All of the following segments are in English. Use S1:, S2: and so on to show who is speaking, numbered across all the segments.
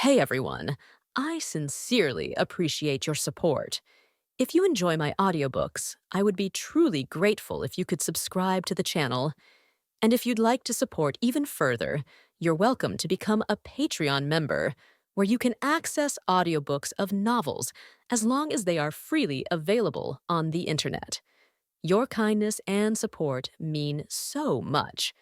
S1: Hey everyone, I sincerely appreciate your support. If you enjoy my audiobooks, I would be truly grateful if you could subscribe to the channel. And if you'd like to support even further, you're welcome to become a Patreon member, where you can access audiobooks of novels as long as they are freely available on the internet. Your kindness and support mean so much.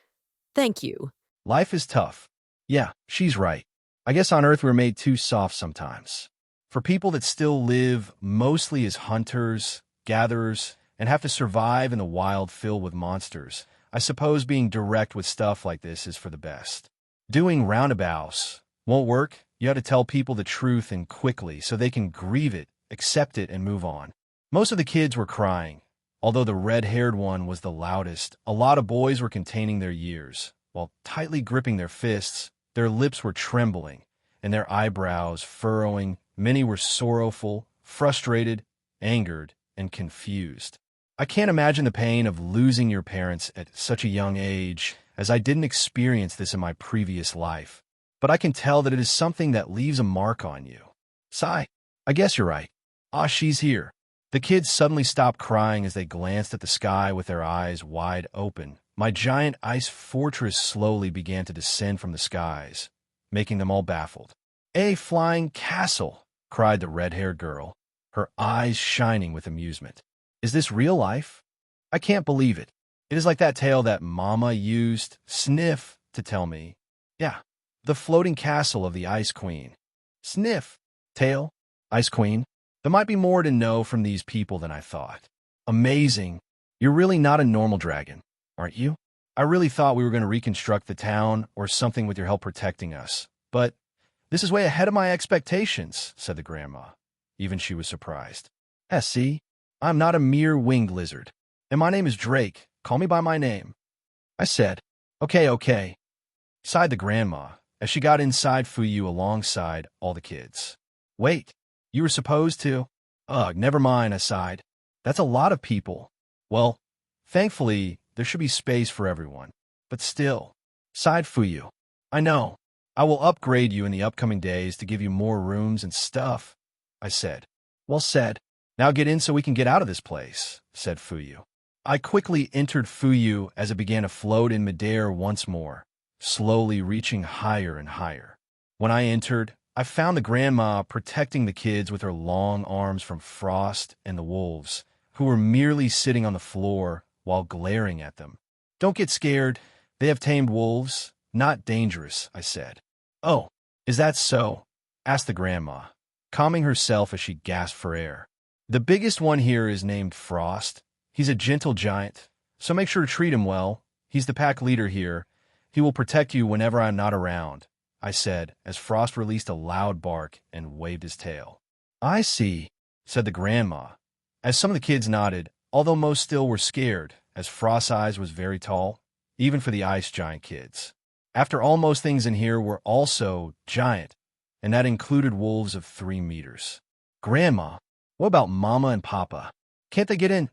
S1: Thank you.
S2: Life is tough. Yeah, she's right. I guess on Earth we're made too soft sometimes. For people that still live mostly as hunters, gatherers, and have to survive in the wild filled with monsters, I suppose being direct with stuff like this is for the best. Doing roundabouts won't work. You have to tell people the truth and quickly so they can grieve it, accept it, and move on. Most of the kids were crying. Although the red-haired one was the loudest, a lot of boys were containing their years. While tightly gripping their fists, their lips were trembling, and their eyebrows furrowing. Many were sorrowful, frustrated, angered, and confused. I can't imagine the pain of losing your parents at such a young age, as I didn't experience this in my previous life. But I can tell that it is something that leaves a mark on you. Sigh. I guess you're right. Ah, she's here. The kids suddenly stopped crying as they glanced at the sky with their eyes wide open. My giant ice fortress slowly began to descend from the skies, making them all baffled. "A flying castle!" cried the red-haired girl, her eyes shining with amusement. "Is this real life? I can't believe it. It is like that tale that Mama used, Sniff, to tell me. Yeah, the floating castle of the Ice Queen. Sniff, tale, Ice Queen. There might be more to know from these people than I thought. Amazing. You're really not a normal dragon, aren't you? I really thought we were going to reconstruct the town or something with your help protecting us. But this is way ahead of my expectations," said the grandma. Even she was surprised. "See, I'm not a mere winged lizard. And my name is Drake. Call me by my name." I said, Okay, sighed the grandma as she got inside Fuyu alongside all the kids. "Wait, you were supposed to?" "Ugh, never mind," I sighed. "That's a lot of people." "Well, thankfully, there should be space for everyone. But still," sighed Fuyu. "I know. I will upgrade you in the upcoming days to give you more rooms and stuff," I said. "Well said. Now get in so we can get out of this place," said Fuyu. I quickly entered Fuyu as it began to float in midair once more, slowly reaching higher and higher. When I entered, I found the grandma protecting the kids with her long arms from Frost and the wolves, who were merely sitting on the floor while glaring at them. "Don't get scared. They have tamed wolves. Not dangerous," I said. "Oh, is that so?" asked the grandma, calming herself as she gasped for air. "The biggest one here is named Frost. He's a gentle giant, so make sure to treat him well. He's the pack leader here. He will protect you whenever I'm not around," I said as Frost released a loud bark and waved his tail. "I see," said the grandma, as some of the kids nodded, although most still were scared, as Frost's eyes was very tall, even for the ice giant kids. After all, most things in here were also giant, and that included wolves of 3 meters. "Grandma, what about Mama and Papa? Can't they get in?"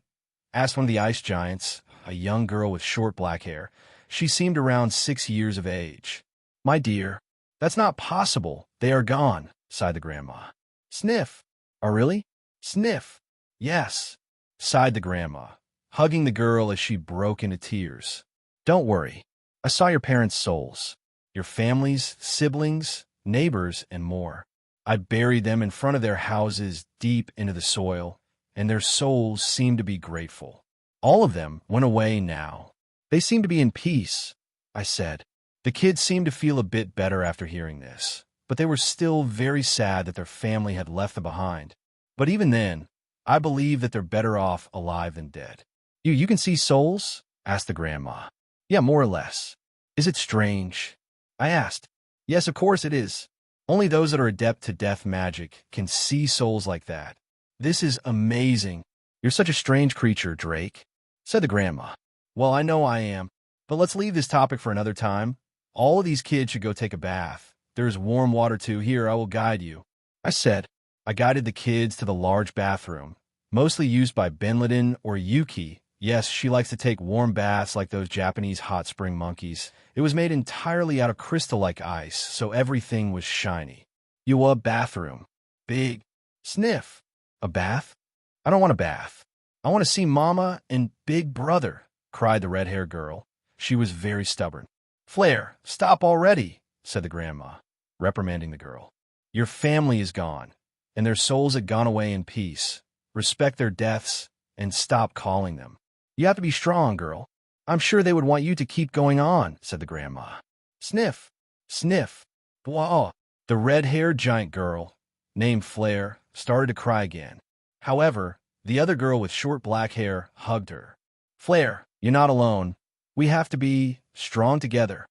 S2: asked one of the ice giants, a young girl with short black hair. She seemed around 6 years of age. "My dear, that's not possible. They are gone," sighed the grandma. "Sniff. Oh, really? Sniff. Yes," sighed the grandma, hugging the girl as she broke into tears. "Don't worry. I saw your parents' souls, your families, siblings, neighbors, and more. I buried them in front of their houses deep into the soil, and their souls seemed to be grateful. All of them went away now. They seem to be in peace," I said. The kids seemed to feel a bit better after hearing this, but they were still very sad that their family had left them behind. But even then, I believe that they're better off alive than dead. You can see souls?" asked the grandma. "Yeah, more or less." "Is it strange?" I asked. "Yes, of course it is. Only those that are adept to death magic can see souls like that. This is amazing. You're such a strange creature, Drake," said the grandma. "Well, I know I am, but let's leave this topic for another time. All of these kids should go take a bath. There's warm water too. Here, I will guide you," I said. I guided the kids to the large bathroom, mostly used by Benin or Yuki. Yes, she likes to take warm baths like those Japanese hot spring monkeys. It was made entirely out of crystal-like ice, so everything was shiny. bathroom. Big. Sniff. A bath? I don't want a bath. I want to see Mama and Big Brother, cried the red-haired girl. She was very stubborn. Flare, stop already, said the grandma, reprimanding the girl. Your family is gone, and their souls had gone away in peace. Respect their deaths, and stop calling them. You have to be strong, girl. I'm sure they would want you to keep going on, said the grandma. Sniff, sniff. Blah. The red-haired giant girl, named Flare, started to cry again. However, the other girl with short black hair hugged her. Flare, you're not alone. We have to be strong together.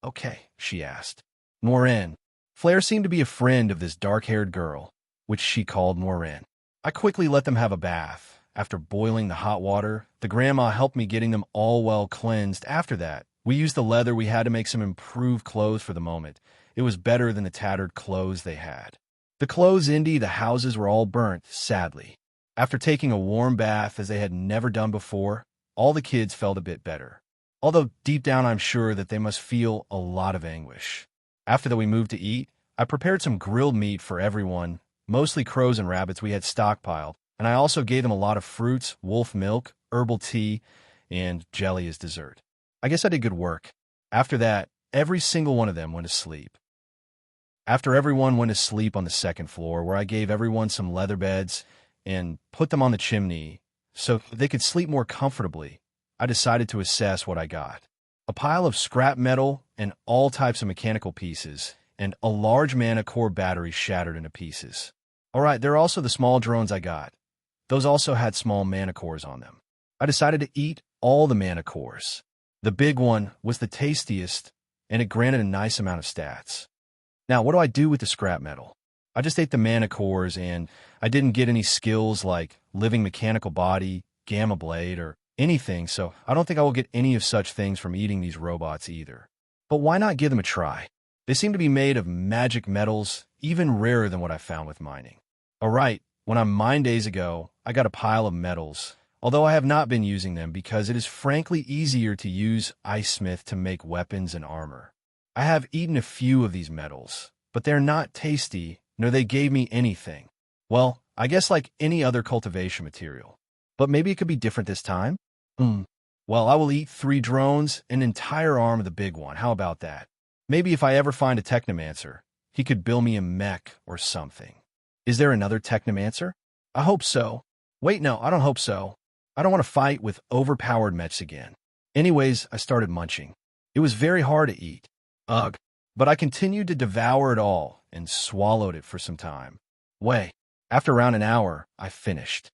S2: Okay, she asked. Morin. Flare seemed to be a friend of this dark-haired girl, which she called Morin. I quickly let them have a bath. After boiling the hot water, the grandma helped me getting them all well cleansed. After that, we used the leather we had to make some improved clothes for the moment. It was better than the tattered clothes they had. The clothes the houses were all burnt, sadly. After taking a warm bath as they had never done before, all the kids felt a bit better. Although deep down I'm sure that they must feel a lot of anguish. After that we moved to eat, I prepared some grilled meat for everyone, mostly crows and rabbits we had stockpiled, and I also gave them a lot of fruits, wolf milk, herbal tea, and jelly as dessert. I guess I did good work. After that, every single one of them went to sleep. After everyone went to sleep on the second floor, where I gave everyone some leather beds and put them on the chimney so they could sleep more comfortably, I decided to assess what I got. A pile of scrap metal and all types of mechanical pieces, and a large mana core battery shattered into pieces. Alright, there are also the small drones I got. Those also had small mana cores on them. I decided to eat all the mana cores. The big one was the tastiest, and it granted a nice amount of stats. Now, what do I do with the scrap metal? I just ate the mana cores, and I didn't get any skills like living mechanical body, gamma blade, or anything, so I don't think I will get any of such things from eating these robots either. But why not give them a try? They seem to be made of magic metals, even rarer than what I found with mining. Alright, when I mined days ago, I got a pile of metals, although I have not been using them because it is frankly easier to use Ice Smith to make weapons and armor. I have eaten a few of these metals, but they're not tasty, nor they gave me anything. Well, I guess like any other cultivation material. But maybe it could be different this time? Well, I will eat 3 drones, an entire arm of the big one. How about that? Maybe if I ever find a technomancer, he could build me a mech or something. Is there another technomancer? I hope so. Wait, no, I don't hope so. I don't want to fight with overpowered mechs again. Anyways, I started munching. It was very hard to eat. Ugh. But I continued to devour it all and swallowed it for some time. After around an hour, I finished.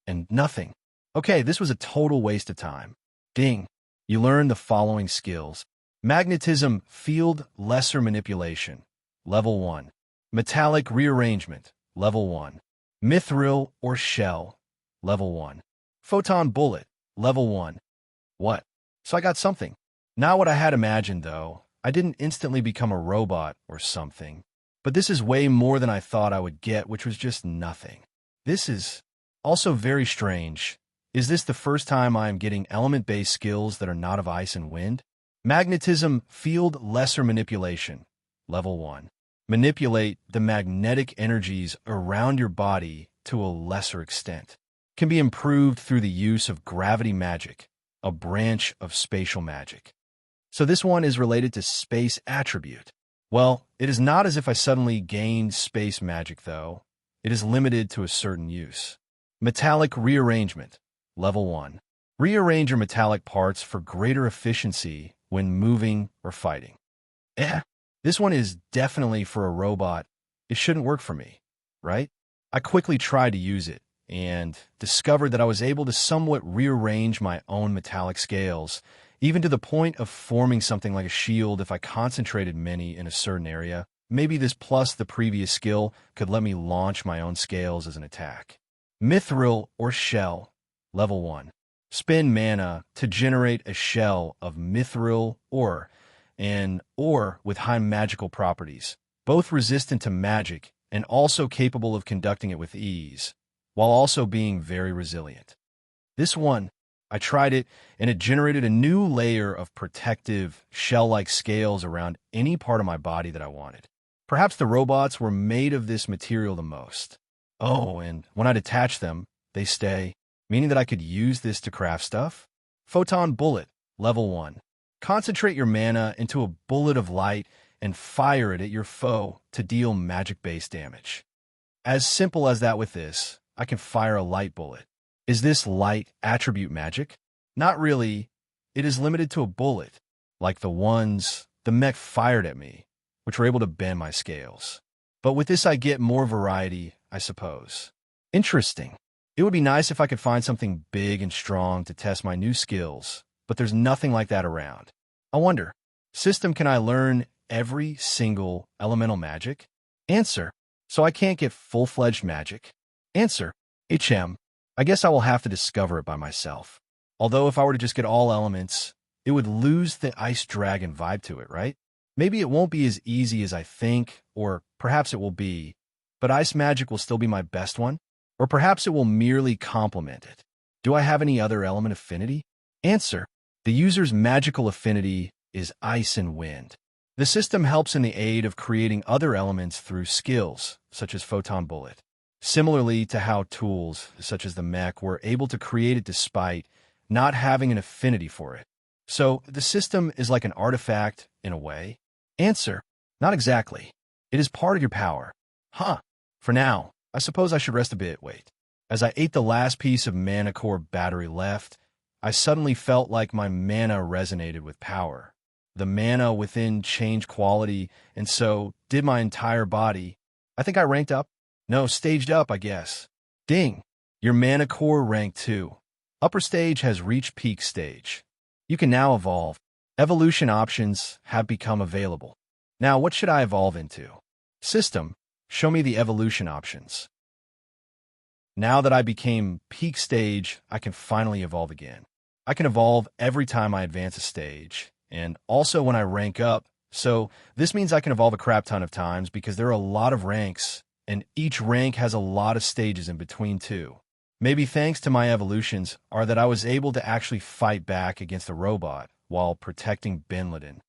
S2: And nothing. Okay, this was a total waste of time. Ding. You learn the following skills. Magnetism Field Lesser Manipulation, Level 1. Metallic Rearrangement, Level 1. Mithril or Shell, Level 1. Photon Bullet, Level 1. What? So I got something. Not what I had imagined, though. I didn't instantly become a robot or something. But this is way more than I thought I would get, which was just nothing. This is also very strange. Is this the first time I am getting element-based skills that are not of ice and wind? Magnetism Field Lesser Manipulation, Level 1. Manipulate the magnetic energies around your body to a lesser extent. Can be improved through the use of gravity magic, a branch of spatial magic. So this one is related to space attribute. Well, it is not as if I suddenly gained space magic, though. It is limited to a certain use. Metallic Rearrangement, Level 1. Rearrange your metallic parts for greater efficiency when moving or fighting. This one is definitely for a robot. It shouldn't work for me, right? I quickly tried to use it and discovered that I was able to somewhat rearrange my own metallic scales, even to the point of forming something like a shield if I concentrated many in a certain area. Maybe this plus the previous skill could let me launch my own scales as an attack. Mithril or Shell, Level 1. Spend mana to generate a shell of mithril ore, an ore with high magical properties, both resistant to magic and also capable of conducting it with ease, while also being very resilient. This one, I tried it, and it generated a new layer of protective, shell-like scales around any part of my body that I wanted. Perhaps the robots were made of this material the most. Oh, and when I detach them, they stay, meaning that I could use this to craft stuff? Photon bullet, level 1. Concentrate your mana into a bullet of light and fire it at your foe to deal magic-based damage. As simple as that with this, I can fire a light bullet. Is this light attribute magic? Not really. It is limited to a bullet, like the ones the mech fired at me, which were able to bend my scales. But with this I get more variety, I suppose. Interesting. It would be nice if I could find something big and strong to test my new skills, but there's nothing like that around. I wonder, system, can I learn every single elemental magic? Answer, so I can't get full-fledged magic? Answer, I guess I will have to discover it by myself. Although if I were to just get all elements, it would lose the ice dragon vibe to it, right? Maybe it won't be as easy as I think, or perhaps it will be, but ice magic will still be my best one? Or perhaps it will merely complement it. Do I have any other element affinity? Answer, the user's magical affinity is ice and wind. The system helps in the aid of creating other elements through skills, such as photon bullet. Similarly to how tools, such as the mech, were able to create it despite not having an affinity for it. So, the system is like an artifact, in a way? Answer, not exactly. It is part of your power. For now, I suppose I should rest a bit. Wait. As I ate the last piece of mana core battery left, I suddenly felt like my mana resonated with power. The mana within changed quality, and so did my entire body. I think I ranked up? No, staged up, I guess. Ding! Your mana core ranked 2. Upper stage has reached peak stage. You can now evolve. Evolution options have become available. Now, what should I evolve into? System, show me the evolution options. Now that I became peak stage, I can finally evolve again. I can evolve every time I advance a stage, and also when I rank up, so this means I can evolve a crap ton of times because there are a lot of ranks, and each rank has a lot of stages in between too. Maybe thanks to my evolutions are that I was able to actually fight back against a robot while protecting Benin.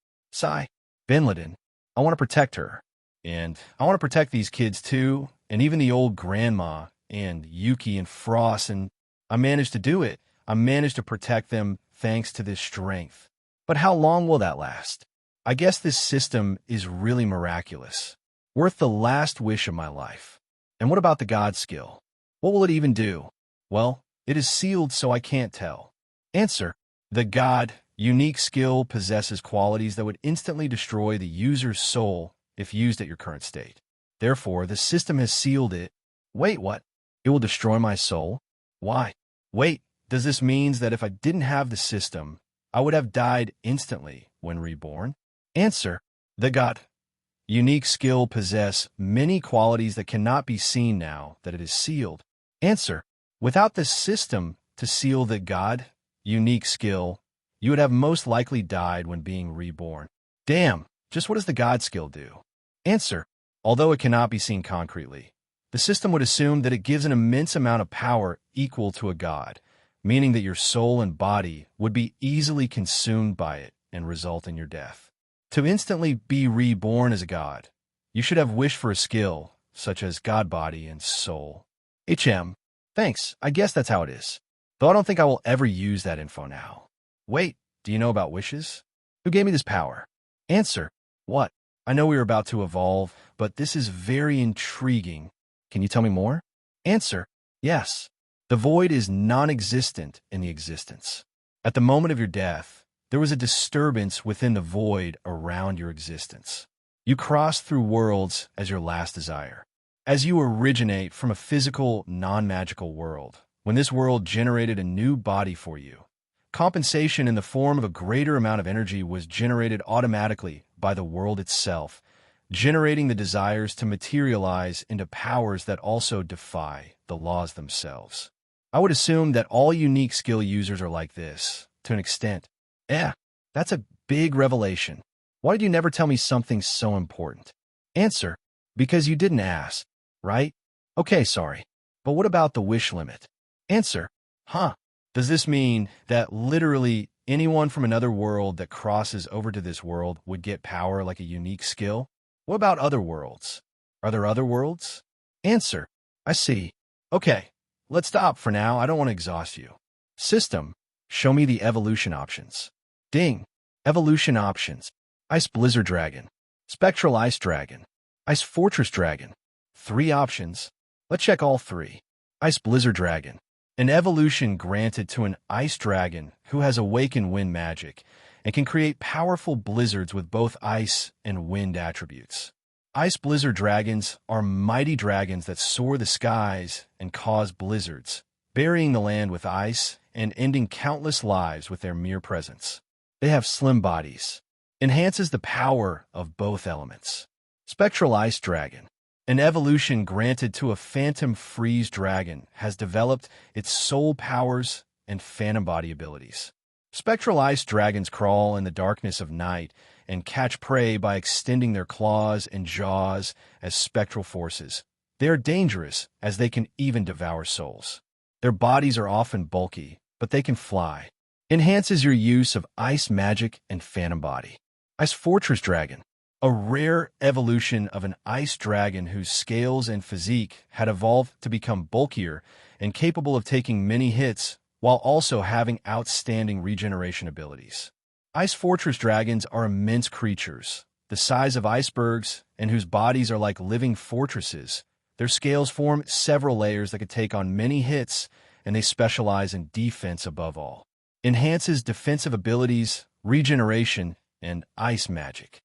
S2: Benin, I want to protect her. And I want to protect these kids too, and even the old grandma, and Yuki and Frost, and I managed to do it. I managed to protect them thanks to this strength. But how long will that last? I guess this system is really miraculous. Worth the last wish of my life. And what about the God skill? What will it even do? Well, it is sealed so I can't tell. Answer, the God unique skill possesses qualities that would instantly destroy the user's soul if used at your current state. Therefore, the system has sealed it. Wait, what? It will destroy my soul? Why? Wait, does this mean that if I didn't have the system, I would have died instantly when reborn? Answer, the God unique skill possess many qualities that cannot be seen now that it is sealed. Answer, without the system to seal the God unique skill, you would have most likely died when being reborn. Damn, just what does the God skill do? Answer, although it cannot be seen concretely, the system would assume that it gives an immense amount of power equal to a god, meaning that your soul and body would be easily consumed by it and result in your death. To instantly be reborn as a god, you should have wished for a skill, such as God body and soul. Thanks, I guess that's how it is. Though I don't think I will ever use that info now. Wait, do you know about wishes? Who gave me this power? Answer, what? I know we are about to evolve, but this is very intriguing. Can you tell me more? Answer, yes. The void is non-existent in the existence. At the moment of your death, there was a disturbance within the void around your existence. You cross through worlds as your last desire. As you originate from a physical, non-magical world, when this world generated a new body for you, compensation in the form of a greater amount of energy was generated automatically by the world itself, generating the desires to materialize into powers that also defy the laws themselves. I would assume that all unique skill users are like this, to an extent. That's a big revelation. Why did you never tell me something so important? Answer, because you didn't ask, right? Okay, sorry. But what about the wish limit? Answer, does this mean that literally anyone from another world that crosses over to this world would get power like a unique skill? What about other worlds? Are there other worlds? Answer. I see. Okay, let's stop for now. I don't want to exhaust you. System. Show me the evolution options. Ding. Evolution options. Ice Blizzard Dragon. Spectral Ice Dragon. Ice Fortress Dragon. 3 options. Let's check all 3. Ice Blizzard Dragon. An evolution granted to an ice dragon who has awakened wind magic and can create powerful blizzards with both ice and wind attributes. Ice Blizzard Dragons are mighty dragons that soar the skies and cause blizzards, burying the land with ice and ending countless lives with their mere presence. They have slim bodies. Enhances the power of both elements. Spectral Ice Dragon. An evolution granted to a phantom freeze dragon has developed its soul powers and phantom body abilities. Spectral ice dragons crawl in the darkness of night and catch prey by extending their claws and jaws as spectral forces. They are dangerous as they can even devour souls. Their bodies are often bulky, but they can fly. Enhances your use of ice magic and phantom body. Ice Fortress Dragon. A rare evolution of an ice dragon whose scales and physique had evolved to become bulkier and capable of taking many hits while also having outstanding regeneration abilities. Ice Fortress Dragons are immense creatures, the size of icebergs and whose bodies are like living fortresses. Their scales form several layers that could take on many hits, and they specialize in defense above all. Enhances defensive abilities, regeneration, and ice magic.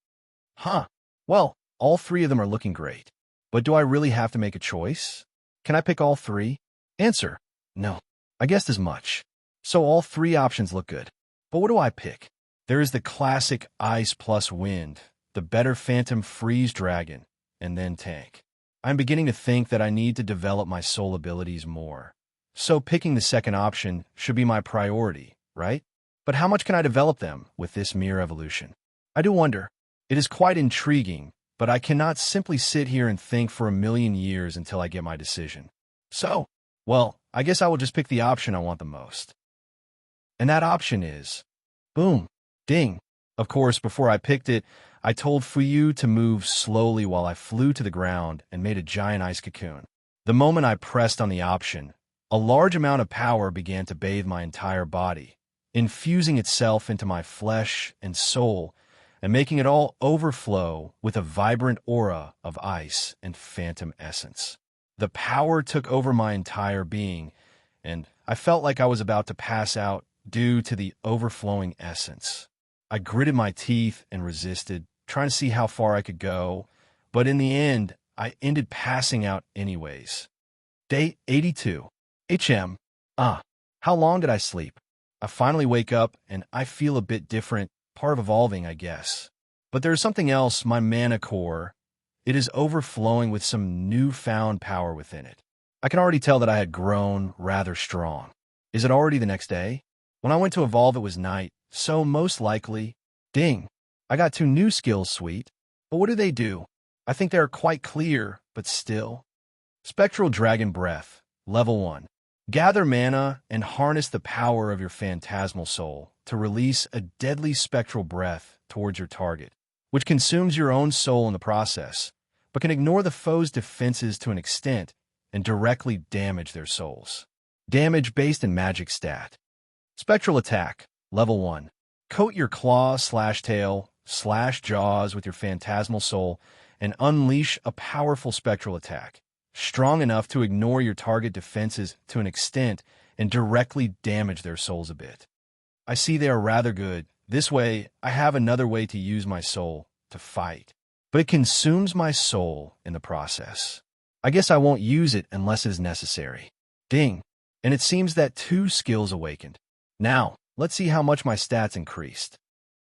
S2: Well, all 3 of them are looking great. But do I really have to make a choice? Can I pick all 3? Answer. No. I guessed as much. So all 3 options look good. But what do I pick? There is the classic Ice plus Wind, the better Phantom Freeze Dragon, and then Tank. I'm beginning to think that I need to develop my soul abilities more. So picking the second option should be my priority, right? But how much can I develop them with this mere evolution? I do wonder. It is quite intriguing, but I cannot simply sit here and think for a million years until I get my decision. So, well, I guess I will just pick the option I want the most. And that option is, boom, ding. Of course, before I picked it, I told Fuyu to move slowly while I flew to the ground and made a giant ice cocoon. The moment I pressed on the option, a large amount of power began to bathe my entire body, infusing itself into my flesh and soul, and making it all overflow with a vibrant aura of ice and phantom essence. The power took over my entire being, and I felt like I was about to pass out due to the overflowing essence. I gritted my teeth and resisted, trying to see how far I could go, but in the end, I ended passing out anyways. Day 82. HM. How long did I sleep? I finally wake up, and I feel a bit different, part of evolving, I guess. But there's something else, my mana core. It is overflowing with some newfound power within it. I can already tell that I had grown rather strong. Is it already the next day? When I went to evolve, it was night, so most likely, ding, I got 2 new skills, sweet. But what do? I think they are quite clear, but still. Spectral Dragon Breath, Level 1. Gather mana and harness the power of your phantasmal soul to release a deadly spectral breath towards your target, which consumes your own soul in the process, but can ignore the foe's defenses to an extent and directly damage their souls. Damage based in magic stat. Spectral Attack, Level 1. Coat your claw/tail/jaws with your phantasmal soul and unleash a powerful spectral attack, strong enough to ignore your target defenses to an extent and directly damage their souls a bit. I see they are rather good. This way, I have another way to use my soul to fight, but it consumes my soul in the process. I guess I won't use it unless it is necessary. Ding. And it seems that 2 skills awakened. Now, let's see how much my stats increased.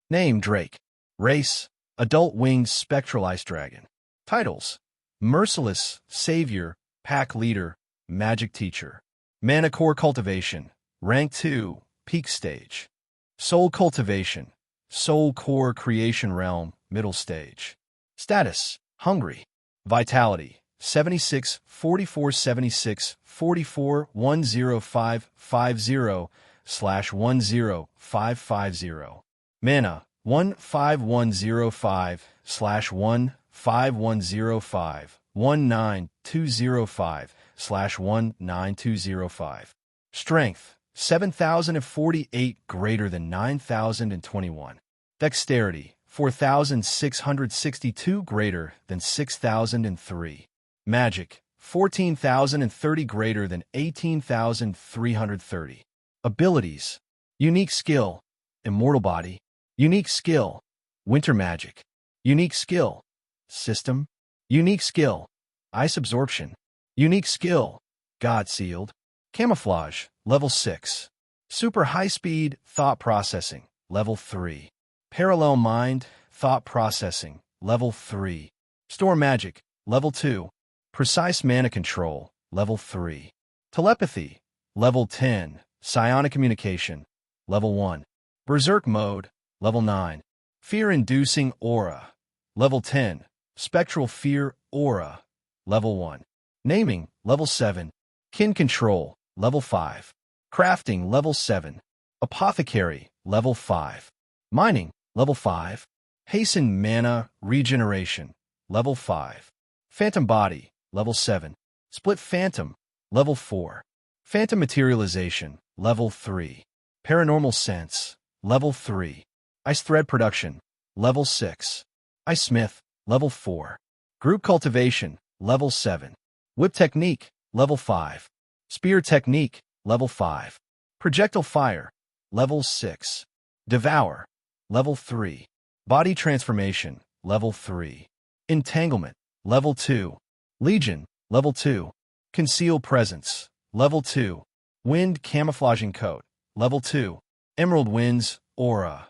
S2: Name, Drake. Race, Adult Winged Spectral Ice Dragon. Titles, Merciless, Savior, Pack Leader, Magic Teacher. Mana Core Cultivation, Rank 2, Peak Stage. Soul Cultivation, Soul Core Creation Realm, Middle Stage. Status, Hungry. Vitality, 76, 44, 76, 44, 10550/10550. Mana, 15105/1 5105-19205/19205. Strength, 7,048 greater than 9,021. Dexterity, 4,662 greater than 6,003. Magic, 14,030 greater than 18,330. Abilities, unique skill, immortal body, unique skill, winter magic, unique skill, system, unique skill, ice absorption, unique skill, God sealed, camouflage, level 6, super high-speed thought processing, level 3, parallel mind, thought processing, level 3, storm magic, level 2, precise mana control, level 3, telepathy, level 10, psionic communication, level 1, berserk mode, level 9, fear-inducing aura, level 10, spectral fear aura, level 1, naming, level 7, kin control, level 5, crafting, level 7, apothecary, level 5, mining, level 5, hasten mana regeneration, level 5, phantom body, level 7, split phantom, level 4, phantom materialization, level 3, paranormal sense, level 3, ice thread production, level 6, ice smith, level 4, group cultivation, level 7, whip technique, level 5, spear technique, level 5, projectile fire, level 6, devour, level 3, body transformation, level 3, entanglement, level 2, legion, level 2, conceal presence, level 2, wind camouflaging coat, level 2, emerald winds aura,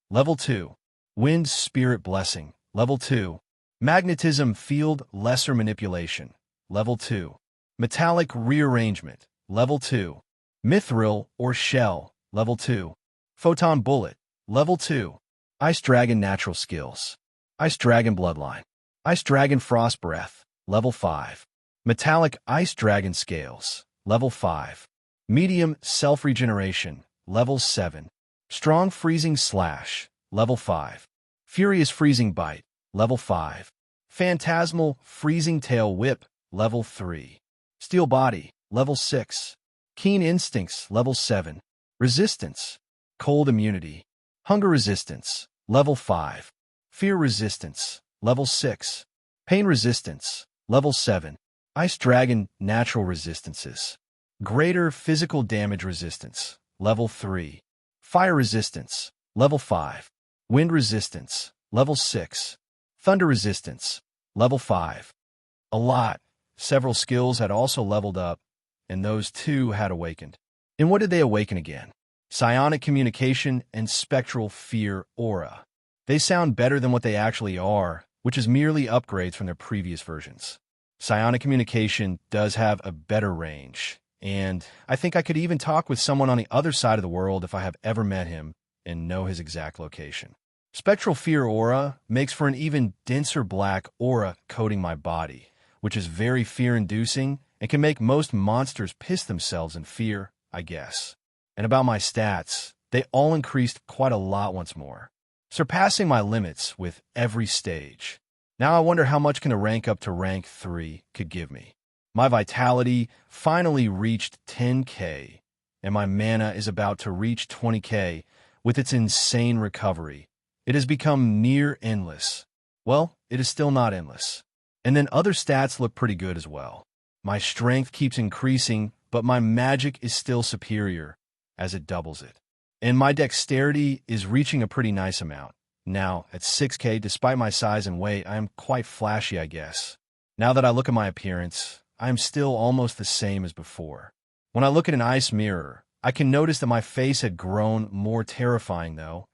S2: level 2, wind spirit blessing, level 2, magnetism field lesser manipulation, level 2, metallic rearrangement, level 2, mithril or shell, level 2, photon bullet, level 2, ice dragon natural skills, ice dragon bloodline, ice dragon frost breath, level 5, metallic ice dragon scales, level 5, medium self-regeneration, level 7, strong freezing slash, level 5, furious freezing bite, level 5, phantasmal freezing tail whip, level 3, steel body, level 6, keen instincts, level 7, resistance, cold immunity, hunger resistance, level 5, fear resistance, level 6, pain resistance, level 7, ice dragon natural resistances, greater physical damage resistance, level 3, fire resistance, level 5, wind resistance, level 6, thunder resistance, level 5. A lot. Several skills had also leveled up, and those too had awakened. And what did they awaken again? Psionic communication and spectral fear aura. They sound better than what they actually are, which is merely upgrades from their previous versions. Psionic communication does have a better range, and I think I could even talk with someone on the other side of the world if I have ever met him and know his exact location. Spectral fear aura makes for an even denser black aura coating my body, which is very fear-inducing and can make most monsters piss themselves in fear, I guess. And about my stats, they all increased quite a lot once more, surpassing my limits with every stage. Now I wonder how much can a rank up to rank 3 could give me. My vitality finally reached 10k, and my mana is about to reach 20k with its insane recovery. It has become near endless. Well, it is still not endless. And then other stats look pretty good as well. My strength keeps increasing, but my magic is still superior, as it doubles it. And my dexterity is reaching a pretty nice amount. Now, at 6k, despite my size and weight, I am quite flashy, I guess. Now that I look at my appearance, I am still almost the same as before. When I look at an ice mirror, I can notice that my face had grown more terrifying, though.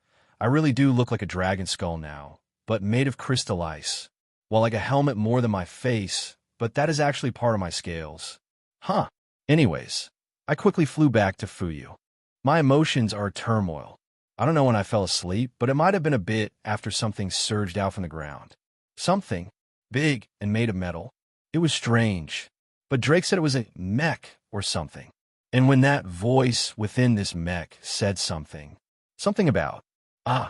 S2: I really do look like a dragon skull now, but made of crystal ice. Well, like a helmet more than my face, but that is actually part of my scales. Huh. Anyways, I quickly flew back to Fuyu. My emotions are turmoil. I don't know when I fell asleep, but it might have been a bit after something surged out from the ground. Something big and made of metal. It was strange, but Drake said it was a mech or something. And when that voice within this mech said something about, and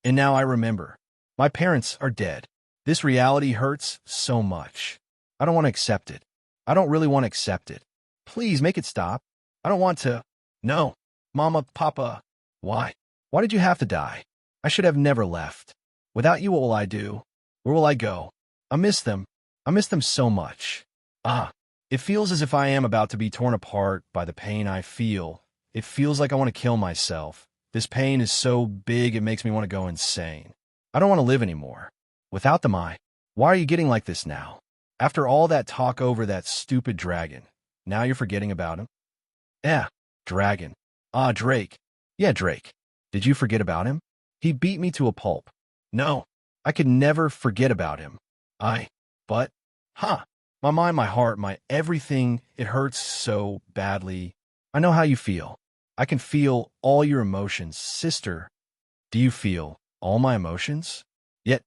S2: now I remember. My parents are dead. This reality hurts so much. I don't want to accept it. I don't really want to accept it. Please make it stop. I don't want to. No. Mama, Papa. Why? Why did you have to die? I should have never left. Without you, what will I do? Where will I go? I miss them. I miss them so much. It feels as if I am about to be torn apart by the pain I feel. It feels like I want to kill myself. This pain is so big it makes me want to go insane. I don't want to live anymore. Without them, why are you getting like this now? After all that talk over that stupid dragon, now you're forgetting about him? Yeah, dragon. Drake. Yeah, Drake. Did you forget about him? He beat me to a pulp. No, I could never forget about him. But, my mind, my heart, my everything, it hurts so badly. I know how you feel. I can feel all your emotions, sister. Do you feel all my emotions? Yet,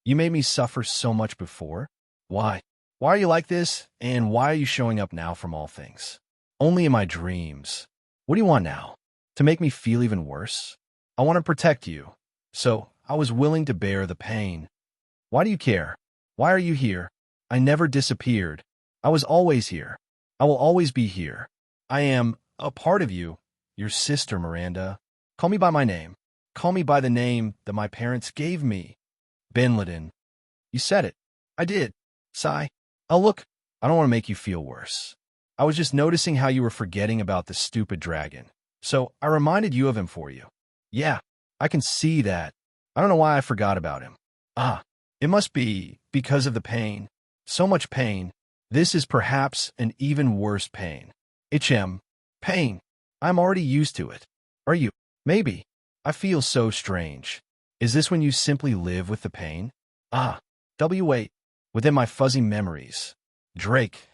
S2: you made me suffer so much before. Why? Why are you like this? And why are you showing up now from all things? Only in my dreams. What do you want now? To make me feel even worse? I want to protect you. So, I was willing to bear the pain. Why do you care? Why are you here? I never disappeared. I was always here. I will always be here. I am a part of you, your sister, Miranda. Call me by my name. Call me by the name that my parents gave me. Benliden. You said it. I did. Sigh. Oh, look, I don't want to make you feel worse. I was just noticing how you were forgetting about the stupid dragon. So I reminded you of him for you. Yeah, I can see that. I don't know why I forgot about him. It must be because of the pain. So much pain. This is perhaps an even worse pain. Pain. I'm already used to it. Are you? Maybe. I feel so strange. Is this when you simply live with the pain? Wait. Within my fuzzy memories. Drake.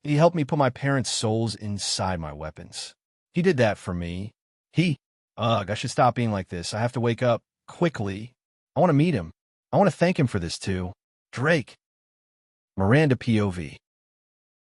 S2: He helped me put my parents' souls inside my weapons. He did that for me. I should stop being like this. I have to wake up quickly. I want to meet him. I want to thank him for this too. Drake. Miranda POV.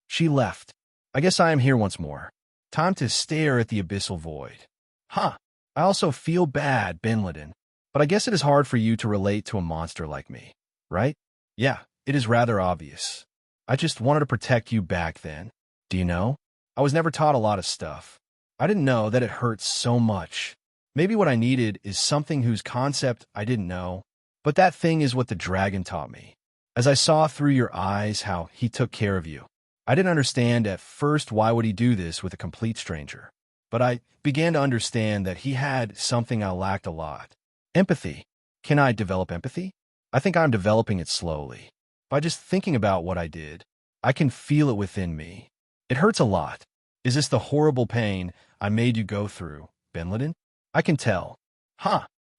S2: She left. I guess I am here once more. Time to stare at the abyssal void. I also feel bad, Benliden. But I guess it is hard for you to relate to a monster like me, right? Yeah, it is rather obvious. I just wanted to protect you back then. Do you know? I was never taught a lot of stuff. I didn't know that it hurts so much. Maybe what I needed is something whose concept I didn't know. But that thing is what the dragon taught me. As I saw through your eyes how he took care of you. I didn't understand at first why would he do this with a complete stranger. But I began to understand that he had something I lacked a lot. Empathy. Can I develop empathy? I think I'm developing it slowly. By just thinking about what I did, I can feel it within me. It hurts a lot. Is this the horrible pain I made you go through, Benliden? I can tell.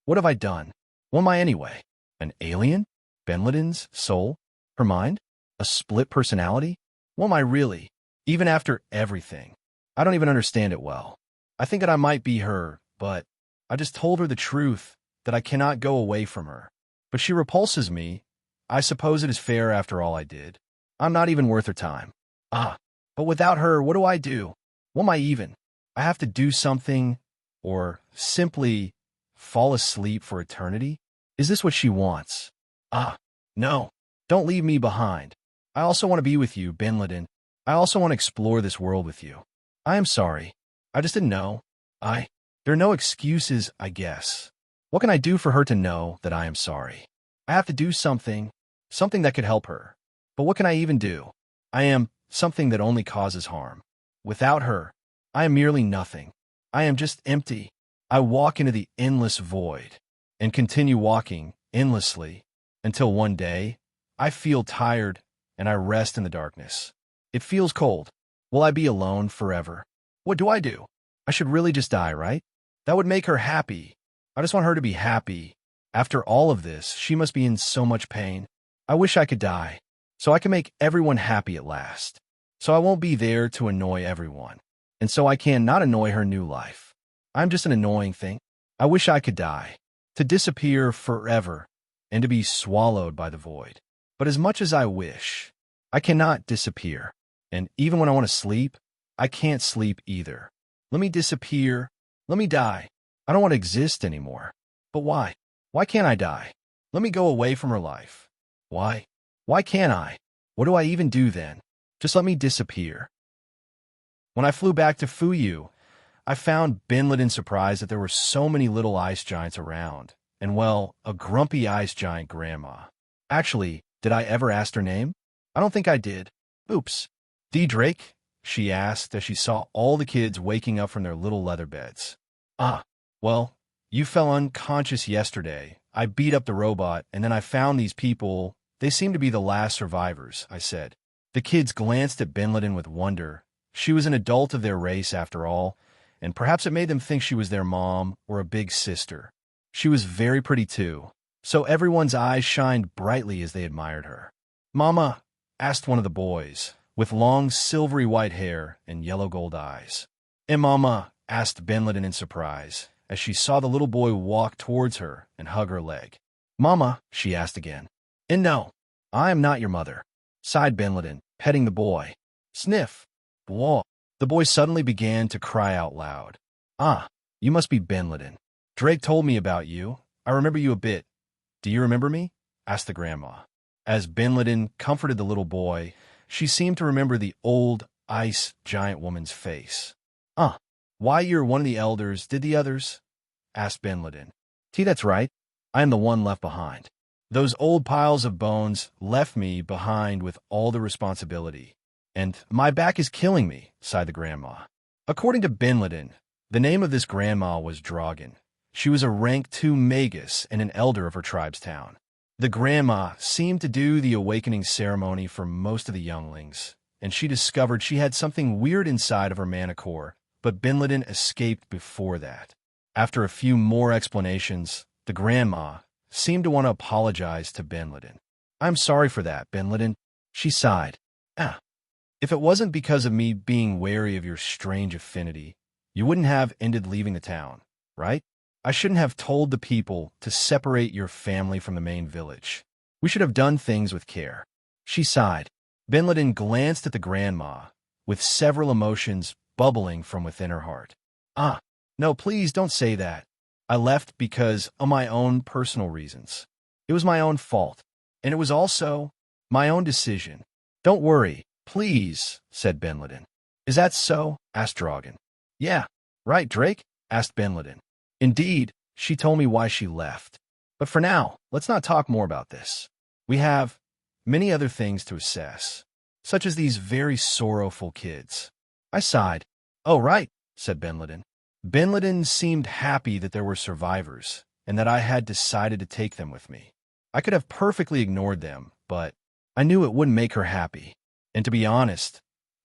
S2: What have I done? What am I anyway? An alien? Benliden's soul? Her mind? A split personality? What am I really? Even after everything. I don't even understand it well. I think that I might be her, but I just told her the truth, that I cannot go away from her. But she repulses me. I suppose it is fair after all I did. I'm not even worth her time. But without her, what do I do? What am I even? I have to do something, or simply fall asleep for eternity? Is this what she wants? No. Don't leave me behind. I also want to be with you, Benliden. I also want to explore this world with you. I am sorry. I just didn't know. There are no excuses, I guess. What can I do for her to know that I am sorry? I have to do something that could help her. But what can I even do? I am something that only causes harm. Without her, I am merely nothing. I am just empty. I walk into the endless void and continue walking endlessly until one day I feel tired and I rest in the darkness. It feels cold. Will I be alone forever? What do? I should really just die, right? That would make her happy. I just want her to be happy. After all of this, she must be in so much pain. I wish I could die, so I can make everyone happy at last. So I won't be there to annoy everyone. And so I can not annoy her new life. I'm just an annoying thing. I wish I could die, to disappear forever, and to be swallowed by the void. But as much as I wish, I cannot disappear. And even when I want to sleep, I can't sleep either. Let me disappear. Let me die. I don't want to exist anymore. But why? Why can't I die? Let me go away from her life. Why? Why can't I? What do I even do then? Just let me disappear. When I flew back to Fuyu, I found Binliden surprised that there were so many little ice giants around, and well, a grumpy ice giant grandma. Actually, did I ever ask her name? I don't think I did. Oops. D. Drake? She asked as she saw all the kids waking up from their little leather beds. Ah, well, you fell unconscious yesterday. I beat up the robot, and then I found these people. They seem to be the last survivors, I said. The kids glanced at Binliden with wonder. She was an adult of their race, after all, and perhaps it made them think she was their mom or a big sister. She was very pretty, too, so everyone's eyes shined brightly as they admired her. Mama, asked one of the boys, with long silvery white hair and yellow gold eyes. And Mama, asked Binliden in surprise, as she saw the little boy walk towards her and hug her leg. Mama, she asked again. And no, I am not your mother, sighed Binliden, petting the boy. Sniff. Whoa. The boy suddenly began to cry out loud. Ah, you must be Binliden. Drake told me about you. I remember you a bit. Do you remember me? Asked the grandma. As Binliden comforted the little boy, she seemed to remember the old, ice giant woman's face. Why, you're one of the elders, did the others? Asked Binliden. That's right. I am the one left behind. Those old piles of bones left me behind with all the responsibility. And my back is killing me, sighed the grandma. According to Binliden, the name of this grandma was Dragon. She was a rank 2 magus and an elder of her tribe's town. The grandma seemed to do the awakening ceremony for most of the younglings, and she discovered she had something weird inside of her mana core, but Binliden escaped before that. After a few more explanations, the grandma seemed to want to apologize to Binliden. I'm sorry for that, Binliden, she sighed. If it wasn't because of me being wary of your strange affinity, you wouldn't have ended leaving the town, right? I shouldn't have told the people to separate your family from the main village. We should have done things with care. She sighed. Binliden glanced at the grandma, with several emotions bubbling from within her heart. No, please don't say that. I left because of my own personal reasons. It was my own fault, and it was also my own decision. Don't worry, please, said Binliden. Is that so? Asked Dragon. Yeah, right, Drake? Asked Binliden. Indeed, she told me why she left. But for now, let's not talk more about this. We have many other things to assess, such as these very sorrowful kids. I sighed. Oh, right, said Binliden. Binliden seemed happy that there were survivors, and that I had decided to take them with me. I could have perfectly ignored them, but I knew it wouldn't make her happy. And to be honest,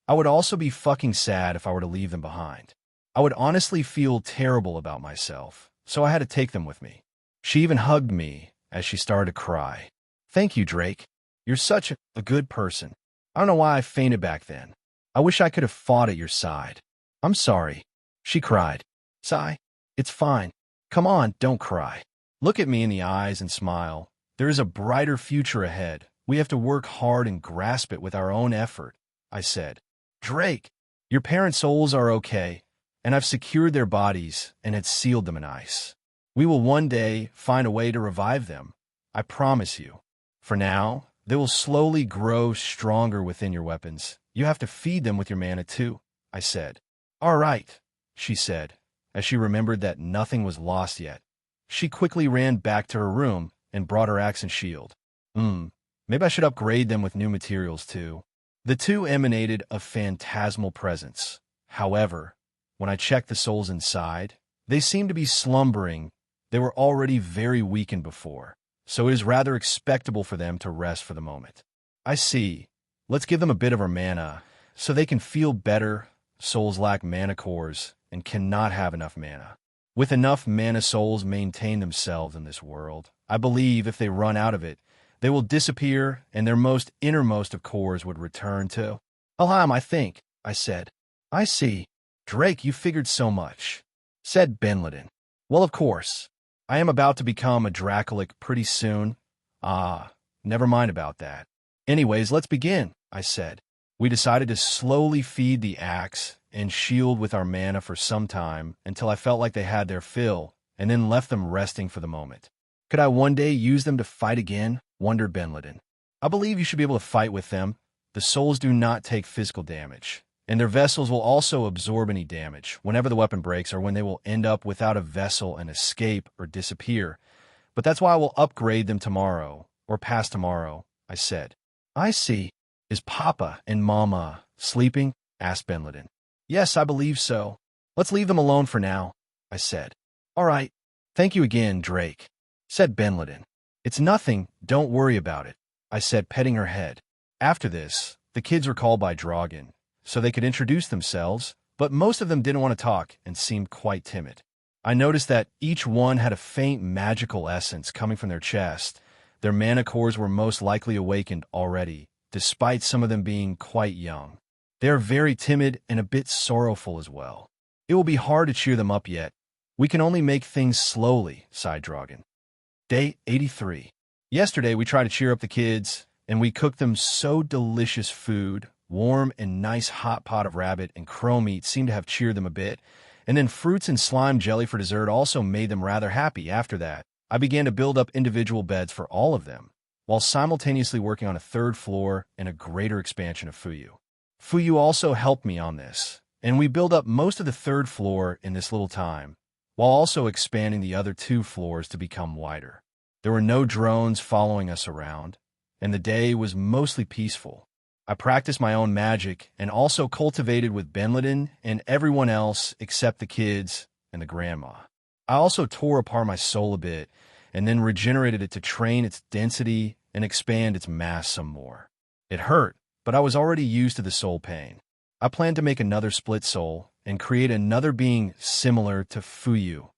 S2: I would also be fucking sad if I were to leave them behind. I would honestly feel terrible about myself, so I had to take them with me. She even hugged me as she started to cry. Thank you, Drake. You're such a good person. I don't know why I fainted back then. I wish I could have fought at your side. I'm sorry, she cried. Sigh. It's fine. Come on, don't cry. Look at me in the eyes and smile. There is a brighter future ahead. We have to work hard and grasp it with our own effort, I said. Drake, your parents' souls are okay, and I've secured their bodies and had sealed them in ice. We will one day find a way to revive them, I promise you. For now, they will slowly grow stronger within your weapons. You have to feed them with your mana too, I said. All right, she said, as she remembered that nothing was lost yet. She quickly ran back to her room and brought her axe and shield. Maybe I should upgrade them with new materials too. The two emanated a phantasmal presence. However, when I checked the souls inside, they seemed to be slumbering. They were already very weakened before, so it is rather expectable for them to rest for the moment. I see. Let's give them a bit of our mana, so they can feel better. Souls lack mana cores and cannot have enough mana. With enough mana, souls maintain themselves in this world. I believe if they run out of it, they will disappear and their most innermost of cores would return to Alham, I think, I said. I see. Drake, you figured so much, said Binliden. Well, of course. I am about to become a Dracolic pretty soon. Never mind about that. Anyways, let's begin, I said. We decided to slowly feed the axe and shield with our mana for some time until I felt like they had their fill, and then left them resting for the moment. Could I one day use them to fight again? Wondered Binliden. I believe you should be able to fight with them. The souls do not take physical damage, and their vessels will also absorb any damage whenever the weapon breaks or when they will end up without a vessel and escape or disappear. But that's why I will upgrade them tomorrow, or past tomorrow, I said. I see. Is Papa and Mama sleeping? Asked Benliden. Yes, I believe so. Let's leave them alone for now, I said. All right. Thank you again, Drake, said Benliden. It's nothing, don't worry about it, I said, petting her head. After this, the kids were called by Dragon, so they could introduce themselves, but most of them didn't want to talk and seemed quite timid. I noticed that each one had a faint magical essence coming from their chest. Their mana cores were most likely awakened already, despite some of them being quite young. They are very timid and a bit sorrowful as well. It will be hard to cheer them up yet. We can only make things slowly, sighed Dragon. Day 83. Yesterday we tried to cheer up the kids, and we cooked them so delicious food. Warm and nice hot pot of rabbit and crow meat seemed to have cheered them a bit, and then fruits and slime jelly for dessert also made them rather happy. After that, I began to build up individual beds for all of them, while simultaneously working on a third floor and a greater expansion of Fuyu. Fuyu also helped me on this, and we built up most of the third floor in this little time, while also expanding the other 2 floors to become wider. There were no drones following us around, and the day was mostly peaceful. I practiced my own magic and also cultivated with Benliden and everyone else except the kids and the grandma. I also tore apart my soul a bit and then regenerated it to train its density and expand its mass some more. It hurt, but I was already used to the soul pain. I planned to make another split soul and create another being similar to Fuyu.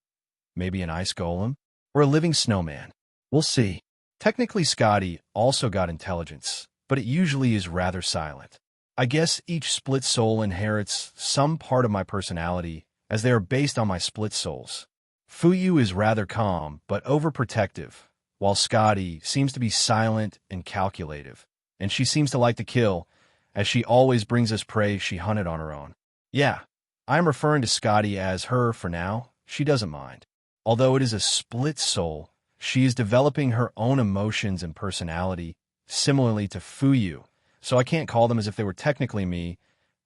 S2: Maybe an ice golem or a living snowman. We'll see. Technically, Scotty also got intelligence, but it usually is rather silent. I guess each split soul inherits some part of my personality, as they are based on my split souls. Fuyu is rather calm, but overprotective, while Scotty seems to be silent and calculative, and she seems to like to kill, as she always brings us prey she hunted on her own. Yeah, I am referring to Scotty as her for now. She doesn't mind. Although it is a split soul, she is developing her own emotions and personality, similarly to Fuyu, so I can't call them as if they were technically me,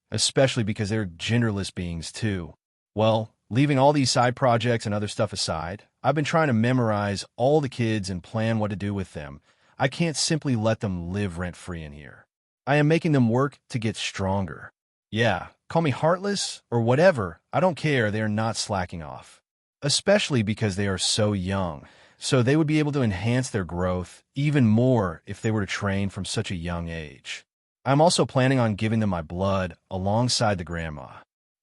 S2: especially because they're genderless beings too. Well, leaving all these side projects and other stuff aside, I've been trying to memorize all the kids and plan what to do with them. I can't simply let them live rent-free in here. I am making them work to get stronger. Yeah, call me heartless or whatever, I don't care, they are not slacking off. Especially because they are so young, so they would be able to enhance their growth even more if they were to train from such a young age. I'm also planning on giving them my blood alongside the grandma.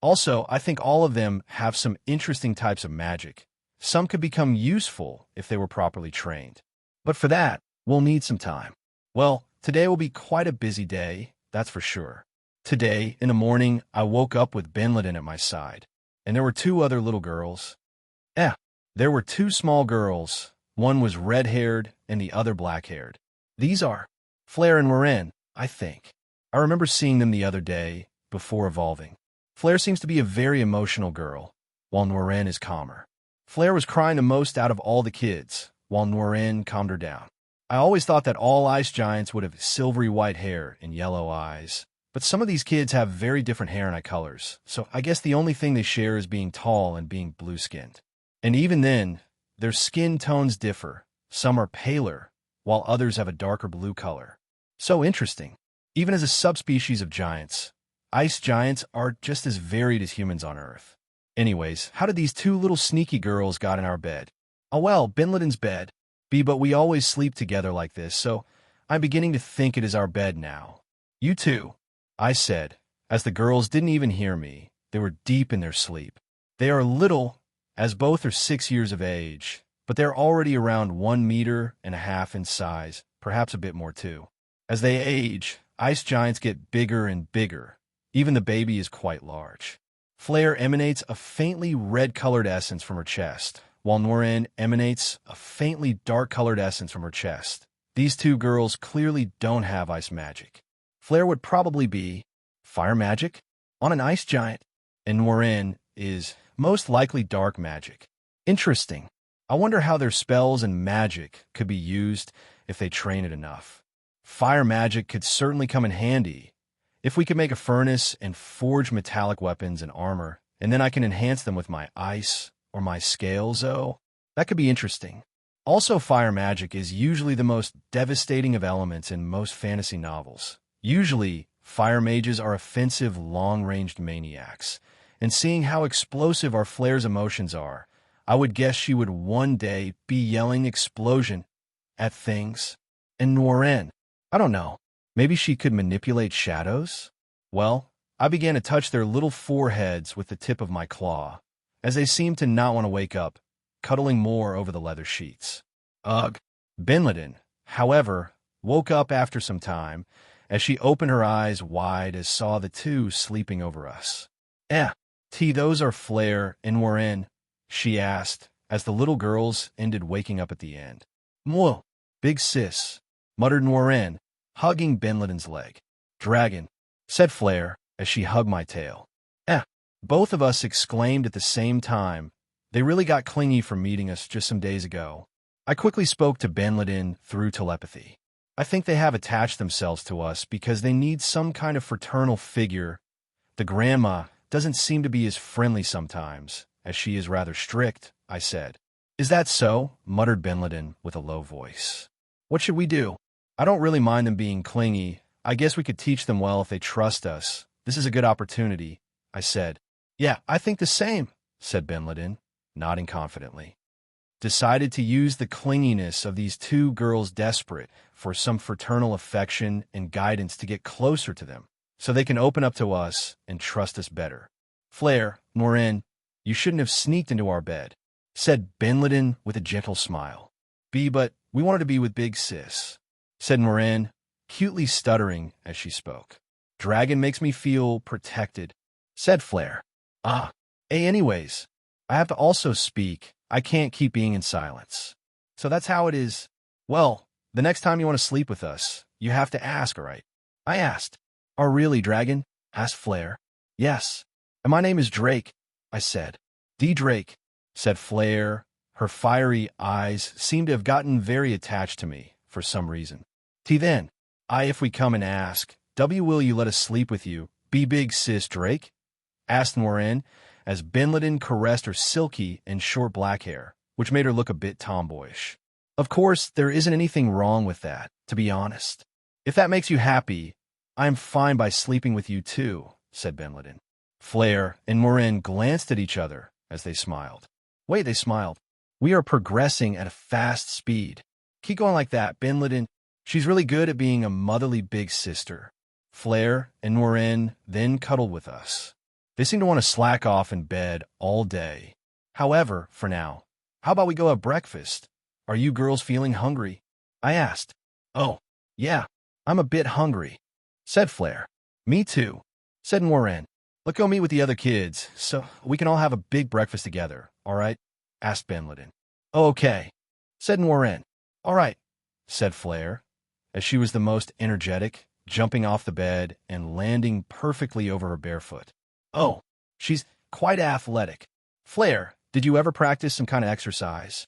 S2: Also, I think all of them have some interesting types of magic. Some could become useful if they were properly trained. But for that, we'll need some time. Well, today will be quite a busy day, that's for sure. Today, in the morning, I woke up with Benliden at my side, and there were 2 other little girls. There were 2 small girls. One was red-haired and the other black-haired. These are Flair and Morin, I think. I remember seeing them the other day, before evolving. Flair seems to be a very emotional girl, while Morin is calmer. Flair was crying the most out of all the kids, while Morin calmed her down. I always thought that all ice giants would have silvery white hair and yellow eyes, but some of these kids have very different hair and eye colors, so I guess the only thing they share is being tall and being blue-skinned. And even then, their skin tones differ. Some are paler, while others have a darker blue color. So interesting. Even as a subspecies of giants, ice giants are just as varied as humans on Earth. Anyways, how did these 2 little sneaky girls got in our bed? Oh well, Benliden's bed. But we always sleep together like this, so I'm beginning to think it is our bed now. You too, I said, as the girls didn't even hear me. They were deep in their sleep. They are little, as both are 6 years of age, but they're already around 1.5 meters in size, perhaps a bit more too. As they age, ice giants get bigger and bigger. Even the baby is quite large. Flair emanates a faintly red-colored essence from her chest, while Norin emanates a faintly dark-colored essence from her chest. These 2 girls clearly don't have ice magic. Flair would probably be fire magic on an ice giant, and Norin is most likely dark magic. Interesting. I wonder how their spells and magic could be used if they train it enough. Fire magic could certainly come in handy. If we could make a furnace and forge metallic weapons and armor, and then I can enhance them with my ice or my scales, that could be interesting. Also, fire magic is usually the most devastating of elements in most fantasy novels. Usually, fire mages are offensive, long-ranged maniacs. And seeing how explosive our Flair's emotions are, I would guess she would one day be yelling explosion at things. And Noren, I don't know, maybe she could manipulate shadows? Well, I began to touch their little foreheads with the tip of my claw, as they seemed to not want to wake up, cuddling more over the leather sheets. Ugh. Benleden, however, woke up after some time, as she opened her eyes wide as saw the two sleeping over us. Those are Flair and Noren, she asked, as the little girls ended waking up at the end. Mwah, big sis, muttered Noren, hugging Benleden's leg. Dragon, said Flair, as she hugged my tail. Both of us exclaimed at the same time. They really got clingy from meeting us just some days ago. I quickly spoke to Benleden through telepathy. I think they have attached themselves to us because they need some kind of fraternal figure. The grandma doesn't seem to be as friendly sometimes, as she is rather strict, I said. Is that so? Muttered Benleden with a low voice. What should we do? I don't really mind them being clingy. I guess we could teach them well if they trust us. This is a good opportunity, I said. Yeah, I think the same, said Benleden, nodding confidently. Decided to use the clinginess of these two girls desperate for some fraternal affection and guidance to get closer to them, so they can open up to us and trust us better. Flair, Noren, you shouldn't have sneaked into our bed, said Benleden with a gentle smile. But we wanted to be with Big Sis, said Noren, cutely stuttering as she spoke. Dragon makes me feel protected, said Flair. Anyways, I have to also speak. I can't keep being in silence. So that's how it is. Well, the next time you want to sleep with us, you have to ask, all right? I asked. Oh, really, Dragon? Asked Flair. Yes. And my name is Drake, I said. D. Drake, said Flair. Her fiery eyes seemed to have gotten very attached to me for some reason. Then, if we come and ask, will you let us sleep with you, be Big Sis Drake? Asked Noren, as Benleden caressed her silky and short black hair, which made her look a bit tomboyish. Of course, there isn't anything wrong with that, to be honest. If that makes you happy, I'm fine by sleeping with you too, said Benleden. Flair and Noren glanced at each other as they smiled. Wait, they smiled. We are progressing at a fast speed. Keep going like that, Benleden. She's really good at being a motherly big sister. Flair and Noren then cuddled with us. They seem to want to slack off in bed all day. However, for now, how about we go have breakfast? Are you girls feeling hungry? I asked. Oh, yeah, I'm a bit hungry, said Flair. Me too, said Noren. Let's go meet with the other kids, so we can all have a big breakfast together, all right? Asked Benleden. Okay, said Noren. All right, said Flair, as she was the most energetic, jumping off the bed and landing perfectly over her bare foot. Oh, she's quite athletic. Flair, did you ever practice some kind of exercise?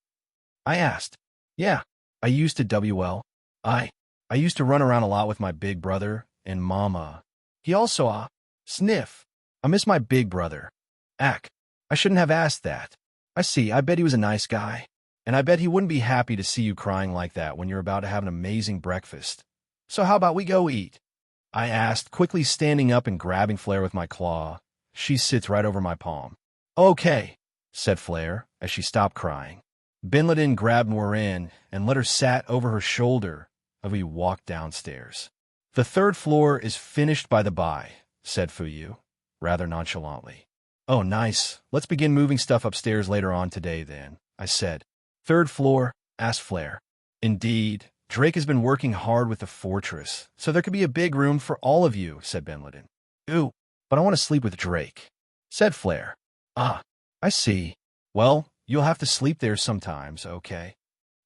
S2: I asked. Yeah, I used to WL. I used to run around a lot with my big brother and mama. He also, sniff. I miss my big brother. I shouldn't have asked that. I see, I bet he was a nice guy. And I bet he wouldn't be happy to see you crying like that when you're about to have an amazing breakfast. So how about we go eat? I asked, quickly standing up and grabbing Flair with my claw. She sits right over my palm. Okay, said Flair, as she stopped crying. Benleden grabbed Noren and let her sat over her shoulder as we walked downstairs. The third floor is finished by the by, said Fuyu, rather nonchalantly. Oh, nice. Let's begin moving stuff upstairs later on today, then, I said. Third floor? Asked Flair. Indeed. Drake has been working hard with the fortress, so there could be a big room for all of you, said Benleden. Ooh, but I want to sleep with Drake, said Flair. I see. Well, you'll have to sleep there sometimes, okay?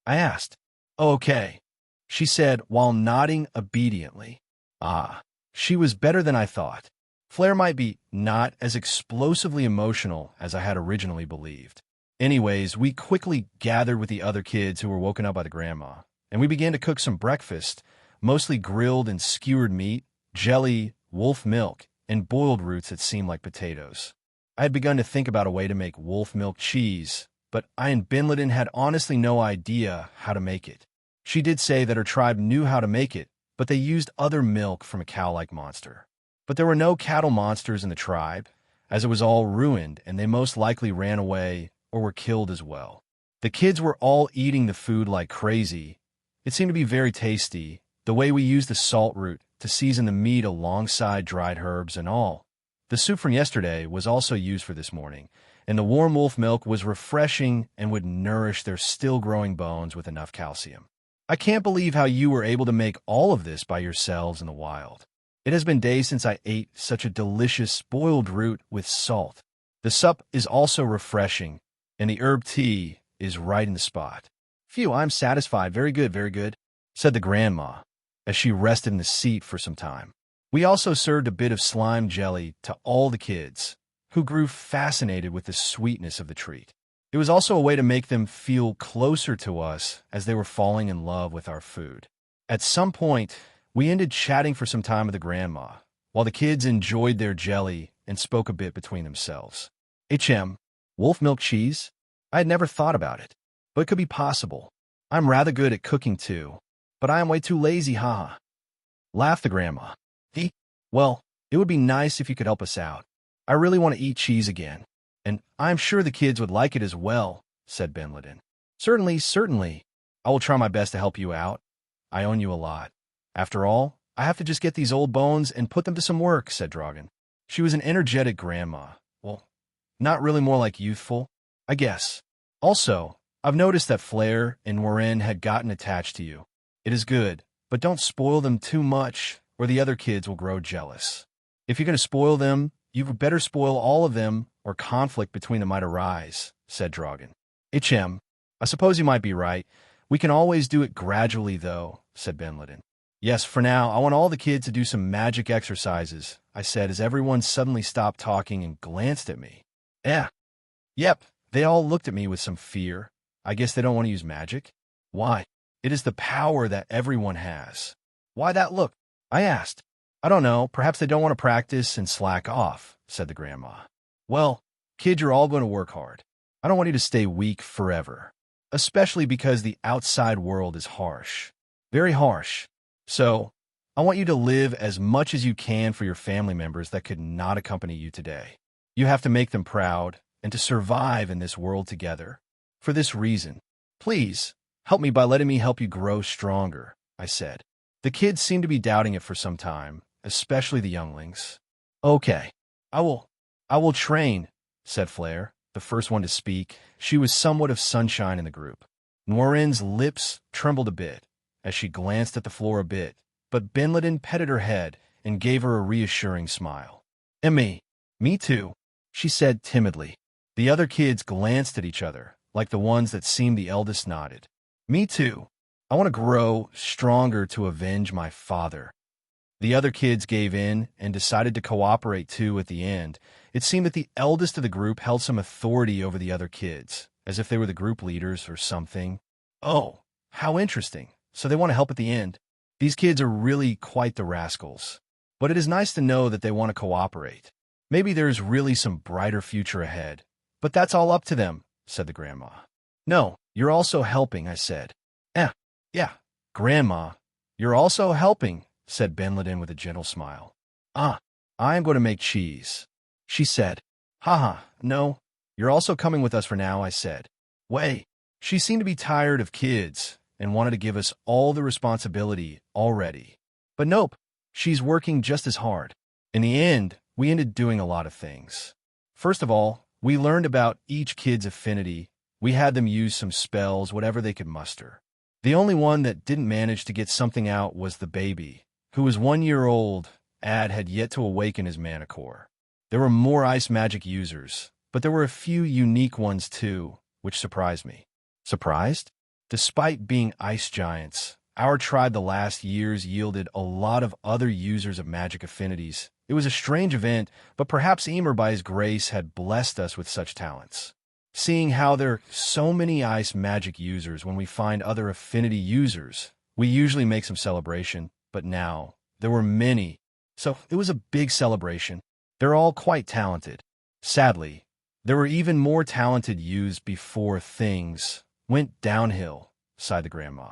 S2: I asked. Okay, she said while nodding obediently. She was better than I thought. Flair might be not as explosively emotional as I had originally believed. Anyways, we quickly gathered with the other kids who were woken up by the grandma, and we began to cook some breakfast mostly grilled and skewered meat, jelly, wolf milk, and boiled roots that seemed like potatoes. I had begun to think about a way to make wolf milk cheese, but I and Binladin had honestly no idea how to make it. She did say that her tribe knew how to make it, but they used other milk from a cow-like monster. But there were no cattle monsters in the tribe, as it was all ruined and they most likely ran away or were killed as well. The kids were all eating the food like crazy. It seemed to be very tasty, the way we used the salt root to season the meat alongside dried herbs and all. The soup from yesterday was also used for this morning, and the warm wolf milk was refreshing and would nourish their still-growing bones with enough calcium. I can't believe how you were able to make all of this by yourselves in the wild. It has been days since I ate such a delicious boiled root with salt. The sup is also refreshing, and the herb tea is right in the spot. Phew, I'm satisfied. Very good, said the grandma, as she rested in the seat for some time. We also served a bit of slime jelly to all the kids, who grew fascinated with the sweetness of the treat. It was also a way to make them feel closer to us as they were falling in love with our food. At some point, we ended chatting for some time with the grandma, while the kids enjoyed their jelly and spoke a bit between themselves. Wolf milk cheese? I had never thought about it, but it could be possible. I'm rather good at cooking too, but I am way too lazy, haha. Laughed the grandma. Well, it would be nice if you could help us out. I really want to eat cheese again, and I'm sure the kids would like it as well, said Binladin. Certainly. I will try my best to help you out. I own you a lot. After all, I have to just get these old bones and put them to some work, said Dragan. She was an energetic grandma. Well, not really, more like youthful, I guess. Also, I've noticed that Flair and Warren had gotten attached to you. It is good, but don't spoil them too much, or the other kids will grow jealous. If you're going to spoil them, you better spoil all of them, or conflict between them might arise, said Dragan. I suppose you might be right. We can always do it gradually, though, said Binladin. Yes, for now, I want all the kids to do some magic exercises, I said as everyone suddenly stopped talking and glanced at me. Yep, they all looked at me with some fear. I guess they don't want to use magic? Why? It is the power that everyone has. Why that look? I asked. I don't know, perhaps they don't want to practice and slack off, said the grandma. Well, kids, you're all going to work hard. I don't want you to stay weak forever, especially because the outside world is harsh. Very harsh. So, I want you to live as much as you can for your family members that could not accompany you today. You have to make them proud and to survive in this world together. For this reason, please, help me by letting me help you grow stronger, I said. The kids seemed to be doubting it for some time, especially the younglings. Okay, I will train, said Flair, the first one to speak. She was somewhat of sunshine in the group. Norin's lips trembled a bit as she glanced at the floor a bit, but Binladin petted her head and gave her a reassuring smile. And me too, she said timidly. The other kids glanced at each other, like the ones that seemed the eldest nodded. Me too. I want to grow stronger to avenge my father. The other kids gave in and decided to cooperate too at the end. It seemed that the eldest of the group held some authority over the other kids, as if they were the group leaders or something. Oh, how interesting. So they want to help at the end. These kids are really quite the rascals. But it is nice to know that they want to cooperate. Maybe there's really some brighter future ahead. But that's all up to them, said the grandma. No, you're also helping, I said. Yeah, Grandma, you're also helping, said Binladin with a gentle smile. I am going to make cheese, she said. No, you're also coming with us for now, I said. Wait, she seemed to be tired of kids and wanted to give us all the responsibility already. But nope, she's working just as hard. In the end, we ended doing a lot of things. First of all, we learned about each kid's affinity. We had them use some spells, whatever they could muster. The only one that didn't manage to get something out was the baby, who was 1 year old. Ad had yet to awaken his mana core. There were more ice magic users, but there were a few unique ones too, which surprised me. Surprised? Despite being ice giants, our tribe the last years yielded a lot of other users of magic affinities. It was a strange event, but perhaps Emer by his grace had blessed us with such talents. Seeing how there are so many ice magic users when we find other affinity users, We usually make some celebration, but now there were many, so it was a big celebration. They're all quite talented. Sadly, there were even more talented youths before things went downhill, sighed the grandma.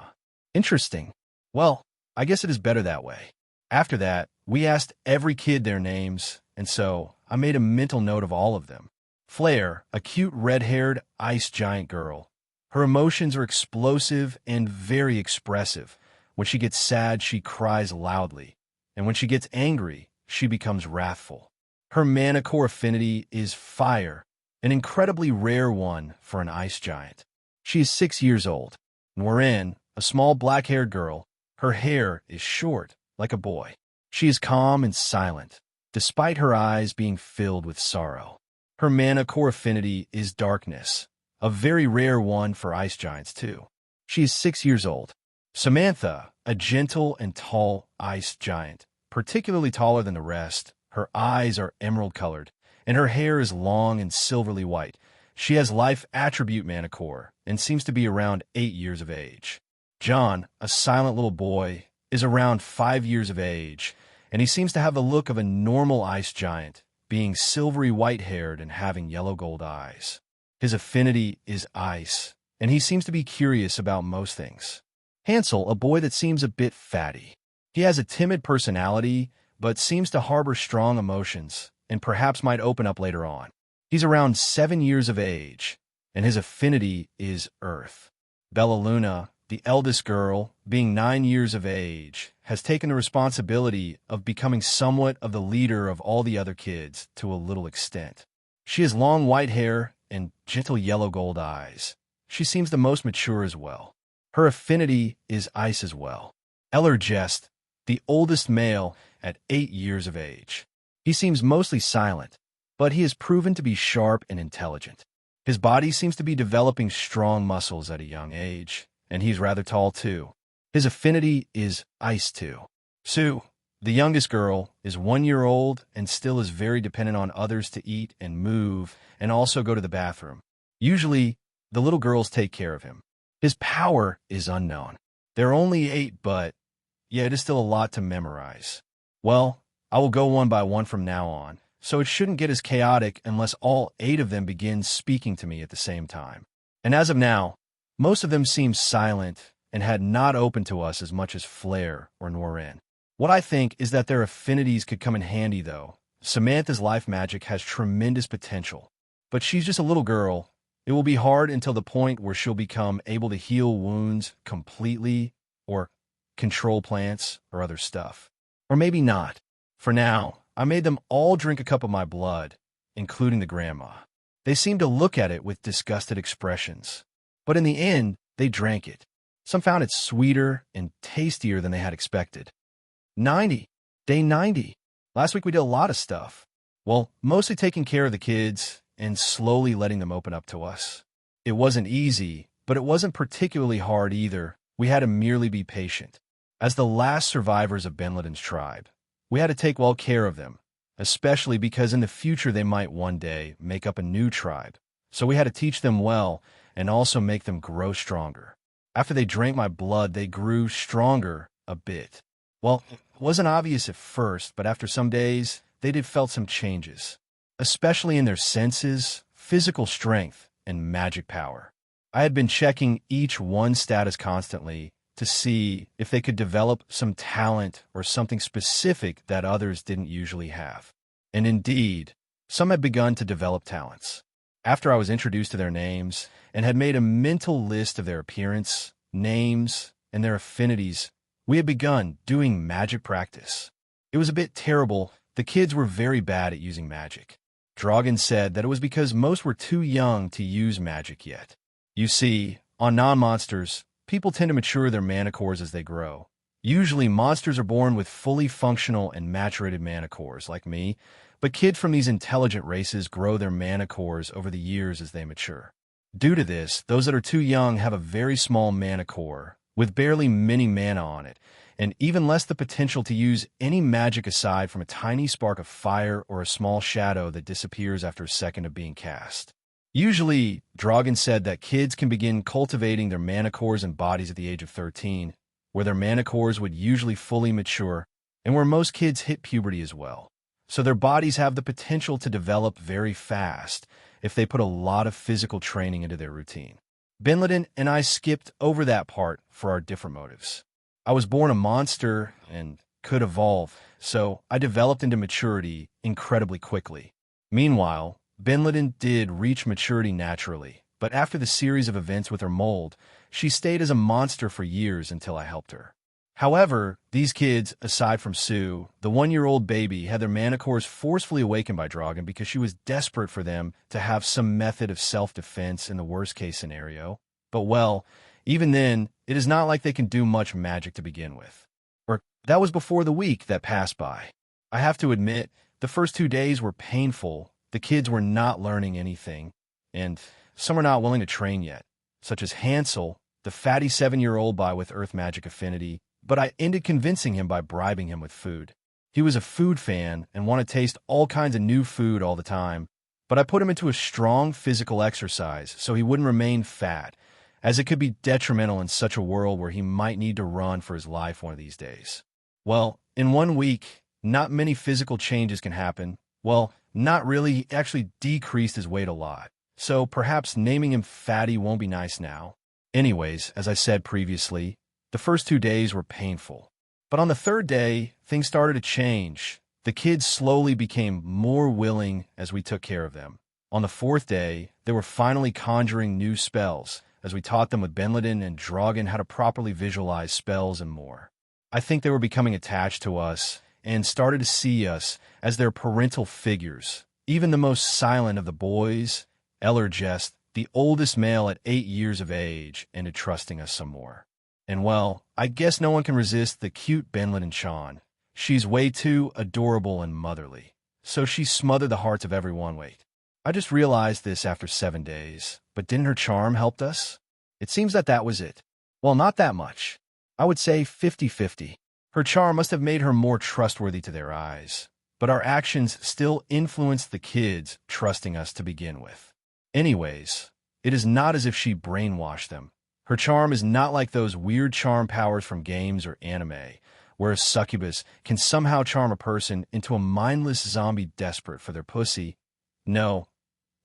S2: Interesting. Well, I guess it is better that way. After that, we asked every kid their names, and so I made a mental note of all of them. Flare, a cute red-haired ice giant girl. Her emotions are explosive and very expressive. When she gets sad, she cries loudly, and when she gets angry, she becomes wrathful. Her mana core affinity is fire, an incredibly rare one for an ice giant. She is 6 years old. Noreen, a small black-haired girl, her hair is short, like a boy. She is calm and silent, despite her eyes being filled with sorrow. Her mana core affinity is darkness, a very rare one for ice giants too. She is 6 years old. Samantha, a gentle and tall ice giant, particularly taller than the rest. Her eyes are emerald-colored, and her hair is long and silverly white. She has life attribute mana core and seems to be around 8 years of age. John, a silent little boy, is around 5 years of age, and he seems to have the look of a normal ice giant, being silvery white-haired and having yellow-gold eyes. His affinity is ice, and he seems to be curious about most things. Hansel, a boy that seems a bit fatty. He has a timid personality, but seems to harbor strong emotions, and perhaps might open up later on. He's around 7 years of age, and his affinity is earth. Bella Luna, the eldest girl, being 9 years of age, has taken the responsibility of becoming somewhat of the leader of all the other kids to a little extent. She has long white hair and gentle yellow-gold eyes. She seems the most mature as well. Her affinity is ice as well. Eller Jest, the oldest male at 8 years of age. He seems mostly silent, but he has proven to be sharp and intelligent. His body seems to be developing strong muscles at a young age, and he's rather tall too. His affinity is ice too. Sue, the youngest girl, is 1 year old and still is very dependent on others to eat and move and also go to the bathroom. Usually, the little girls take care of him. His power is unknown. They're only 8, but yeah, it is still a lot to memorize. Well, I will go one by one from now on, so it shouldn't get as chaotic unless all 8 of them begin speaking to me at the same time. And as of now, most of them seem silent and had not opened to us as much as Flare or Noreen. What I think is that their affinities could come in handy, though. Samantha's life magic has tremendous potential, but she's just a little girl. It will be hard until the point where she'll become able to heal wounds completely or control plants or other stuff. Or maybe not. For now, I made them all drink a cup of my blood, including the grandma. They seemed to look at it with disgusted expressions. But in the end, they drank it. Some found it sweeter and tastier than they had expected. 90. Day 90. Last week we did a lot of stuff. Well, mostly taking care of the kids and slowly letting them open up to us. It wasn't easy, but it wasn't particularly hard either. We had to merely be patient. As the last survivors of Ben Laden's tribe, we had to take well care of them, especially because in the future they might one day make up a new tribe. So we had to teach them well and also make them grow stronger. After they drank my blood, they grew stronger a bit. Well, it wasn't obvious at first, but after some days, they did felt some changes, especially in their senses, physical strength, and magic power. I had been checking each one's status constantly to see if they could develop some talent or something specific that others didn't usually have. And indeed, some had begun to develop talents. After I was introduced to their names and had made a mental list of their appearance, names, and their affinities, we had begun doing magic practice. It was a bit terrible. The kids were very bad at using magic. Drogon said that it was because most were too young to use magic yet. You see, on non-monsters, people tend to mature their mana cores as they grow. Usually, monsters are born with fully functional and maturated mana cores, like me, but kids from these intelligent races grow their mana cores over the years as they mature. Due to this, those that are too young have a very small mana core, with barely many mana on it, and even less the potential to use any magic aside from a tiny spark of fire or a small shadow that disappears after a second of being cast. Usually, Drogon said that kids can begin cultivating their mana cores and bodies at the age of 13, where their mana cores would usually fully mature, and where most kids hit puberty as well. So their bodies have the potential to develop very fast if they put a lot of physical training into their routine. Bin Laden and I skipped over that part for our different motives. I was born a monster and could evolve, so I developed into maturity incredibly quickly. Meanwhile, Bin Laden did reach maturity naturally, but after the series of events with her mold, she stayed as a monster for years until I helped her. However, these kids, aside from Sue, the 1-year-old baby, had their mana cores forcefully awakened by Dragon because she was desperate for them to have some method of self-defense in the worst-case scenario. But well, even then, it is not like they can do much magic to begin with. Or that was before the week that passed by. I have to admit, the first 2 days were painful. The kids were not learning anything, and some are not willing to train yet, such as Hansel, the fatty 7-year-old boy with earth magic affinity, but I ended convincing him by bribing him with food. He was a food fan and wanted to taste all kinds of new food all the time, but I put him into a strong physical exercise so he wouldn't remain fat, as it could be detrimental in such a world where he might need to run for his life one of these days. Well, in 1 week, not many physical changes can happen. Well, not really. He actually decreased his weight a lot, so perhaps naming him Fatty won't be nice now. Anyways, as I said previously, the first 2 days were painful. But on the 3rd day, things started to change. The kids slowly became more willing as we took care of them. On the 4th day, they were finally conjuring new spells, as we taught them with Ben Laden and Dragon how to properly visualize spells and more. I think they were becoming attached to us and started to see us as their parental figures. Even the most silent of the boys, Ellergest, the oldest male at 8 years of age, ended trusting us some more. And well, I guess no one can resist the cute Ben Laden Sean. She's way too adorable and motherly, so she smothered the hearts of everyone. Wait, I just realized this after 7 days, but didn't her charm help us? It seems that was it. Well, not that much. I would say 50-50. Her charm must have made her more trustworthy to their eyes, but our actions still influenced the kids trusting us to begin with. Anyways, it is not as if she brainwashed them. Her charm is not like those weird charm powers from games or anime, where a succubus can somehow charm a person into a mindless zombie desperate for their pussy. No,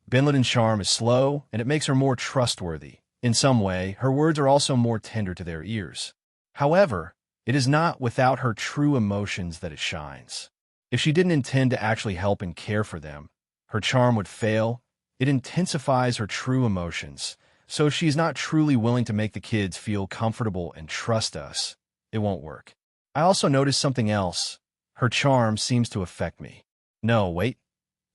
S2: Bin Laden's charm is slow, and it makes her more trustworthy. In some way, her words are also more tender to their ears. However, it is not without her true emotions that it shines. If she didn't intend to actually help and care for them, her charm would fail. It intensifies her true emotions. So if she's not truly willing to make the kids feel comfortable and trust us, it won't work. I also noticed something else. Her charm seems to affect me. No, wait.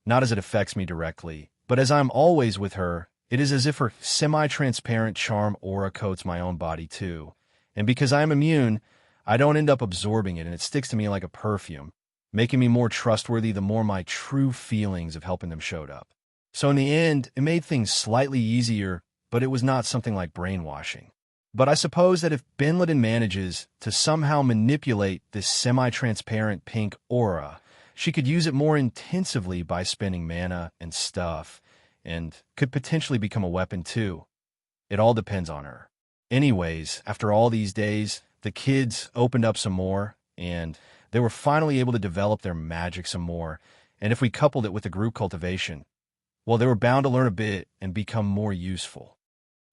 S2: Not as it affects me directly, but as I'm always with her, it is as if her semi-transparent charm aura coats my own body too. And because I am immune, I don't end up absorbing it, and it sticks to me like a perfume, making me more trustworthy the more my true feelings of helping them showed up. So in the end, it made things slightly easier, but it was not something like brainwashing. But I suppose that if Bin Laden manages to somehow manipulate this semi-transparent pink aura, she could use it more intensively by spending mana and stuff, and could potentially become a weapon too. It all depends on her. Anyways, after all these days, the kids opened up some more, and they were finally able to develop their magic some more, and if we coupled it with the group cultivation, well, they were bound to learn a bit and become more useful.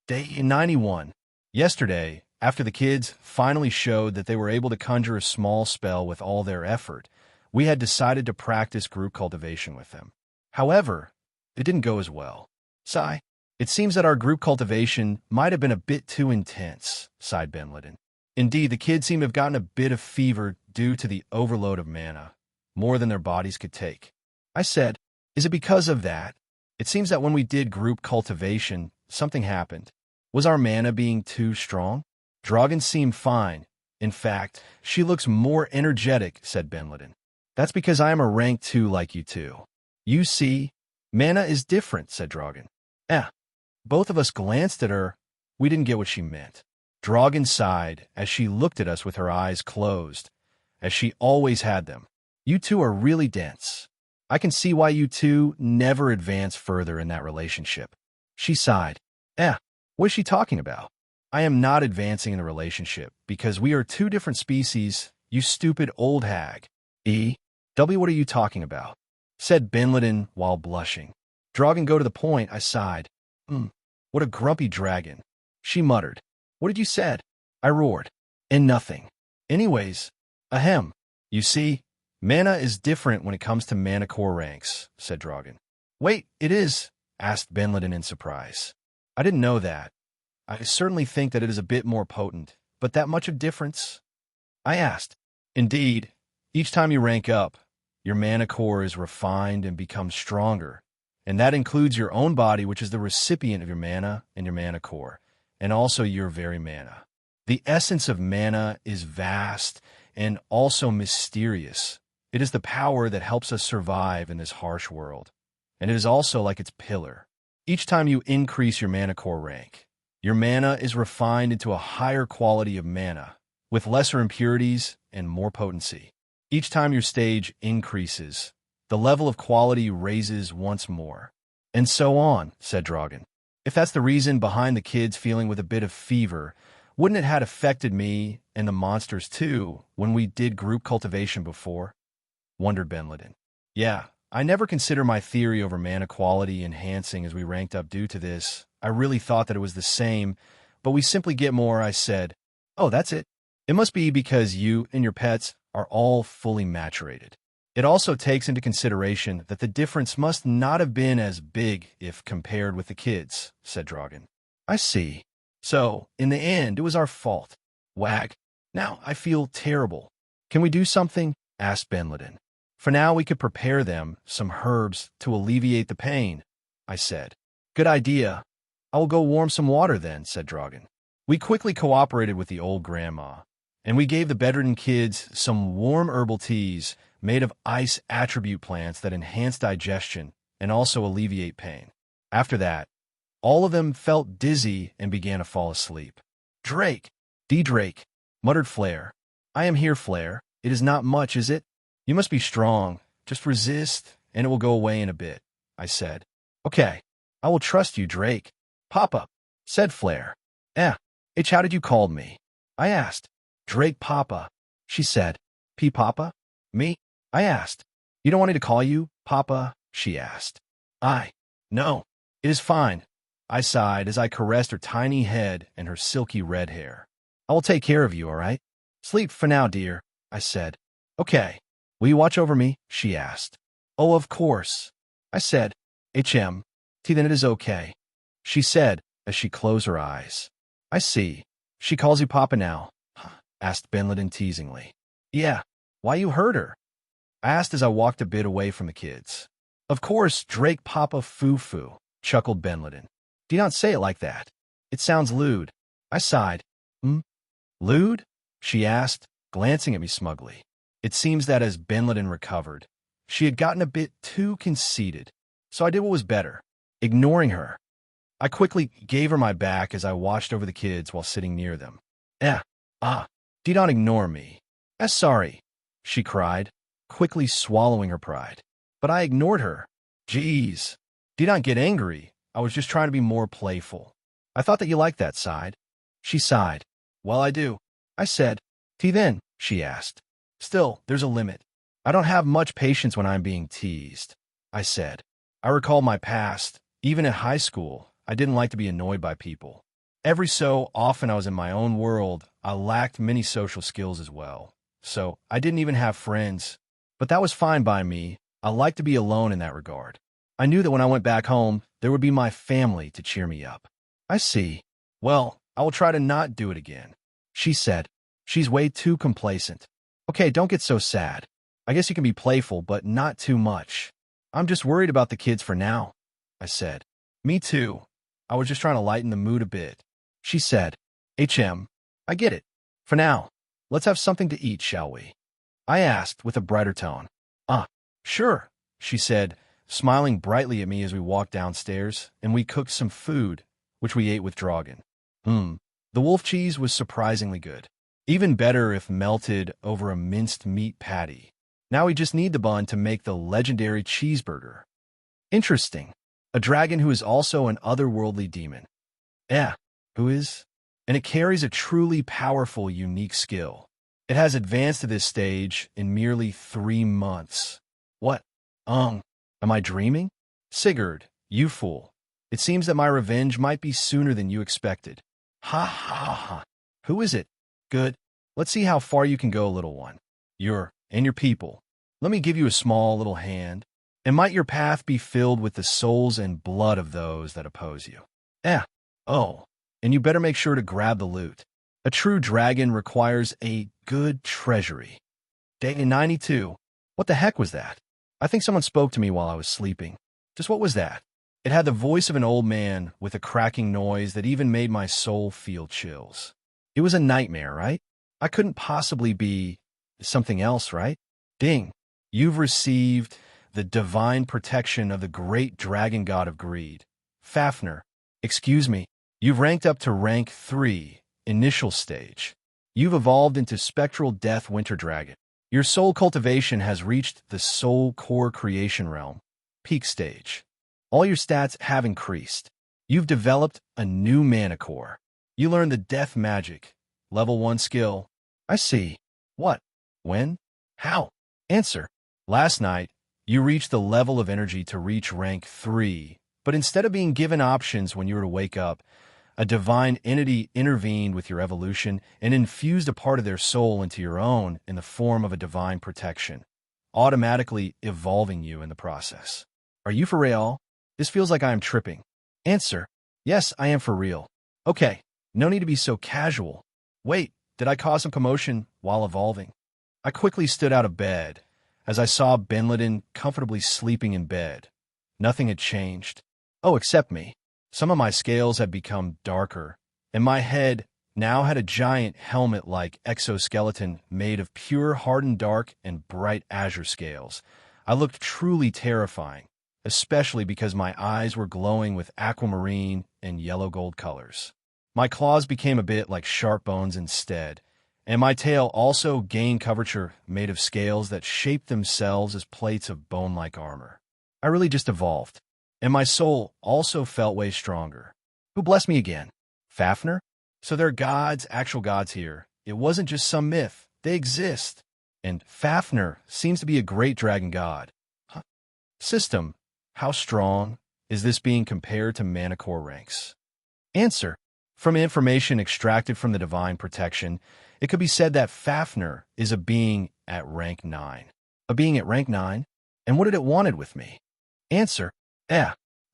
S2: Day 91. Yesterday, after the kids finally showed that they were able to conjure a small spell with all their effort, we had decided to practice group cultivation with them. However, it didn't go as well. Sigh. It seems that our group cultivation might have been a bit too intense, sighed Ben Laden. Indeed, the kids seem to have gotten a bit of fever due to the overload of mana, more than their bodies could take. I said, is it because of that? It seems that when we did group cultivation, something happened. Was our mana being too strong? Dragon seemed fine. In fact, she looks more energetic, said Ben Laden. That's because I am a rank 2 like you two. You see, mana is different, said Dragon. Both of us glanced at her. We didn't get what she meant. Dragon sighed as she looked at us with her eyes closed, as she always had them. You two are really dense. I can see why you two never advance further in that relationship. She sighed. What is she talking about? I am not advancing in the relationship because we are two different species, you stupid old hag. What are you talking about? Said Benleden while blushing. Dragon, go to the point, I sighed. What a grumpy dragon. She muttered. What did you said? I roared. And nothing. Anyways, ahem. You see, mana is different when it comes to mana core ranks, said Dragon. Wait, it is? Asked Benleden in surprise. I didn't know that. I certainly think that it is a bit more potent, but that much of difference? I asked. Indeed, each time you rank up, your mana core is refined and becomes stronger, and that includes your own body, which is the recipient of your mana and your mana core, and also your very mana. The essence of mana is vast and also mysterious. It is the power that helps us survive in this harsh world, and it is also like its pillar. Each time you increase your mana core rank, your mana is refined into a higher quality of mana, with lesser impurities and more potency. Each time your stage increases, the level of quality raises once more. And so on, said Dragon. If that's the reason behind the kids feeling with a bit of fever, wouldn't it have affected me and the monsters too when we did group cultivation before? Wondered Benleden. Yeah, I never considered my theory over mana quality enhancing as we ranked up due to this. I really thought that it was the same, but we simply get more, I said. Oh, that's it. It must be because you and your pets are all fully maturated. It also takes into consideration that the difference must not have been as big if compared with the kids, said Dragon. I see. So, in the end, it was our fault. Wag. Now I feel terrible. Can we do something? Asked Benleden. For now, we could prepare them some herbs to alleviate the pain, I said. Good idea. I will go warm some water then, said Dragon. We quickly cooperated with the old grandma, and we gave the bedridden kids some warm herbal teas made of ice attribute plants that enhance digestion and also alleviate pain. After that, all of them felt dizzy and began to fall asleep. Drake, Drake, muttered Flare. I am here, Flare. It is not much, is it? You must be strong. Just resist, and it will go away in a bit, I said. Okay, I will trust you, Drake. Papa, said Flare. How did you call me? I asked. Drake Papa, she said. P Papa? Me? I asked. You don't want me to call you Papa? She asked. No, it is fine. I sighed as I caressed her tiny head and her silky red hair. I will take care of you, all right? Sleep for now, dear, I said. Okay. Will you watch over me? She asked. Oh, of course. I said. Then it is okay. She said as she closed her eyes. I see. She calls you Papa now, asked Benleden teasingly. Yeah. Why you hurt her? I asked as I walked a bit away from the kids. Of course, Drake Papa Foo-Foo, chuckled Benleden. Do not say it like that. It sounds lewd. I sighed. Lewd? She asked, glancing at me smugly. It seems that as Benleden recovered, she had gotten a bit too conceited, so I did what was better, ignoring her. I quickly gave her my back as I watched over the kids while sitting near them. Do not ignore me. Sorry, she cried, quickly swallowing her pride. But I ignored her. Jeez. Do not get angry. I was just trying to be more playful. I thought that you liked that side. She sighed. Well, I do. I said. Then, she asked. Still, there's a limit. I don't have much patience when I'm being teased, I said. I recall my past. Even at high school, I didn't like to be annoyed by people. Every so often I was in my own world. I lacked many social skills as well. So I didn't even have friends. But that was fine by me. I liked to be alone in that regard. I knew that when I went back home, there would be my family to cheer me up. I see. Well, I will try to not do it again, she said. She's way too complacent. Okay, don't get so sad. I guess you can be playful, but not too much. I'm just worried about the kids for now, I said. Me too. I was just trying to lighten the mood a bit. She said. I get it. For now, let's have something to eat, shall we? I asked with a brighter tone. Sure, she said, smiling brightly at me as we walked downstairs, and we cooked some food, which we ate with Dragon. The wolf cheese was surprisingly good. Even better if melted over a minced meat patty. Now we just need the bun to make the legendary cheeseburger. Interesting. A dragon who is also an otherworldly demon. Who is? and it carries a truly powerful, unique skill. It has advanced to this stage in merely 3 months. What? Am I dreaming? Sigurd, you fool. It seems that my revenge might be sooner than you expected. Ha ha ha. Who is it? Good. Let's see how far you can go, little one. And your people. Let me give you a small little hand, and might your path be filled with the souls and blood of those that oppose you. Oh, and you better make sure to grab the loot. A true dragon requires a good treasury. Day 92. What the heck was that? I think someone spoke to me while I was sleeping. Just what was that? It had the voice of an old man with a cracking noise that even made my soul feel chills. It was a nightmare, right? I couldn't possibly be something else, right? Ding. You've received the divine protection of the great dragon god of greed. Fafnir. Excuse me. You've ranked up to rank 3, initial stage. You've evolved into spectral death winter dragon. Your soul cultivation has reached the soul core creation realm, peak stage. All your stats have increased. You've developed a new mana core. You learned the death magic, level 1 skill. I see. What? When? How? Answer. Last night, you reached the level of energy to reach rank 3, but instead of being given options when you were to wake up, a divine entity intervened with your evolution and infused a part of their soul into your own in the form of a divine protection, automatically evolving you in the process. Are you for real? This feels like I am tripping. Answer. Yes, I am for real. Okay, no need to be so casual. Wait, did I cause some commotion while evolving? I quickly stood out of bed as I saw Benliden comfortably sleeping in bed. Nothing had changed. Oh, except me. Some of my scales had become darker, and my head now had a giant helmet-like exoskeleton made of pure hardened dark and bright azure scales. I looked truly terrifying, especially because my eyes were glowing with aquamarine and yellow gold colors. My claws became a bit like sharp bones instead, and my tail also gained curvature made of scales that shaped themselves as plates of bone-like armor. I really just evolved. And my soul also felt way stronger. Who blessed me again? Fafnir? So there are gods, actual gods here. It wasn't just some myth. They exist. And Fafnir seems to be a great dragon god. Huh. System. How strong is this being compared to mana core ranks? Answer. From information extracted from the divine protection, it could be said that Fafnir is a being at rank 9. A being at rank 9? And what did it wanted with me? Answer.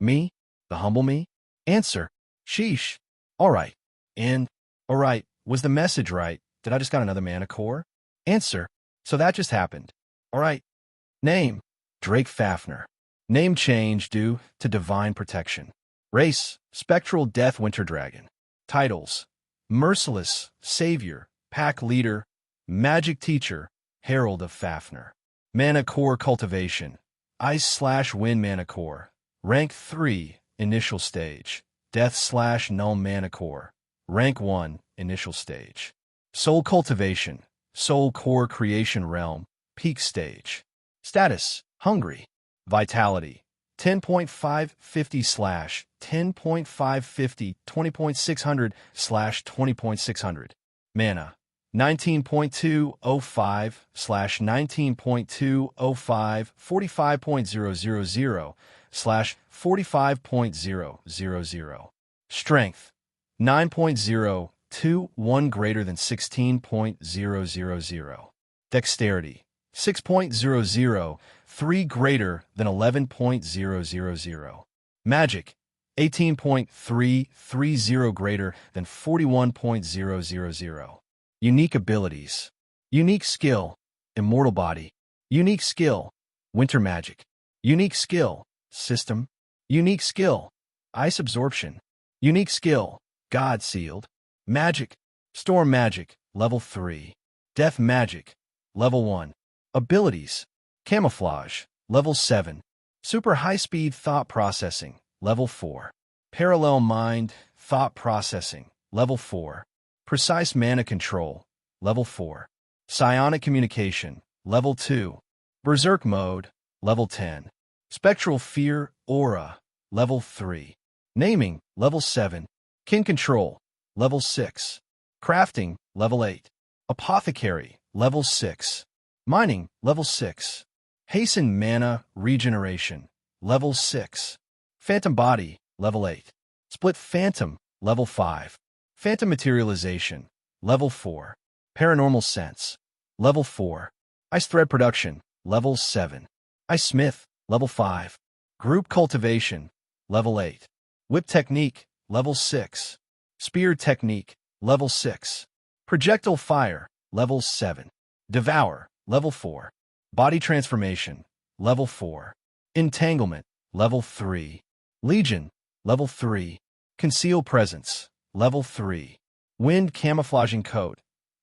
S2: Me? The humble me? Answer. Sheesh. All right. And, all right, was the message right? Did I just got another mana core? Answer. So that just happened. All right. Name. Drake Fafnir. Name change due to divine protection. Race. Spectral death winter dragon. Titles. Merciless. Savior. Pack leader. Magic teacher. Herald of Fafnir. Mana core cultivation. Ice/wind mana core. Rank 3, initial stage. Death/null mana core. Rank 1, initial stage. Soul cultivation. Soul core creation realm. Peak stage. Status. Hungry. Vitality. 10.550/10.550 20.600/20.600. Mana. 19.205/19.205 45.000/45.000. Strength 9.021 greater than 16.000. Dexterity 6.003 greater than 11.000. Magic 18.330 greater than 41.000. Unique abilities. Unique skill. Immortal body. Unique skill. Winter magic. Unique skill. System. Unique skill. Ice absorption. Unique skill. God sealed. Magic. Storm magic. Level 3. Death magic. Level 1. Abilities. Camouflage. Level 7. Super high-speed thought processing. Level 4. Parallel mind. Thought processing. Level 4. Precise mana control. Level 4. Psionic communication. Level 2. Berserk mode. Level 10. Spectral fear aura. Level 3. Naming. Level 7. Kin control. level 6. Crafting, level 8. Apothecary, level 6. Mining, level 6. Hasten mana regeneration, level 6. Phantom body, level 8. Split phantom, level 5. Phantom materialization, level 4. Paranormal sense, level 4. Ice thread production, level 7. Ice smith, level 5. Group cultivation, level 8. Whip technique, level 6. Spear technique, level 6. Projectile fire, level 7. Devour, level 4. Body transformation, level 4. Entanglement, level 3. Legion, level 3. Conceal presence, level 3. Wind camouflaging coat,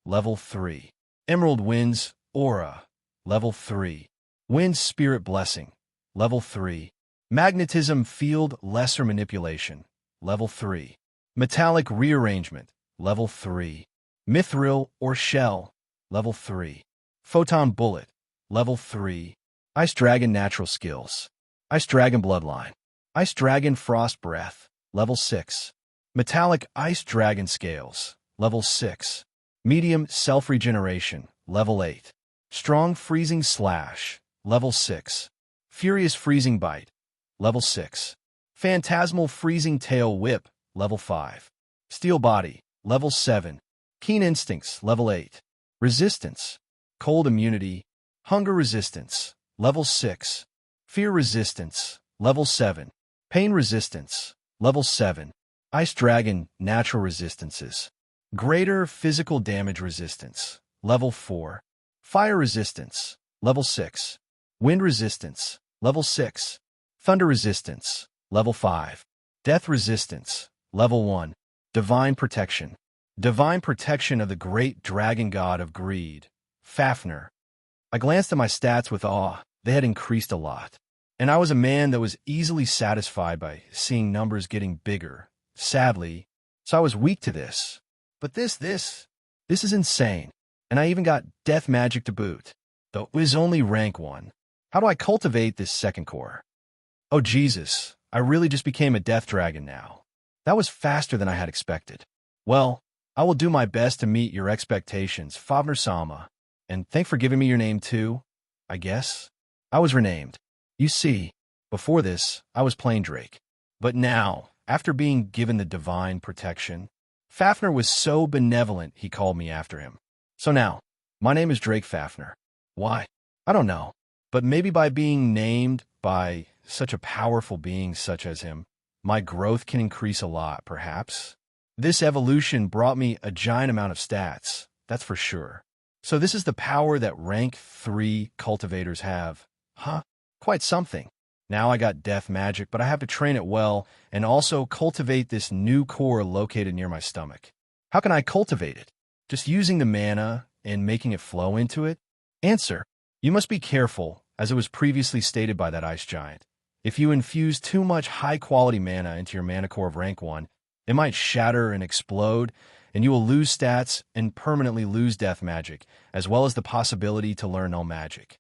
S2: level 3. Emerald winds, aura, level 3. Wind spirit blessing, level 3. Magnetism field lesser manipulation, level 3. Metallic rearrangement, level 3. Mithril or shell, level 3. Photon bullet, level 3. Ice dragon natural skills. Ice dragon bloodline. Ice dragon frost breath, level 6. Metallic ice dragon scales, level 6. Medium self-regeneration, level 8. Strong freezing slash, level 6. Furious freezing bite, level 6. Phantasmal freezing tail whip, level 5. Steel body, level 7. Keen instincts, level 8. Resistance, cold immunity, hunger resistance, level 6. Fear resistance, level 7. Pain resistance, level 7. Ice dragon natural resistances. Greater physical damage resistance, level 4. Fire resistance, level 6. Wind resistance, level 6. Thunder resistance, level 5. Death resistance, level 1. Divine protection. Divine protection of the great dragon god of greed, Fafnir. I glanced at my stats with awe. They had increased a lot. And I was a man that was easily satisfied by seeing numbers getting bigger, sadly, so I was weak to this. But this is insane. And I even got death magic to boot, though it was only rank 1. How do I cultivate this second core? Oh Jesus, I really just became a death dragon now. That was faster than I had expected. Well, I will do my best to meet your expectations, Fafnir-sama, and thank for giving me your name too, I guess. I was renamed. You see, before this, I was plain Drake. But now, after being given the divine protection, Fafnir was so benevolent he called me after him. So now, my name is Drake Fafnir. Why? I don't know. But maybe by being named by such a powerful being such as him, my growth can increase a lot, perhaps. This evolution brought me a giant amount of stats, that's for sure. So this is the power that rank 3 cultivators have. Huh? Quite something. Now I got death magic, but I have to train it well and also cultivate this new core located near my stomach. How can I cultivate it? Just using the mana and making it flow into it? Answer: you must be careful, as it was previously stated by that ice giant. If you infuse too much high-quality mana into your mana core of rank 1, it might shatter and explode, and you will lose stats and permanently lose death magic, as well as the possibility to learn no magic.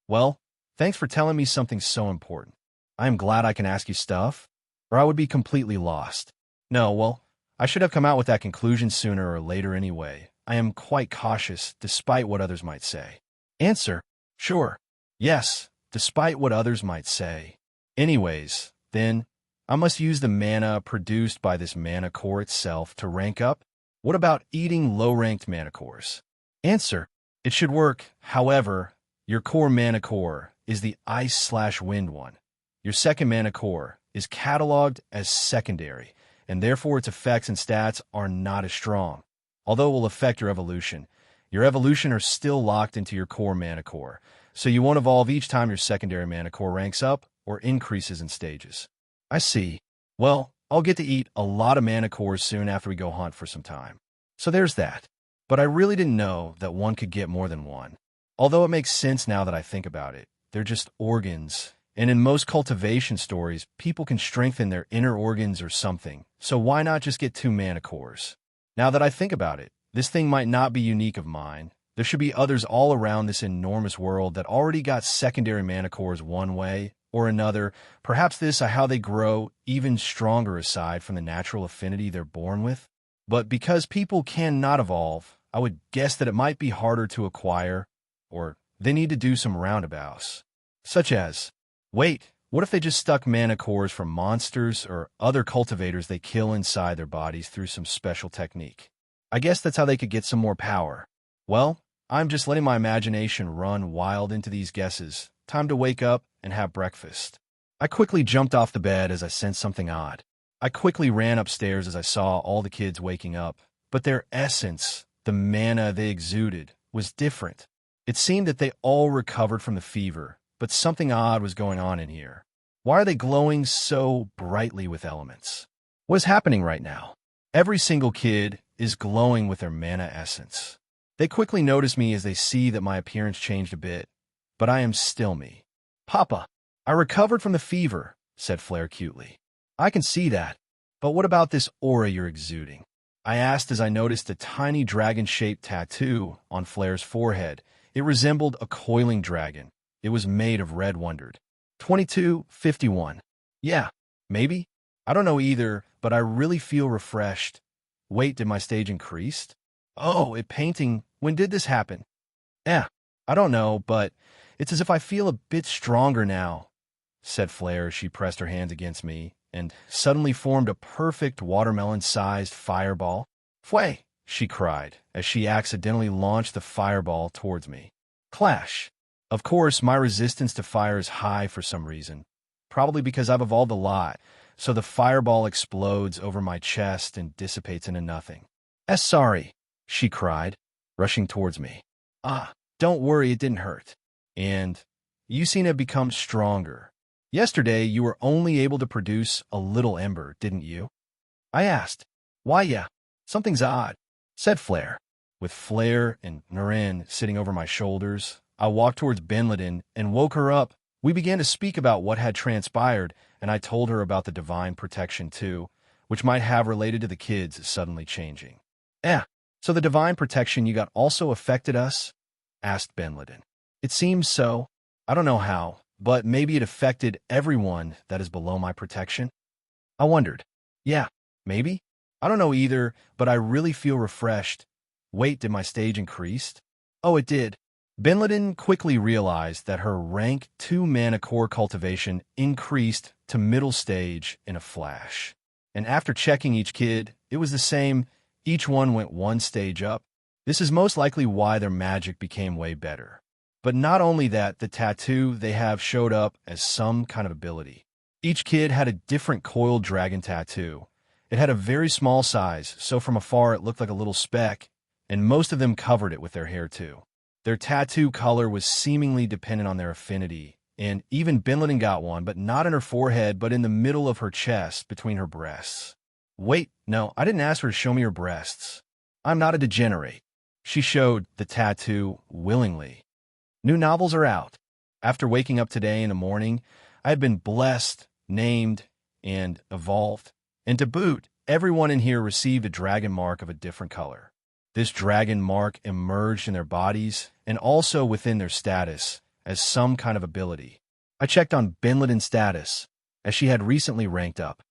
S2: Well, thanks for telling me something so important. I am glad I can ask you stuff, or I would be completely lost. No, well, I should have come out with that conclusion sooner or later anyway. I am quite cautious, despite what others might say. Answer: sure. Yes, despite what others might say. Anyways, then, I must use the mana produced by this mana core itself to rank up? What about eating low-ranked mana cores? Answer: it should work. However, your core mana core is the ice/wind one. Your second mana core is cataloged as secondary, and therefore its effects and stats are not as strong. Although it will affect your evolution are still locked into your core mana core, so you won't evolve each time your secondary mana core ranks up or increases in stages. I see. Well, I'll get to eat a lot of mana cores soon after we go hunt for some time. So there's that. But I really didn't know that one could get more than one. Although it makes sense now that I think about it. They're just organs. And in most cultivation stories, people can strengthen their inner organs or something. So why not just get 2 mana cores? Now that I think about it, this thing might not be unique of mine. There should be others all around this enormous world that already got secondary mana cores one way or another. Perhaps this is how they grow even stronger aside from the natural affinity they're born with. But because people cannot evolve, I would guess that it might be harder to acquire, or they need to do some roundabouts. Such as, wait, what if they just stuck mana cores from monsters or other cultivators they kill inside their bodies through some special technique? I guess that's how they could get some more power. Well, I'm just letting my imagination run wild into these guesses. Time to wake up and have breakfast. I quickly jumped off the bed as I sensed something odd. I quickly ran upstairs as I saw all the kids waking up, but their essence, the mana they exuded, was different. It seemed that they all recovered from the fever, but something odd was going on in here. Why are they glowing so brightly with elements? What is happening right now? Every single kid is glowing with their mana essence. They quickly notice me as they see that my appearance changed a bit, but I am still me. Papa, I recovered from the fever, said Flare cutely. I can see that, but what about this aura you're exuding? I asked as I noticed a tiny dragon-shaped tattoo on Flare's forehead. It resembled a coiling dragon. It was made of red wondered. 2251. Yeah, maybe. I don't know either, but I really feel refreshed. Wait, did my stage increased? Oh, it painting. When did this happen? I don't know, but it's as if I feel a bit stronger now, said Flare as she pressed her hands against me and suddenly formed a perfect watermelon-sized fireball. Fway, she cried as she accidentally launched the fireball towards me. Clash. Of course, my resistance to fire is high for some reason, probably because I've evolved a lot, so the fireball explodes over my chest and dissipates into nothing. Sorry, she cried, rushing towards me. Don't worry, it didn't hurt. And you seem to have become stronger. Yesterday, you were only able to produce a little ember, didn't you? I asked. Why, yeah, something's odd, said Flare. With Flare and Naren sitting over my shoulders, I walked towards Benliden and woke her up. We began to speak about what had transpired, and I told her about the divine protection too, which might have related to the kids suddenly changing. So the divine protection you got also affected us? Asked Benliden. It seems so. I don't know how, but maybe it affected everyone that is below my protection. I wondered. Yeah, maybe. I don't know either, but I really feel refreshed. Wait, did my stage increased? Oh, it did. Benliden quickly realized that her rank 2 mana core cultivation increased to middle stage in a flash. And after checking each kid, it was the same. Each one went 1 stage up. This is most likely why their magic became way better. But not only that, the tattoo they have showed up as some kind of ability. Each kid had a different coiled dragon tattoo. It had a very small size, so from afar it looked like a little speck, and most of them covered it with their hair too. Their tattoo color was seemingly dependent on their affinity, and even Benliden got one, but not in her forehead, but in the middle of her chest, between her breasts. Wait, no, I didn't ask her to show me her breasts. I'm not a degenerate. She showed the tattoo willingly. New novels are out. After waking up today in the morning, I had been blessed, named, and evolved. And to boot, everyone in here received a dragon mark of a different color. This dragon mark emerged in their bodies and also within their status as some kind of ability. I checked on Benliden's status, as she had recently ranked up.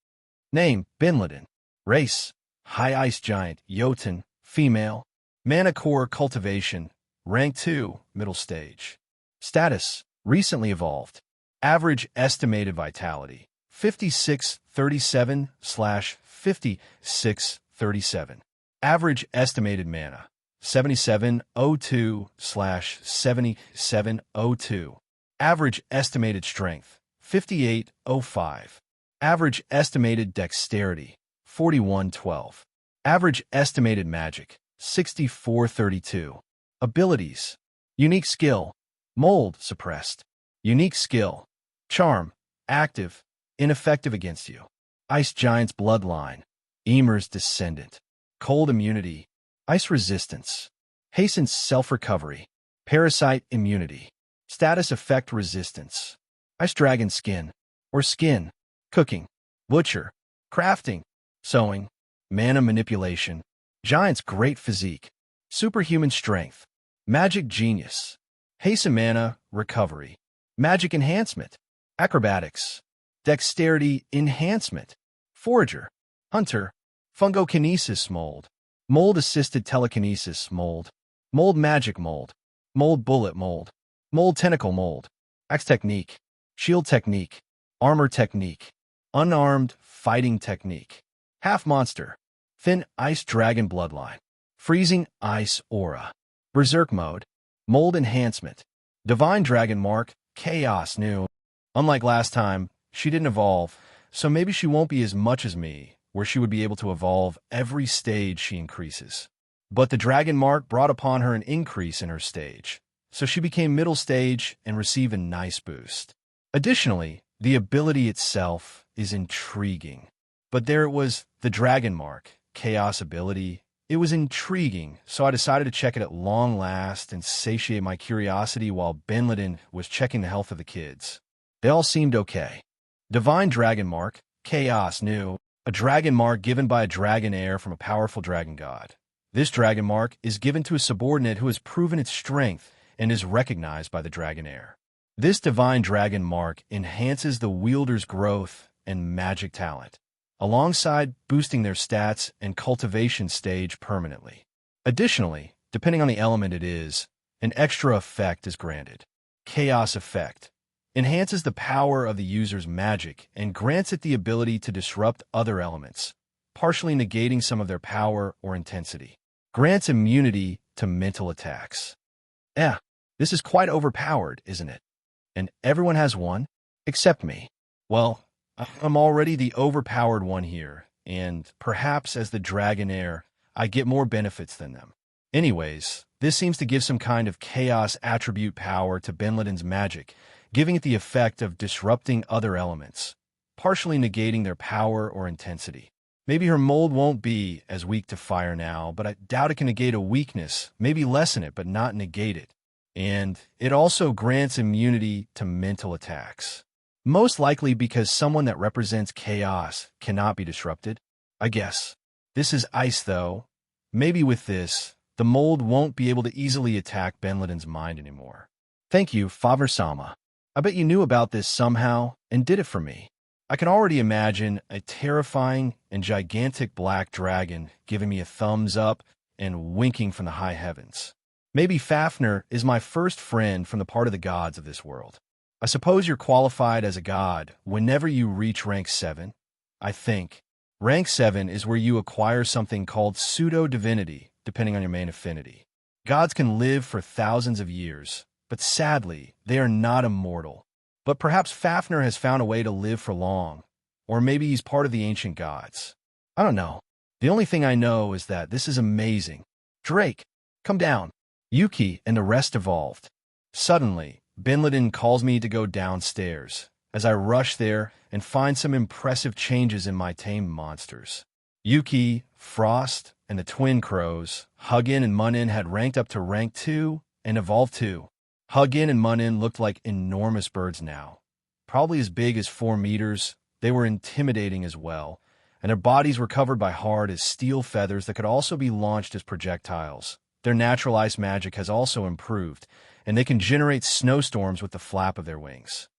S2: Name, Benliden. Race, High Ice Giant, Jotun, female. Mana Core Cultivation, Rank 2, middle stage. Status, recently evolved. Average estimated vitality, 5637/5637. Average estimated mana, 7702/7702. Average estimated strength, 5805. Average estimated dexterity, 4112. Average estimated magic, 6432. Abilities. Unique skill. Mold, suppressed. Unique skill. Charm, active, ineffective against you. Ice Giant's bloodline. Emer's descendant. Cold immunity. Ice resistance. Hastens self-recovery. Parasite immunity. Status effect resistance. Ice dragon skin. Or skin. Cooking. Butcher. Crafting. Sewing. Mana manipulation. Giant's great physique. Superhuman strength. Magic genius. Hasten mana recovery. Magic enhancement. Acrobatics. Dexterity enhancement. Forager. Hunter. Fungokinesis mold, mold-assisted telekinesis mold, mold magic mold, mold bullet mold tentacle mold, axe technique, shield technique, armor technique, unarmed fighting technique, half monster, thin ice dragon bloodline, freezing ice aura, berserk mode, mold enhancement, divine dragon mark, chaos new. Unlike last time, she didn't evolve, so maybe she won't be as much as me, where she would be able to evolve every stage she increases. But the dragon mark brought upon her an increase in her stage, so she became middle stage and received a nice boost. Additionally, the ability itself is intriguing. But there it was, the dragon mark, chaos ability. It was intriguing, so I decided to check it at long last and satiate my curiosity while Benin was checking the health of the kids. They all seemed okay. Divine dragon mark, chaos new, a dragon mark given by a dragon heir from a powerful dragon god. This dragon mark is given to a subordinate who has proven its strength and is recognized by the dragon heir. This divine dragon mark enhances the wielder's growth and magic talent, alongside boosting their stats and cultivation stage permanently. Additionally, depending on the element it is, an extra effect is granted. Chaos effect enhances the power of the user's magic and grants it the ability to disrupt other elements, partially negating some of their power or intensity. Grants immunity to mental attacks. This is quite overpowered, isn't it? And everyone has one, except me. Well, I'm already the overpowered one here, and perhaps as the dragon heir, I get more benefits than them. Anyways, this seems to give some kind of chaos attribute power to Benliden's magic, giving it the effect of disrupting other elements, partially negating their power or intensity. Maybe her mold won't be as weak to fire now, but I doubt it can negate a weakness, maybe lessen it but not negate it. And it also grants immunity to mental attacks. Most likely because someone that represents chaos cannot be disrupted, I guess. This is ice, though. Maybe with this, the mold won't be able to easily attack Benliden's mind anymore. Thank you, Favre-sama. I bet you knew about this somehow and did it for me. I can already imagine a terrifying and gigantic black dragon giving me a thumbs up and winking from the high heavens. Maybe Fafnir is my first friend from the part of the gods of this world. I suppose you're qualified as a god whenever you reach rank 7, I think. Rank 7 is where you acquire something called pseudo-divinity, depending on your main affinity. Gods can live for thousands of years, but sadly, they are not immortal. But perhaps Fafnir has found a way to live for long, or maybe he's part of the ancient gods. I don't know. The only thing I know is that this is amazing. Drake, come down. Yuki and the rest evolved. Suddenly, Benliden calls me to go downstairs, as I rush there and find some impressive changes in my tamed monsters. Yuki, Frost, and the twin crows, Hugin and Munin had ranked up to rank 2 and evolved too. Hugin and Munin looked like enormous birds now. Probably as big as 4 meters, they were intimidating as well, and their bodies were covered by hard as steel feathers that could also be launched as projectiles. Their natural ice magic has also improved, and they can generate snowstorms with the flap of their wings.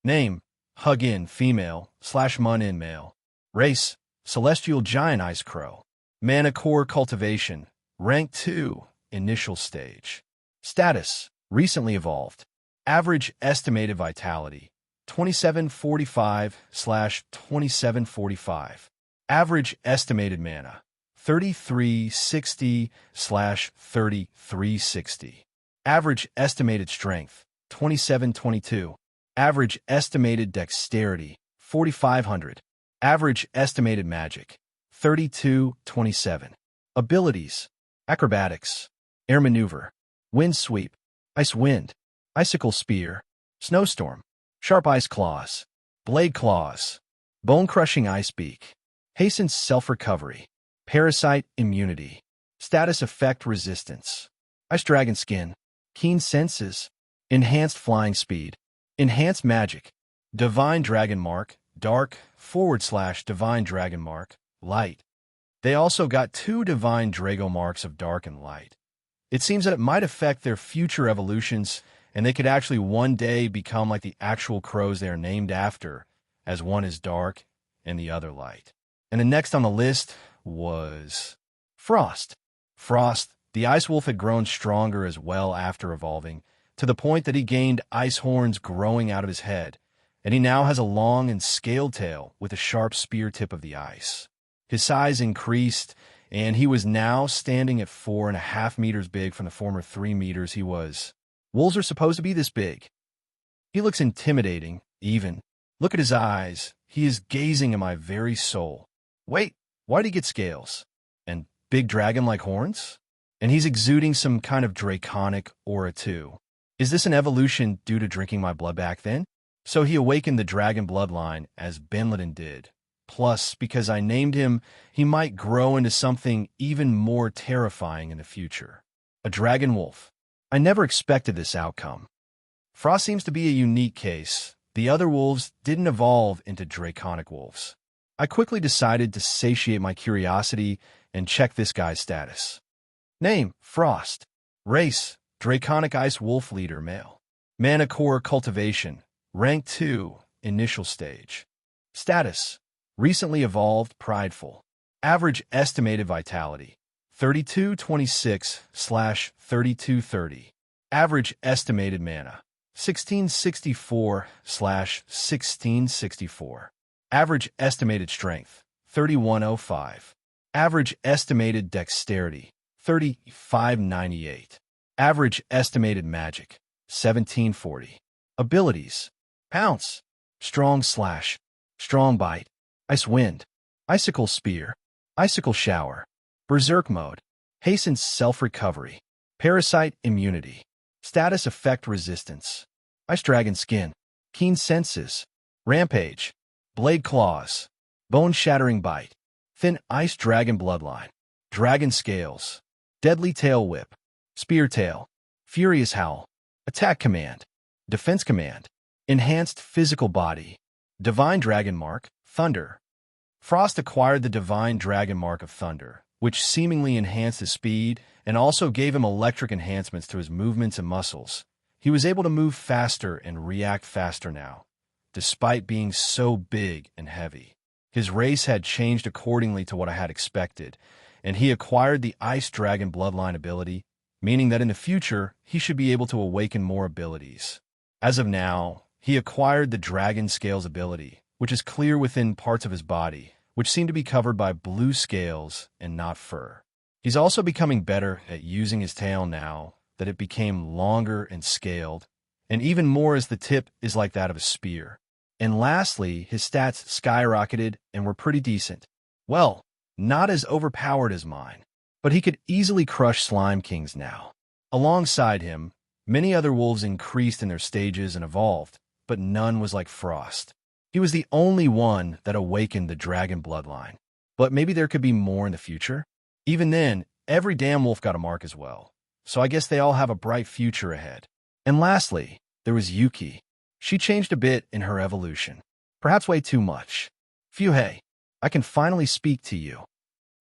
S2: Name, Hugin, female, /Munin, male. Race, celestial giant ice crow. Mana core cultivation, rank 2, initial stage. Status, recently evolved. Average estimated vitality, 2745/2745. Average estimated mana, 3360/3360. Average estimated strength, 2722. Average estimated dexterity, 4500. Average estimated magic, 3227. Abilities, acrobatics, air maneuver, wind sweep, ice wind, icicle spear, snowstorm, sharp ice claws, blade claws, bone-crushing ice beak, hastens self-recovery, parasite immunity, status effect resistance, ice dragon skin, keen senses, enhanced flying speed, enhanced magic, divine dragon mark, dark, /divine dragon mark, light. They also got 2 divine Drago marks of dark and light. It seems that it might affect their future evolutions, and they could actually one day become like the actual crows they are named after, as one is dark and the other light. And then next on the list, was Frost. Frost, the ice wolf, had grown stronger as well after evolving, to the point that he gained ice horns growing out of his head, and he now has a long and scaled tail with a sharp spear tip of the ice. His size increased, and he was now standing at 4.5 meters big from the former 3 meters he was. Wolves are supposed to be this big. He looks intimidating, even. Look at his eyes. He is gazing at my very soul. Wait, why'd he get scales? And big dragon-like horns? And he's exuding some kind of draconic aura too. Is this an evolution due to drinking my blood back then? So he awakened the dragon bloodline as Benin did. Plus, because I named him, he might grow into something even more terrifying in the future. A dragon wolf. I never expected this outcome. Frost seems to be a unique case. The other wolves didn't evolve into draconic wolves. I quickly decided to satiate my curiosity and check this guy's status. Name, Frost. Race, draconic ice wolf leader, male. Mana core cultivation, rank 2, initial stage. Status, recently evolved, prideful. Average estimated vitality, 3226/3230. Average estimated mana, 1664/1664. Average estimated strength, 3105. Average estimated dexterity, 3598. Average estimated magic, 1740. Abilities, pounce, strong slash, strong bite, ice wind, icicle spear, icicle shower, berserk mode, hastens self-recovery, parasite immunity, status effect resistance, ice dragon skin, keen senses, rampage, blade claws, bone-shattering bite, thin ice dragon bloodline, dragon scales, deadly tail whip, spear tail, furious howl, attack command, defense command, enhanced physical body, divine dragon mark, thunder. Frost acquired the divine dragon mark of thunder, which seemingly enhanced his speed and also gave him electric enhancements to his movements and muscles. He was able to move faster and react faster now, despite being so big and heavy. His race had changed accordingly to what I had expected, and he acquired the Ice Dragon Bloodline ability, meaning that in the future, he should be able to awaken more abilities. As of now, he acquired the Dragon Scales ability, which is clear within parts of his body, which seem to be covered by blue scales and not fur. He's also becoming better at using his tail now that it became longer and scaled, and even more as the tip is like that of a spear. And lastly, his stats skyrocketed and were pretty decent. Well, not as overpowered as mine, but he could easily crush Slime Kings now. Alongside him, many other wolves increased in their stages and evolved, but none was like Frost. He was the only one that awakened the dragon bloodline. But maybe there could be more in the future? Even then, every damn wolf got a mark as well. So I guess they all have a bright future ahead. And lastly, there was Yuki. She changed a bit in her evolution. Perhaps way too much. Phew, hey, I can finally speak to you.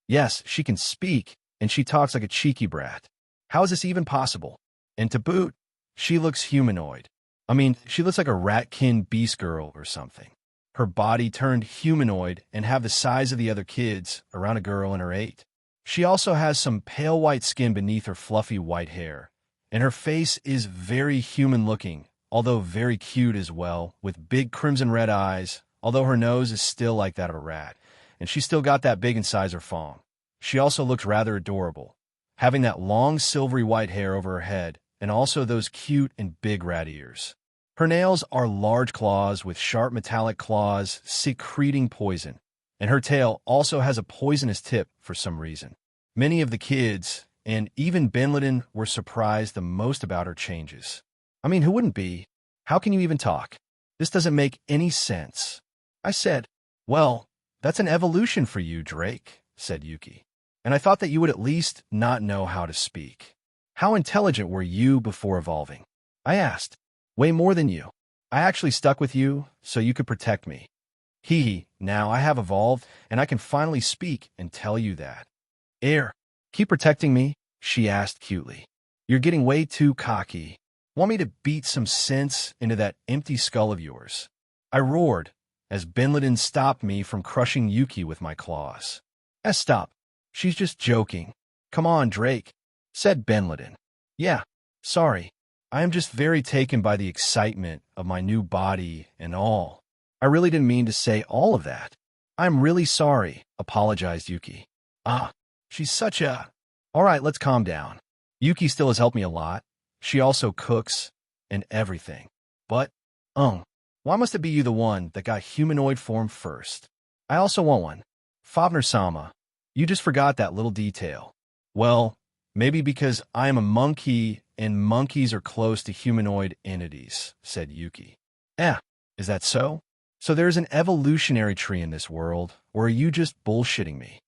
S2: Yes, she can speak, and she talks like a cheeky brat. How is this even possible? And to boot, she looks humanoid. I mean, she looks like a ratkin beast girl or something. Her body turned humanoid and have the size of the other kids, around a girl in her 8. She also has some pale white skin beneath her fluffy white hair, and her face is very human-looking, although very cute as well, with big crimson red eyes, although her nose is still like that of a rat, and she's still got that big incisor fawn. She also looks rather adorable, having that long silvery white hair over her head, and also those cute and big rat ears. Her nails are large claws with sharp metallic claws secreting poison, and her tail also has a poisonous tip for some reason. Many of the kids, and even Benin, were surprised the most about her changes. I mean, who wouldn't be? How can you even talk? This doesn't make any sense. I said, well, that's an evolution for you, Drake, said Yuki. And I thought that you would at least not know how to speak. How intelligent were you before evolving? I asked. Way more than you. I actually stuck with you so you could protect me. Now I have evolved, and I can finally speak and tell you that. Keep protecting me? She asked cutely. You're getting way too cocky. Want me to beat some sense into that empty skull of yours? I roared, as Benin stopped me from crushing Yuki with my claws. Stop. She's just joking. Come on, Drake, said Benliden. Yeah, sorry. I am just very taken by the excitement of my new body and all. I really didn't mean to say all of that. I'm really sorry, apologized Yuki. Ah, she's such a... All right, let's calm down. Yuki still has helped me a lot. She also cooks and everything. But, why must it be you the one that got humanoid form first? I also want one. Fafner-sama, you just forgot that little detail. Well, maybe because I am a monkey and monkeys are close to humanoid entities, said Yuki. Is that so? So there's an evolutionary tree in this world, or are you just bullshitting me?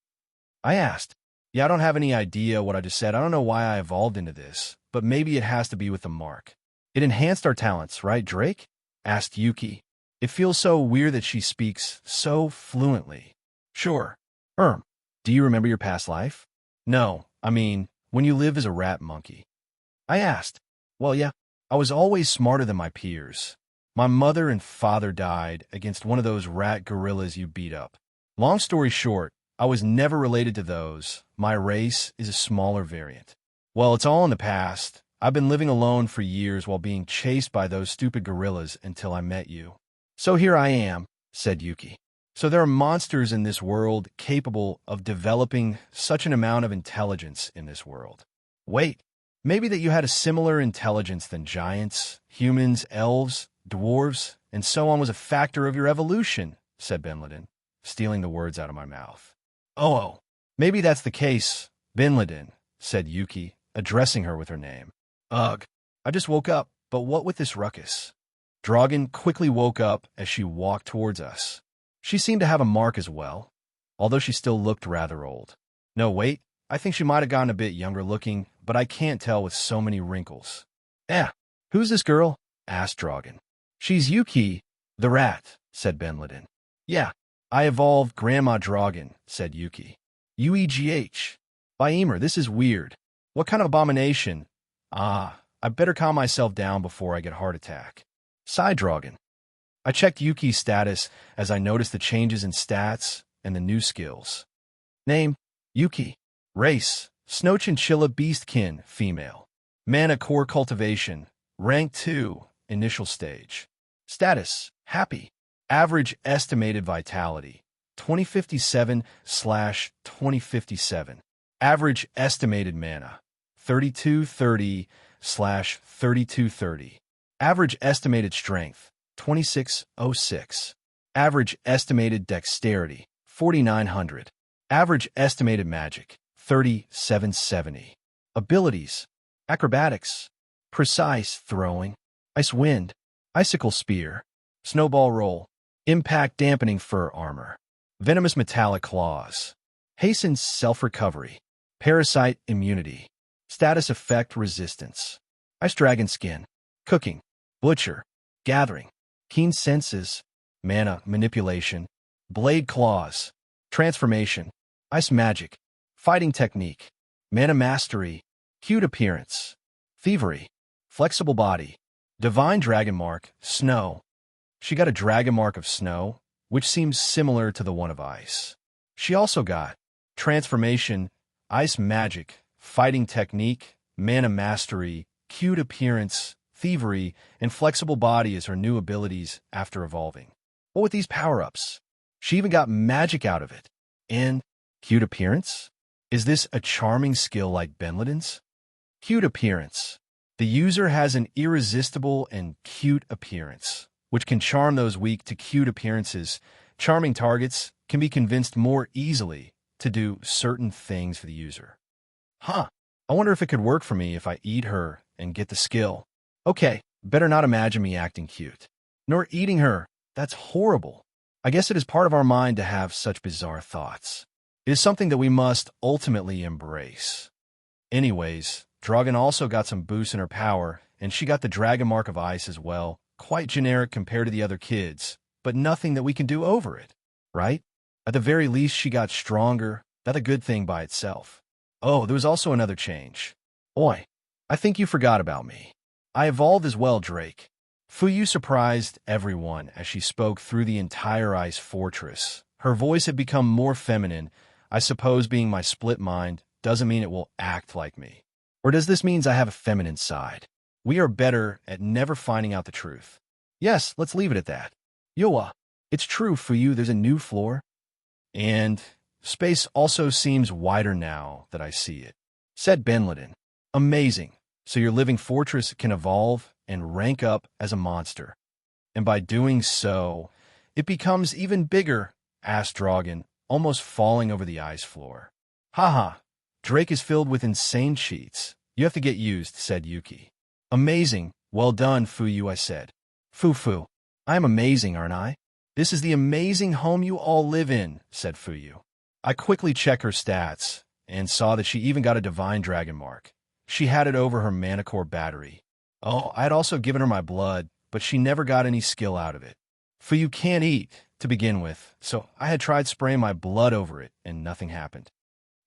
S2: I asked. Yeah, I don't have any idea what I just said. I don't know why I evolved into this, but maybe it has to be with the mark. It enhanced our talents, right, Drake? Asked Yuki. It feels so weird that she speaks so fluently. Sure. Do you remember your past life? No, I mean, when you live as a rat monkey. I asked. Well, yeah, I was always smarter than my peers. My mother and father died against one of those rat gorillas you beat up. Long story short, I was never related to those. My race is a smaller variant. Well, it's all in the past. I've been living alone for years while being chased by those stupid gorillas until I met you. So here I am, said Yuki. So there are monsters in this world capable of developing such an amount of intelligence in this world. Wait, maybe that you had a similar intelligence than giants, humans, elves, dwarves, and so on was a factor of your evolution, said Benliden, stealing the words out of my mouth. Oh, maybe that's the case, Benliden, said Yuki, addressing her with her name. Ugh, I just woke up, but what with this ruckus? Dragon quickly woke up as she walked towards us. She seemed to have a mark as well, although she still looked rather old. No, wait, I think she might have gotten a bit younger looking, but I can't tell with so many wrinkles. Who's this girl? Asked Dragon. She's Yuki, the rat, said Benliden. Yeah, I evolved Grandma Dragon, said Yuki. UEGH. By Emer, this is weird. What kind of abomination? I better calm myself down before I get heart attack. Sighed Dragon. I checked Yuki's status as I noticed the changes in stats and the new skills. Name, Yuki. Race, Snow Chinchilla Beastkin, female. Mana Core Cultivation, Rank 2, Initial Stage. Status, Happy. Average Estimated Vitality, 2057/2057. Average Estimated Mana, 3230/3230. Average Estimated Strength, 2606. Average Estimated Dexterity, 4900. Average Estimated Magic, 3770. Abilities, Acrobatics, Precise Throwing, Ice Wind, Icicle Spear, Snowball Roll, Impact Dampening Fur Armor, Venomous Metallic Claws, Hastens Self-Recovery, Parasite Immunity, Status Effect Resistance, Ice Dragon Skin, Cooking, Butcher, Gathering, Keen Senses, Mana Manipulation, Blade Claws, Transformation, Ice Magic, Fighting Technique, Mana Mastery, Cute Appearance, Thievery, Flexible Body, Divine Dragon Mark, Snow. She got a Dragon Mark of Snow, which seems similar to the one of Ice. She also got Transformation, Ice Magic, Fighting Technique, Mana Mastery, Cute Appearance, Thievery, and Flexible Body as her new abilities after evolving. What with these power-ups? She even got magic out of it. And Cute Appearance? Is this a charming skill like Benliden's? Cute Appearance. The user has an irresistible and cute appearance, which can charm those weak to cute appearances. Charming targets can be convinced more easily to do certain things for the user. I wonder if it could work for me if I eat her and get the skill. Okay, better not imagine me acting cute. Nor eating her. That's horrible. I guess it is part of our mind to have such bizarre thoughts. It is something that we must ultimately embrace. Anyways, Dragon also got some boosts in her power, and she got the Dragon Mark of Ice as well. Quite generic compared to the other kids, but nothing that we can do over it, right? At the very least, she got stronger. That's a good thing by itself. Oh, there was also another change. Oi, I think you forgot about me. I evolved as well, Drake. Fuyu surprised everyone as she spoke through the entire ice fortress. Her voice had become more feminine. I suppose being my split mind doesn't mean it will act like me. Or does this mean I have a feminine side? We are better at never finding out the truth. Yes, let's leave it at that. Yoa, it's true for you there's a new floor. And space also seems wider now that I see it, said Benliden. Amazing. So your living fortress can evolve and rank up as a monster. And by doing so, it becomes even bigger, asked Dragon, almost falling over the ice floor. Haha, Drake is filled with insane cheats. You have to get used, said Yuki. Amazing. Well done, Fuyu, I said. Fufu. I am amazing, aren't I? This is the amazing home you all live in, said Fuyu. I quickly checked her stats and saw that she even got a divine dragon mark. She had it over her mana core battery. Oh, I had also given her my blood, but she never got any skill out of it. Fuyu can't eat, to begin with, so I had tried spraying my blood over it, and nothing happened.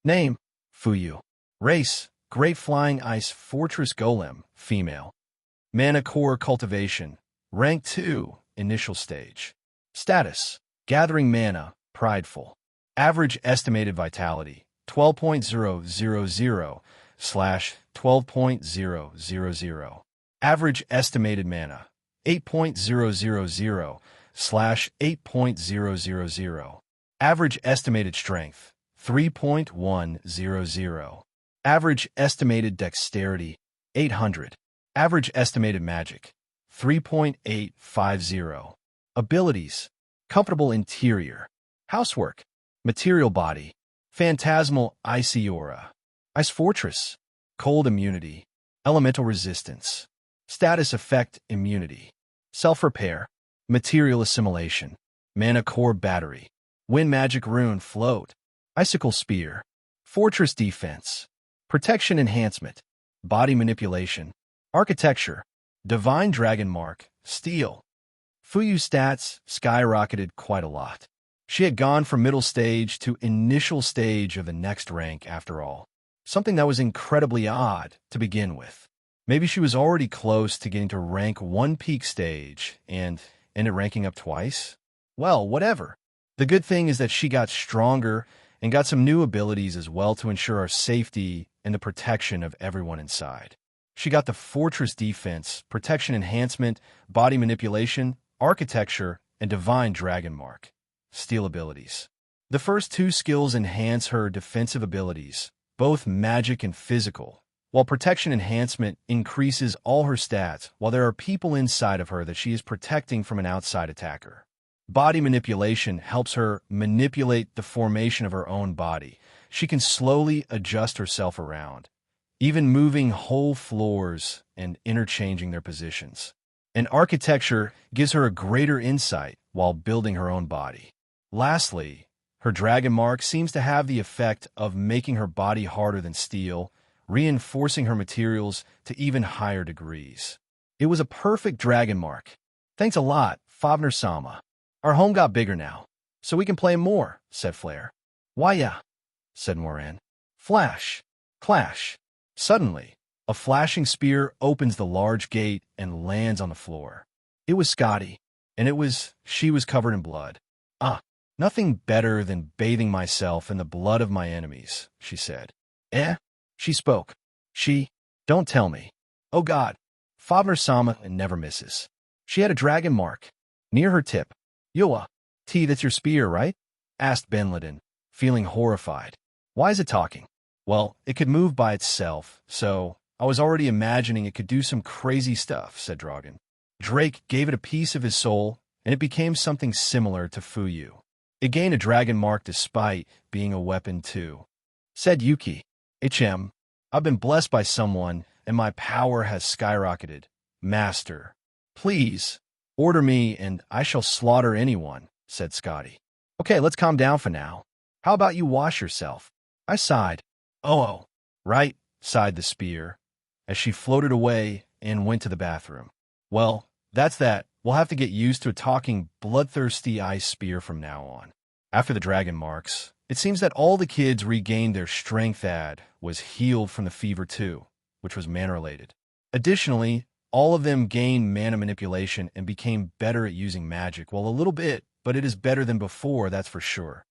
S2: Name, Fuyu. Race, Great Flying Ice Fortress Golem, female. Mana core cultivation. Rank 2, initial stage. Status, gathering mana, prideful. Average estimated vitality, 12.000/12.000. Average estimated mana, 8.000/8.000. Average estimated strength, 3.100. Average estimated dexterity, 800. Average estimated magic, 3.850. Abilities, comfortable interior. Housework, material body. Phantasmal icy aura. Ice fortress, cold immunity. Elemental resistance. Status effect immunity. Self-repair, material assimilation. Mana core battery. Wind magic rune float. Icicle spear. Fortress defense. Protection enhancement. Body manipulation. Architecture. Divine dragon mark. Steel. Fuyu stats skyrocketed quite a lot. She had gone from middle stage to initial stage of the next rank after all. Something that was incredibly odd to begin with. Maybe she was already close to getting to rank 1 peak stage and ended ranking up twice? Well, whatever. The good thing is that she got stronger and got some new abilities as well to ensure our safety and the protection of everyone inside. She got the Fortress Defense, Protection Enhancement, Body Manipulation, Architecture, and Divine Dragon Mark. Steel abilities. The first 2 skills enhance her defensive abilities, both magic and physical, while Protection Enhancement increases all her stats while there are people inside of her that she is protecting from an outside attacker. Body Manipulation helps her manipulate the formation of her own body. She can slowly adjust herself around, even moving whole floors and interchanging their positions. And Architecture gives her a greater insight while building her own body. Lastly, her dragon mark seems to have the effect of making her body harder than steel, reinforcing her materials to even higher degrees. It was a perfect dragon mark. Thanks a lot, Favner-sama. Our home got bigger now, so we can play more, said Flare. Why yeah, said Moran. Flash. Clash. Suddenly, a flashing spear opens the large gate and lands on the floor. It was Scotty, and she was covered in blood. Nothing better than bathing myself in the blood of my enemies, she said. She spoke. Don't tell me. Oh God, Favner-sama never misses. She had a dragon mark near her tip. Yoa, that's your spear, right? Asked Benliden, feeling horrified. Why is it talking? Well, it could move by itself, so I was already imagining it could do some crazy stuff, said Dragon. Drake gave it a piece of his soul, and it became something similar to Fuyu. It gained a dragon mark despite being a weapon too. Said Yuki, I've been blessed by someone, and my power has skyrocketed. Master, please, order me, and I shall slaughter anyone, said Scotty. Okay, let's calm down for now. How about you wash yourself? I sighed. Oh, right, sighed the spear, as she floated away and went to the bathroom. Well, that's that. We'll have to get used to a talking, bloodthirsty ice spear from now on. After the dragon marks, it seems that all the kids regained their strength was healed from the fever too, which was mana-related. Additionally, all of them gained mana manipulation and became better at using magic. Well, a little bit, but it is better than before, that's for sure.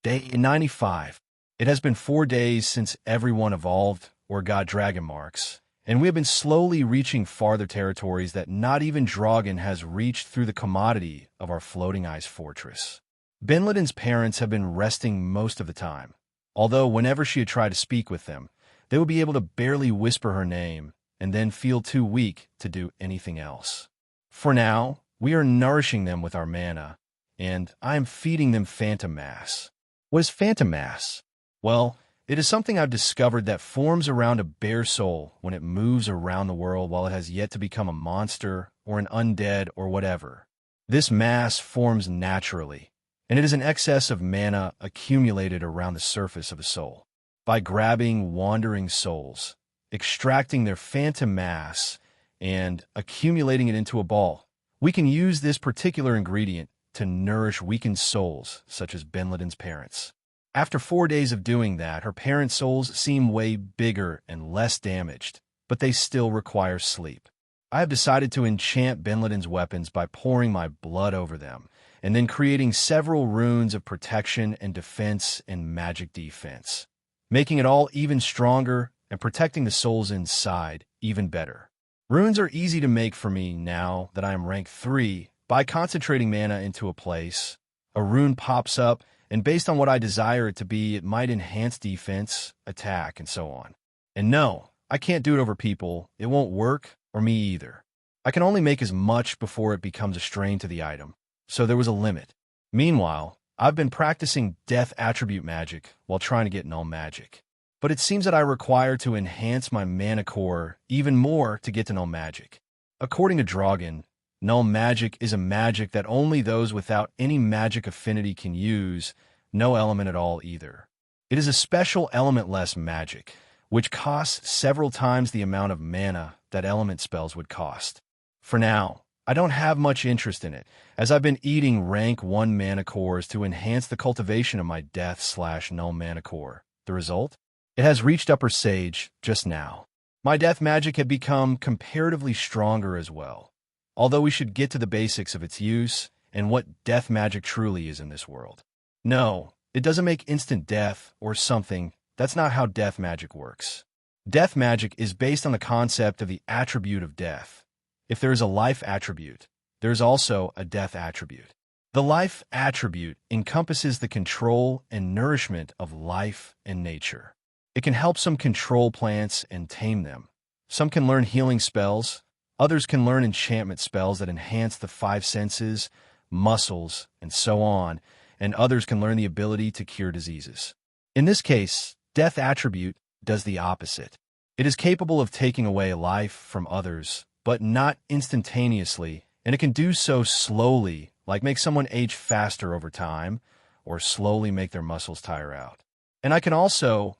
S2: Day 95. It has been 4 days since everyone evolved or got dragon marks, and we have been slowly reaching farther territories that not even Dragon has reached through the commodity of our floating ice fortress. Benliden's parents have been resting most of the time, although whenever she had tried to speak with them, they would be able to barely whisper her name and then feel too weak to do anything else. For now, we are nourishing them with our mana, and I am feeding them phantom mass. What is phantom mass? Well, it is something I've discovered that forms around a bare soul when it moves around the world while it has yet to become a monster or an undead or whatever. This mass forms naturally, and it is an excess of mana accumulated around the surface of a soul. By grabbing wandering souls, extracting their phantom mass, and accumulating it into a ball, we can use this particular ingredient to nourish weakened souls, such as Benliden's parents. After 4 days of doing that, her parents' souls seem way bigger and less damaged, but they still require sleep. I have decided to enchant Benliden's weapons by pouring my blood over them, and then creating several runes of protection and defense and magic defense, making it all even stronger and protecting the souls inside even better. Runes are easy to make for me now that I am rank 3. By concentrating mana into a place, a rune pops up, and based on what I desire it to be, it might enhance defense, attack, and so on. And no, I can't do it over people. It won't work, or me either. I can only make as much before it becomes a strain to the item, so there was a limit. Meanwhile, I've been practicing death attribute magic while trying to get null magic. But it seems that I require to enhance my mana core even more to get to null magic. According to Dragon, null magic is a magic that only those without any magic affinity can use, no element at all either. It is a special elementless magic, which costs several times the amount of mana that element spells would cost. For now, I don't have much interest in it, as I've been eating rank 1 mana cores to enhance the cultivation of my death/null mana core. The result? It has reached upper sage just now. My death magic had become comparatively stronger as well, although we should get to the basics of its use and what death magic truly is in this world. No, it doesn't make instant death or something. That's not how death magic works. Death magic is based on the concept of the attribute of death. If there is a life attribute, there is also a death attribute. The life attribute encompasses the control and nourishment of life and nature. It can help some control plants and tame them. Some can learn healing spells. Others can learn enchantment spells that enhance the 5 senses, muscles, and so on, and others can learn the ability to cure diseases. In this case, death attribute does the opposite. It is capable of taking away life from others, but not instantaneously, and it can do so slowly, like make someone age faster over time, or slowly make their muscles tire out. And I can also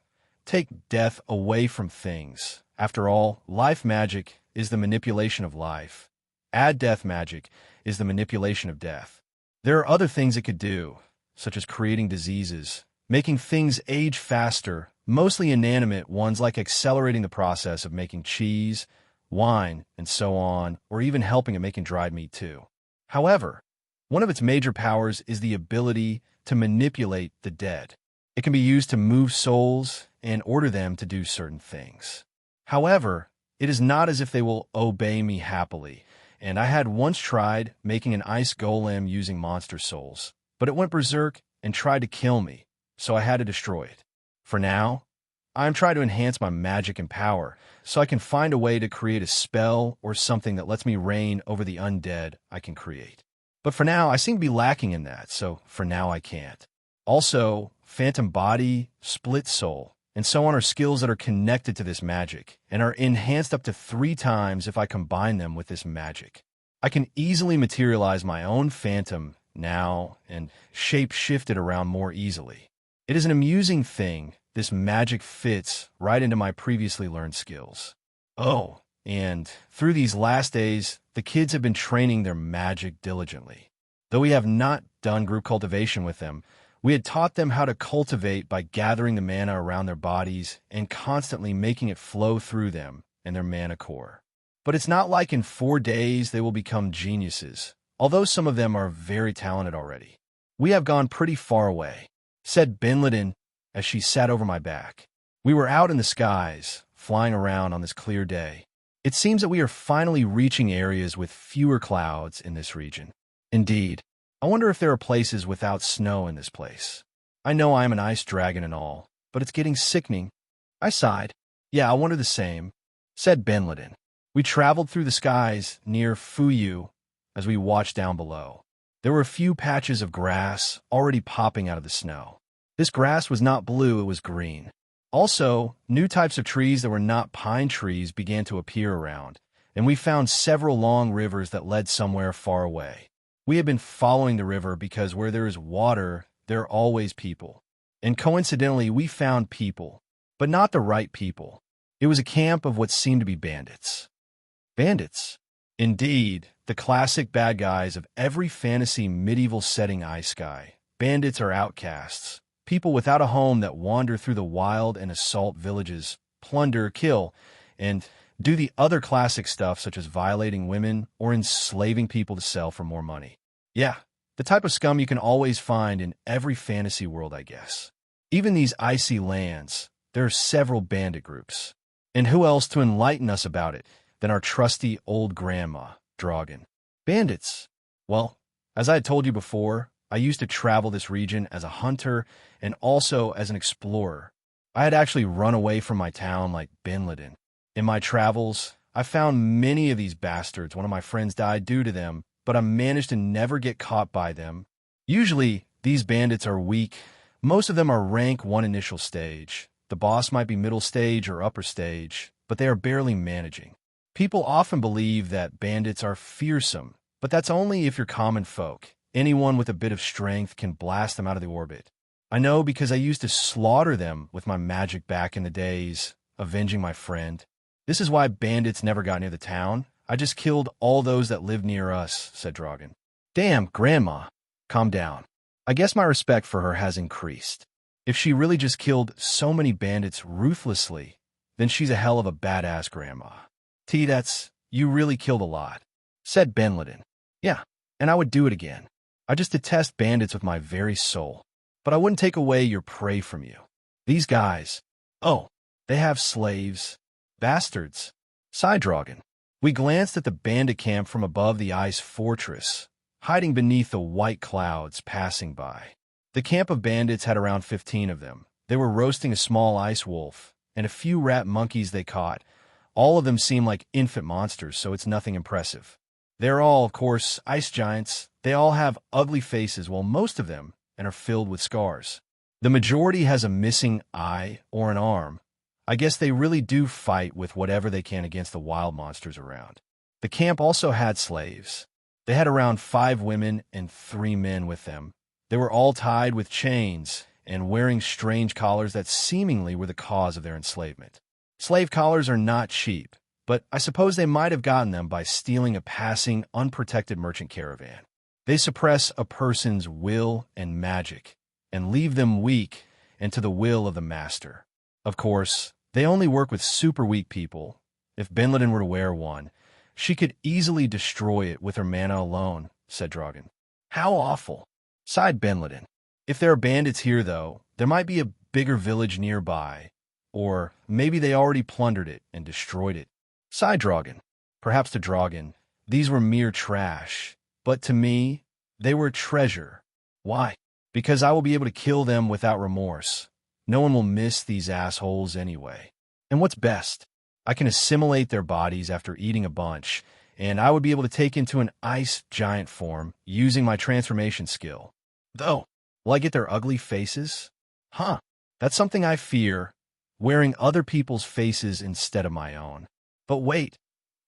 S2: take death away from things. After all, life magic is the manipulation of life. Add death magic is the manipulation of death. There are other things it could do, such as creating diseases, making things age faster, mostly inanimate ones like accelerating the process of making cheese, wine, and so on, or even helping at making dried meat too. However, one of its major powers is the ability to manipulate the dead. It can be used to move souls and order them to do certain things. However, it is not as if they will obey me happily, and I had once tried making an ice golem using monster souls, but it went berserk and tried to kill me, so I had to destroy it. For now, I am trying to enhance my magic and power, so I can find a way to create a spell or something that lets me reign over the undead I can create. But for now, I seem to be lacking in that, so for now I can't. Also, phantom body, split soul, and so on are skills that are connected to this magic, and are enhanced up to 3 times if I combine them with this magic. I can easily materialize my own phantom now and shape-shift it around more easily. It is an amusing thing. This magic fits right into my previously learned skills. Oh, and through these last days, the kids have been training their magic diligently. Though we have not done group cultivation with them, we had taught them how to cultivate by gathering the mana around their bodies and constantly making it flow through them and their mana core. But it's not like in 4 days they will become geniuses, although some of them are very talented already. We have gone pretty far away, said Benliden. as she sat over my back. We were out in the skies, flying around on this clear day. It seems that we are finally reaching areas with fewer clouds in this region. Indeed, I wonder if there are places without snow in this place. I know I am an ice dragon and all, but it's getting sickening. I sighed. Yeah, I wonder the same, said Benliden. We traveled through the skies near Fuyu as we watched down below. There were a few patches of grass already popping out of the snow. This grass was not blue, it was green. Also, new types of trees that were not pine trees began to appear around, and we found several long rivers that led somewhere far away. We had been following the river because where there is water, there are always people. And coincidentally, we found people, but not the right people. It was a camp of what seemed to be bandits. Bandits? Indeed, the classic bad guys of every fantasy medieval setting ice sky. Bandits are outcasts, people without a home that wander through the wild and assault villages, plunder, kill, and do the other classic stuff such as violating women or enslaving people to sell for more money. Yeah, the type of scum you can always find in every fantasy world, I guess. Even these icy lands, there are several bandit groups. And who else to enlighten us about it than our trusty old grandma, Dragon? Bandits. Well, as I had told you before, I used to travel this region as a hunter and also as an explorer. I had actually run away from my town like Benliden. In my travels, I found many of these bastards. One of my friends died due to them, but I managed to never get caught by them. Usually, these bandits are weak. Most of them are rank 1 initial stage. The boss might be middle stage or upper stage, but they are barely managing. People often believe that bandits are fearsome, but that's only if you're common folk. Anyone with a bit of strength can blast them out of the orbit. I know because I used to slaughter them with my magic back in the days, avenging my friend. This is why bandits never got near the town. I just killed all those that lived near us, said Dragon. Damn, Grandma. Calm down. I guess my respect for her has increased. If she really just killed so many bandits ruthlessly, then she's a hell of a badass grandma. You really killed a lot, said Benliden. Yeah, and I would do it again. I just detest bandits with my very soul. But I wouldn't take away your prey from you. These guys, oh, they have slaves. Bastards. Sighed Dragon. We glanced at the bandit camp from above the ice fortress, hiding beneath the white clouds passing by. The camp of bandits had around 15 of them. They were roasting a small ice wolf and a few rat monkeys they caught. All of them seem like infant monsters, so it's nothing impressive. They're all, of course, ice giants. They all have ugly faces, while most of them are filled with scars. The majority has a missing eye or an arm. I guess they really do fight with whatever they can against the wild monsters around. The camp also had slaves. They had around 5 women and 3 men with them. They were all tied with chains and wearing strange collars that seemingly were the cause of their enslavement. Slave collars are not cheap, but I suppose they might have gotten them by stealing a passing, unprotected merchant caravan. They suppress a person's will and magic and leave them weak and to the will of the master. Of course, they only work with super weak people. If Benliden were to wear one, she could easily destroy it with her mana alone, said Dragon. How awful, sighed Benliden. If there are bandits here, though, there might be a bigger village nearby, or maybe they already plundered it and destroyed it. Sighed Dragon. Perhaps to Dragon, these were mere trash, but to me, they were treasure. Why? Because I will be able to kill them without remorse. No one will miss these assholes anyway. And what's best? I can assimilate their bodies after eating a bunch, and I would be able to take into an ice giant form using my transformation skill. Though, will I get their ugly faces? That's something I fear, wearing other people's faces instead of my own. But wait,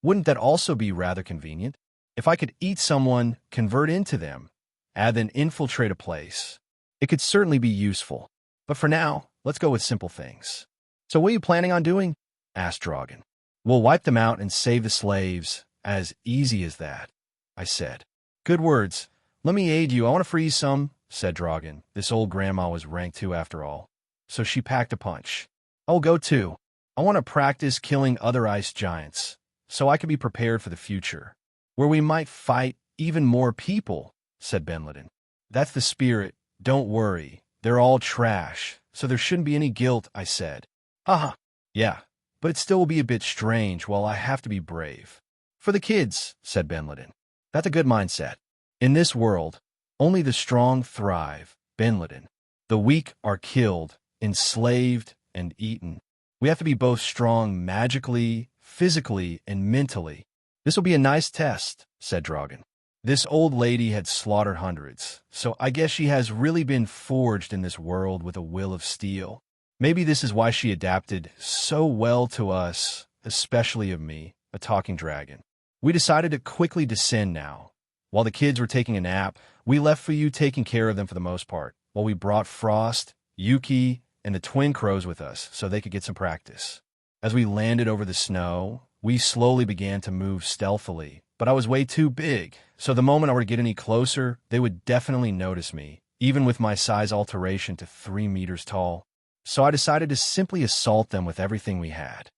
S2: wouldn't that also be rather convenient? If I could eat someone, convert into them, and then infiltrate a place, it could certainly be useful. But for now, let's go with simple things. So what are you planning on doing? Asked Dragon. We'll wipe them out and save the slaves. As easy as that, I said. Good words. Let me aid you. I want to freeze some, said Dragon. This old grandma was rank 2 after all. So she packed a punch. I'll go too. I want to practice killing other ice giants, so I can be prepared for the future, where we might fight even more people, said Benliden. That's the spirit. Don't worry. They're all trash. so there shouldn't be any guilt, I said. Haha. Yeah, but it still will be a bit strange while I have to be brave. For the kids, said Benliden. That's a good mindset. In this world, only the strong thrive, Benliden. The weak are killed, enslaved, and eaten. We have to be both strong magically, physically, and mentally. This will be a nice test, said Dragan. This old lady had slaughtered hundreds, so I guess she has really been forged in this world with a will of steel. Maybe this is why she adapted so well to us, especially of me, a talking dragon. We decided to quickly descend now. While the kids were taking a nap, we left Fuyu taking care of them for the most part, while we brought Frost, Yuki, and the twin crows with us so they could get some practice. As we landed over the snow, we slowly began to move stealthily, but I was way too big, so the moment I were to get any closer, they would definitely notice me, even with my size alteration to 3 meters tall. So I decided to simply assault them with everything we had.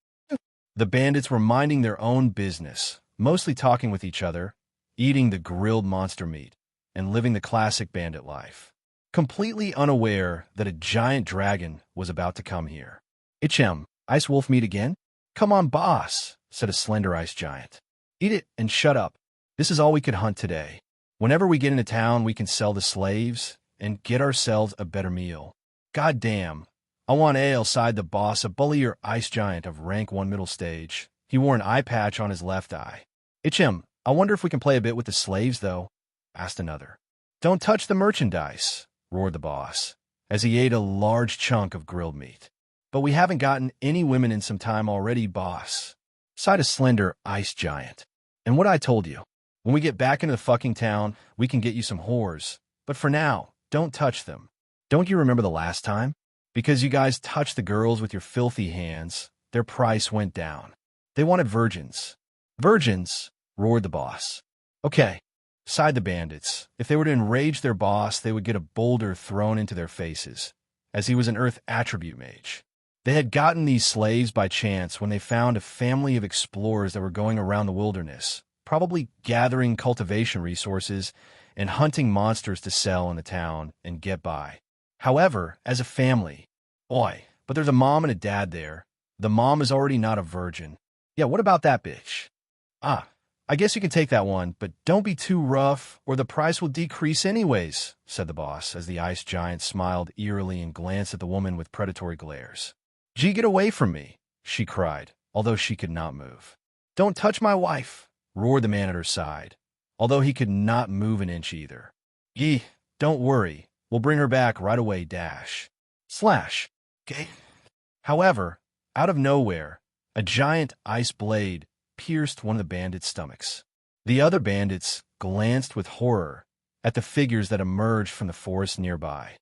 S2: The bandits were minding their own business, mostly talking with each other, eating the grilled monster meat, and living the classic bandit life, completely unaware that a giant dragon was about to come here. Ichem, ice wolf meat again? Come on, boss, said a slender ice giant. Eat it and shut up. This is all we could hunt today. Whenever we get into town, we can sell the slaves and get ourselves a better meal. God damn. I want ale, sighed the boss, a bullier ice giant of rank 1 middle stage. He wore an eye patch on his left eye. Ichem, I wonder if we can play a bit with the slaves, though, asked another. Don't touch the merchandise, roared the boss, as he ate a large chunk of grilled meat. But we haven't gotten any women in some time already, boss, sighed a slender ice giant. And what I told you, when we get back into the fucking town, we can get you some whores. But for now, don't touch them. Don't you remember the last time? Because you guys touched the girls with your filthy hands, their price went down. They wanted virgins. Virgins, roared the boss. Okay, sighed the bandits. If they were to enrage their boss, they would get a boulder thrown into their faces, as he was an earth attribute mage. They had gotten these slaves by chance when they found a family of explorers that were going around the wilderness, probably gathering cultivation resources and hunting monsters to sell in the town and get by. However, as a family, but there's a mom and a dad there. The mom is already not a virgin. Yeah, what about that bitch? I guess you can take that one, but don't be too rough or the price will decrease anyways, said the boss as the ice giant smiled eerily and glanced at the woman with predatory glares. Gee, get away from me, she cried, although she could not move. Don't touch my wife, roared the man at her side, although he could not move an inch either. Gee, don't worry. We'll bring her back right away, dash. Slash. Okay. However, out of nowhere, a giant ice blade pierced one of the bandits' stomachs. The other bandits glanced with horror at the figures that emerged from the forest nearby.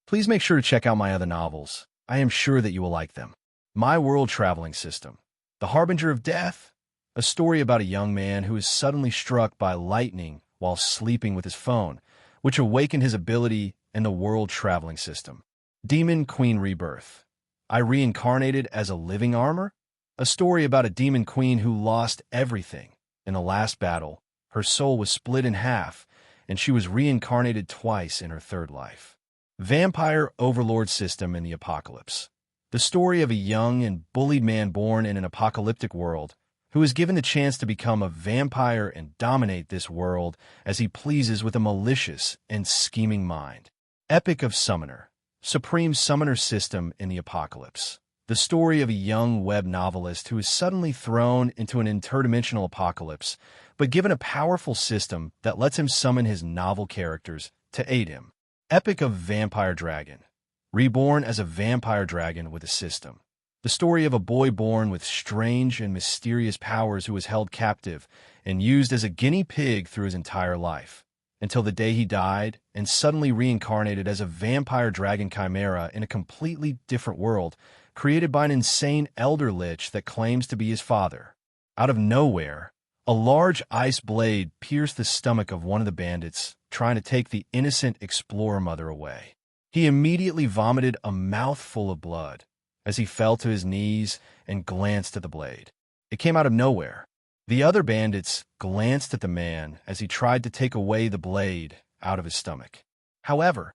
S2: Please make sure to check out my other novels. I am sure that you will like them. My World Traveling System, The Harbinger of Death, a story about a young man who is suddenly struck by lightning while sleeping with his phone, which awakened his ability in the World Traveling System. Demon Queen Rebirth, I Reincarnated as a Living Armor, a story about a demon queen who lost everything. In the last battle, her soul was split in half, and she was reincarnated twice in her third life. Vampire Overlord System in the Apocalypse, the story of a young and bullied man born in an apocalyptic world who is given the chance to become a vampire and dominate this world as he pleases with a malicious and scheming mind. Epic of Summoner, Supreme Summoner System in the Apocalypse, the story of a young web novelist who is suddenly thrown into an interdimensional apocalypse, but given a powerful system that lets him summon his novel characters to aid him. Epic of Vampire Dragon, Reborn as a vampire dragon with a system, the story of a boy born with strange and mysterious powers who was held captive and used as a guinea pig through his entire life, until the day he died and suddenly reincarnated as a vampire dragon chimera in a completely different world, created by an insane elder lich that claims to be his father. Out of nowhere, a large ice blade pierced the stomach of one of the bandits trying to take the innocent explorer mother away. He immediately vomited a mouthful of blood as he fell to his knees and glanced at the blade. It came out of nowhere. The other bandits glanced at the man as he tried to take away the blade out of his stomach. However,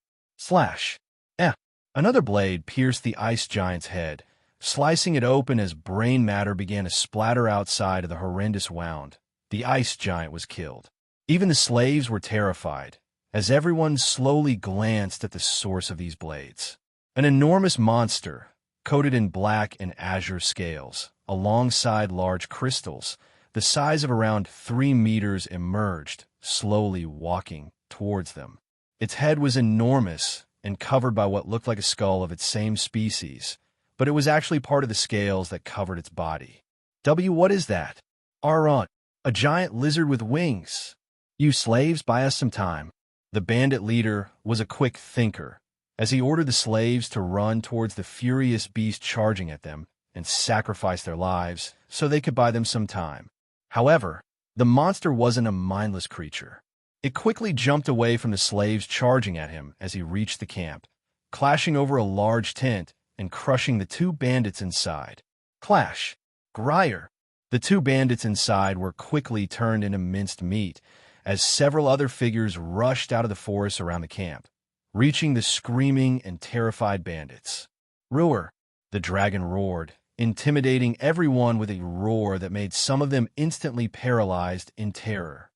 S2: Another blade pierced the ice giant's head, slicing it open as brain matter began to splatter outside of the horrendous wound. The ice giant was killed. Even the slaves were terrified, as everyone slowly glanced at the source of these blades. An enormous monster, coated in black and azure scales, alongside large crystals, the size of around 3 meters, emerged, slowly walking towards them. Its head was enormous and covered by what looked like a skull of its same species, but it was actually part of the scales that covered its body. What is that? Aron, a giant lizard with wings. You slaves, buy us some time. The bandit leader was a quick thinker, as he ordered the slaves to run towards the furious beast charging at them and sacrifice their lives so they could buy them some time. However, the monster wasn't a mindless creature. It quickly jumped away from the slaves charging at him as he reached the camp, clashing over a large tent and crushing the 2 bandits inside. Clash! Grier! The 2 bandits inside were quickly turned into minced meat as several other figures rushed out of the forest around the camp, reaching the screaming and terrified bandits. Roar! The dragon roared, intimidating everyone with a roar that made some of them instantly paralyzed in terror.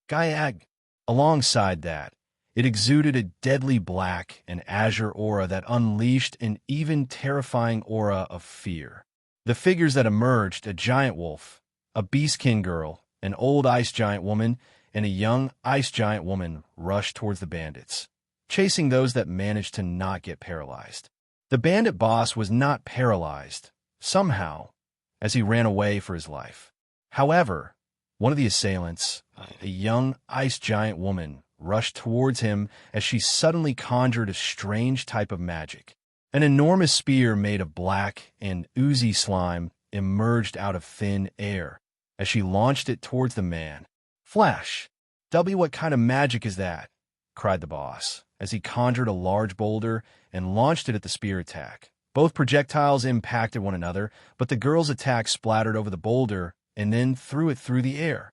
S2: Gaiag! Alongside that, it exuded a deadly black and azure aura that unleashed an even terrifying aura of fear. The figures that emerged, a giant wolf, a beastkin girl, an old ice giant woman, and a young ice giant woman, rushed towards the bandits, chasing those that managed to not get paralyzed. The bandit boss was not paralyzed, somehow, as he ran away for his life. However, one of the assailants, a young ice giant woman, rushed towards him as she suddenly conjured a strange type of magic. An enormous spear made of black and oozy slime emerged out of thin air as she launched it towards the man. Flash! What kind of magic is that? Cried the boss, as he conjured a large boulder and launched it at the spear attack. Both projectiles impacted one another, but the girl's attack splattered over the boulder and then threw it through the air.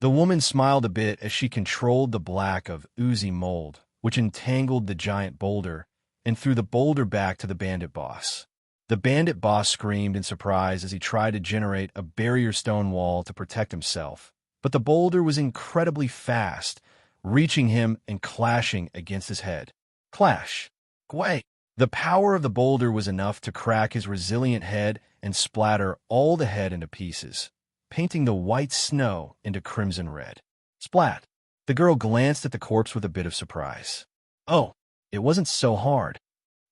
S2: The woman smiled a bit as she controlled the black of oozy mold, which entangled the giant boulder and threw the boulder back to the bandit boss. The bandit boss screamed in surprise as he tried to generate a barrier stone wall to protect himself, but the boulder was incredibly fast, reaching him and clashing against his head. Clash! Gway! The power of the boulder was enough to crack his resilient head and splatter all the head into pieces, painting the white snow into crimson red. Splat! The girl glanced at the corpse with a bit of surprise. Oh, it wasn't so hard,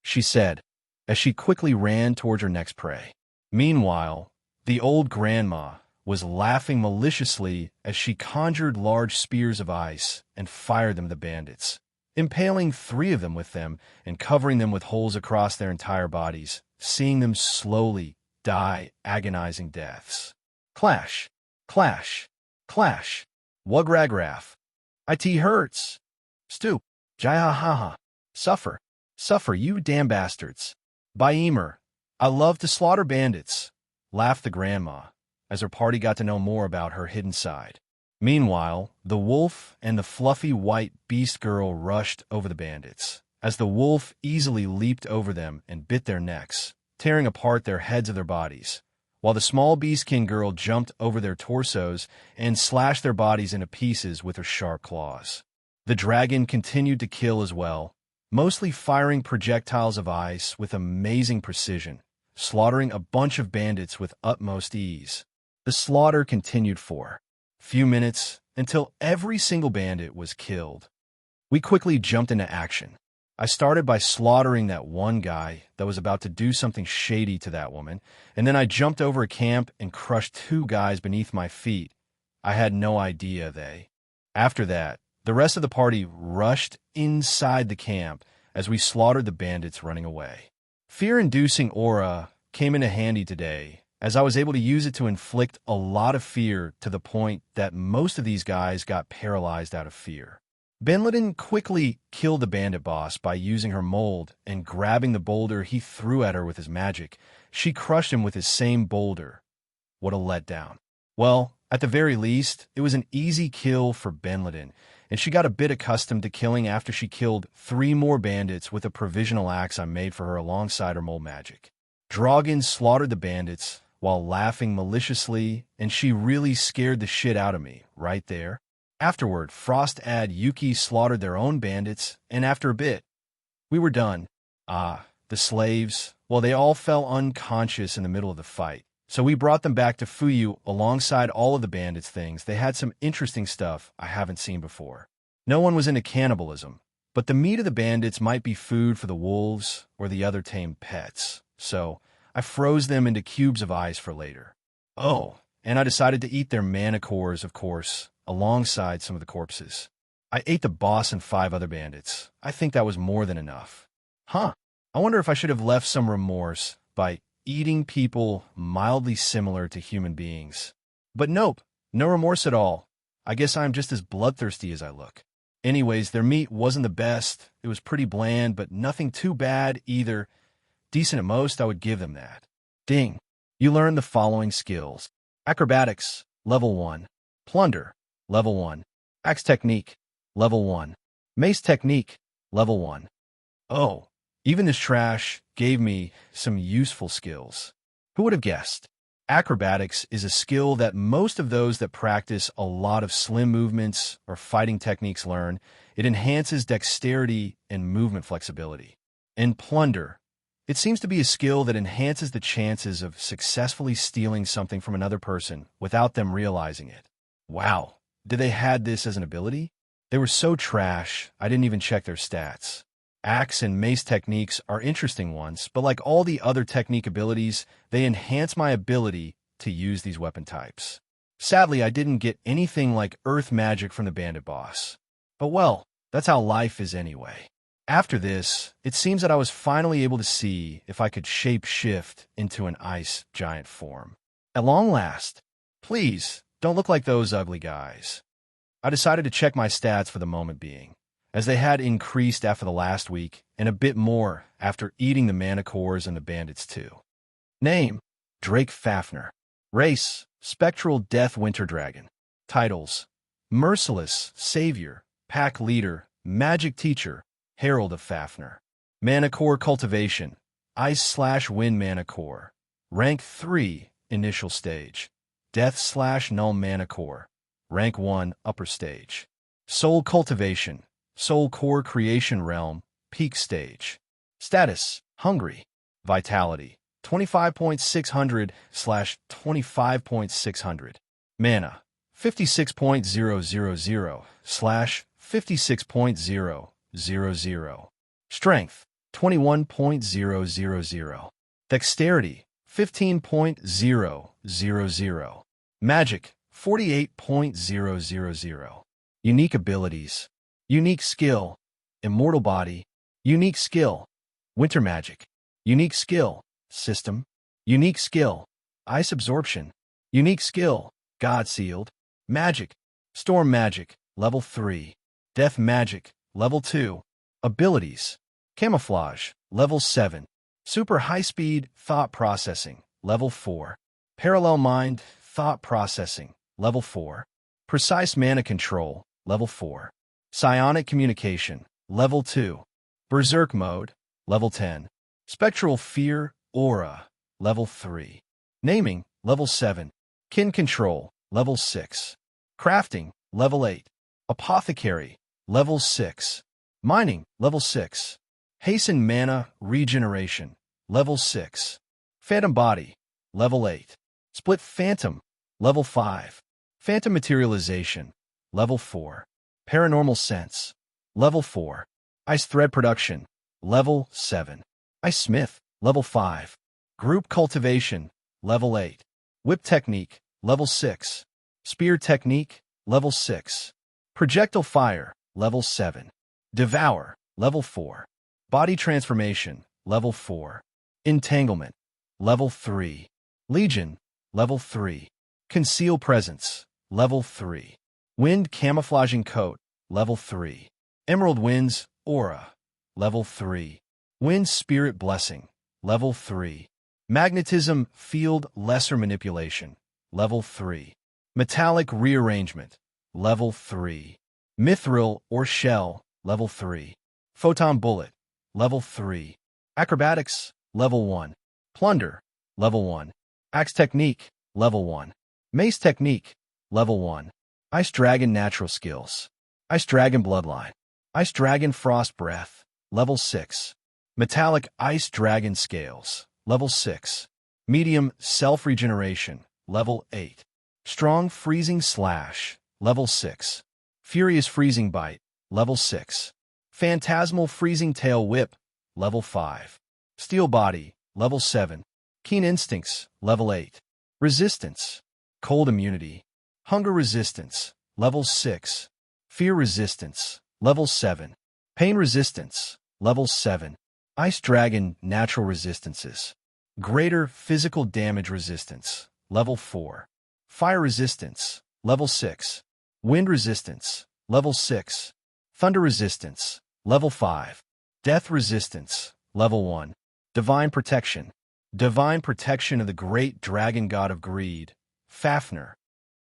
S2: she said, as she quickly ran towards her next prey. Meanwhile, the old grandma was laughing maliciously as she conjured large spears of ice and fired them at the bandits, impaling 3 of them with them and covering them with holes across their entire bodies, seeing them slowly die agonizing deaths. Clash! Clash! Clash! Wugragraph! It hurts! Stoop! Jahahaha! Suffer! Suffer, you damn bastards! Byemer! I love to slaughter bandits! Laughed the grandma, as her party got to know more about her hidden side. Meanwhile, the wolf and the fluffy white beast girl rushed over the bandits, as the wolf easily leaped over them and bit their necks, tearing apart their heads of their bodies, while the small beastkin girl jumped over their torsos and slashed their bodies into pieces with her sharp claws. The dragon continued to kill as well, mostly firing projectiles of ice with amazing precision, slaughtering a bunch of bandits with utmost ease. The slaughter continued for a few minutes until every single bandit was killed. We quickly jumped into action. I started by slaughtering that one guy that was about to do something shady to that woman, and then I jumped over a camp and crushed 2 guys beneath my feet. I had no idea they. After that, the rest of the party rushed inside the camp as we slaughtered the bandits running away. Fear-inducing aura came into handy today, as I was able to use it to inflict a lot of fear to the point that most of these guys got paralyzed out of fear. Benliden quickly killed the bandit boss by using her mold and grabbing the boulder he threw at her with his magic. She crushed him with his same boulder. What a letdown. Well, at the very least, it was an easy kill for Benliden, and she got a bit accustomed to killing after she killed 3 more bandits with a provisional axe I made for her alongside her mole magic. Dragon slaughtered the bandits while laughing maliciously, and she really scared the shit out of me right there. Afterward, Frost and Yuki slaughtered their own bandits, and after a bit, we were done. The slaves, well, they all fell unconscious in the middle of the fight. So we brought them back to Fuyu alongside all of the bandits' things. They had some interesting stuff I haven't seen before. No one was into cannibalism, but the meat of the bandits might be food for the wolves or the other tame pets. So I froze them into cubes of ice for later. Oh, and I decided to eat their mana cores, of course, alongside some of the corpses. I ate the boss and 5 other bandits. I think that was more than enough. I wonder if I should have left some remorse by eating people mildly similar to human beings. But nope, no remorse at all. I guess I'm just as bloodthirsty as I look. Anyways, their meat wasn't the best. It was pretty bland, but nothing too bad either. Decent at most, I would give them that. Ding. You learn the following skills. Acrobatics, level 1. Plunder, level 1. Axe technique, level 1. Mace technique, level 1. Oh, even this trash gave me some useful skills. Who would have guessed? Acrobatics is a skill that most of those that practice a lot of slim movements or fighting techniques learn. It enhances dexterity and movement flexibility. And plunder. It seems to be a skill that enhances the chances of successfully stealing something from another person without them realizing it. Wow, did they had this as an ability? They were so trash, I didn't even check their stats. Axe and mace techniques are interesting ones, but like all the other technique abilities, they enhance my ability to use these weapon types. Sadly, I didn't get anything like earth magic from the bandit boss. But well, that's how life is anyway. After this, it seems that I was finally able to see if I could shape-shift into an ice giant form. At long last, please, don't look like those ugly guys. I decided to check my stats for the moment being, as they had increased after the last week, and a bit more after eating the mana cores and the bandits too. Name, Drake Fafnir. Race, Spectral Death Winter Dragon. Titles, Merciless, Savior, Pack Leader, Magic Teacher, Herald of Fafnir. Mana core Cultivation, Ice/Wind mana core. Rank 3, Initial Stage. Death/Null mana core. Rank 1, Upper Stage. Soul Cultivation, Soul Core Creation Realm, Peak Stage. Status, Hungry. Vitality, 25.600/25.600. Mana, 56.000/56.000. Strength, 21.000. Dexterity, 15.000. Magic, 48.000. Unique abilities. Unique skill, Immortal Body. Unique skill, Winter Magic. Unique skill, System. Unique skill, Ice Absorption. Unique skill, God Sealed. Magic, Storm Magic, Level 3. Death Magic, Level 2. Abilities, Camouflage, Level 7. Super High Speed Thought Processing, Level 4. Parallel Mind Thought Processing, Level 4. Precise Mana Control, Level 4. Psionic Communication, Level 2. Berserk Mode, Level 10. Spectral Fear Aura, Level 3. Naming, Level 7. Kin Control, Level 6. Crafting, Level 8. Apothecary, Level 6. Mining, Level 6. Hasten Mana Regeneration, Level 6. Phantom Body, Level 8. Split Phantom, Level 5. Phantom Materialization, Level 4. Paranormal Sense, Level 4. Ice Thread Production, Level 7. Ice Smith, Level 5. Group Cultivation, Level 8. Whip Technique, Level 6. Spear Technique, Level 6. Projectile Fire, Level 7. Devour, Level 4. Body Transformation, Level 4. Entanglement, Level 3. Legion, Level 3. Conceal Presence, Level 3. Wind Camouflaging Coat, Level 3. Emerald Winds Aura, Level 3. Wind Spirit Blessing, Level 3. Magnetism Field Lesser Manipulation, Level 3. Metallic Rearrangement, Level 3. Mithril or Shell, level 3. Photon Bullet, level 3. Acrobatics, level 1. Plunder, level 1. Axe Technique, level 1. Mace Technique, level 1. Ice Dragon Natural Skills. Ice Dragon Bloodline. Ice Dragon Frost Breath, level 6. Metallic Ice Dragon Scales, level 6. Medium Self-Regeneration, level 8. Strong Freezing Slash, level 6. Furious Freezing Bite, level 6. Phantasmal Freezing Tail Whip, level 5. Steel Body, level 7. Keen Instincts, level 8. Resistance. Cold Immunity. Hunger Resistance, level 6. Fear Resistance, level 7. Pain Resistance, level 7. Ice Dragon Natural Resistances. Greater Physical Damage Resistance, level 4. Fire Resistance, level 6. Wind Resistance, level 6. Thunder Resistance, level 5. Death Resistance, level 1. Divine Protection. Divine Protection of the Great Dragon God of Greed, Fafnir.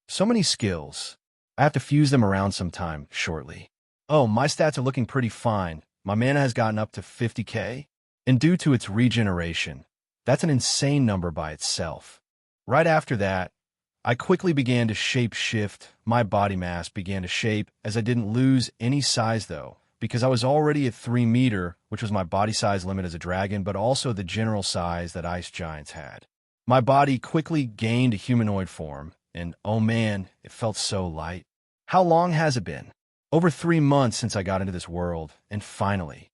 S2: So many skills. I have to fuse them around sometime shortly. Oh, my stats are looking pretty fine. My mana has gotten up to 50k. And due to its regeneration, that's an insane number by itself. Right after that, I quickly began to shape-shift. My body mass began to shape as I didn't lose any size though, because I was already at 3 meter, which was my body size limit as a dragon, but also the general size that ice giants had. My body quickly gained a humanoid form, and oh man, it felt so light. How long has it been? Over 3 months since I got into this world, and finally,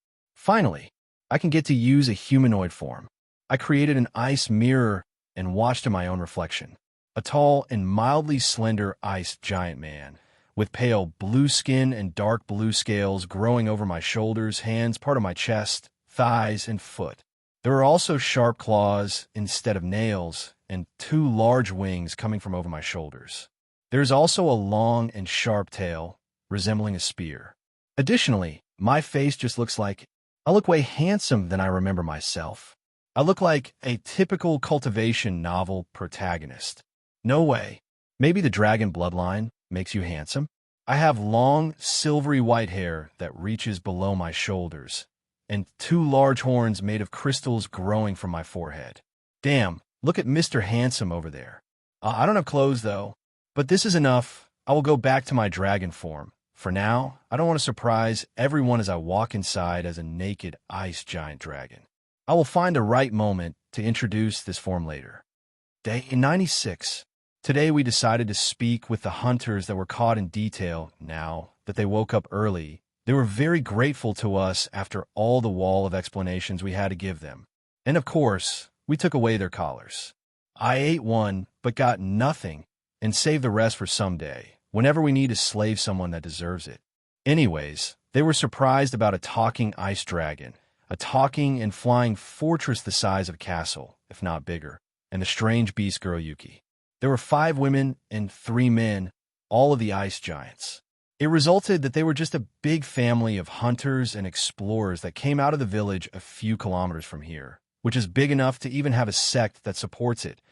S2: I can get to use a humanoid form. I created an ice mirror and watched in my own reflection. A tall and mildly slender ice giant man, with pale blue skin and dark blue scales growing over my shoulders, hands, part of my chest, thighs, and foot. There were also sharp claws instead of nails, and 2 large wings coming from over my shoulders. There's also a long and sharp tail, resembling a spear. Additionally, my face just looks like I look way handsome than I remember myself. I look like a typical Cultivation novel protagonist. No way. Maybe the dragon bloodline makes you handsome? I have long, silvery white hair that reaches below my shoulders, and 2 large horns made of crystals growing from my forehead. Damn, look at Mr. Handsome over there. I don't have clothes, though, but this is enough. I will go back to my dragon form. For now, I don't want to surprise everyone as I walk inside as a naked ice giant dragon. I will find the right moment to introduce this form later. Day 96. Today we decided to speak with the hunters that were caught in detail. Now that they woke up early, they were very grateful to us after all the wall of explanations we had to give them. And of course, we took away their collars. I ate one, but got nothing, and saved the rest for someday, whenever we need to slave someone that deserves it. Anyways, they were surprised about a talking ice dragon, a talking and flying fortress the size of a castle, if not bigger, and the strange beast girl Yuki. There were 5 women and 3 men, all of the ice giants. It resulted that they were just a big family of hunters and explorers that came out of the village a few kilometers from here, which is big enough to even have a sect that supports it,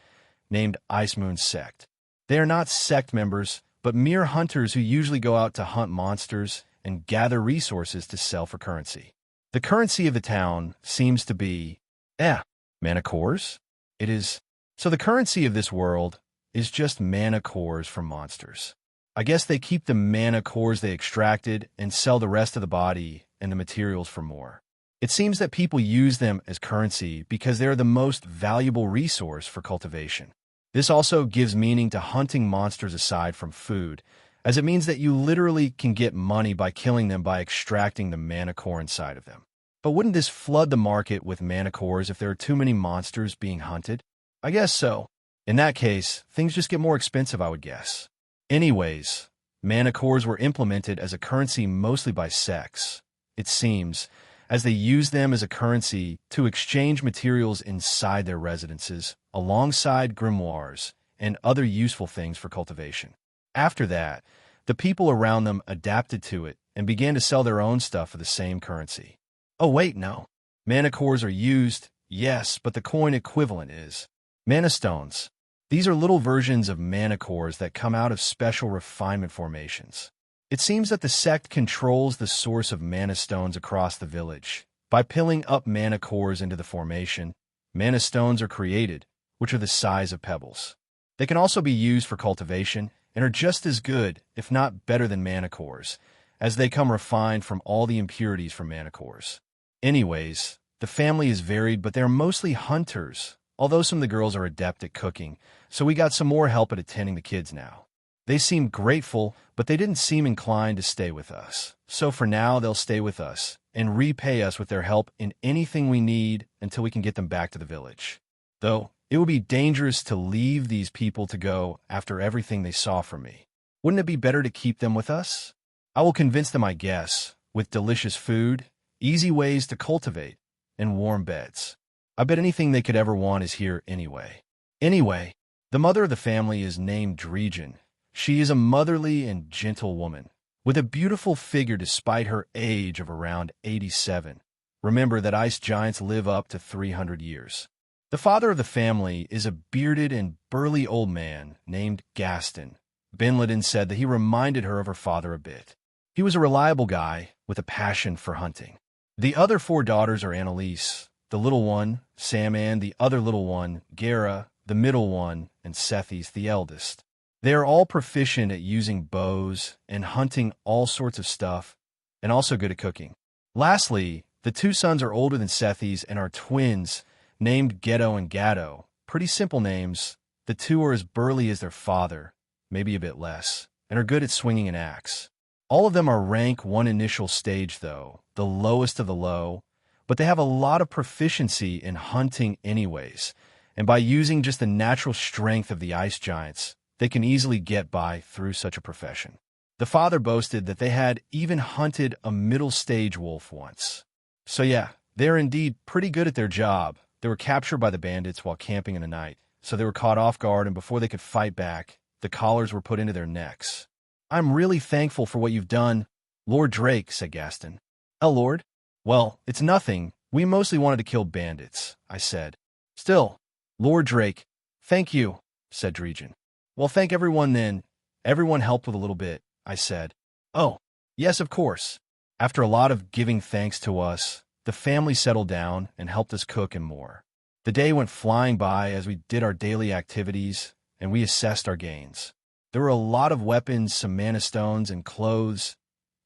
S2: named Ice Moon Sect. They are not sect members, but mere hunters who usually go out to hunt monsters and gather resources to sell for currency. The currency of the town seems to be, mana cores? It is. So the currency of this world is just mana cores from monsters. I guess they keep the mana cores they extracted and sell the rest of the body and the materials for more. It seems that people use them as currency because they are the most valuable resource for cultivation. This also gives meaning to hunting monsters aside from food, as it means that you literally can get money by killing them by extracting the mana core inside of them. But wouldn't this flood the market with mana cores if there are too many monsters being hunted? I guess so. In that case, things just get more expensive, I would guess. Anyways, mana cores were implemented as a currency mostly by sects, it seems, as they used them as a currency to exchange materials inside their residences, alongside grimoires and other useful things for cultivation. After that, the people around them adapted to it and began to sell their own stuff for the same currency. Oh wait, no. Mana cores are used, yes, but the coin equivalent is mana stones. These are little versions of mana cores that come out of special refinement formations. It seems that the sect controls the source of mana stones across the village. By pilling up mana cores into the formation, mana stones are created, which are the size of pebbles. They can also be used for cultivation and are just as good, if not better than mana cores, as they come refined from all the impurities from mana cores. Anyways, the family is varied, but they're mostly hunters, although some of the girls are adept at cooking, so we got some more help at attending the kids now. They seemed grateful, but they didn't seem inclined to stay with us. So for now, they'll stay with us and repay us with their help in anything we need until we can get them back to the village. Though, it would be dangerous to leave these people to go after everything they saw from me. Wouldn't it be better to keep them with us? I will convince them, I guess, with delicious food, easy ways to cultivate, and warm beds. I bet anything they could ever want is here anyway. Anyway, the mother of the family is named Dreegen. She is a motherly and gentle woman, with a beautiful figure despite her age of around 87. Remember that ice giants live up to 300 years. The father of the family is a bearded and burly old man named Gaston. Benleden said that he reminded her of her father a bit. He was a reliable guy with a passion for hunting. The other 4 daughters are Annalise, the little one, Saman, the other little one, Gera, the middle one, and Sethys, the eldest. They are all proficient at using bows and hunting all sorts of stuff, and also good at cooking. Lastly, the 2 sons are older than Sethys and are twins, named Ghetto and Gatto. Pretty simple names. The 2 are as burly as their father, maybe a bit less, and are good at swinging an axe. All of them are rank 1 initial stage, though, the lowest of the low, but they have a lot of proficiency in hunting anyways, and by using just the natural strength of the ice giants, they can easily get by through such a profession. The father boasted that they had even hunted a middle-stage wolf once. So yeah, they're indeed pretty good at their job. They were captured by the bandits while camping in the night, so they were caught off guard, and before they could fight back, the collars were put into their necks. "I'm really thankful for what you've done, Lord Drake," said Gaston. "Oh, Lord? Well, it's nothing. We mostly wanted to kill bandits," I said. "Still, Lord Drake, thank you," said Dreegen. "Well, thank everyone then. Everyone helped with a little bit," I said. "Oh, yes, of course." After a lot of giving thanks to us, the family settled down and helped us cook and more. The day went flying by as we did our daily activities, and we assessed our gains. There were a lot of weapons, some mana stones, and clothes.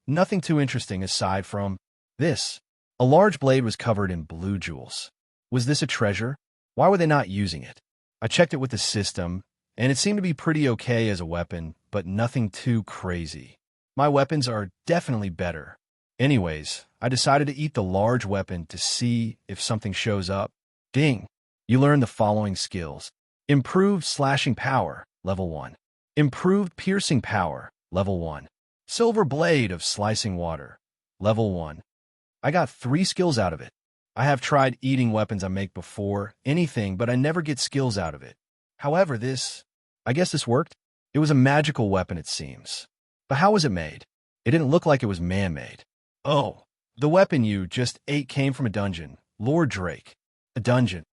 S2: Nothing too interesting aside from this. A large blade was covered in blue jewels. Was this a treasure? Why were they not using it? I checked it with the system, and it seemed to be pretty okay as a weapon, but nothing too crazy. My weapons are definitely better. Anyways, I decided to eat the large weapon to see if something shows up. Ding! You learn the following skills. Improved slashing power, level 1. Improved piercing power, level 1. Silver blade of slicing water, level 1. I got 3 skills out of it. I have tried eating weapons I make before, anything, but I never get skills out of it. However, I guess this worked. It was a magical weapon, it seems. But how was it made? It didn't look like it was man-made. Oh, the weapon you just ate came from a dungeon, Lord Drake. A dungeon.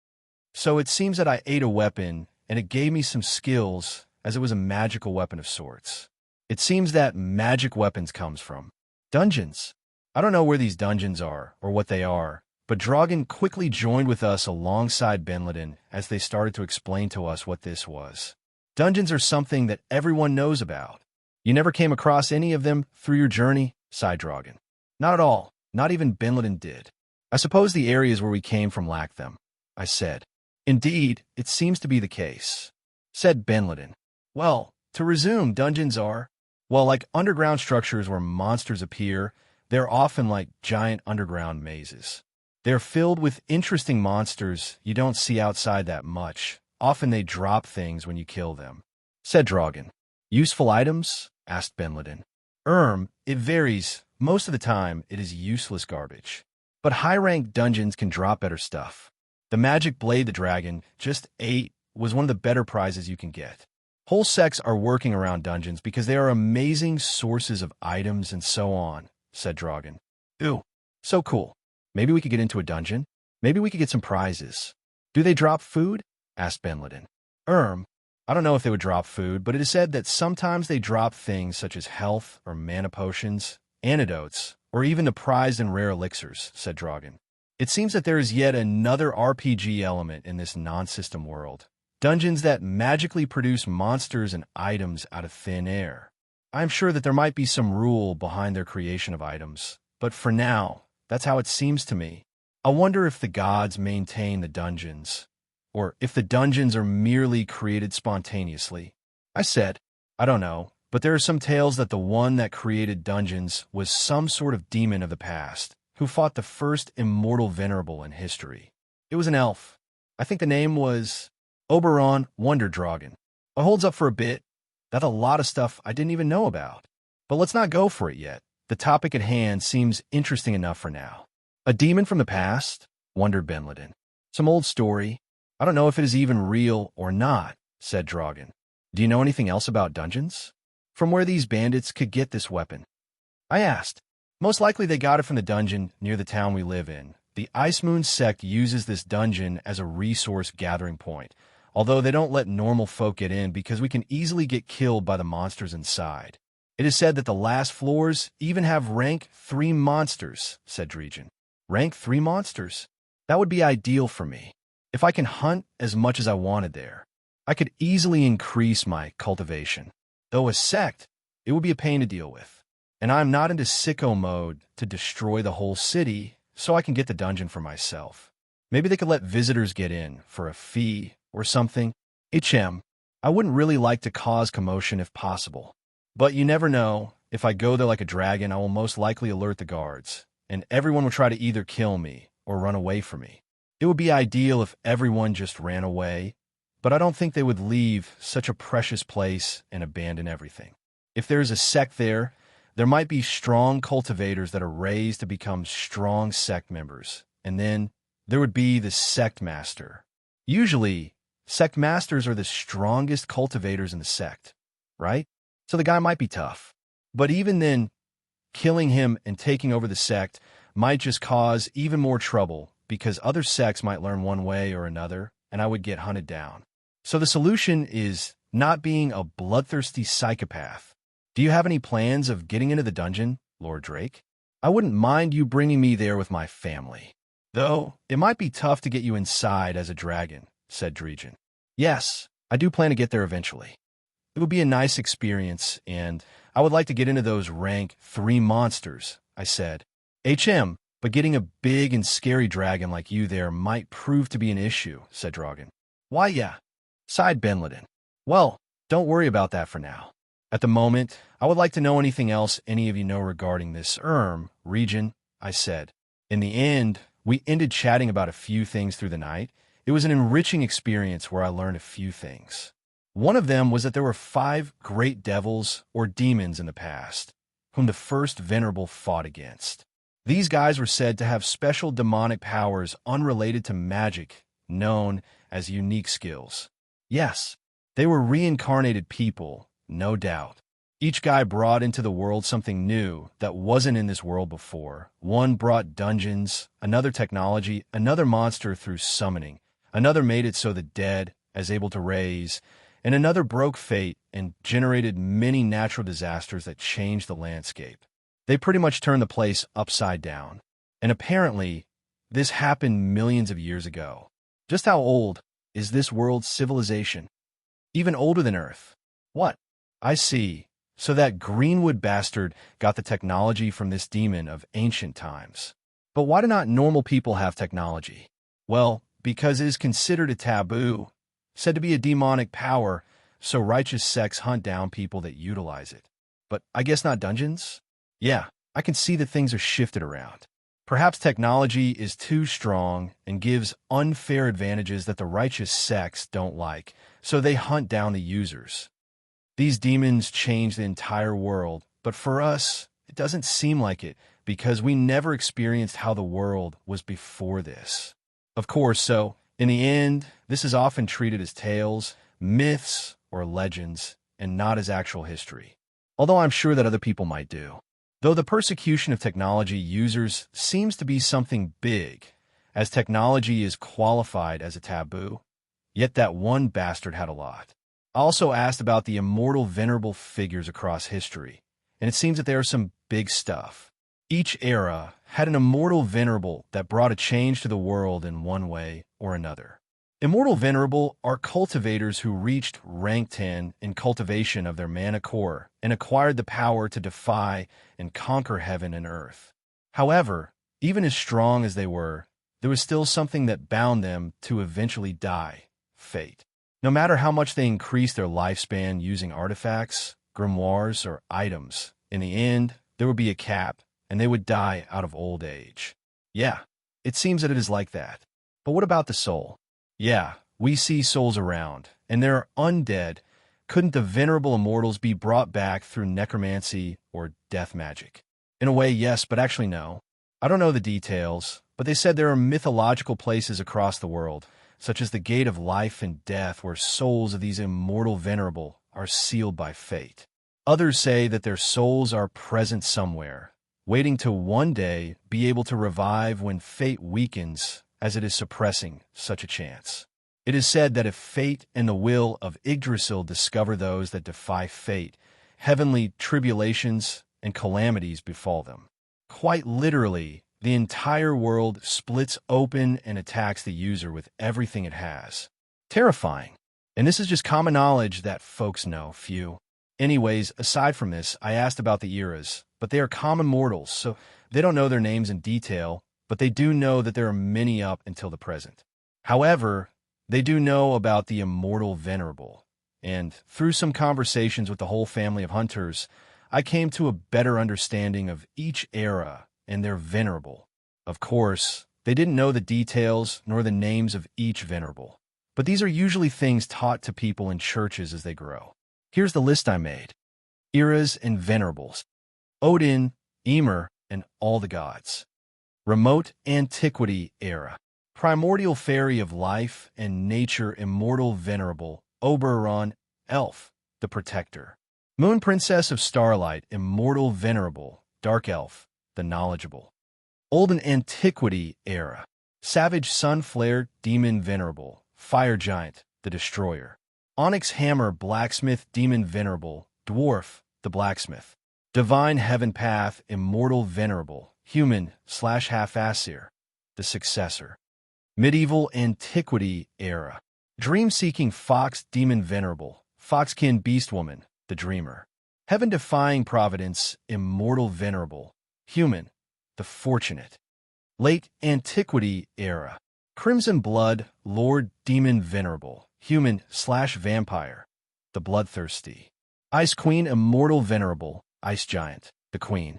S2: So it seems that I ate a weapon, and it gave me some skills, as it was a magical weapon of sorts. It seems that magic weapons comes from dungeons. I don't know where these dungeons are, or what they are, but Dragan quickly joined with us alongside Benleden as they started to explain to us what this was. Dungeons are something that everyone knows about. You never came across any of them through your journey? Sighed Dragan. Not at all. Not even Benleden did. I suppose the areas where we came from lacked them, I said. Indeed, it seems to be the case, said Benleden. Well, to resume, dungeons are, well, like underground structures where monsters appear. They're often like giant underground mazes. They're filled with interesting monsters you don't see outside that much. Often they drop things when you kill them, said Dragan. Useful items? Asked Benleden. It varies. Most of the time, it is useless garbage. But high-ranked dungeons can drop better stuff. The magic blade the dragon just ate was one of the better prizes you can get. Whole sects are working around dungeons because they are amazing sources of items and so on, said Dragan. Ooh, so cool. Maybe we could get into a dungeon? Maybe we could get some prizes. Do they drop food? Asked Benleden. I don't know if they would drop food, but it is said that sometimes they drop things such as health or mana potions, antidotes, or even the prized and rare elixirs, said Dragon. It seems that there is yet another RPG element in this non-system world. Dungeons that magically produce monsters and items out of thin air. I'm sure that there might be some rule behind their creation of items, but for now, that's how it seems to me. I wonder if the gods maintain the dungeons, or if the dungeons are merely created spontaneously. I said, I don't know, but there are some tales that the one that created dungeons was some sort of demon of the past, who fought the first immortal venerable in history. It was an elf. I think the name was Oberon Wonderdragon. It holds up for a bit. That's a lot of stuff I didn't even know about. But let's not go for it yet. The topic at hand seems interesting enough for now. A demon from the past? Wondered Benliden. Some old story. I don't know if it is even real or not, said Dragon. Do you know anything else about dungeons? From where these bandits could get this weapon? I asked. Most likely they got it from the dungeon near the town we live in. The Ice Moon Sect uses this dungeon as a resource gathering point, although they don't let normal folk get in because we can easily get killed by the monsters inside. It is said that the last floors even have rank 3 monsters, said Dregan. Rank 3 monsters? That would be ideal for me. If I can hunt as much as I wanted there, I could easily increase my cultivation. Though a sect, it would be a pain to deal with. And I'm not into sicko mode to destroy the whole city so I can get the dungeon for myself. Maybe they could let visitors get in for a fee or something. I wouldn't really like to cause commotion if possible. But you never know. If I go there like a dragon, I will most likely alert the guards, and everyone will try to either kill me or run away from me. It would be ideal if everyone just ran away, but I don't think they would leave such a precious place and abandon everything. If there's a sect there, there might be strong cultivators that are raised to become strong sect members, and then there would be the sect master. Usually, sect masters are the strongest cultivators in the sect, right? So the guy might be tough. But even then, killing him and taking over the sect might just cause even more trouble because other sects might learn one way or another, and I would get hunted down. So the solution is not being a bloodthirsty psychopath. Do you have any plans of getting into the dungeon, Lord Drake? I wouldn't mind you bringing me there with my family. Though, it might be tough to get you inside as a dragon, said Dregan. Yes, I do plan to get there eventually. It would be a nice experience, and I would like to get into those rank 3 monsters, I said. But getting a big and scary dragon like you there might prove to be an issue, said Dragan. Why, yeah, sighed Benliden. Well, don't worry about that for now. At the moment, I would like to know anything else any of you know regarding this region, I said. In the end, we ended chatting about a few things through the night. It was an enriching experience where I learned a few things. One of them was that there were 5 great devils or demons in the past, whom the first venerable fought against. These guys were said to have special demonic powers unrelated to magic, known as unique skills. Yes, they were reincarnated people, no doubt. Each guy brought into the world something new that wasn't in this world before. One brought dungeons, another technology, another monster through summoning, another made it so the dead as able to raise, and another broke fate and generated many natural disasters that changed the landscape. They pretty much turned the place upside down. And apparently, this happened millions of years ago. Just how old is this world's civilization? Even older than Earth. What? I see. So that Greenwood bastard got the technology from this demon of ancient times. But why do not normal people have technology? Well, because it is considered a taboo, said to be a demonic power, so righteous sects hunt down people that utilize it. But I guess not dungeons? Yeah, I can see that things are shifted around. Perhaps technology is too strong and gives unfair advantages that the righteous sects don't like, so they hunt down the users. These demons change the entire world, but for us, it doesn't seem like it because we never experienced how the world was before this. Of course, so, in the end, this is often treated as tales, myths, or legends, and not as actual history. Although I'm sure that other people might do. Though the persecution of technology users seems to be something big, as technology is qualified as a taboo, yet that one bastard had a lot. I also asked about the immortal venerable figures across history, and it seems that there are some big stuff. Each era had an immortal venerable that brought a change to the world in one way or another. Immortal venerable are cultivators who reached rank 10 in cultivation of their mana core and acquired the power to defy and conquer heaven and earth. However, even as strong as they were, there was still something that bound them to eventually die: fate. No matter how much they increased their lifespan using artifacts, grimoires, or items, in the end, there would be a cap, and they would die out of old age. Yeah, it seems that it is like that. But what about the soul? Yeah, we see souls around, and they're undead. Couldn't the venerable immortals be brought back through necromancy or death magic? In a way, yes, but actually no. I don't know the details, but they said there are mythological places across the world, such as the Gate of Life and Death, where souls of these immortal venerable are sealed by fate. Others say that their souls are present somewhere, waiting to one day be able to revive when fate weakens, as it is suppressing such a chance. It is said that if fate and the will of Yggdrasil discover those that defy fate, heavenly tribulations and calamities befall them. Quite literally, the entire world splits open and attacks the user with everything it has. Terrifying. And this is just common knowledge that folks know, few. Anyways, aside from this, I asked about the eras, but they are common mortals, so they don't know their names in detail, but they do know that there are many up until the present. However, they do know about the immortal venerable, and through some conversations with the whole family of hunters, I came to a better understanding of each era and their venerable. Of course, they didn't know the details nor the names of each venerable, but these are usually things taught to people in churches as they grow. Here's the list I made. Eras and venerables. Odin, Ymir, and all the gods. Remote antiquity era. Primordial fairy of life and nature, immortal venerable. Oberon, elf, the protector. Moon princess of starlight, immortal venerable. Dark elf, the knowledgeable. Olden antiquity era. Savage sun flare, demon venerable. Fire giant, the destroyer. Onyx hammer, blacksmith, demon venerable. Dwarf, the blacksmith. Divine heaven path, immortal venerable. Human/half-Asir, the successor. Medieval antiquity era. Dream-seeking fox, demon venerable. Foxkin beastwoman, the dreamer. Heaven-defying providence, immortal venerable. Human, the fortunate. Late antiquity era. Crimson blood, lord, demon venerable. Human/vampire, the bloodthirsty. Ice queen, immortal venerable. Ice giant, the queen.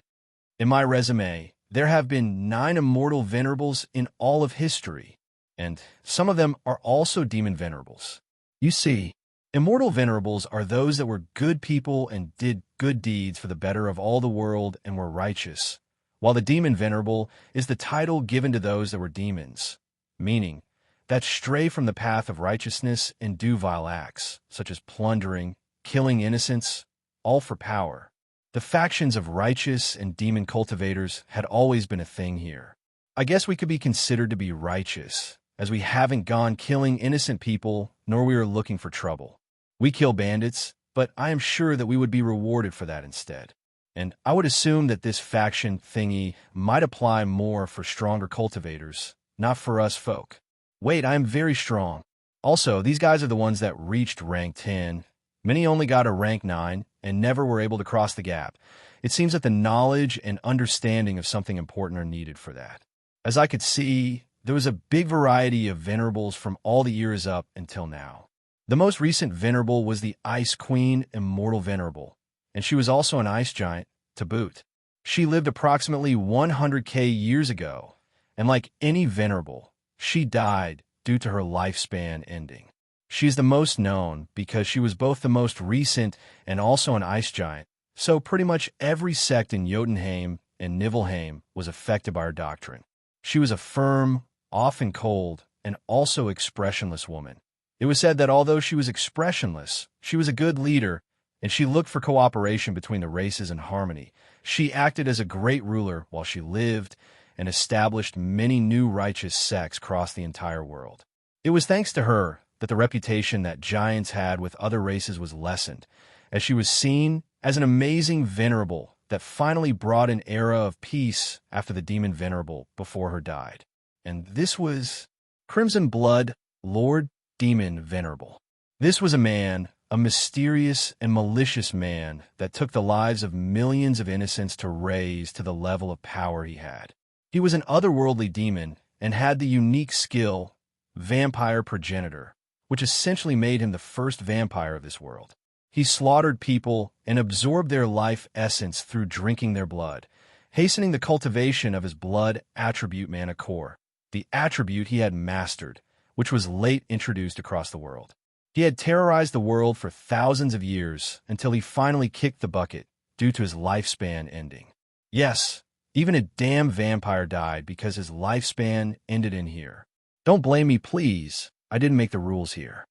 S2: In my resume, there have been 9 immortal venerables in all of history, and some of them are also demon venerables. You see, immortal venerables are those that were good people and did good deeds for the better of all the world and were righteous, while the demon venerable is the title given to those that were demons, meaning that stray from the path of righteousness and do vile acts, such as plundering, killing innocents, all for power. The factions of righteous and demon cultivators had always been a thing here. I guess we could be considered to be righteous, as we haven't gone killing innocent people, nor we are looking for trouble. We kill bandits, but I am sure that we would be rewarded for that instead. And I would assume that this faction thingy might apply more for stronger cultivators, not for us folk. Wait, I am very strong. Also, these guys are the ones that reached rank 10. Many only got a rank 9 and never were able to cross the gap. It seems that the knowledge and understanding of something important are needed for that. As I could see, there was a big variety of venerables from all the years up until now. The most recent venerable was the Ice Queen, immortal venerable, and she was also an ice giant to boot. She lived approximately 100k years ago, and like any venerable, she died due to her lifespan ending. She's the most known because she was both the most recent and also an ice giant, so pretty much every sect in Jotunheim and Niflheim was affected by her doctrine. She was a firm, often cold, and also expressionless woman. It was said that although she was expressionless, she was a good leader, and she looked for cooperation between the races and harmony. She acted as a great ruler while she lived and established many new righteous sects across the entire world. It was thanks to her that the reputation that giants had with other races was lessened, as she was seen as an amazing venerable that finally brought an era of peace after the demon venerable before her died. And this was Crimson Blood Lord Demon Venerable. This was a man, a mysterious and malicious man that took the lives of millions of innocents to raise to the level of power he had. He was an otherworldly demon and had the unique skill, Vampire Progenitor, which essentially made him the first vampire of this world. He slaughtered people and absorbed their life essence through drinking their blood, hastening the cultivation of his blood attribute mana core, the attribute he had mastered, which was late introduced across the world. He had terrorized the world for thousands of years until he finally kicked the bucket due to his lifespan ending. Yes, even a damn vampire died because his lifespan ended in here. Don't blame me, please. I didn't make the rules here.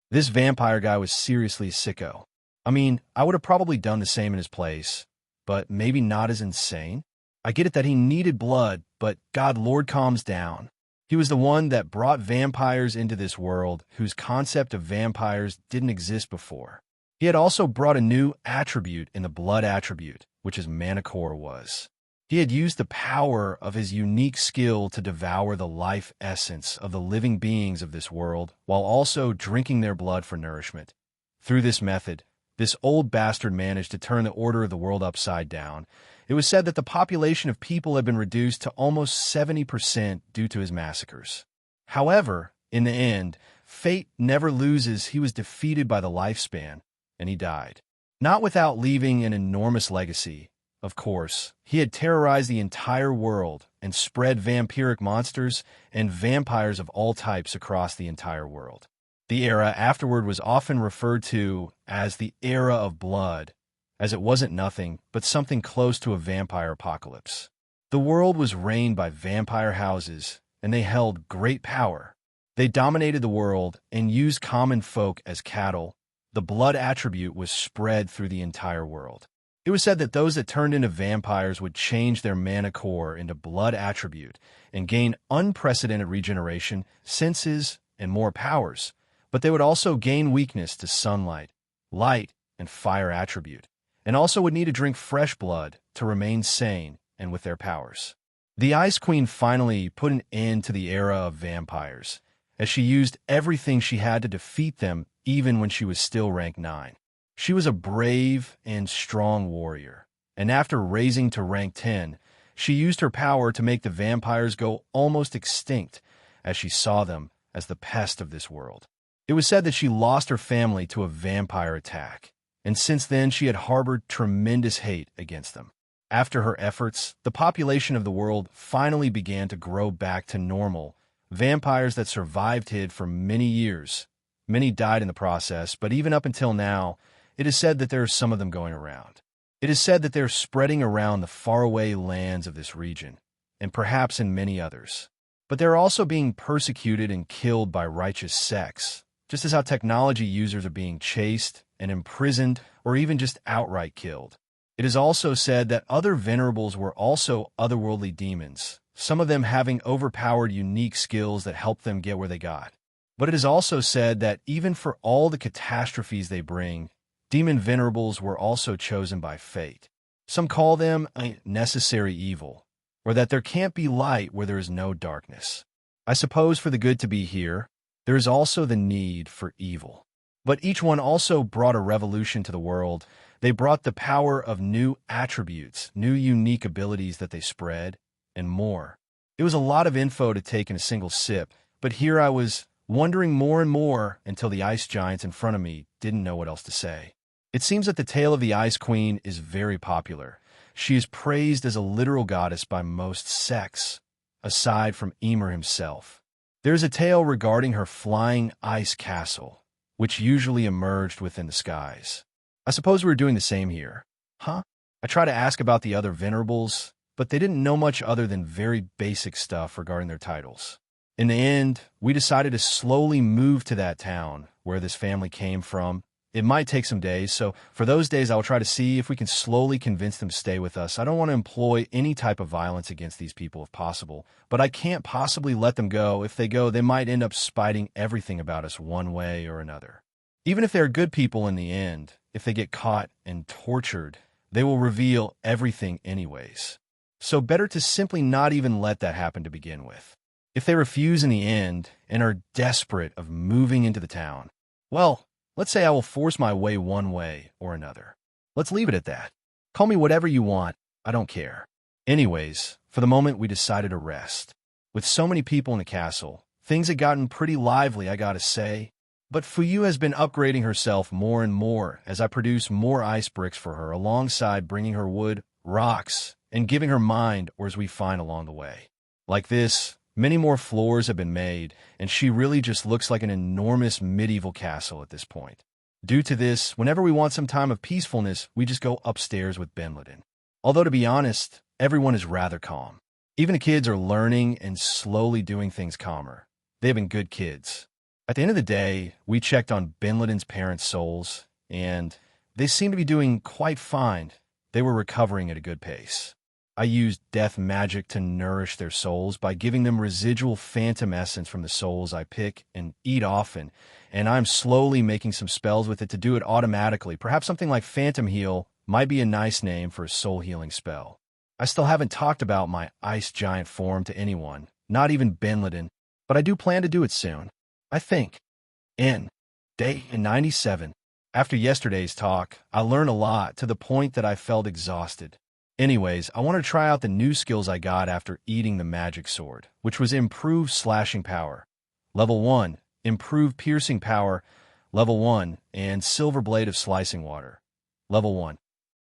S2: This vampire guy was seriously a sicko. I mean, I would have probably done the same in his place, but maybe not as insane. I get it that he needed blood, but God Lord calms down. He was the one that brought vampires into this world whose concept of vampires didn't exist before. He had also brought a new attribute in the blood attribute, which his mana core was. He had used the power of his unique skill to devour the life essence of the living beings of this world while also drinking their blood for nourishment. Through this method, this old bastard managed to turn the order of the world upside down. It was said that the population of people had been reduced to almost 70% due to his massacres. However, in the end, fate never loses. He was defeated by the lifespan, and he died. Not without leaving an enormous legacy. Of course, he had terrorized the entire world and spread vampiric monsters and vampires of all types across the entire world. The era afterward was often referred to as the Era of Blood, as it wasn't nothing but something close to a vampire apocalypse. The world was reigned by vampire houses, and they held great power. They dominated the world and used common folk as cattle. The blood attribute was spread through the entire world. It was said that those that turned into vampires would change their mana core into blood attribute and gain unprecedented regeneration, senses, and more powers, but they would also gain weakness to sunlight, light, and fire attribute, and also would need to drink fresh blood to remain sane and with their powers. The Ice Queen finally put an end to the era of vampires, as she used everything she had to defeat them even when she was still rank 9. She was a brave and strong warrior, and after raising to rank 10, she used her power to make the vampires go almost extinct, as she saw them as the pest of this world. It was said that she lost her family to a vampire attack, and since then she had harbored tremendous hate against them. After her efforts, the population of the world finally began to grow back to normal. Vampires that survived hid for many years. Many died in the process, but even up until now, it is said that there are some of them going around. It is said that they're spreading around the faraway lands of this region, and perhaps in many others. But they're also being persecuted and killed by righteous sects, just as how technology users are being chased and imprisoned or even just outright killed. It is also said that other venerables were also otherworldly demons, some of them having overpowered unique skills that helped them get where they got. But it is also said that even for all the catastrophes they bring, demon venerables were also chosen by fate. Some call them a necessary evil, or that there can't be light where there is no darkness. I suppose for the good to be here, there is also the need for evil. But each one also brought a revolution to the world. They brought the power of new attributes, new unique abilities that they spread, and more. It was a lot of info to take in a single sip, but here I was wondering more and more until the ice giants in front of me didn't know what else to say. It seems that the tale of the Ice Queen is very popular. She is praised as a literal goddess by most sects, aside from Ymir himself. There is a tale regarding her flying ice castle, which usually emerged within the skies. I suppose we were doing the same here. Huh? I tried to ask about the other venerables, but they didn't know much other than very basic stuff regarding their titles. In the end, we decided to slowly move to that town where this family came from it might take some days, so for those days I will try to see if we can slowly convince them to stay with us. I don't want to employ any type of violence against these people if possible, but I can't possibly let them go. If they go, they might end up spiting everything about us one way or another. Even if they're good people in the end, if they get caught and tortured, they will reveal everything anyways. So better to simply not even let that happen to begin with. If they refuse in the end and are desperate of moving into the town, well, let's say I will force my way one way or another. Let's leave it at that. Call me whatever you want, I don't care. Anyways, for the moment we decided to rest. With so many people in the castle, things had gotten pretty lively, I gotta say. But Fuyu has been upgrading herself more and more as I produce more ice bricks for her, alongside bringing her wood, rocks, and giving her mind, or as we find along the way. Like this, many more floors have been made, and she really just looks like an enormous medieval castle at this point. Due to this, whenever we want some time of peacefulness, we just go upstairs with Benliden. Although to be honest, everyone is rather calm. Even the kids are learning and slowly doing things calmer. They have been good kids. At the end of the day, we checked on Benliden's parents' souls, and they seem to be doing quite fine. They were recovering at a good pace. I used death magic to nourish their souls by giving them residual phantom essence from the souls I pick and eat often, and I'm slowly making some spells with it to do it automatically. Perhaps something like Phantom Heal might be a nice name for a soul healing spell. I still haven't talked about my ice giant form to anyone, not even Benliden, but I do plan to do it soon. I think. In day 97, after yesterday's talk, I learned a lot to the point that I felt exhausted. Anyways, I want to try out the new skills I got after eating the magic sword, which was improved slashing power. Level 1, improved piercing power, level 1, and silver blade of slicing water. Level 1.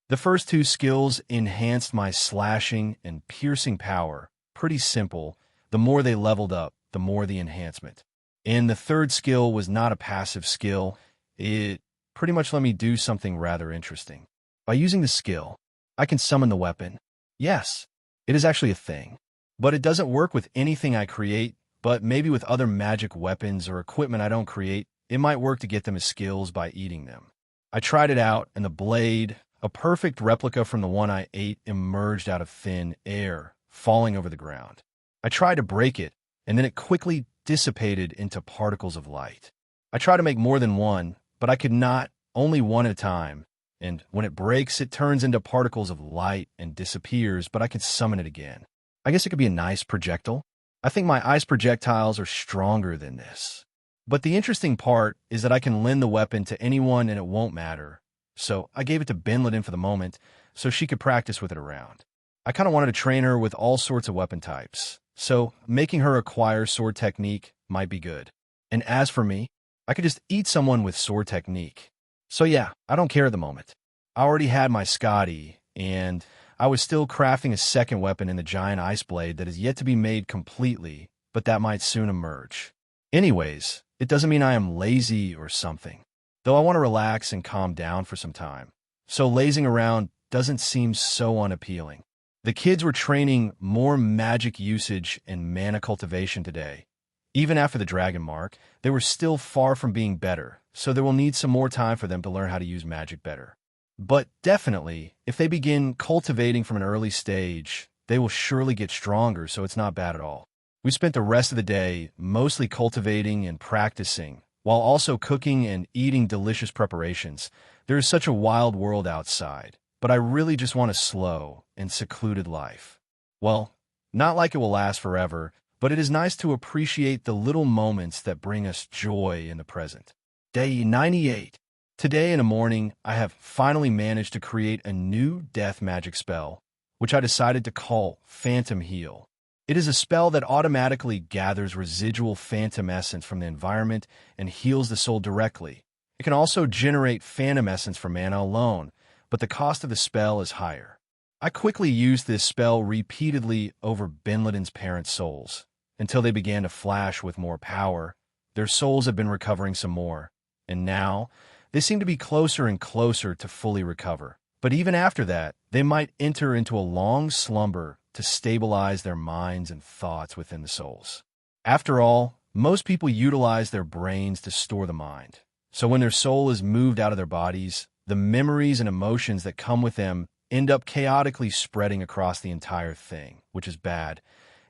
S2: The first two skills enhanced my slashing and piercing power. Pretty simple. The more they leveled up, the more the enhancement. And the third skill was not a passive skill. It pretty much let me do something rather interesting. By using the skill, I can summon the weapon. Yes, it is actually a thing. But it doesn't work with anything I create, but maybe with other magic weapons or equipment I don't create, it might work to get them as skills by eating them. I tried it out, and the blade, a perfect replica from the one I ate, emerged out of thin air, falling over the ground. I tried to break it, and then it quickly dissipated into particles of light. I tried to make more than one, but I could not, only one at a time. And when it breaks, it turns into particles of light and disappears, but I can summon it again. I guess it could be a nice projectile. I think my ice projectiles are stronger than this. But the interesting part is that I can lend the weapon to anyone and it won't matter. So I gave it to Benliden for the moment, so she could practice with it around. I kind of wanted to train her with all sorts of weapon types, so making her acquire sword technique might be good. And as for me, I could just eat someone with sword technique. So yeah, I don't care at the moment. I already had my Scotty, and I was still crafting a second weapon in the giant ice blade that is yet to be made completely, but that might soon emerge. Anyways, it doesn't mean I am lazy or something, though I want to relax and calm down for some time. So lazing around doesn't seem so unappealing. The kids were training more magic usage and mana cultivation today. Even after the dragon mark, they were still far from being better, so there will need some more time for them to learn how to use magic better. But definitely, if they begin cultivating from an early stage, they will surely get stronger, so it's not bad at all. We spent the rest of the day mostly cultivating and practicing, while also cooking and eating delicious preparations. There is such a wild world outside, but I really just want a slow and secluded life. Well, not like it will last forever, but it is nice to appreciate the little moments that bring us joy in the present. Day 98. Today in the morning, I have finally managed to create a new death magic spell, which I decided to call Phantom Heal. It is a spell that automatically gathers residual phantom essence from the environment and heals the soul directly. It can also generate phantom essence from mana alone, but the cost of the spell is higher. I quickly used this spell repeatedly over Benliden's parents' souls, until they began to flash with more power. Their souls have been recovering some more, and now they seem to be closer and closer to fully recover. But even after that, they might enter into a long slumber to stabilize their minds and thoughts within the souls. After all, most people utilize their brains to store the mind, So when their soul is moved out of their bodies, the memories and emotions that come with them end up chaotically spreading across the entire thing, which is bad.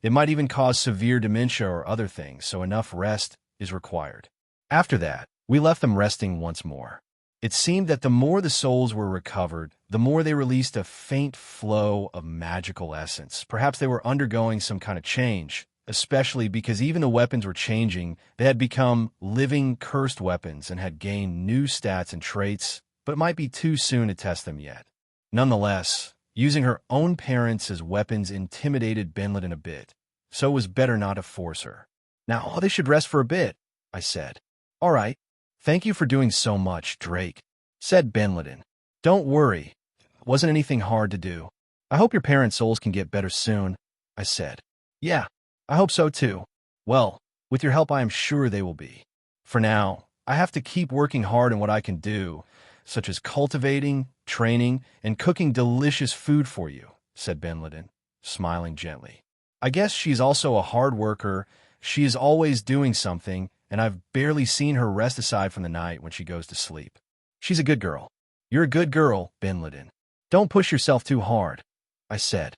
S2: It might even cause severe dementia or other things, so enough rest is required. After that, we left them resting once more. It seemed that the more the souls were recovered, the more they released a faint flow of magical essence. Perhaps they were undergoing some kind of change, especially because even the weapons were changing. They had become living, cursed weapons and had gained new stats and traits, but it might be too soon to test them yet. Nonetheless, using her own parents as weapons intimidated Benliden a bit, so it was better not to force her. Now, they should rest for a bit, I said. All right. Thank you for doing so much, Drake, said Benliden. Don't worry. It wasn't anything hard to do. I hope your parents' souls can get better soon, I said. Yeah, I hope so too. Well, with your help I am sure they will be. For now, I have to keep working hard on what I can do, such as cultivating, training, and cooking delicious food for you, said Benliden, smiling gently. I guess she's also a hard worker. She is always doing something, and I've barely seen her rest aside from the night when she goes to sleep. She's a good girl. You're a good girl, Benliden. Don't push yourself too hard, I said.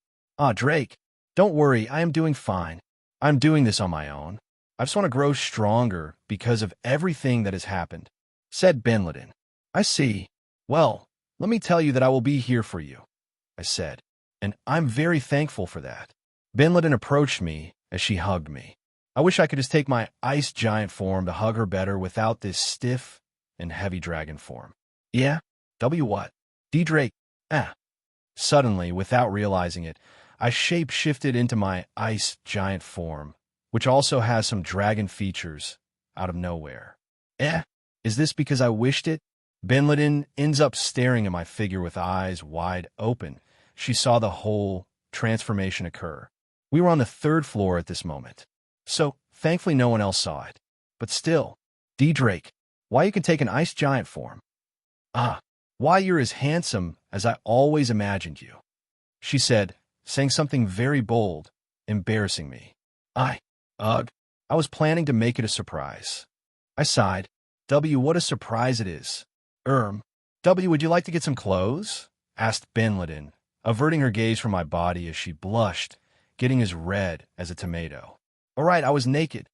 S2: Drake, don't worry, I am doing fine. I'm doing this on my own. I just want to grow stronger because of everything that has happened, said Benliden. I see. Well, let me tell you that I will be here for you, I said, and I'm very thankful for that. Benliden approached me as she hugged me. I wish I could just take my ice giant form to hug her better without this stiff and heavy dragon form. Yeah? What? Drake. Suddenly, without realizing it, I shape-shifted into my ice giant form, which also has some dragon features, out of nowhere. Is this because I wished it? Benliden ends up staring at my figure with eyes wide open. She saw the whole transformation occur. We were on the 3rd floor at this moment, so thankfully no one else saw it. But still, Drake, why you can take an ice giant form? Why you're as handsome as I always imagined you, she said, saying something very bold, embarrassing me. I was planning to make it a surprise. I sighed. What a surprise it is. Would you like to get some clothes? Asked Benliden, averting her gaze from my body as she blushed, getting as red as a tomato. All right, I was naked.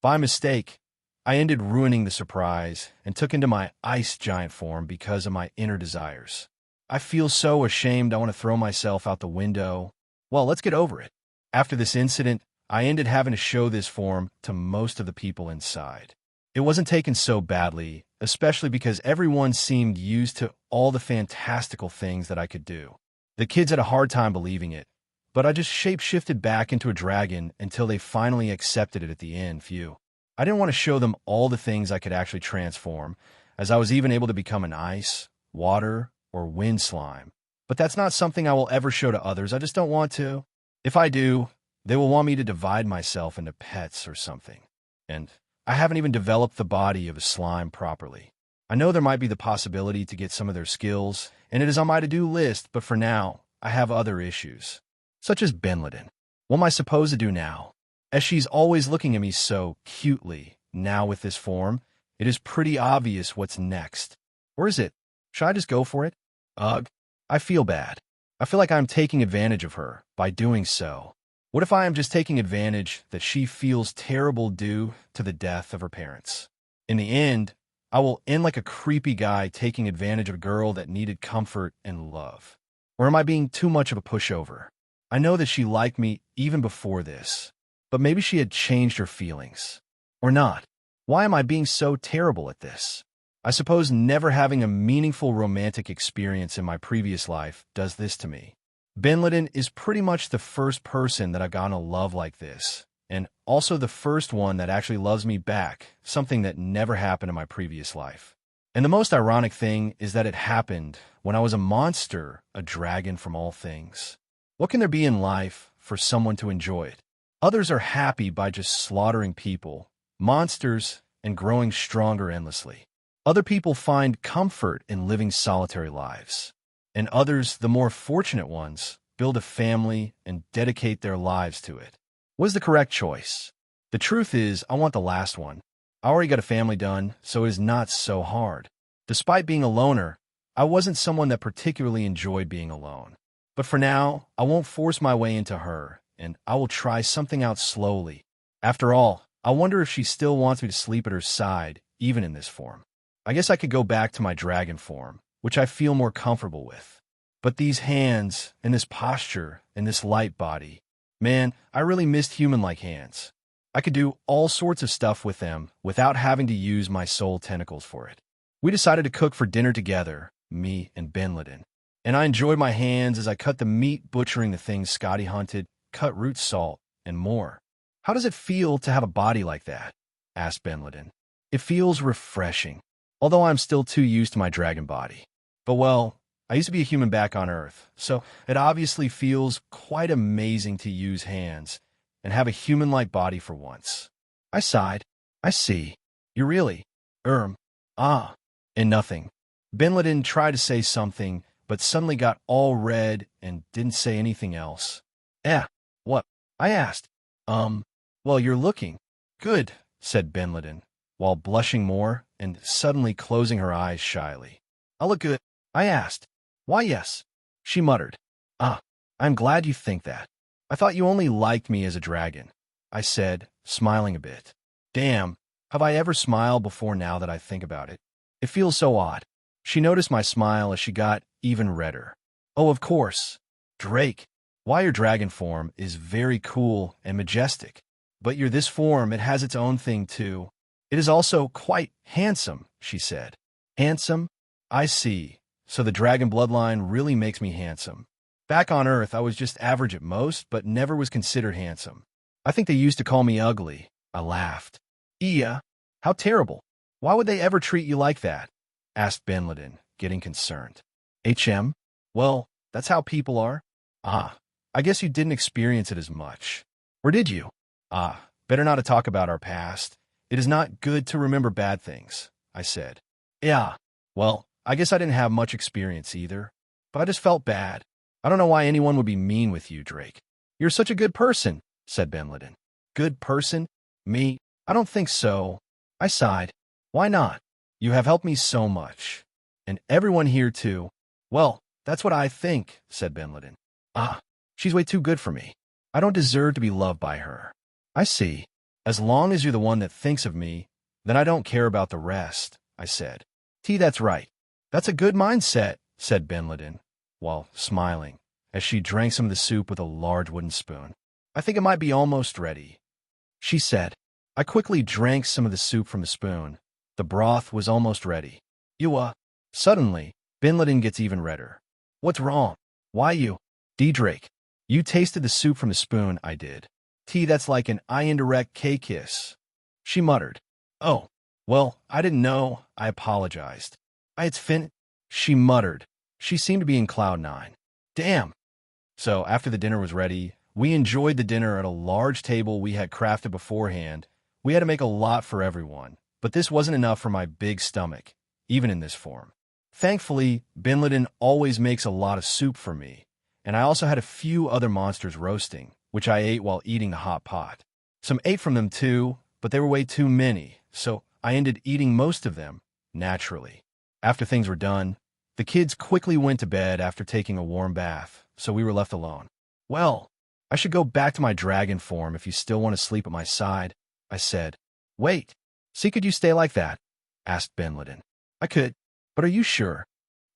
S2: By mistake, I ended ruining the surprise and took into my ice giant form because of my inner desires. I feel so ashamed I want to throw myself out the window. Well, let's get over it. After this incident, I ended having to show this form to most of the people inside. It wasn't taken so badly, especially because everyone seemed used to all the fantastical things that I could do. The kids had a hard time believing it, but I just shape-shifted back into a dragon until they finally accepted it at the end. Fuyu. I didn't want to show them all the things I could actually transform, as I was even able to become an ice, water, or wind slime. But that's not something I will ever show to others. I just don't want to. If I do, they will want me to divide myself into pets or something. And I haven't even developed the body of a slime properly. I know there might be the possibility to get some of their skills, and it is on my to-do list, but for now, I have other issues, such as Benliden. What am I supposed to do now? As she's always looking at me so cutely, now with this form, it is pretty obvious what's next. Or is it? Should I just go for it? I feel bad. I feel like I'm taking advantage of her by doing so. What if I am just taking advantage that she feels terrible due to the death of her parents? In the end, I will end like a creepy guy taking advantage of a girl that needed comfort and love. Or am I being too much of a pushover? I know that she liked me even before this, but maybe she had changed her feelings. Or not. Why am I being so terrible at this? I suppose never having a meaningful romantic experience in my previous life does this to me. Benliden is pretty much the first person that I've gotten to love like this, and also the first one that actually loves me back, something that never happened in my previous life. And the most ironic thing is that it happened when I was a monster, a dragon from all things. What can there be in life for someone to enjoy it? Others are happy by just slaughtering people, monsters, and growing stronger endlessly. Other people find comfort in living solitary lives. And others, the more fortunate ones, build a family and dedicate their lives to it. What is the correct choice? The truth is, I want the last one. I already got a family done, so it is not so hard. Despite being a loner, I wasn't someone that particularly enjoyed being alone. But for now, I won't force my way into her, and I will try something out slowly. After all, I wonder if she still wants me to sleep at her side, even in this form. I guess I could go back to my dragon form, which I feel more comfortable with. But these hands, and this posture, and this light body, man, I really missed human-like hands. I could do all sorts of stuff with them without having to use my soul tentacles for it. We decided to cook for dinner together, me and Benliden. And I enjoyed my hands as I cut the meat, butchering the things Scotty hunted, cut root salt, and more. How does it feel to have a body like that? Asked Benliden. It feels refreshing, although I'm still too used to my dragon body. But well, I used to be a human back on Earth, so it obviously feels quite amazing to use hands and have a human-like body for once. I sighed. I see. You really? Ah. And nothing. Benliden tried to say something, but suddenly got all red and didn't say anything else. What? I asked. Well, you're looking good, said Benliden, while blushing more and suddenly closing her eyes shyly. I look good, I asked. Why, yes, she muttered. I'm glad you think that. I thought you only liked me as a dragon, I said, smiling a bit. Damn, have I ever smiled before now that I think about it? It feels so odd. She noticed my smile as she got even redder. Oh, of course. Drake, why your dragon form is very cool and majestic. But you're this form, it has its own thing too. It is also quite handsome, she said. Handsome? I see. So the dragon bloodline really makes me handsome. Back on Earth, I was just average at most, but never was considered handsome. I think they used to call me ugly. I laughed. Iya, how terrible. Why would they ever treat you like that? Asked Benliden, getting concerned. Well, that's how people are. I guess you didn't experience it as much. Or did you? Better not to talk about our past. It is not good to remember bad things, I said. Yeah, well, I guess I didn't have much experience either, but I just felt bad. I don't know why anyone would be mean with you, Drake. You're such a good person, said Benliden. Good person? Me? I don't think so. I sighed. Why not? You have helped me so much. And everyone here too. Well, that's what I think, said Benliden. She's way too good for me. I don't deserve to be loved by her. I see. As long as you're the one that thinks of me, then I don't care about the rest, I said. That's right. That's a good mindset, said Benliden, while smiling, as she drank some of the soup with a large wooden spoon. I think it might be almost ready, she said. I quickly drank some of the soup from the spoon. The broth was almost ready. Suddenly, Benliden gets even redder. What's wrong? Why you? Drake. You tasted the soup from the spoon, I did. That's like an indirect K-kiss. She muttered. Oh, well, I didn't know. I apologized. She muttered. She seemed to be in cloud nine. Damn. So after the dinner was ready, we enjoyed the dinner at a large table we had crafted beforehand. We had to make a lot for everyone, but this wasn't enough for my big stomach, even in this form. Thankfully, Benliden always makes a lot of soup for me, and I also had a few other monsters roasting, which I ate while eating the hot pot. Some ate from them too, but they were way too many, so I ended eating most of them, naturally. After things were done, the kids quickly went to bed after taking a warm bath, so we were left alone. Well, I should go back to my dragon form if you still want to sleep at my side, I said. Wait, see, could you stay like that? Asked Benliden. I could, but are you sure?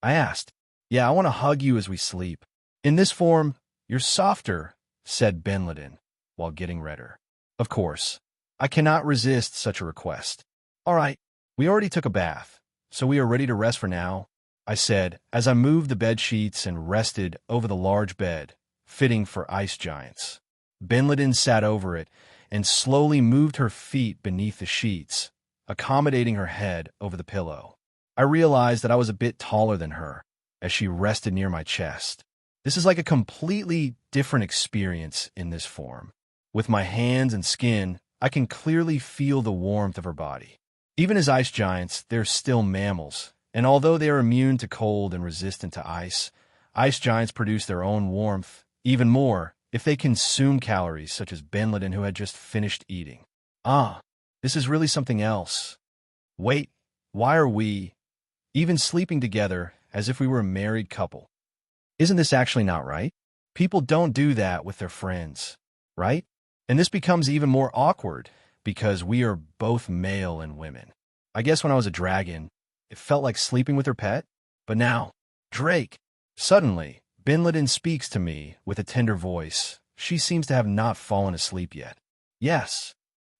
S2: I asked. Yeah, I want to hug you as we sleep. In this form, you're softer, said Benliden, while getting redder. Of course, I cannot resist such a request. All right, we already took a bath, so we are ready to rest for now, I said as I moved the bed sheets and rested over the large bed, fitting for ice giants. Benliden sat over it and slowly moved her feet beneath the sheets, accommodating her head over the pillow. I realized that I was a bit taller than her as she rested near my chest. This is like a completely different experience in this form. With my hands and skin, I can clearly feel the warmth of her body. Even as ice giants, they're still mammals, and although they are immune to cold and resistant to ice giants produce their own warmth even more if they consume calories, such as Benliden, who had just finished eating. This is really something else. Wait, why are we even sleeping together as if we were a married couple? Isn't this actually not right? People don't do that with their friends, right? And this becomes even more awkward because we are both male and women. I guess when I was a dragon, it felt like sleeping with her pet. But now, Drake. Suddenly, Binladin speaks to me with a tender voice. She seems to have not fallen asleep yet. Yes.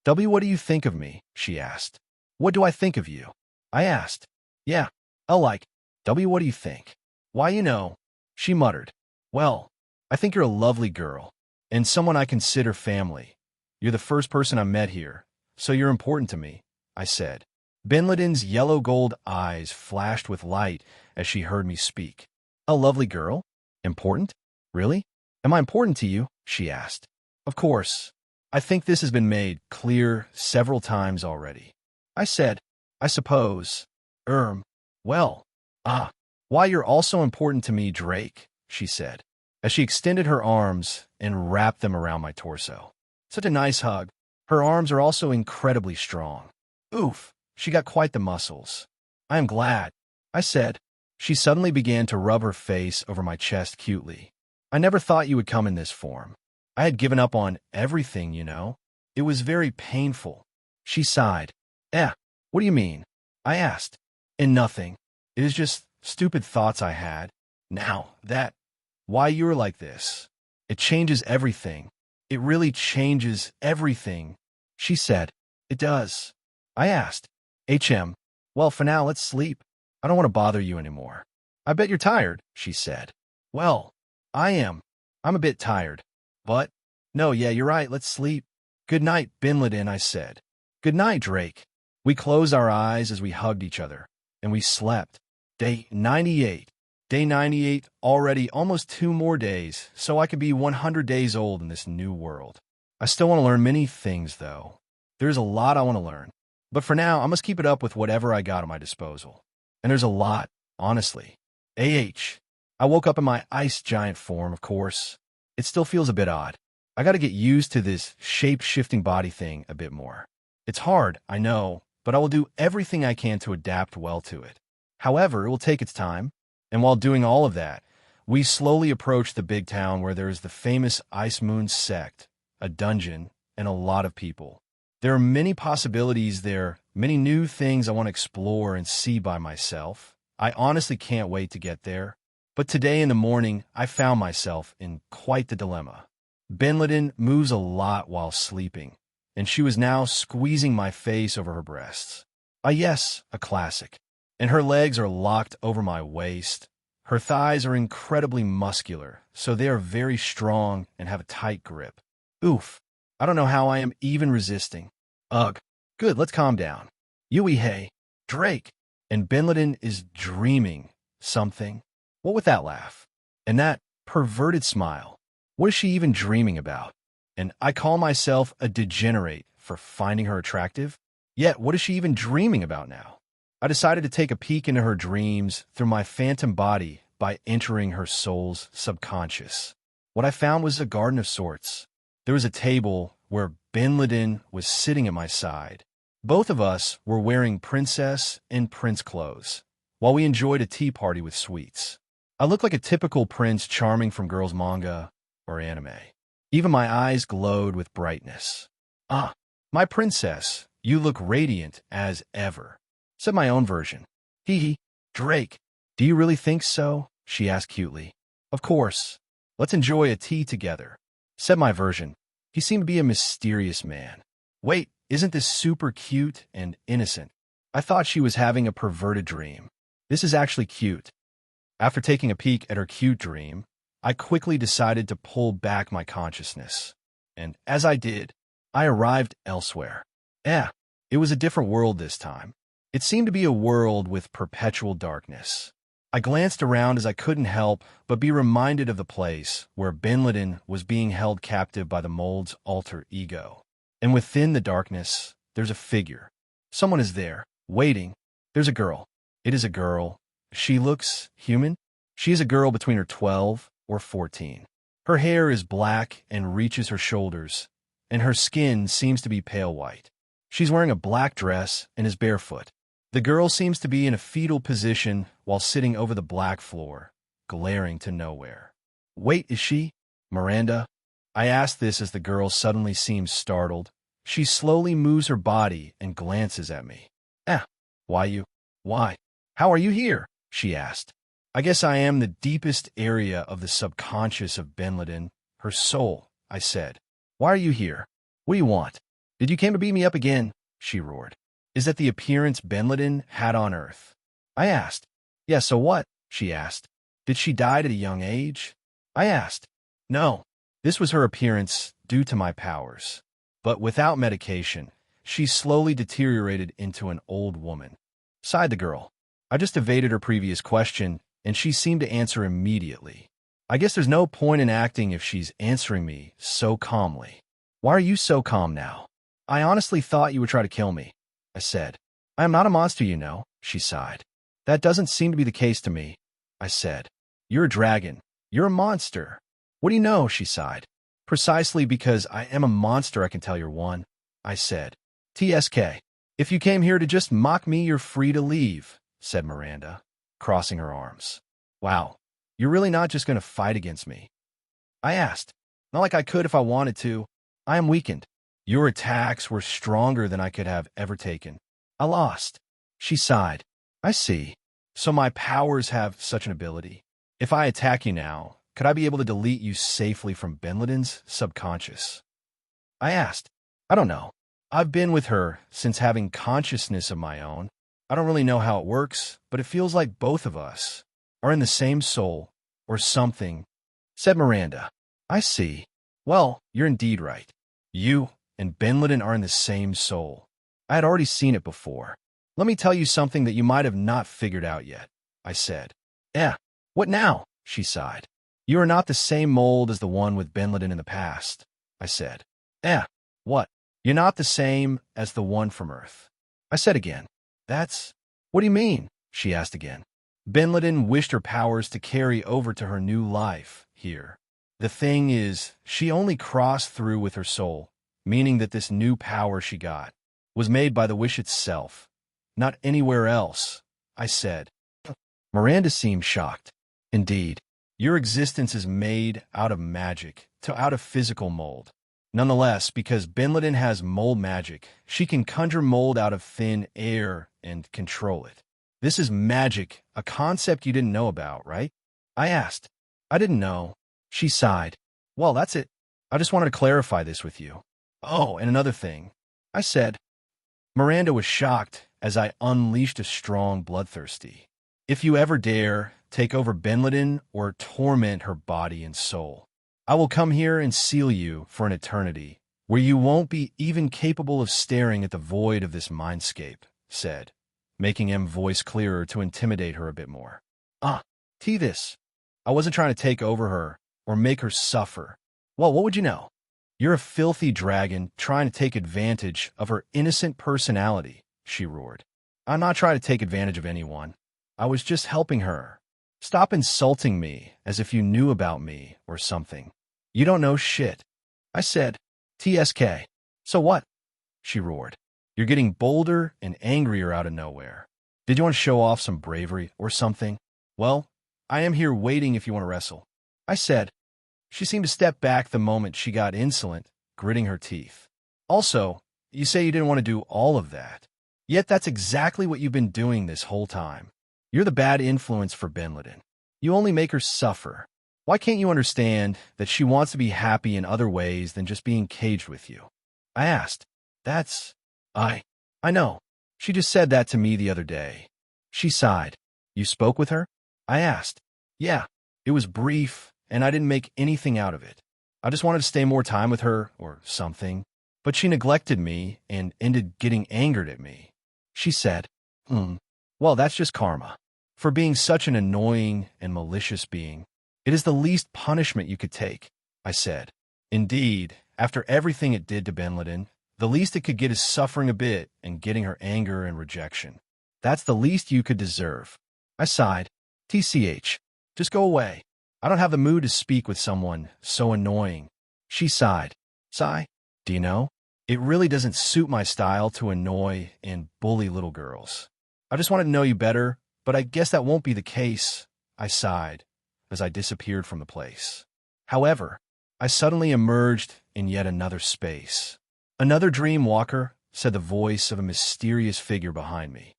S2: W, what do you think of me? She asked. What do I think of you? I asked. Yeah, like. W, what do you think? Why, she muttered. Well, I think you're a lovely girl, and someone I consider family. You're the first person I met here, so you're important to me, I said. Binladin's yellow-gold eyes flashed with light as she heard me speak. A lovely girl? Important? Really? Am I important to you? She asked. Of course. I think this has been made clear several times already. I said, I suppose. Well, why you're also important to me, Drake, she said, as she extended her arms and wrapped them around my torso. Such a nice hug. Her arms are also incredibly strong. Oof, she got quite the muscles. I am glad, I said. She suddenly began to rub her face over my chest cutely. I never thought you would come in this form. I had given up on everything, It was very painful. She sighed. What do you mean? I asked. Nothing. It is just stupid thoughts I had. Now, why you're like this. It changes everything. It really changes everything, she said. It does. I asked. Well, for now, let's sleep. I don't want to bother you anymore. I bet you're tired, she said. Well, I am. I'm a bit tired. But, no, yeah, you're right, let's sleep. Good night, Binladin, I said. Good night, Drake. We closed our eyes as we hugged each other, and we slept. Day 98. Day 98, already almost 2 more days, so I could be 100 days old in this new world. I still want to learn many things, though. There's a lot I want to learn. But for now, I must keep it up with whatever I got at my disposal. And there's a lot, honestly. I woke up in my ice giant form, of course. It still feels a bit odd. I gotta get used to this shape-shifting body thing a bit more. It's hard, I know, but I will do everything I can to adapt well to it. However, it will take its time. And while doing all of that, we slowly approach the big town where there is the famous Ice Moon Sect, a dungeon, and a lot of people. There are many possibilities there, many new things I want to explore and see by myself. I honestly can't wait to get there. But today in the morning, I found myself in quite the dilemma. Binladin moves a lot while sleeping, and she was now squeezing my face over her breasts. Yes, a classic. And her legs are locked over my waist. Her thighs are incredibly muscular, so they are very strong and have a tight grip. Oof, I don't know how I am even resisting. Ugh, good, let's calm down. Yui, hey, Drake. And Binladin is dreaming something. What with that laugh? And that perverted smile? What is she even dreaming about? And I call myself a degenerate for finding her attractive? Yet, what is she even dreaming about now? I decided to take a peek into her dreams through my phantom body by entering her soul's subconscious. What I found was a garden of sorts. There was a table where Binladin was sitting at my side. Both of us were wearing princess and prince clothes, while we enjoyed a tea party with sweets. I looked like a typical prince charming from girls' manga or anime. Even my eyes glowed with brightness. My princess, you look radiant as ever, said my own version. Hee hee, Drake, do you really think so? She asked cutely. Of course. Let's enjoy a tea together, said my version. He seemed to be a mysterious man. Wait, isn't this super cute and innocent? I thought she was having a perverted dream. This is actually cute. After taking a peek at her cute dream, I quickly decided to pull back my consciousness. And as I did, I arrived elsewhere. It was a different world this time. It seemed to be a world with perpetual darkness. I glanced around as I couldn't help but be reminded of the place where Binladin was being held captive by the mold's alter ego. And within the darkness, there's a figure. Someone is there, waiting. There's a girl. It is a girl. She looks human. She is a girl between her 12 or 14. Her hair is black and reaches her shoulders, and her skin seems to be pale white. She's wearing a black dress and is barefoot. The girl seems to be in a fetal position while sitting over the black floor, glaring to nowhere. Wait, is she? Miranda? I ask this as the girl suddenly seems startled. She slowly moves her body and glances at me. Why? How are you here? She asked. I guess I am the deepest area of the subconscious of Benleden, her soul, I said. Why are you here? What do you want? Did you came to beat me up again? She roared. Is that the appearance Benleden had on Earth? I asked. Yeah, so what? She asked. Did she die at a young age? I asked. No. This was her appearance due to my powers. But without medication, she slowly deteriorated into an old woman. Sighed the girl. I just evaded her previous question, and she seemed to answer immediately. I guess there's no point in acting if she's answering me so calmly. Why are you so calm now? I honestly thought you would try to kill me, I said. I am not a monster, you know, she sighed. That doesn't seem to be the case to me, I said. You're a dragon. You're a monster. What do you know, she sighed. Precisely because I am a monster I can tell you're one, I said. TSK. If you came here to just mock me, you're free to leave, said Miranda, crossing her arms. Wow, you're really not just going to fight against me? I asked. Not like I could if I wanted to. I am weakened. Your attacks were stronger than I could have ever taken. I lost. She sighed. I see. So my powers have such an ability. If I attack you now, could I be able to delete you safely from Benleden's subconscious? I asked. I don't know. I've been with her since having consciousness of my own. I don't really know how it works, but it feels like both of us are in the same soul or something, said Miranda. I see. Well, you're indeed right. You and Benleden are in the same soul. I had already seen it before. Let me tell you something that you might have not figured out yet, I said. What now? She sighed. You are not the same mold as the one with Benleden in the past, I said. What? You're not the same as the one from Earth. I said again. What do you mean? She asked again. Benleden wished her powers to carry over to her new life here. The thing is, she only crossed through with her soul, meaning that this new power she got was made by the wish itself, not anywhere else, I said. Miranda seemed shocked. Indeed, your existence is made out of magic, out of physical mold. Nonetheless, because Benleden has mold magic, she can conjure mold out of thin air and control it. This is magic, a concept you didn't know about, right? I asked. I didn't know. She sighed. Well, that's it. I just wanted to clarify this with you. Oh, and another thing, I said. Miranda was shocked as I unleashed a strong bloodthirsty. If you ever dare take over Benleden or torment her body and soul, I will come here and seal you for an eternity, where you won't be even capable of staring at the void of this mindscape, said, making M voice clearer to intimidate her a bit more. This. I wasn't trying to take over her or make her suffer. Well, what would you know? You're a filthy dragon trying to take advantage of her innocent personality, she roared. I'm not trying to take advantage of anyone. I was just helping her. Stop insulting me as if you knew about me or something. You don't know shit. I said, TSK. So what? She roared. You're getting bolder and angrier out of nowhere. Did you want to show off some bravery or something? Well, I am here waiting if you want to wrestle. I said. She seemed to step back the moment she got insolent, gritting her teeth. Also, you say you didn't want to do all of that. Yet that's exactly what you've been doing this whole time. You're the bad influence for Benleden. You only make her suffer. Why can't you understand that she wants to be happy in other ways than just being caged with you? I asked. I know. She just said that to me the other day. She sighed. You spoke with her? I asked. Yeah. It was brief, and I didn't make anything out of it. I just wanted to stay more time with her, or something. But she neglected me and ended getting angered at me. She said, Well, that's just karma. For being such an annoying and malicious being, it is the least punishment you could take, I said. Indeed, after everything it did to Benleden, the least it could get is suffering a bit and getting her anger and rejection. That's the least you could deserve. I sighed. TCH. Just go away. I don't have the mood to speak with someone so annoying. She sighed. Sigh? Do you know? It really doesn't suit my style to annoy and bully little girls. I just wanted to know you better, but I guess that won't be the case, I sighed as I disappeared from the place. However, I suddenly emerged in yet another space. Another dream walker, said the voice of a mysterious figure behind me.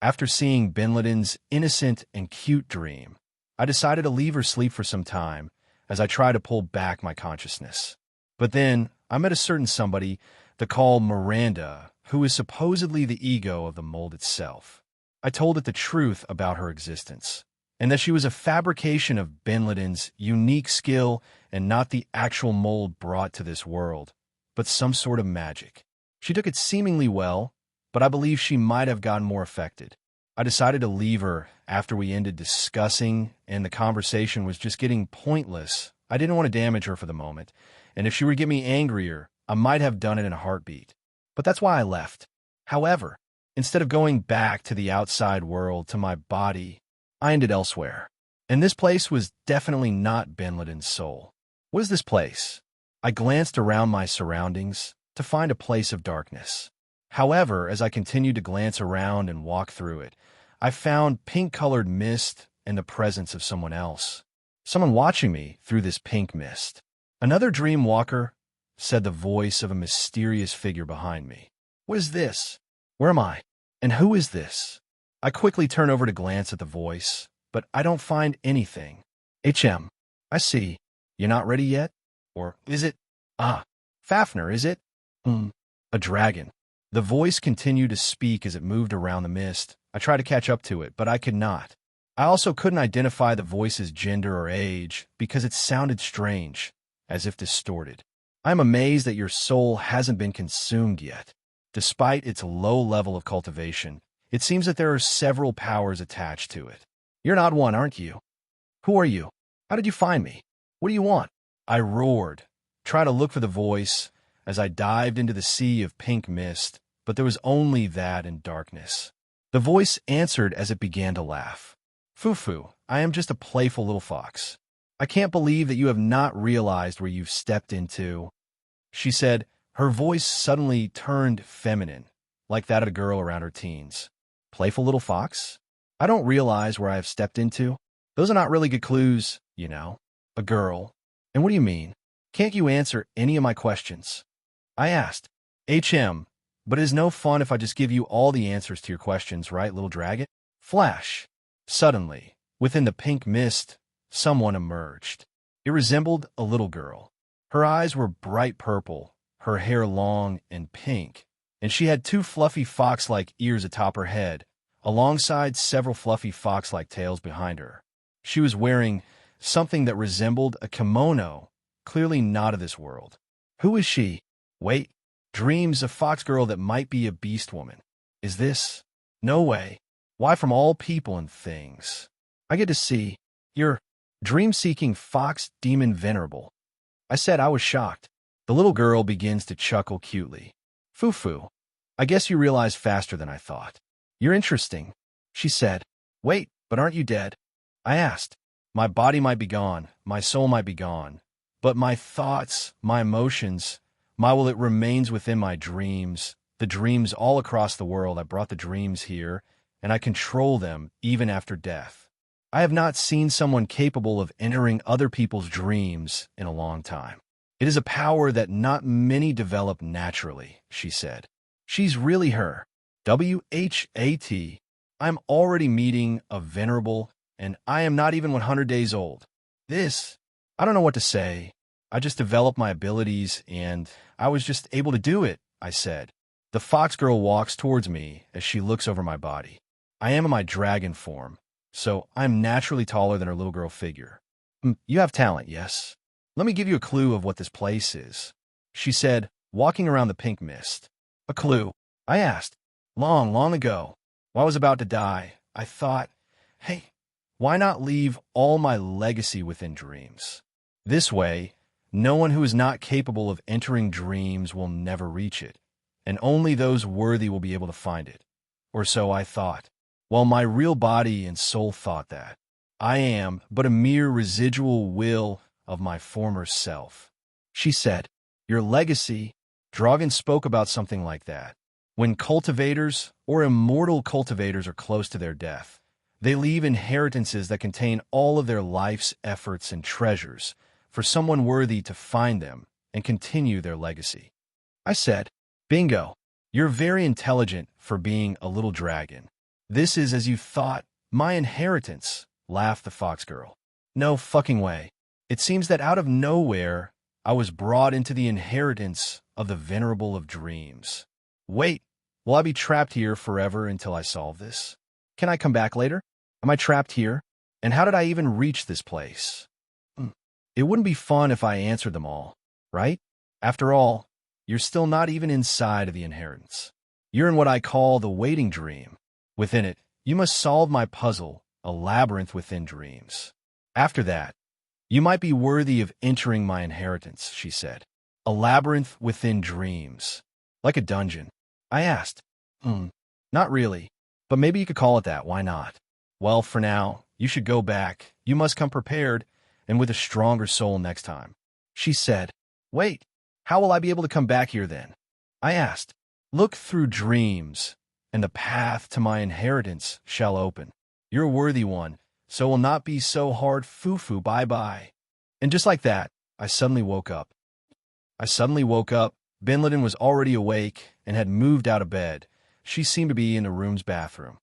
S2: After seeing Bin Laden's innocent and cute dream, I decided to leave her sleep for some time as I tried to pull back my consciousness. But then I met a certain somebody they call Miranda, who is supposedly the ego of the mold itself. I told it the truth about her existence, and that she was a fabrication of Bin Laden's unique skill and not the actual mold brought to this world, but some sort of magic. She took it seemingly well, but I believe she might have gotten more affected. I decided to leave her after we ended discussing, and the conversation was just getting pointless. I didn't want to damage her for the moment, and if she were to get me angrier, I might have done it in a heartbeat. But that's why I left. However, instead of going back to the outside world, to my body, I ended elsewhere. And this place was definitely not Bin Laden's soul. What is this place? I glanced around my surroundings to find a place of darkness. However, as I continued to glance around and walk through it, I found pink-colored mist and the presence of someone else. Someone watching me through this pink mist. Another dream walker, said the voice of a mysterious figure behind me. What is this? Where am I? And who is this? I quickly turn over to glance at the voice, but I don't find anything. I see. You're not ready yet? Or is it? Fafnir, is it? A dragon. The voice continued to speak as it moved around the mist. I tried to catch up to it, but I could not. I also couldn't identify the voice's gender or age because it sounded strange, as if distorted. I'm amazed that your soul hasn't been consumed yet. Despite its low level of cultivation, it seems that there are several powers attached to it. You're an odd one, aren't you? Who are you? How did you find me? What do you want? I roared, trying to look for the voice as I dived into the sea of pink mist, but there was only that and darkness. The voice answered as it began to laugh. Fufu, I am just a playful little fox. I can't believe that you have not realized where you've stepped into, she said. Her voice suddenly turned feminine, like that of a girl around her teens. Playful little fox? I don't realize where I have stepped into. Those are not really good clues, you know. A girl. And what do you mean? Can't you answer any of my questions? I asked. But it is no fun if I just give you all the answers to your questions, right, little dragon? Flash. Suddenly, within the pink mist, someone emerged. It resembled a little girl. Her eyes were bright purple, her hair long and pink, and she had two fluffy fox-like ears atop her head, alongside several fluffy fox-like tails behind her. She was wearing something that resembled a kimono, clearly not of this world. Who is she? Wait, dreams, a fox girl that might be a beast woman. Is this? No way. Why from all people and things? I get to see your dream-seeking fox demon venerable. I said I was shocked. The little girl begins to chuckle cutely. Fufu, I guess you realize faster than I thought. You're interesting, she said. Wait, but aren't you dead? I asked. My body might be gone, my soul might be gone, but my thoughts, my emotions, it remains within my dreams, the dreams all across the world. I brought the dreams here, and I control them even after death. I have not seen someone capable of entering other people's dreams in a long time. It is a power that not many develop naturally, she said. She's really her. WHAT. I'm already meeting a venerable, and I am not even 100 days old. I don't know what to say. I just developed my abilities, and I was just able to do it, I said. The fox girl walks towards me as she looks over my body. I am in my dragon form, so I'm naturally taller than her little girl figure. You have talent, yes? Let me give you a clue of what this place is, she said, walking around the pink mist. A clue? I asked. Long, long ago, while I was about to die, I thought, hey, why not leave all my legacy within dreams? This way, no one who is not capable of entering dreams will never reach it, and only those worthy will be able to find it. Or so I thought. While my real body and soul thought that. I am but a mere residual will of my former self. She said, your legacy, Dragon spoke about something like that. When cultivators or immortal cultivators are close to their death, they leave inheritances that contain all of their life's efforts and treasures for someone worthy to find them and continue their legacy. I said, "Bingo. You're very intelligent for being a little dragon. This is as you thought, my inheritance," laughed the fox girl. "No fucking way. It seems that out of nowhere, I was brought into the inheritance of the venerable of dreams. Wait, will I be trapped here forever until I solve this? Can I come back later? Am I trapped here? And how did I even reach this place?" It wouldn't be fun if I answered them all, right? After all, you're still not even inside of the inheritance. You're in what I call the waiting dream. Within it, you must solve my puzzle, a labyrinth within dreams. After that, you might be worthy of entering my inheritance, she said. A labyrinth within dreams. Like a dungeon. I asked. Not really. But maybe you could call it that, why not? Well, for now, you should go back. You must come prepared, and with a stronger soul next time. She said. Wait, how will I be able to come back here then? I asked. Look through dreams, and the path to my inheritance shall open. You're a worthy one, so it will not be so hard, foo-foo, bye-bye. And just like that, I suddenly woke up. Bin Laden was already awake and had moved out of bed. She seemed to be in the room's bathroom.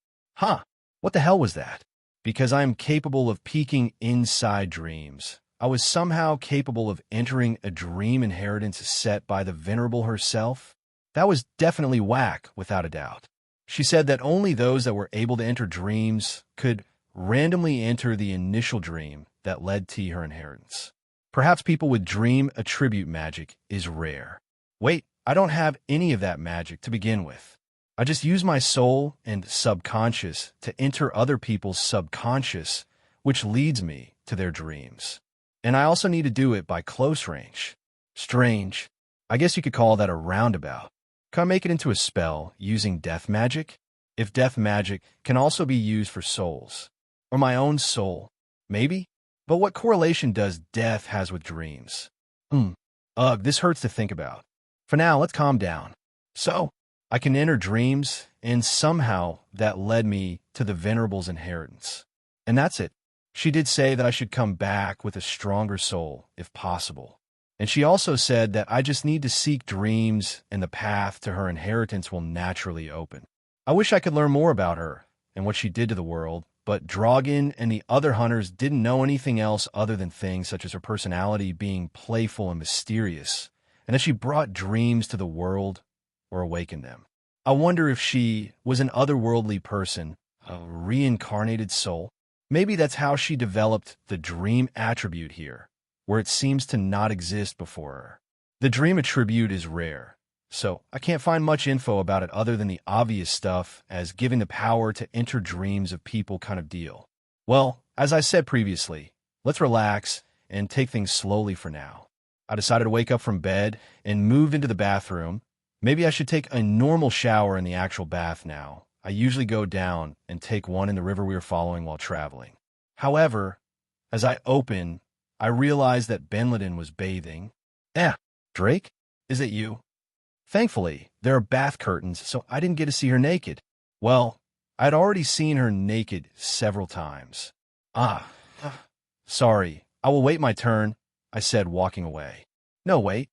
S2: What the hell was that? Because I am capable of peeking inside dreams. I was somehow capable of entering a dream inheritance set by the venerable herself. That was definitely whack, without a doubt. She said that only those that were able to enter dreams could randomly enter the initial dream that led to her inheritance. Perhaps people with dream attribute magic is rare. Wait, I don't have any of that magic to begin with. I just use my soul and subconscious to enter other people's subconscious, which leads me to their dreams. And I also need to do it by close range. Strange. I guess you could call that a roundabout. Can I make it into a spell using death magic? If death magic can also be used for souls. Or my own soul. Maybe? But what correlation does death has with dreams? This hurts to think about. For now, let's calm down. So, I can enter dreams, and somehow that led me to the venerable's inheritance. And that's it. She did say that I should come back with a stronger soul, if possible. And she also said that I just need to seek dreams, and the path to her inheritance will naturally open. I wish I could learn more about her and what she did to the world, but Dragon and the other hunters didn't know anything else other than things such as her personality being playful and mysterious, and that she brought dreams to the world or awakened them. I wonder if she was an otherworldly person, a reincarnated soul. Maybe that's how she developed the dream attribute here, where it seems to not exist before her. The dream attribute is rare, so I can't find much info about it other than the obvious stuff as giving the power to enter dreams of people kind of deal. Well, as I said previously, let's relax and take things slowly for now. I decided to wake up from bed and moved into the bathroom. Maybe I should take a normal shower in the actual bath now. I usually go down and take one in the river we were following while traveling. However, as I open, I realized that Bin Laden was bathing. Drake? Is it you? Thankfully, there are bath curtains, so I didn't get to see her naked. Well, I'd already seen her naked several times. Sorry, I will wait my turn, I said, walking away. No, wait.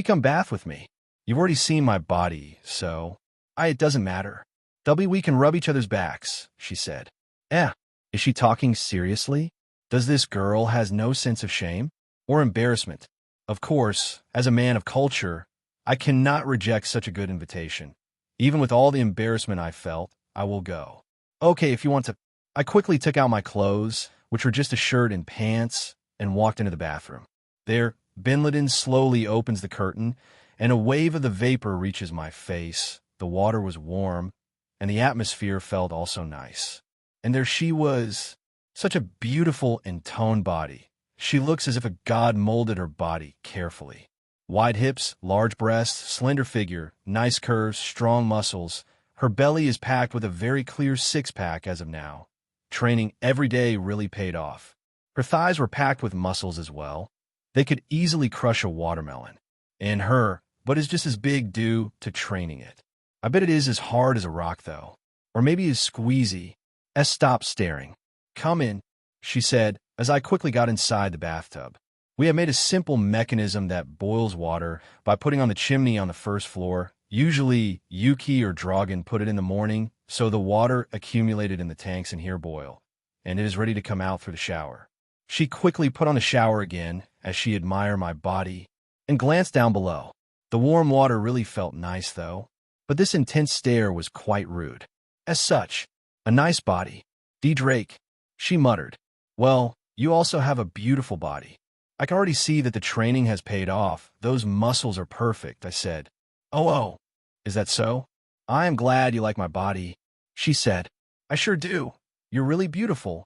S2: Come bath with me. You've already seen my body, so... It doesn't matter. We can rub each other's backs, she said. Is she talking seriously? Does this girl has no sense of shame? Or embarrassment? Of course, as a man of culture, I cannot reject such a good invitation. Even with all the embarrassment I felt, I will go. Okay, if you want to... I quickly took out my clothes, which were just a shirt and pants, and walked into the bathroom. There, Bin Laden slowly opens the curtain, and a wave of the vapor reaches my face. The water was warm, and the atmosphere felt also nice. And there she was, such a beautiful and toned body. She looks as if a god molded her body carefully. Wide hips, large breasts, slender figure, nice curves, strong muscles. Her belly is packed with a very clear six-pack as of now. Training every day really paid off. Her thighs were packed with muscles as well. They could easily crush a watermelon. And her, but is just as big due to training it. I bet it is as hard as a rock, though. Or maybe as squeezy. S stopped staring. Come in, she said, as I quickly got inside the bathtub. We have made a simple mechanism that boils water by putting on the chimney on the first floor. Usually, Yuki or Dragon put it in the morning, so the water accumulated in the tanks in here boil, and it is ready to come out through the shower. She quickly put on the shower again as she admired my body and glanced down below. The warm water really felt nice, though, but this intense stare was quite rude. As such, a nice body. D. Drake, she muttered. Well, you also have a beautiful body. I can already see that the training has paid off. Those muscles are perfect, I said. Oh, is that so? I am glad you like my body, she said. I sure do. You're really beautiful.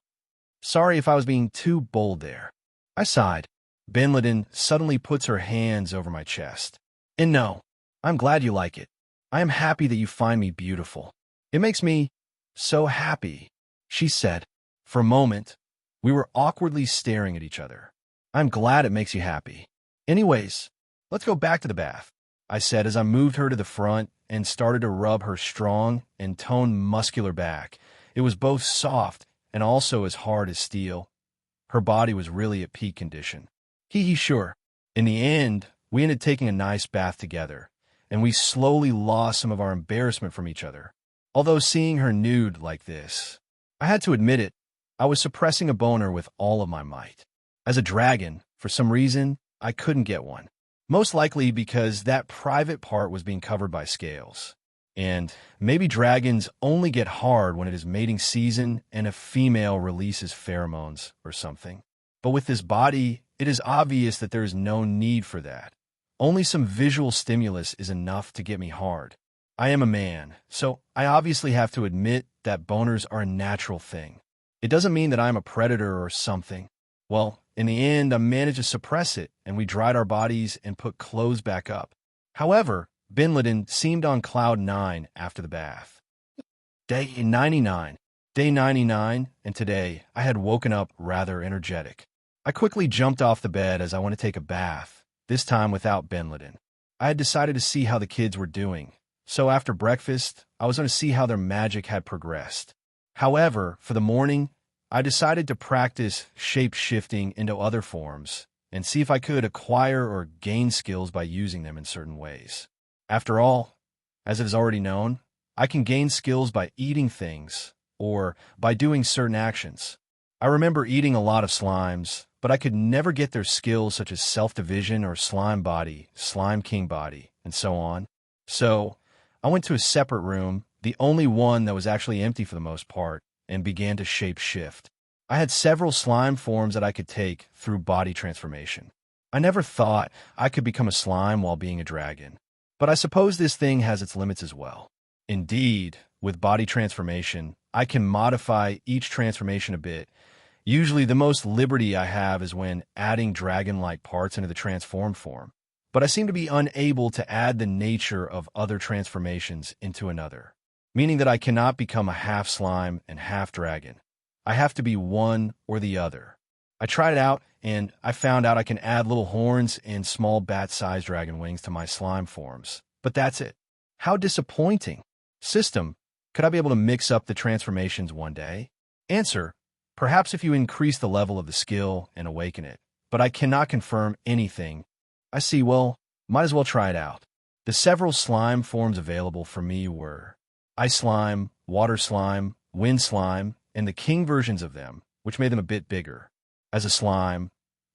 S2: Sorry if I was being too bold there. I sighed. Benliden suddenly puts her hands over my chest. And no, I'm glad you like it. I am happy that you find me beautiful. It makes me so happy, she said. For a moment, we were awkwardly staring at each other. I'm glad it makes you happy. Anyways, let's go back to the bath, I said as I moved her to the front and started to rub her strong and toned muscular back. It was both soft and also as hard as steel. Her body was really at peak condition. Sure. In the end, we ended taking a nice bath together, and we slowly lost some of our embarrassment from each other. Although seeing her nude like this, I had to admit it, I was suppressing a boner with all of my might. As a dragon, for some reason, I couldn't get one. Most likely because that private part was being covered by scales. And maybe dragons only get hard when it is mating season and a female releases pheromones or something. But with this body, it is obvious that there is no need for that. Only some visual stimulus is enough to get me hard. I am a man, so I obviously have to admit that boners are a natural thing. It doesn't mean that I'm a predator or something. Well, in the end, I managed to suppress it, and we dried our bodies and put clothes back up. However, Benliden seemed on cloud 9 after the bath. Day 99. Day 99, and today I had woken up rather energetic. I quickly jumped off the bed as I went to take a bath, this time without Benliden. I had decided to see how the kids were doing, so after breakfast, I was going to see how their magic had progressed. However, for the morning, I decided to practice shape-shifting into other forms and see if I could acquire or gain skills by using them in certain ways. After all, as it is already known, I can gain skills by eating things or by doing certain actions. I remember eating a lot of slimes, but I could never get their skills such as self-division or slime body, slime king body, and so on. So I went to a separate room, the only one that was actually empty for the most part, and began to shape-shift. I had several slime forms that I could take through body transformation. I never thought I could become a slime while being a dragon, but I suppose this thing has its limits as well. Indeed, with body transformation, I can modify each transformation a bit. Usually the most liberty I have is when adding dragon-like parts into the transformed form, but I seem to be unable to add the nature of other transformations into another, meaning that I cannot become a half slime and half dragon. I have to be one or the other. I tried it out, and I found out I can add little horns and small bat-sized dragon wings to my slime forms, but that's it. How disappointing. System, could I be able to mix up the transformations one day? Answer, perhaps if you increase the level of the skill and awaken it, but I cannot confirm anything. I see, well, might as well try it out. The several slime forms available for me were ice slime, water slime, wind slime, and the king versions of them, which made them a bit bigger. As a slime,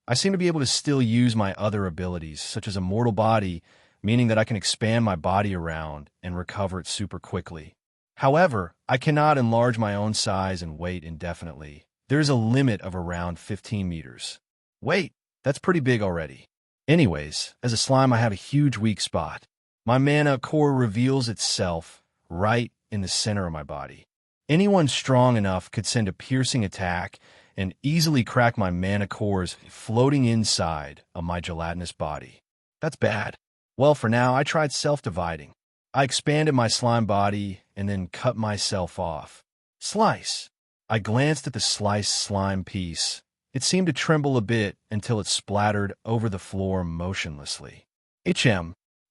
S2: I seem to be able to still use my other abilities, such as immortal body, meaning that I can expand my body around and recover it super quickly. However, I cannot enlarge my own size and weight indefinitely. There is a limit of around 15 meters. Wait, that's pretty big already. Anyways, as a slime, I have a huge weak spot. My mana core reveals itself right in the center of my body. Anyone strong enough could send a piercing attack and easily crack my mana cores floating inside of my gelatinous body. That's bad. Well, for now, I tried self-dividing. I expanded my slime body and then cut myself off. Slice. I glanced at the sliced slime piece. It seemed to tremble a bit until it splattered over the floor motionlessly.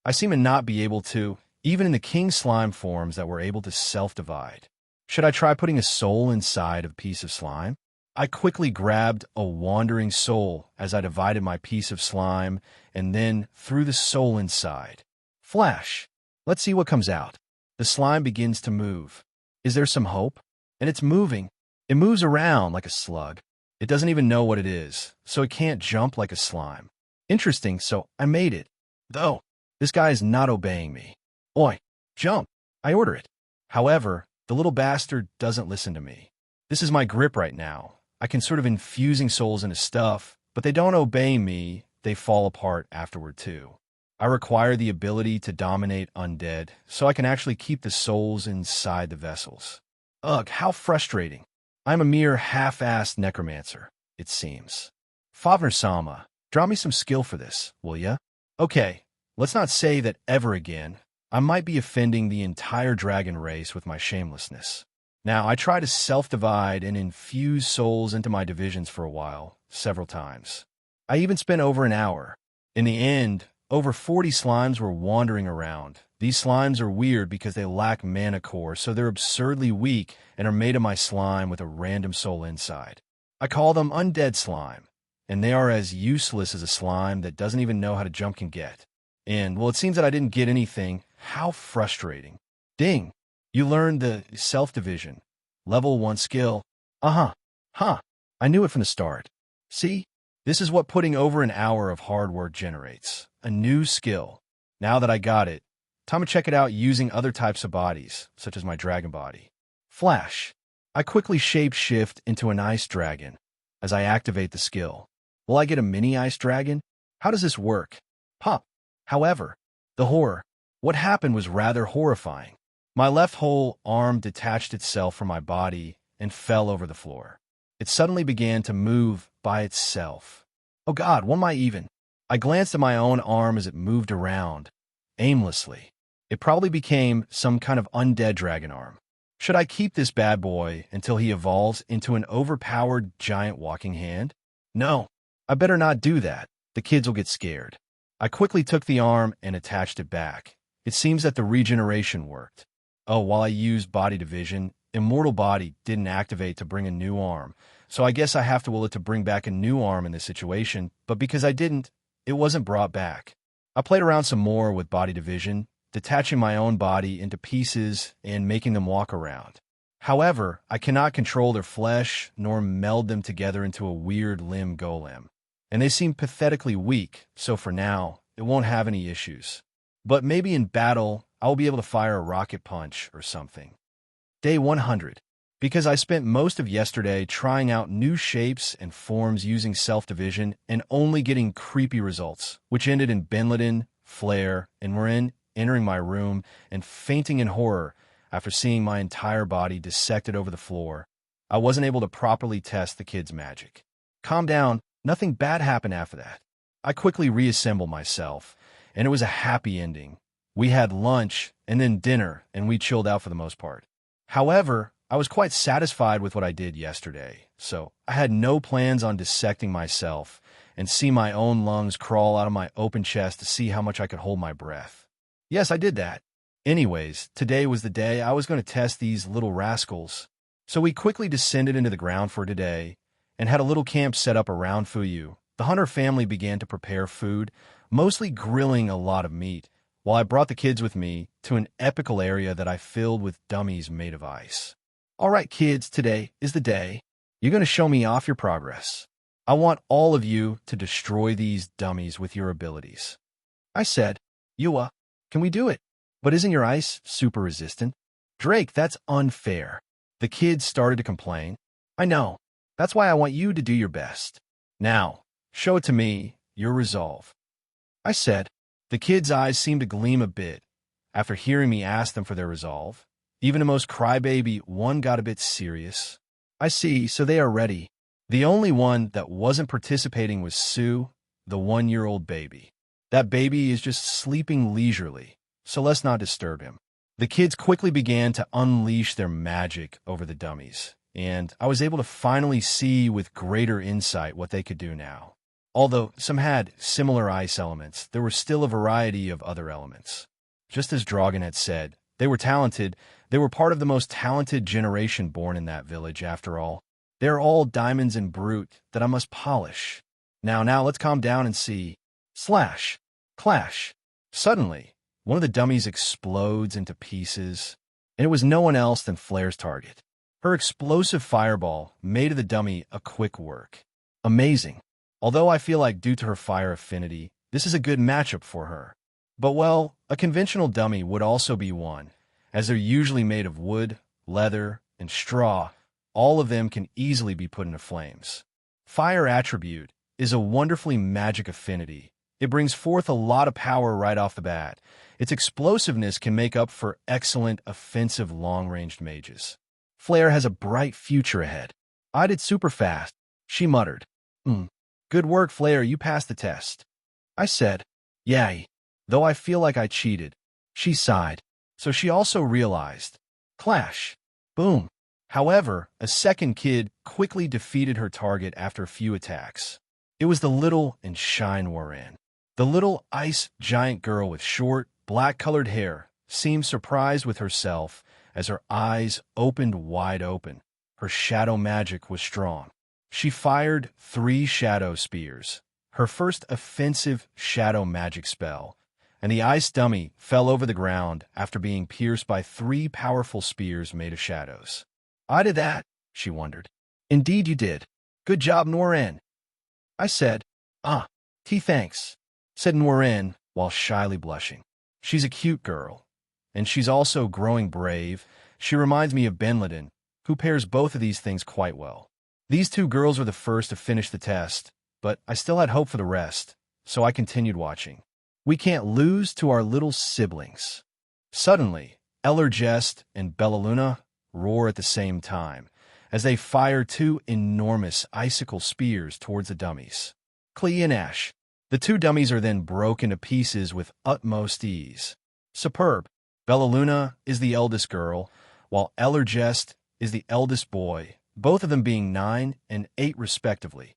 S2: I seem to not be able to, even in the king slime forms that were able to self-divide. Should I try putting a soul inside of a piece of slime? I quickly grabbed a wandering soul as I divided my piece of slime and then threw the soul inside. Flash! Let's see what comes out. The slime begins to move. Is there some hope? And it's moving. It moves around like a slug. It doesn't even know what it is, so it can't jump like a slime. Interesting, so I made it. Though, this guy is not obeying me. Oi, jump! I order it. However, the little bastard doesn't listen to me. This is my grip right now. I can sort of infusing souls into stuff, but they don't obey me. They fall apart afterward too. I require the ability to dominate undead, so I can actually keep the souls inside the vessels. Ugh, how frustrating. I'm a mere half-assed necromancer, it seems. Favner-sama, draw me some skill for this, will ya? Okay, let's not say that ever again. I might be offending the entire dragon race with my shamelessness. Now, I try to self-divide and infuse souls into my divisions for a while, several times. I even spent over an hour. In the end, over 40 slimes were wandering around. These slimes are weird because they lack mana core, so they're absurdly weak and are made of my slime with a random soul inside. I call them undead slime, and they are as useless as a slime that doesn't even know how to jump can get. And, well, it seems that I didn't get anything. How frustrating. Ding! You learned the self-division. Level 1 skill. Huh. I knew it from the start. See? This is what putting over an hour of hard work generates. A new skill. Now that I got it, time to check it out using other types of bodies, such as my dragon body. Flash. I quickly shape-shift into an ice dragon as I activate the skill. Will I get a mini ice dragon? How does this work? Pop. However, the horror. What happened was rather horrifying. My left whole arm detached itself from my body and fell over the floor. It suddenly began to move by itself. Oh God, what am I even? I glanced at my own arm as it moved around, aimlessly. It probably became some kind of undead dragon arm. Should I keep this bad boy until he evolves into an overpowered giant walking hand? No, I better not do that. The kids will get scared. I quickly took the arm and attached it back. It seems that the regeneration worked. Oh, while I used body division, immortal body didn't activate to bring a new arm, so I guess I have to will it to bring back a new arm in this situation, but because I didn't, it wasn't brought back. I played around some more with body division, detaching my own body into pieces and making them walk around. However, I cannot control their flesh nor meld them together into a weird limb golem, and they seem pathetically weak, so for now, it won't have any issues. But maybe in battle, I'll be able to fire a rocket punch or something. Day 100. Because I spent most of yesterday trying out new shapes and forms using self-division and only getting creepy results, which ended in Benliden, Flare, and Marin entering my room and fainting in horror after seeing my entire body dissected over the floor. I wasn't able to properly test the kid's magic. Calm down, nothing bad happened after that. I quickly reassembled myself, and it was a happy ending. We had lunch and then dinner, and we chilled out for the most part. However, I was quite satisfied with what I did yesterday, so I had no plans on dissecting myself and see my own lungs crawl out of my open chest to see how much I could hold my breath. Yes, I did that. Anyways, today was the day I was going to test these little rascals. So we quickly descended into the ground for today and had a little camp set up around Fuyu. The hunter family began to prepare food, mostly grilling a lot of meat, while I brought the kids with me to an epical area that I filled with dummies made of ice. All right, kids, today is the day. You're going to show me off your progress. I want all of you to destroy these dummies with your abilities. I said, Yua, can we do it? But isn't your ice super resistant? Drake, that's unfair. The kids started to complain. I know. That's why I want you to do your best. Now, show it to me, your resolve. I said. The kids' eyes seemed to gleam a bit after hearing me ask them for their resolve. Even the most crybaby one got a bit serious. I see, so they are ready. The only one that wasn't participating was Sue, the 1-year-old baby. That baby is just sleeping leisurely, so let's not disturb him. The kids quickly began to unleash their magic over the dummies, and I was able to finally see with greater insight what they could do now. Although some had similar ice elements, there were still a variety of other elements. Just as Dragan had said, they were talented. They were part of the most talented generation born in that village, after all. They are all diamonds and brute that I must polish. Now, let's calm down and see. Slash. Clash. Suddenly, one of the dummies explodes into pieces, and it was no one else than Flair's target. Her explosive fireball made of the dummy a quick work. Amazing. Although I feel like due to her fire affinity, this is a good matchup for her. But well, a conventional dummy would also be one, as they're usually made of wood, leather, and straw. All of them can easily be put into flames. Fire attribute is a wonderfully magic affinity. It brings forth a lot of power right off the bat. Its explosiveness can make up for excellent offensive long-ranged mages. Flair has a bright future ahead. I did super fast, she muttered. Good work, Flair, you passed the test. I said, yay, though I feel like I cheated. She sighed. So she also realized. Clash. Boom. However, a second kid quickly defeated her target after a few attacks. It was the little and shine were in. The little ice giant girl with short, black-colored hair seemed surprised with herself as her eyes opened wide open. Her shadow magic was strong. She fired 3 shadow spears, her first offensive shadow magic spell, and the ice dummy fell over the ground after being pierced by 3 powerful spears made of shadows. I did that, she wondered. Indeed you did. Good job, Noren. I said, thanks, said Noren while shyly blushing. She's a cute girl, and she's also growing brave. She reminds me of Benliden, who pairs both of these things quite well. These 2 girls were the first to finish the test, but I still had hope for the rest, so I continued watching. We can't lose to our little siblings. Suddenly, Ellergest and Bellaluna roar at the same time, as they fire 2 enormous icicle spears towards the dummies. Klee and Ash. The 2 dummies are then broken to pieces with utmost ease. Superb. Bellaluna is the eldest girl, while Ellergest is the eldest boy, both of them being 9 and 8 respectively.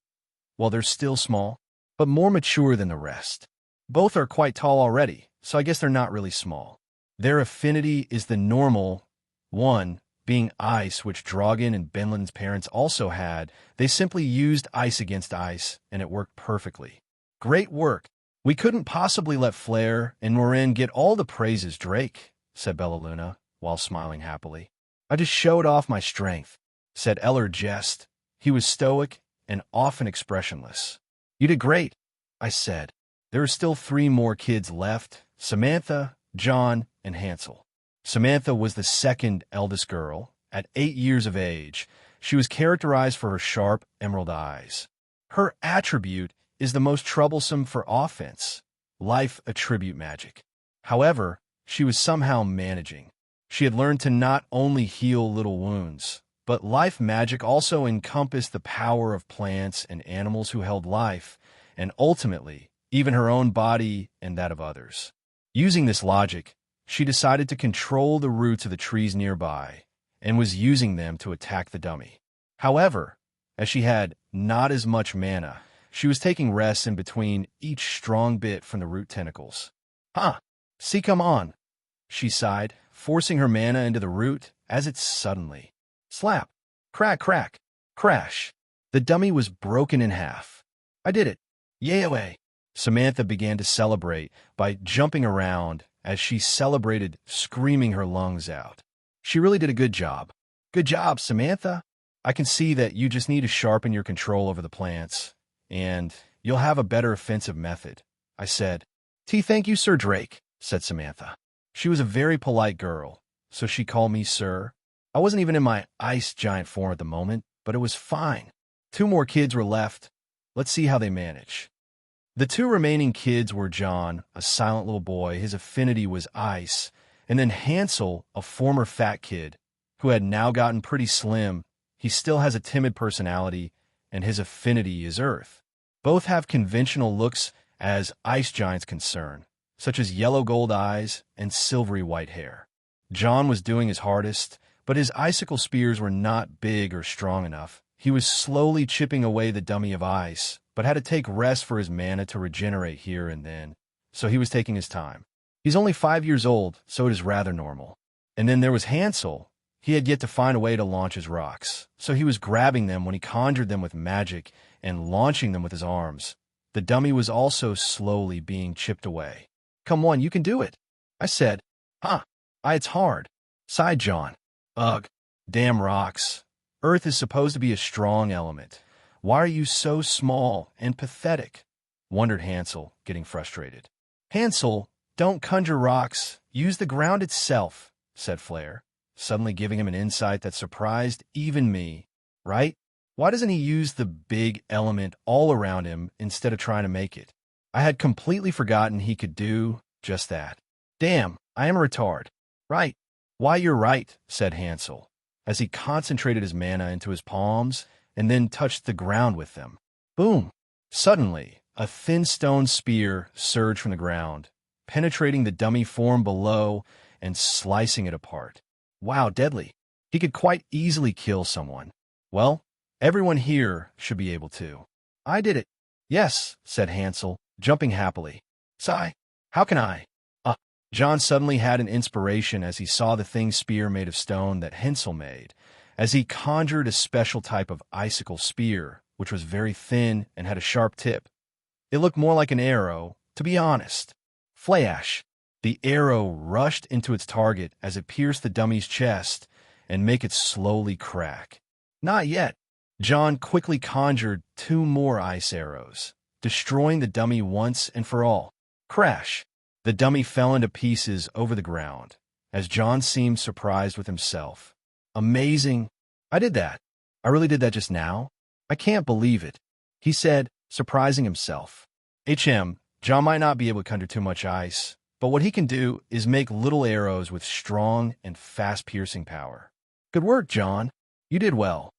S2: Well, they're still small, but more mature than the rest. Both are quite tall already, so I guess they're not really small. Their affinity is the normal one, being ice, which Dragan and Benlin's parents also had. They simply used ice against ice, and it worked perfectly. Great work. We couldn't possibly let Flair and Noren get all the praises, Drake, said Bellaluna, while smiling happily. I just showed off my strength, said Ellergest. He was stoic and often expressionless. You did great, I said. There are still 3 more kids left, Samantha, John, and Hansel. Samantha was the second eldest girl. At 8 years of age, she was characterized for her sharp emerald eyes. Her attribute is the most troublesome for offense, life attribute magic. However, she was somehow managing. She had learned to not only heal little wounds, but life magic also encompassed the power of plants and animals who held life, and ultimately, even her own body and that of others. Using this logic, she decided to control the roots of the trees nearby and was using them to attack the dummy. However, as she had not as much mana, she was taking rests in between each strong bit from the root tentacles. See, come on, she sighed, forcing her mana into the root as it suddenly slap, crack, crack, crash. The dummy was broken in half. I did it. Yay away. Samantha began to celebrate by jumping around as she celebrated, screaming her lungs out. She really did a good job. Good job, Samantha. I can see that you just need to sharpen your control over the plants, and you'll have a better offensive method, I said. Thank you, Sir Drake, said Samantha. She was a very polite girl, so she called me Sir. I wasn't even in my ice giant form at the moment, but it was fine. 2 more kids were left. Let's see how they manage. The 2 remaining kids were John, a silent little boy, his affinity was ice, and then Hansel, a former fat kid, who had now gotten pretty slim. He still has a timid personality, and his affinity is earth. Both have conventional looks as ice giants concern, such as yellow gold eyes and silvery white hair. John was doing his hardest, but his icicle spears were not big or strong enough, He was slowly chipping away the dummy of ice, but had to take rest for his mana to regenerate here and then, so he was taking his time. He's only 5 years old, so it is rather normal. And then there was Hansel. He had yet to find a way to launch his rocks, so he was grabbing them when he conjured them with magic and launching them with his arms. The dummy was also slowly being chipped away. "Come on, you can do it," I said. It's hard," sighed John. "Ugh, damn rocks. Earth is supposed to be a strong element. Why are you so small and pathetic?" wondered Hansel, getting frustrated. "Hansel, don't conjure rocks. Use the ground itself," said Flair, suddenly giving him an insight that surprised even me. Right? Why doesn't he use the big element all around him instead of trying to make it? I had completely forgotten he could do just that. Damn, I am a retard. Right. "Why, you're right," said Hansel, as he concentrated his mana into his palms and then touched the ground with them. Boom! Suddenly, a thin stone spear surged from the ground, penetrating the dummy form below and slicing it apart. Wow, deadly. He could quite easily kill someone. Well, everyone here should be able to. "I did it." "Yes," said Hansel, jumping happily. "Sigh, how can I?" John suddenly had an inspiration as he saw the thing spear made of stone that Hansel made, as he conjured a special type of icicle spear, which was very thin and had a sharp tip. It looked more like an arrow, to be honest. Flash! The arrow rushed into its target as it pierced the dummy's chest and make it slowly crack. Not yet. John quickly conjured 2 more ice arrows, destroying the dummy once and for all. Crash! The dummy fell into pieces over the ground, as John seemed surprised with himself. Amazing. I did that. I really did that just now. I can't believe it, he said, surprising himself. John might not be able to conjure too much ice, but what he can do is make little arrows with strong and fast-piercing power. Good work, John. You did well,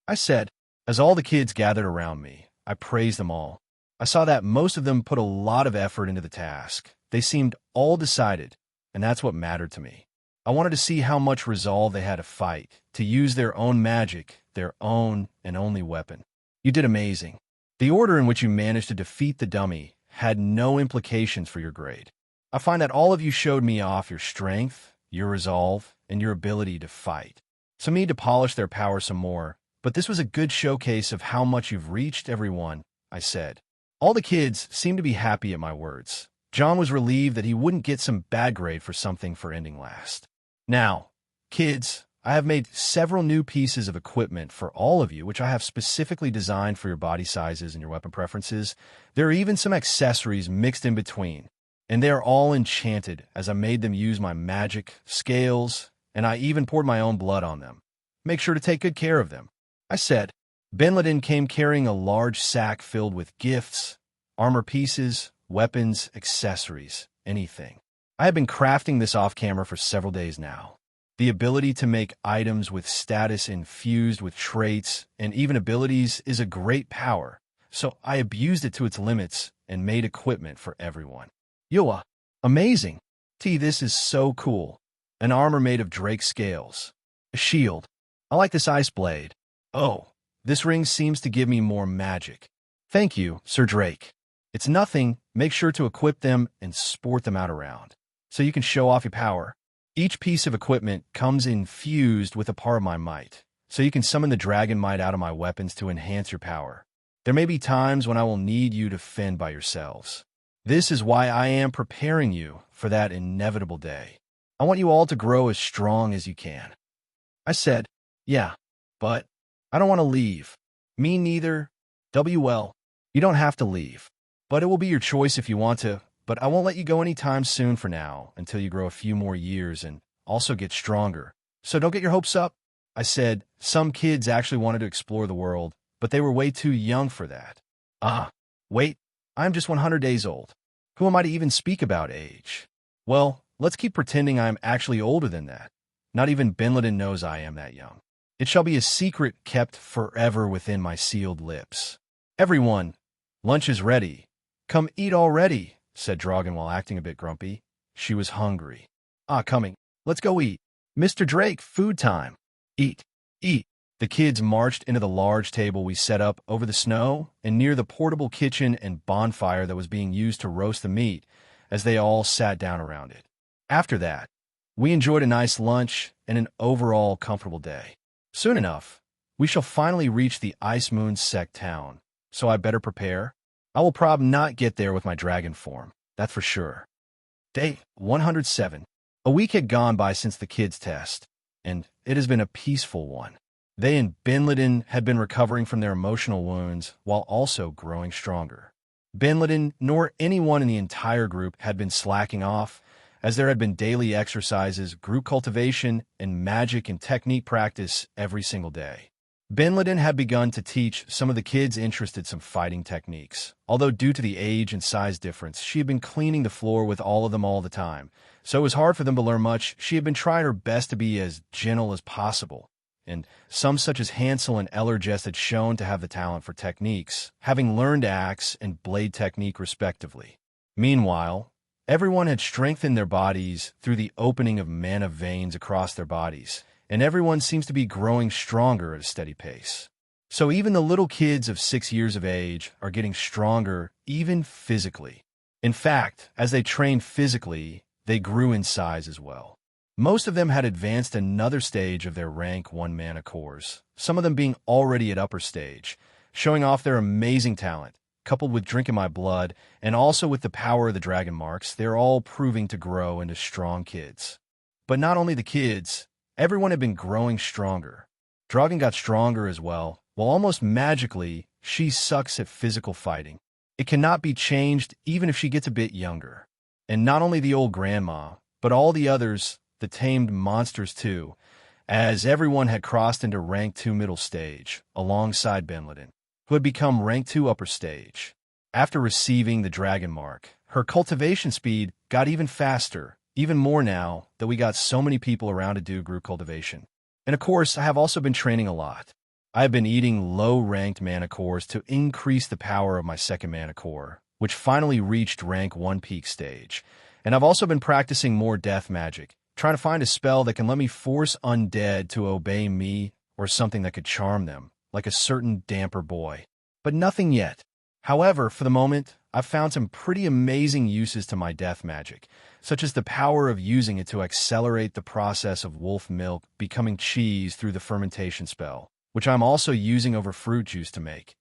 S2: I said. As all the kids gathered around me, I praised them all. I saw that most of them put a lot of effort into the task. They seemed all decided, and that's what mattered to me. I wanted to see how much resolve they had to fight, to use their own magic, their own and only weapon. You did amazing. The order in which you managed to defeat the dummy had no implications for your grade. I find that all of you showed me off your strength, your resolve, and your ability to fight. Some need to polish their power some more, but this was a good showcase of how much you've reached, everyone, I said. All the kids seemed to be happy at my words. John was relieved that he wouldn't get some bad grade for something for ending last. Now, kids, I have made several new pieces of equipment for all of you, which I have specifically designed for your body sizes and your weapon preferences. There are even some accessories mixed in between, and they are all enchanted as I made them use my magic, scales, and I even poured my own blood on them. Make sure to take good care of them, I said. Benladin came carrying a large sack filled with gifts, armor pieces, weapons, accessories, anything. I have been crafting this off-camera for several days now. The ability to make items with status infused with traits and even abilities is a great power, so I abused it to its limits and made equipment for everyone. Yoa, amazing! This is so cool. An armor made of drake scales. A shield. I like this ice blade. Oh, this ring seems to give me more magic. Thank you, Sir Drake. It's nothing. Make sure to equip them and sport them out around, so you can show off your power. Each piece of equipment comes infused with a part of my might, so you can summon the dragon might out of my weapons to enhance your power. There may be times when I will need you to fend by yourselves. This is why I am preparing you for that inevitable day. I want you all to grow as strong as you can. I said, yeah, but I don't want to leave. Me neither. Well, you don't have to leave, but it will be your choice if you want to. But I won't let you go anytime soon for now, until you grow a few more years and also get stronger. So don't get your hopes up. I said, some kids actually wanted to explore the world, but they were way too young for that. Wait, I'm just 100 days old. Who am I to even speak about age? Well, let's keep pretending I'm actually older than that. Not even Benladin knows I am that young. It shall be a secret kept forever within my sealed lips. Everyone, lunch is ready. Come eat already, said Dragon while acting a bit grumpy. She was hungry. Coming. Let's go eat. Mr. Drake, food time. Eat. Eat. The kids marched into the large table we set up over the snow and near the portable kitchen and bonfire that was being used to roast the meat as they all sat down around it. After that, we enjoyed a nice lunch and an overall comfortable day. Soon enough, we shall finally reach the Ice Moon Sect town, so I better prepare. I will probably not get there with my dragon form, that's for sure. Day 107. A week had gone by since the kids' test, and it has been a peaceful one. They and Benin had been recovering from their emotional wounds while also growing stronger. Benin nor anyone in the entire group had been slacking off, as there had been daily exercises, group cultivation, and magic and technique practice every single day. Benin had begun to teach some of the kids interested some fighting techniques, although due to the age and size difference, she had been cleaning the floor with all of them all the time, so it was hard for them to learn much. She had been trying her best to be as gentle as possible, and some such as Hansel and Ellerjest had shown to have the talent for techniques, having learned axe and blade technique respectively. Meanwhile, everyone had strengthened their bodies through the opening of mana veins across their bodies, and everyone seems to be growing stronger at a steady pace. So even the little kids of 6 years of age are getting stronger, even physically. In fact, as they trained physically, they grew in size as well. Most of them had advanced another stage of their rank 1 mana cores, some of them being already at upper stage, showing off their amazing talent. Coupled with drinking my blood, and also with the power of the dragon marks, they're all proving to grow into strong kids. But not only the kids, everyone had been growing stronger. Dragon got stronger as well, while almost magically, she sucks at physical fighting. It cannot be changed even if she gets a bit younger. And not only the old grandma, but all the others, the tamed monsters too, as everyone had crossed into rank 2 middle stage, alongside Benin, who had become rank 2 upper stage. After receiving the dragon mark, her cultivation speed got even faster, even more now that we got so many people around to do group cultivation. And of course, I have also been training a lot. I have been eating low-ranked mana cores to increase the power of my second mana core, which finally reached rank 1 peak stage. And I've also been practicing more death magic, trying to find a spell that can let me force undead to obey me or something that could charm them, like a certain damper boy. But nothing yet. However, for the moment, I've found some pretty amazing uses to my death magic, such as the power of using it to accelerate the process of wolf milk becoming cheese through the fermentation spell, which I'm also using over fruit juice to make.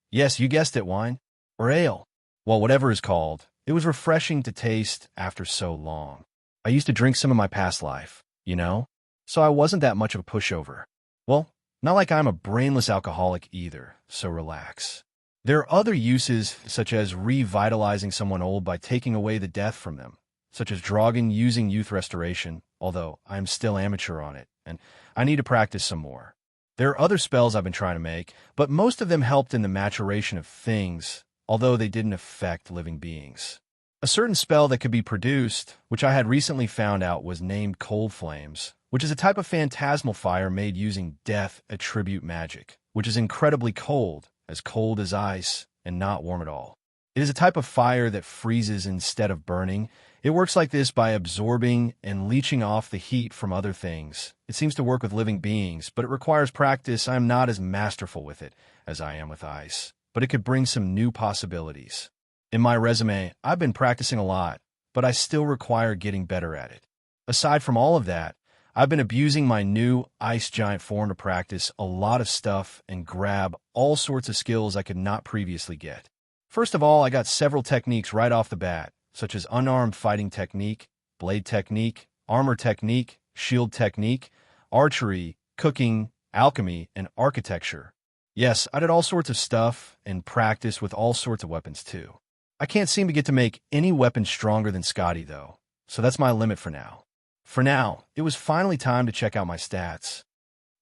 S2: Yes, you guessed it, wine. Or ale. Well, whatever it's called, it was refreshing to taste after so long. I used to drink some in my past life, you know? So I wasn't that much of a pushover. Well, not like I'm a brainless alcoholic either, so relax. There are other uses, such as revitalizing someone old by taking away the death from them, such as Dragon using youth restoration, although I'm still amateur on it, and I need to practice some more. There are other spells I've been trying to make, but most of them helped in the maturation of things, although they didn't affect living beings. A certain spell that could be produced, which I had recently found out was named Cold Flames, which is a type of phantasmal fire made using death attribute magic, which is incredibly cold as ice, and not warm at all. It is a type of fire that freezes instead of burning. It works like this by absorbing and leeching off the heat from other things. It seems to work with living beings, but it requires practice. I am not as masterful with it as I am with ice, but it could bring some new possibilities. In my resume, I've been practicing a lot, but I still require getting better at it. Aside from all of that, I've been abusing my new ice giant form to practice a lot of stuff and grab all sorts of skills I could not previously get. First of all, I got several techniques right off the bat, such as unarmed fighting technique, blade technique, armor technique, shield technique, archery, cooking, alchemy, and architecture. Yes, I did all sorts of stuff and practice with all sorts of weapons too. I can't seem to get to make any weapon stronger than Scotty though, so that's my limit for now. For now, it was finally time to check out my stats.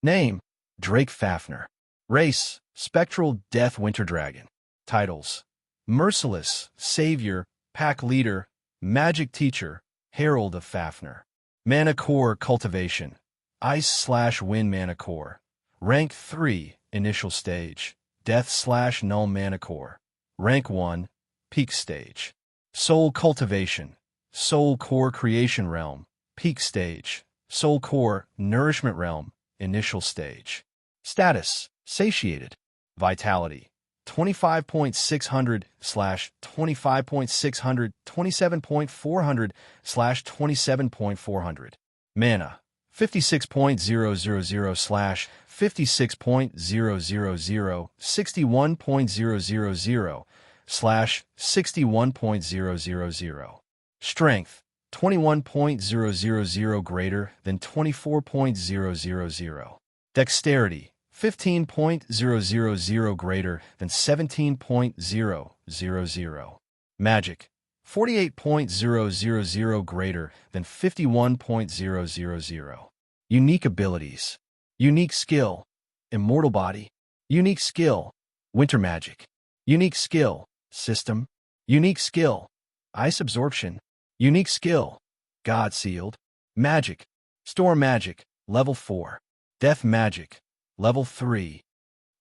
S2: Name: Drake Fafnir. Race: Spectral Death Winter Dragon. Titles: Merciless, Savior, Pack Leader, Magic Teacher, Herald of Fafnir. Mana Core Cultivation. Ice/Wind Mana Core. Rank 3, Initial Stage. Death/Null Mana Core. Rank 1, Peak Stage. Soul Cultivation. Soul Core Creation Realm. Peak Stage. Soul Core Nourishment Realm. Initial Stage. Status, satiated. Vitality, 25.600/25.600, 27.400/27.400. Mana, 56.000/56.000, 61.000/61.000. Strength, 21.000 greater than 24.000. Dexterity, 15.000 greater than 17.000. Magic, 48.000 greater than 51.000. Unique abilities. Unique skill, immortal body. Unique skill, winter magic. Unique skill, system. Unique skill, ice absorption. Unique skill, God sealed. Magic, storm magic, level 4. Death magic, level 3.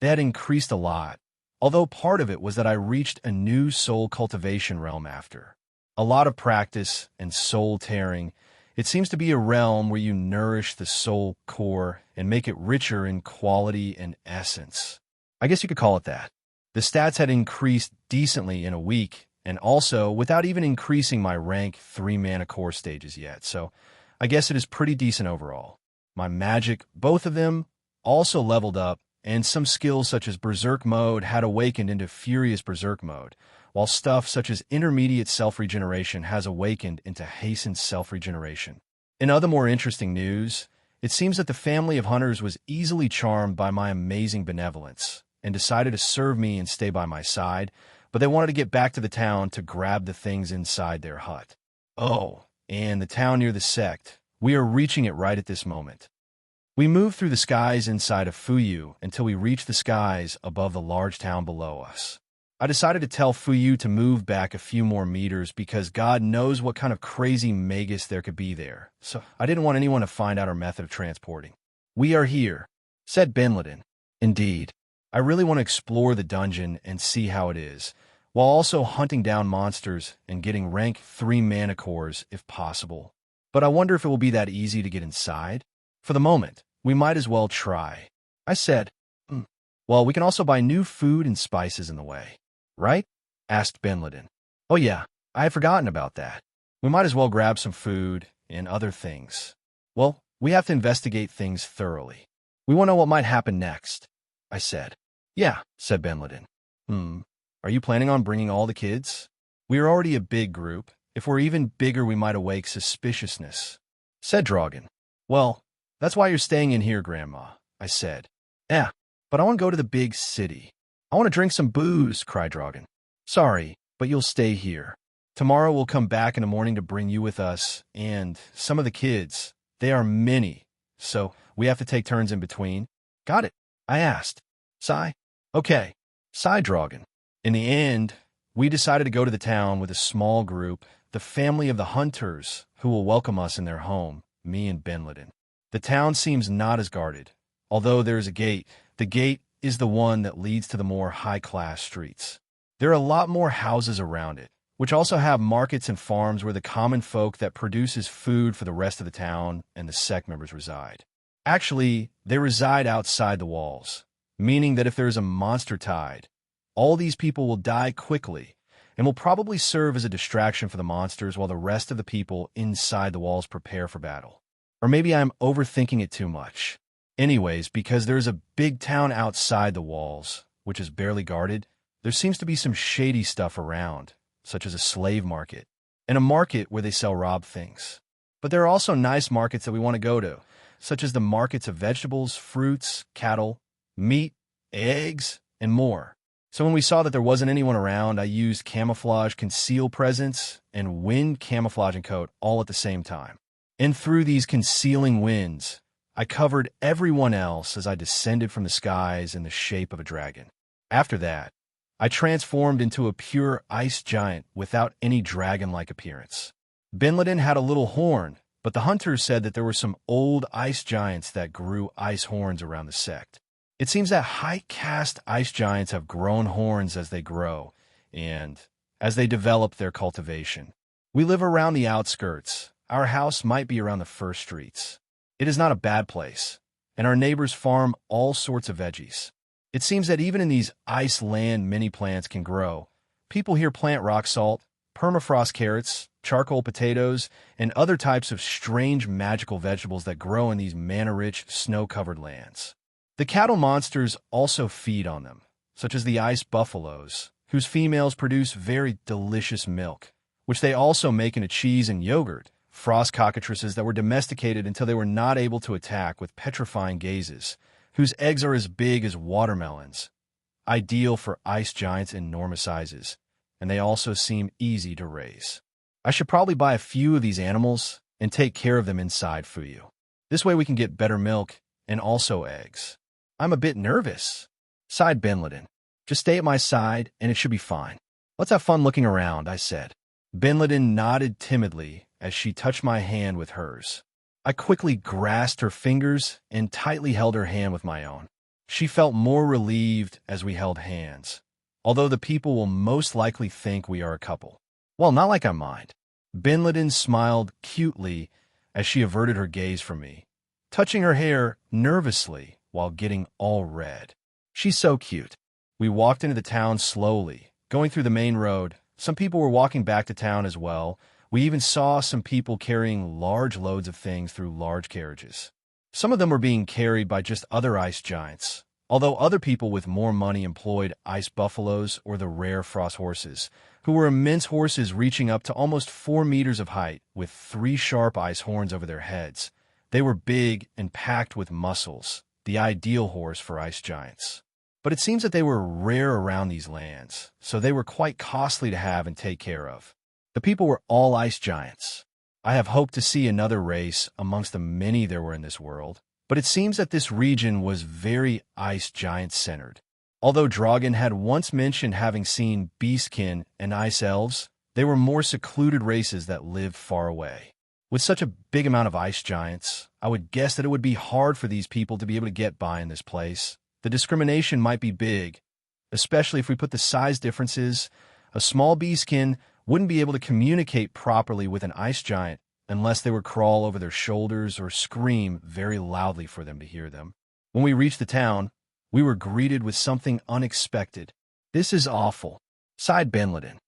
S2: That increased a lot, although part of it was that I reached a new soul cultivation realm after a lot of practice and soul tearing. It seems to be a realm where you nourish the soul core and make it richer in quality and essence. I guess you could call it that. The stats had increased decently in a week, and also without even increasing my rank 3 mana core stages yet, so I guess it is pretty decent overall. My magic, both of them, also leveled up, and some skills such as Berserk mode had awakened into Furious Berserk mode, while stuff such as Intermediate Self-Regeneration has awakened into Hastened Self-Regeneration. In other more interesting news, it seems that the family of hunters was easily charmed by my amazing benevolence and decided to serve me and stay by my side, but they wanted to get back to the town to grab the things inside their hut. Oh, and the town near the Sect. We are reaching it right at this moment. We move through the skies inside of Fuyu until we reach the skies above the large town below us. I decided to tell Fuyu to move back a few more meters because God knows what kind of crazy magus there could be there, so I didn't want anyone to find out our method of transporting. "We are here," said Benliden. "Indeed. I really want to explore the dungeon and see how it is, while also hunting down monsters and getting rank 3 mana cores if possible. But I wonder if it will be that easy to get inside? For the moment, we might as well try." I said, "Well, we can also buy new food and spices in the way, right?" asked Benliden. "Oh yeah, I had forgotten about that. We might as well grab some food and other things. Well, we have to investigate things thoroughly. We want to know what might happen next," I said. "Yeah," said Benliden. Are you planning on bringing all the kids? We are already a big group. If we're even bigger, we might awake suspiciousness," said Dragon. "Well, that's why you're staying in here, Grandma," I said. "Yeah, but I want to go to the big city. I want to drink some booze," cried Dragon. "Sorry, but you'll stay here. Tomorrow we'll come back in the morning to bring you with us, and some of the kids. They are many, so we have to take turns in between." "Got it?" I asked. "Sigh?" "Okay," sighed Dragon. In the end, we decided to go to the town with a small group, the family of the hunters, who will welcome us in their home, me and Benliden. The town seems not as guarded, although there is a gate. The gate is the one that leads to the more high-class streets. There are a lot more houses around it, which also have markets and farms where the common folk that produces food for the rest of the town and the sect members reside. Actually, they reside outside the walls, meaning that if there is a monster tide, all these people will die quickly and will probably serve as a distraction for the monsters while the rest of the people inside the walls prepare for battle. Or maybe I'm overthinking it too much. Anyways, because there's a big town outside the walls, which is barely guarded, there seems to be some shady stuff around, such as a slave market, and a market where they sell robbed things. But there are also nice markets that we want to go to, such as the markets of vegetables, fruits, cattle, meat, eggs, and more. So when we saw that there wasn't anyone around, I used camouflage conceal presence and wind camouflaging coat all at the same time. And through these concealing winds, I covered everyone else as I descended from the skies in the shape of a dragon. After that, I transformed into a pure ice giant without any dragon-like appearance. Benliden had a little horn, but the hunters said that there were some old ice giants that grew ice horns around the sect. It seems that high-caste ice giants have grown horns as they grow, and as they develop their cultivation. We live around the outskirts. Our house might be around the first streets. It is not a bad place. and our neighbors farm all sorts of veggies. It seems that even in these ice land mini plants can grow. People here plant rock salt, permafrost carrots, charcoal potatoes, and other types of strange magical vegetables that grow in these mana-rich, snow-covered lands. The cattle monsters also feed on them, such as the ice buffaloes, whose females produce very delicious milk, which they also make into cheese and yogurt. Frost cockatrices that were domesticated until they were not able to attack with petrifying gazes, whose eggs are as big as watermelons, ideal for ice giants in enormous sizes, and they also seem easy to raise. I should probably buy a few of these animals and take care of them inside Fuyu. This way we can get better milk and also eggs. I'm a bit nervous, sighed Benliden. Just stay at my side and it should be fine. Let's have fun looking around, I said. Benliden nodded timidly as she touched my hand with hers. I quickly grasped her fingers and tightly held her hand with my own. She felt more relieved as we held hands, although the people will most likely think we are a couple. Well, not like I mind. Benliden smiled cutely as she averted her gaze from me, touching her hair nervously while getting all red. She's so cute. We walked into the town slowly, going through the main road. Some people were walking back to town as well. We even saw some people carrying large loads of things through large carriages. Some of them were being carried by just other ice giants, although other people with more money employed ice buffaloes or the rare frost horses, who were immense horses reaching up to almost 4 meters of height with 3 sharp ice horns over their heads. They were big and packed with muscles, the ideal horse for ice giants. But it seems that they were rare around these lands, so they were quite costly to have and take care of. The people were all ice giants. I have hoped to see another race amongst the many there were in this world, but it seems that this region was very ice giant-centered. Although Dragon had once mentioned having seen beastkin and ice elves, they were more secluded races that lived far away. With such a big amount of ice giants, I would guess that it would be hard for these people to be able to get by in this place. The discrimination might be big, especially if we put the size differences. A small beastkin wouldn't be able to communicate properly with an ice giant unless they would crawl over their shoulders or scream very loudly for them to hear them. When we reached the town, we were greeted with something unexpected. This is awful, sighed Benliden.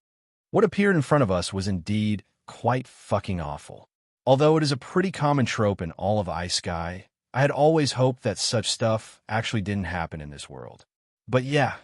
S2: What appeared in front of us was indeed quite fucking awful. Although it is a pretty common trope in all of Ice Sky, I had always hoped that such stuff actually didn't happen in this world. But yeah,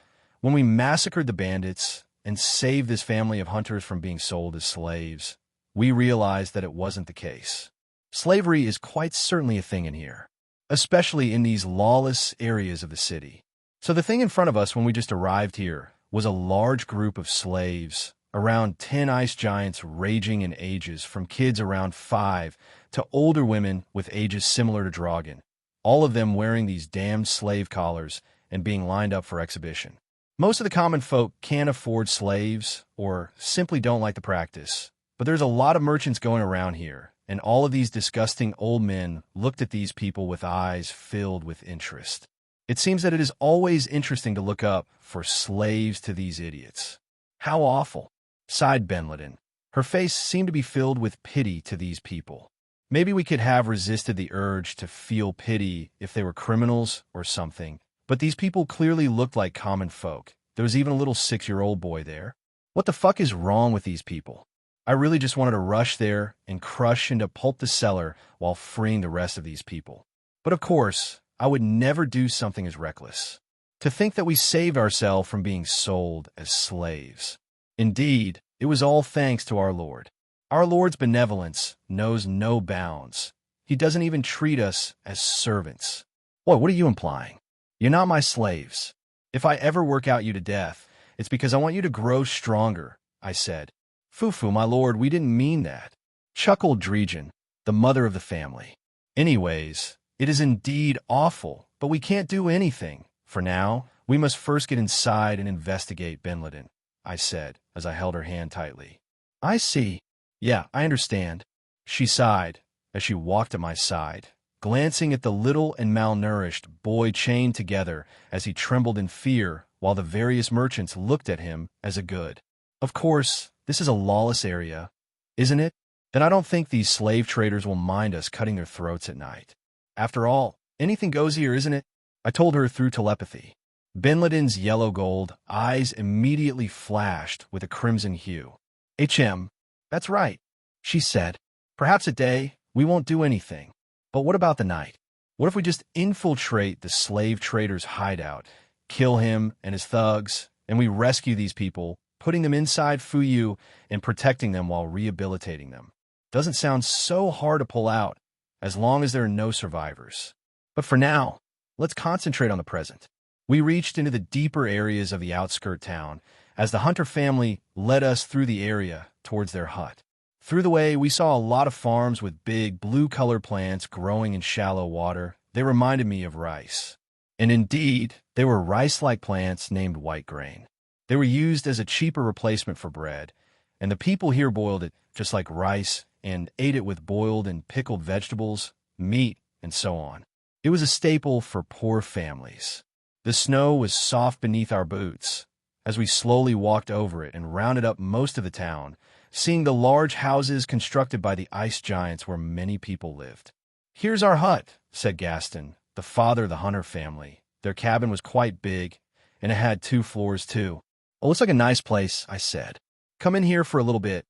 S2: when we massacred the bandits and saved this family of hunters from being sold as slaves, we realized that it wasn't the case. Slavery is quite certainly a thing in here, especially in these lawless areas of the city. So the thing in front of us when we just arrived here was a large group of slaves, around 10 ice giants ranging in ages from kids around 5 to older women with ages similar to Dragon, all of them wearing these damned slave collars and being lined up for exhibition. Most of the common folk can't afford slaves or simply don't like the practice, but there's a lot of merchants going around here, and all of these disgusting old men looked at these people with eyes filled with interest. It seems that it is always interesting to look up for slaves to these idiots. How awful, sighed Benliden. Her face seemed to be filled with pity to these people. Maybe we could have resisted the urge to feel pity if they were criminals or something, but these people clearly looked like common folk. There was even a little 6-year-old boy there. What the fuck is wrong with these people? I really just wanted to rush there and crush into pulp the cellar while freeing the rest of these people. But of course, I would never do something as reckless. To think that we saved ourselves from being sold as slaves. Indeed, it was all thanks to our Lord. Our Lord's benevolence knows no bounds. He doesn't even treat us as servants. What are you implying? You're not my slaves. If I ever work out you to death, it's because I want you to grow stronger, I said. Fufu, my lord, we didn't mean that, chuckled Dragon, the mother of the family. Anyways, it is indeed awful, but we can't do anything. For now, we must first get inside and investigate Benliden, I said, as I held her hand tightly. I see. Yeah, I understand. She sighed as she walked at my side, glancing at the little and malnourished boy chained together as he trembled in fear while the various merchants looked at him as a good. Of course, this is a lawless area, isn't it? And I don't think these slave traders will mind us cutting their throats at night. After all, Anything goes here, isn't it? I told her through telepathy. Benliden's yellow-gold eyes immediately flashed with a crimson hue. That's right, she said. Perhaps a day, we won't do anything. But what about the night? What if we just infiltrate the slave trader's hideout, kill him and his thugs, and we rescue these people, putting them inside Fuyu and protecting them while rehabilitating them? Doesn't sound so hard to pull out, as long as there are no survivors. But for now, let's concentrate on the present. We reached into the deeper areas of the outskirt town as the hunter family led us through the area towards their hut. Through the way, we saw a lot of farms with big blue-colored plants growing in shallow water. They reminded me of rice. And indeed, they were rice-like plants named white grain. They were used as a cheaper replacement for bread, and the people here boiled it just like rice and ate it with boiled and pickled vegetables, meat, and so on. It was a staple for poor families. The snow was soft beneath our boots as we slowly walked over it and rounded up most of the town, seeing the large houses constructed by the ice giants where many people lived. "Here's our hut," said Gaston, the father of the hunter family. Their cabin was quite big, and it had 2 floors too. "Oh, looks like a nice place," I said. "Come in here for a little bit.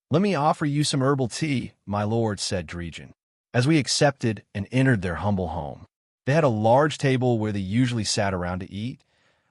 S2: Let me offer you some herbal tea, my lord," said Drejan, as we accepted and entered their humble home. They had a large table where they usually sat around to eat.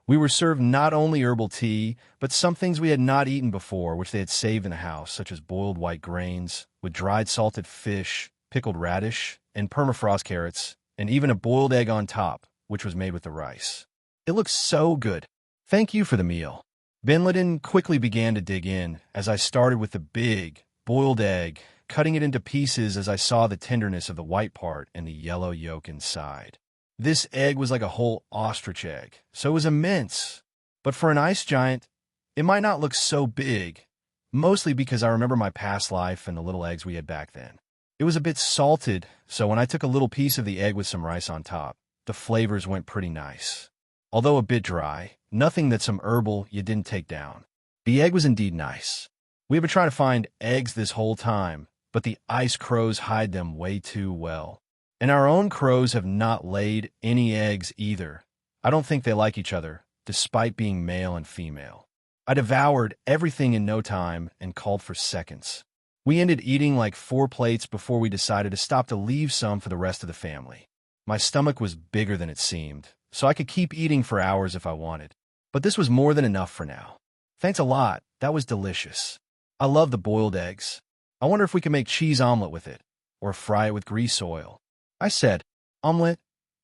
S2: We were served not only herbal tea, but some things we had not eaten before, which they had saved in the house, such as boiled white grains, with dried salted fish, pickled radish, and permafrost carrots, and even a boiled egg on top, which was made with the rice. It looked so good. "Thank you for the meal." Benliden quickly began to dig in, as I started with the big, boiled egg, cutting it into pieces as I saw the tenderness of the white part and the yellow yolk inside. This egg was like a whole ostrich egg, so it was immense. But for an ice giant, it might not look so big, mostly because I remember my past life and the little eggs we had back then. It was a bit salted, so when I took a little piece of the egg with some rice on top, the flavors went pretty nice. Although a bit dry, nothing that some herbal you didn't take down. The egg was indeed nice. We have been trying to find eggs this whole time, but the ice crows hide them way too well. And our own crows have not laid any eggs either. I don't think they like each other, despite being male and female. I devoured everything in no time and called for seconds. We ended eating like 4 plates before we decided to stop to leave some for the rest of the family. My stomach was bigger than it seemed, so I could keep eating for hours if I wanted. But this was more than enough for now. Thanks a lot, that was delicious. I love the boiled eggs. I wonder if we can make cheese omelet with it, or fry it with grease oil. I said, "Omelet?"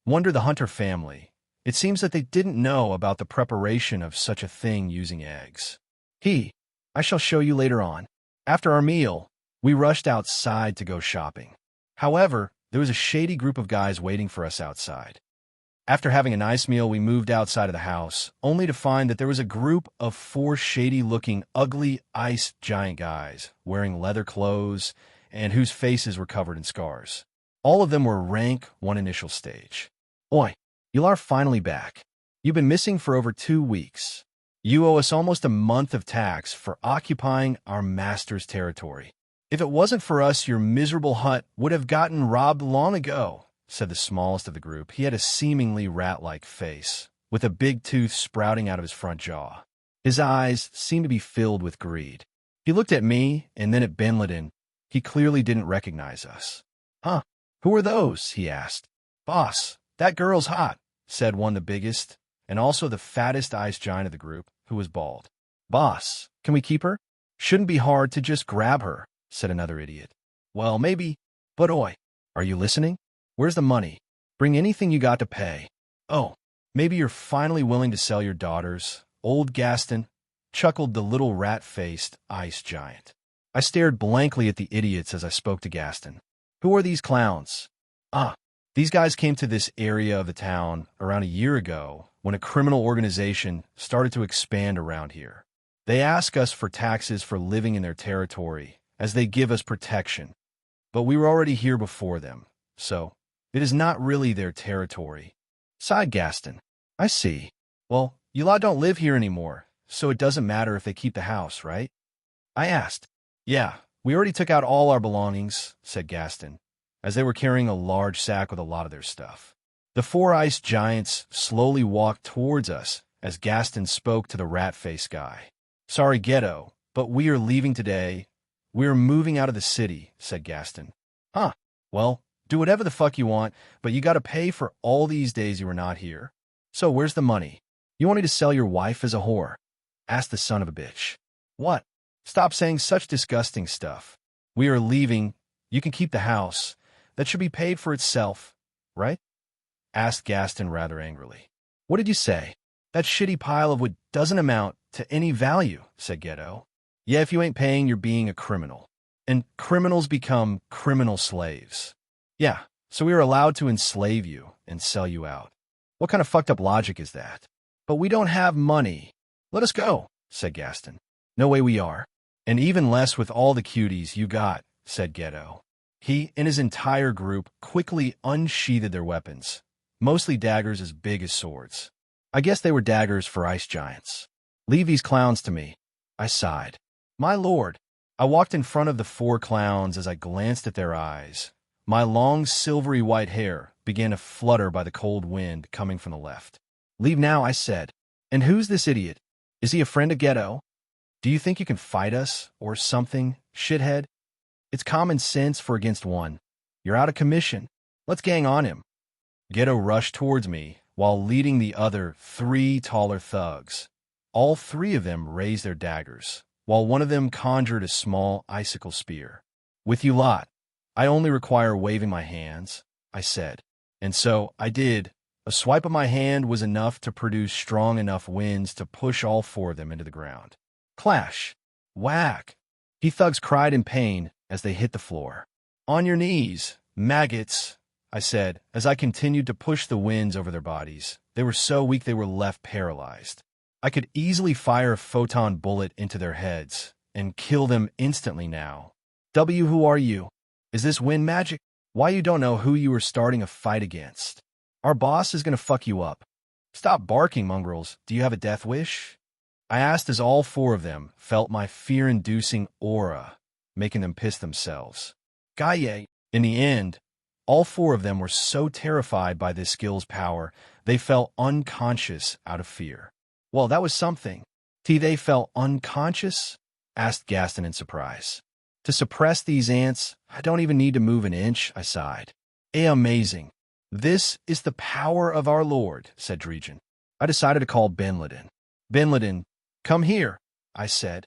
S2: Wonder the hunter family. It seems that they didn't know about the preparation of such a thing using eggs. I shall show you later on. After our meal, we rushed outside to go shopping. However, there was a shady group of guys waiting for us outside. After having a nice meal, we moved outside of the house, only to find that there was a group of 4 shady-looking, ugly ice giant guys wearing leather clothes and whose faces were covered in scars. All of them were rank 1 initial stage. "Oi, you are finally back. You've been missing for over 2 weeks. You owe us almost a month of tax for occupying our master's territory. If it wasn't for us, your miserable hut would have gotten robbed long ago," said the smallest of the group. He had a seemingly rat-like face, with a big tooth sprouting out of his front jaw. His eyes seemed to be filled with greed. He looked at me and then at Benliden. He clearly didn't recognize us. "Huh? Who are those?" he asked. "Boss, that girl's hot," said one the biggest, and also the fattest ice giant of the group, who was bald. "Boss, can we keep her?" "Shouldn't be hard to just grab her," said another idiot. "Well, maybe, but oi, are you listening? Where's the money? Bring anything you got to pay. Oh, maybe you're finally willing to sell your daughters, old Gaston," chuckled the little rat-faced ice giant. I stared blankly at the idiots as I spoke to Gaston. "Who are these clowns?" These guys came to this area of the town around a year ago when a criminal organization started to expand around here. They ask us for taxes for living in their territory, as they give us protection. But we were already here before them, so it is not really their territory," sighed Gaston. "I see. Well, you lot don't live here anymore, so it doesn't matter if they keep the house, right?" I asked. "Yeah, we already took out all our belongings," said Gaston, as they were carrying a large sack with a lot of their stuff. The four ice giants slowly walked towards us as Gaston spoke to the rat-faced guy. Sorry, Ghetto, but we are leaving today. We're moving out of the city, said Gaston. Huh. Well, do whatever the fuck you want, but you gotta pay for all these days you were not here. So where's the money? You want me to sell your wife as a whore? Asked the son of a bitch. What? Stop saying such disgusting stuff. We are leaving. You can keep the house. That should be paid for itself, right? Asked Gaston rather angrily. What did you say? That shitty pile of wood doesn't amount to any value, said Ghetto. Yeah, if you ain't paying, you're being a criminal. And criminals become criminal slaves. Yeah, so we are allowed to enslave you and sell you out. What kind of fucked up logic is that? But we don't have money. Let us go, said Gaston. No way we are. And even less with all the cuties you got, said Ghetto. He and his entire group quickly unsheathed their weapons, mostly daggers as big as swords. I guess they were daggers for ice giants. Leave these clowns to me, I sighed. My lord. I walked in front of the four clowns as I glanced at their eyes. My long silvery white hair began to flutter by the cold wind coming from the left. Leave now, I said. And who's this idiot? Is he a friend of Ghetto? Do you think you can fight us or something, shithead? It's common sense for against one. You're out of commission. Let's gang on him. Ghetto rushed towards me while leading the other three taller thugs. All three of them raised their daggers, while one of them conjured a small icicle spear. With you lot, I only require waving my hands, I said. And so I did. A swipe of my hand was enough to produce strong enough winds to push all four of them into the ground. Clash! Whack! The thugs cried in pain as they hit the floor. On your knees, maggots, I said, as I continued to push the winds over their bodies. They were so weak they were left paralyzed. I could easily fire a photon bullet into their heads and kill them instantly now. Who are you? Is this wind magic? Why you don't know who you are starting a fight against? Our boss is gonna fuck you up. Stop barking, mongrels. Do you have a death wish? I asked as all four of them felt my fear-inducing aura, making them piss themselves. Gaye. In the end, all four of them were so terrified by this skill's power, they fell unconscious out of fear. Well, that was something. They fell unconscious? Asked Gaston in surprise. To suppress these ants, I don't even need to move an inch, I sighed. Amazing. This is the power of our Lord, said Drejan. I decided to call Benladin. Benladin, come here, I said.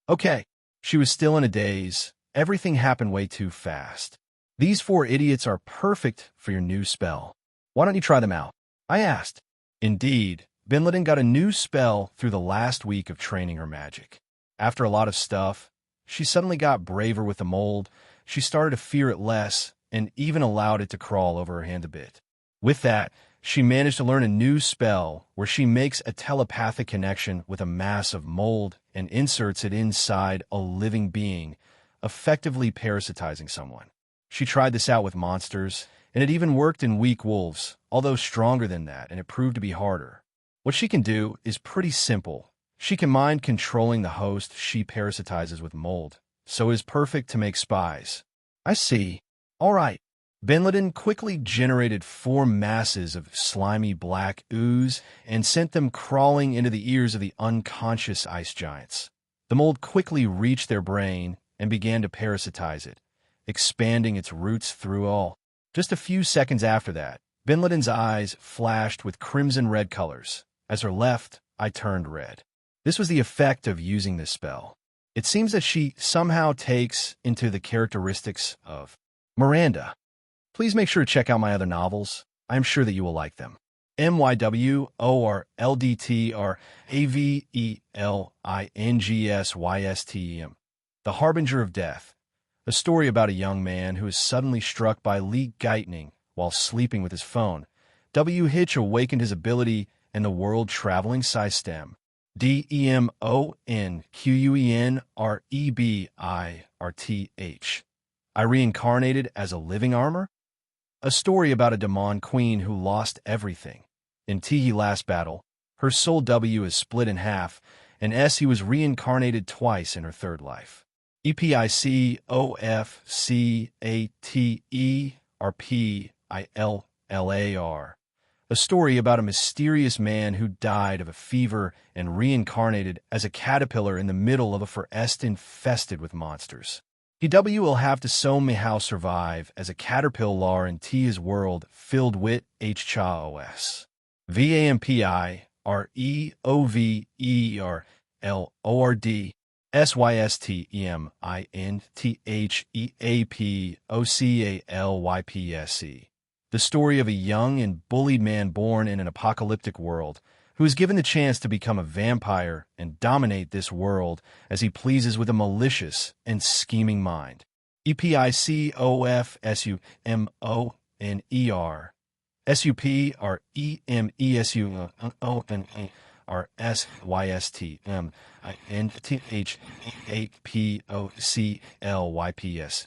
S2: Okay. She was still in a daze. Everything happened way too fast. These four idiots are perfect for your new spell. Why don't you try them out? I asked. Indeed, Benladin got a new spell through the last week of training her magic. After a lot of stuff, she suddenly got braver with the mold. She started to fear it less and even allowed it to crawl over her hand a bit. With that, she managed to learn a new spell where she makes a telepathic connection with a mass of mold and inserts it inside a living being, effectively parasitizing someone. She tried this out with monsters, and it even worked in weak wolves, although stronger than that, and it proved to be harder. What she can do is pretty simple. She can mind controlling the host she parasitizes with mold, so is perfect to make spies. I see. All right. Benladin quickly generated 4 masses of slimy black ooze and sent them crawling into the ears of the unconscious ice giants. The mold quickly reached their brain and began to parasitize it, expanding its roots through all. Just a few seconds after that, Benladin's eyes flashed with crimson-red colors. As her left eye turned red. This was the effect of using this spell. It seems that she somehow takes into the characteristics of Miranda. Please make sure to check out my other novels. I am sure that you will like them. MYWORLDTRAVELINGSYSTEM. The Harbinger of Death. A story about a young man who is suddenly struck by lightning while sleeping with his phone. W. Hitch awakened his ability and the world-traveling system. DEMONQUENREBIRTH. I reincarnated as a living armor? A story about a demon queen who lost everything. In Tihi last battle, her soul W is split in half, and S he was reincarnated twice in her third life. EPICOFCATERPILE LAR. A story about a mysterious man who died of a fever and reincarnated as a caterpillar in the middle of a forest infested with monsters. PW will have to show me how survive as a caterpillar in Tia's world filled with HCHOS. VAMPI REOVERLORD SYSTEMINTHEAPOCALYPSE. The story of a young and bullied man born in an apocalyptic world who is given the chance to become a vampire and dominate this world as he pleases with a malicious and scheming mind. EPICOFSUMONER SUPREMESUMONINTHEAPOCALYPS.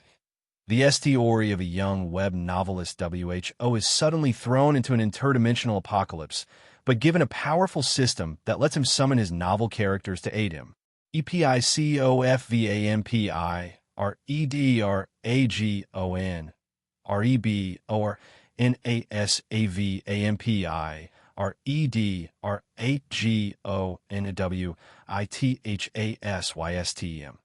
S2: The story of a young web novelist WHO is suddenly thrown into an interdimensional apocalypse, but given a powerful system that lets him summon his novel characters to aid him. EPICOFVAMPI REDRAGON REB or NASAVAMPI REDRAGONWITHASYSTM.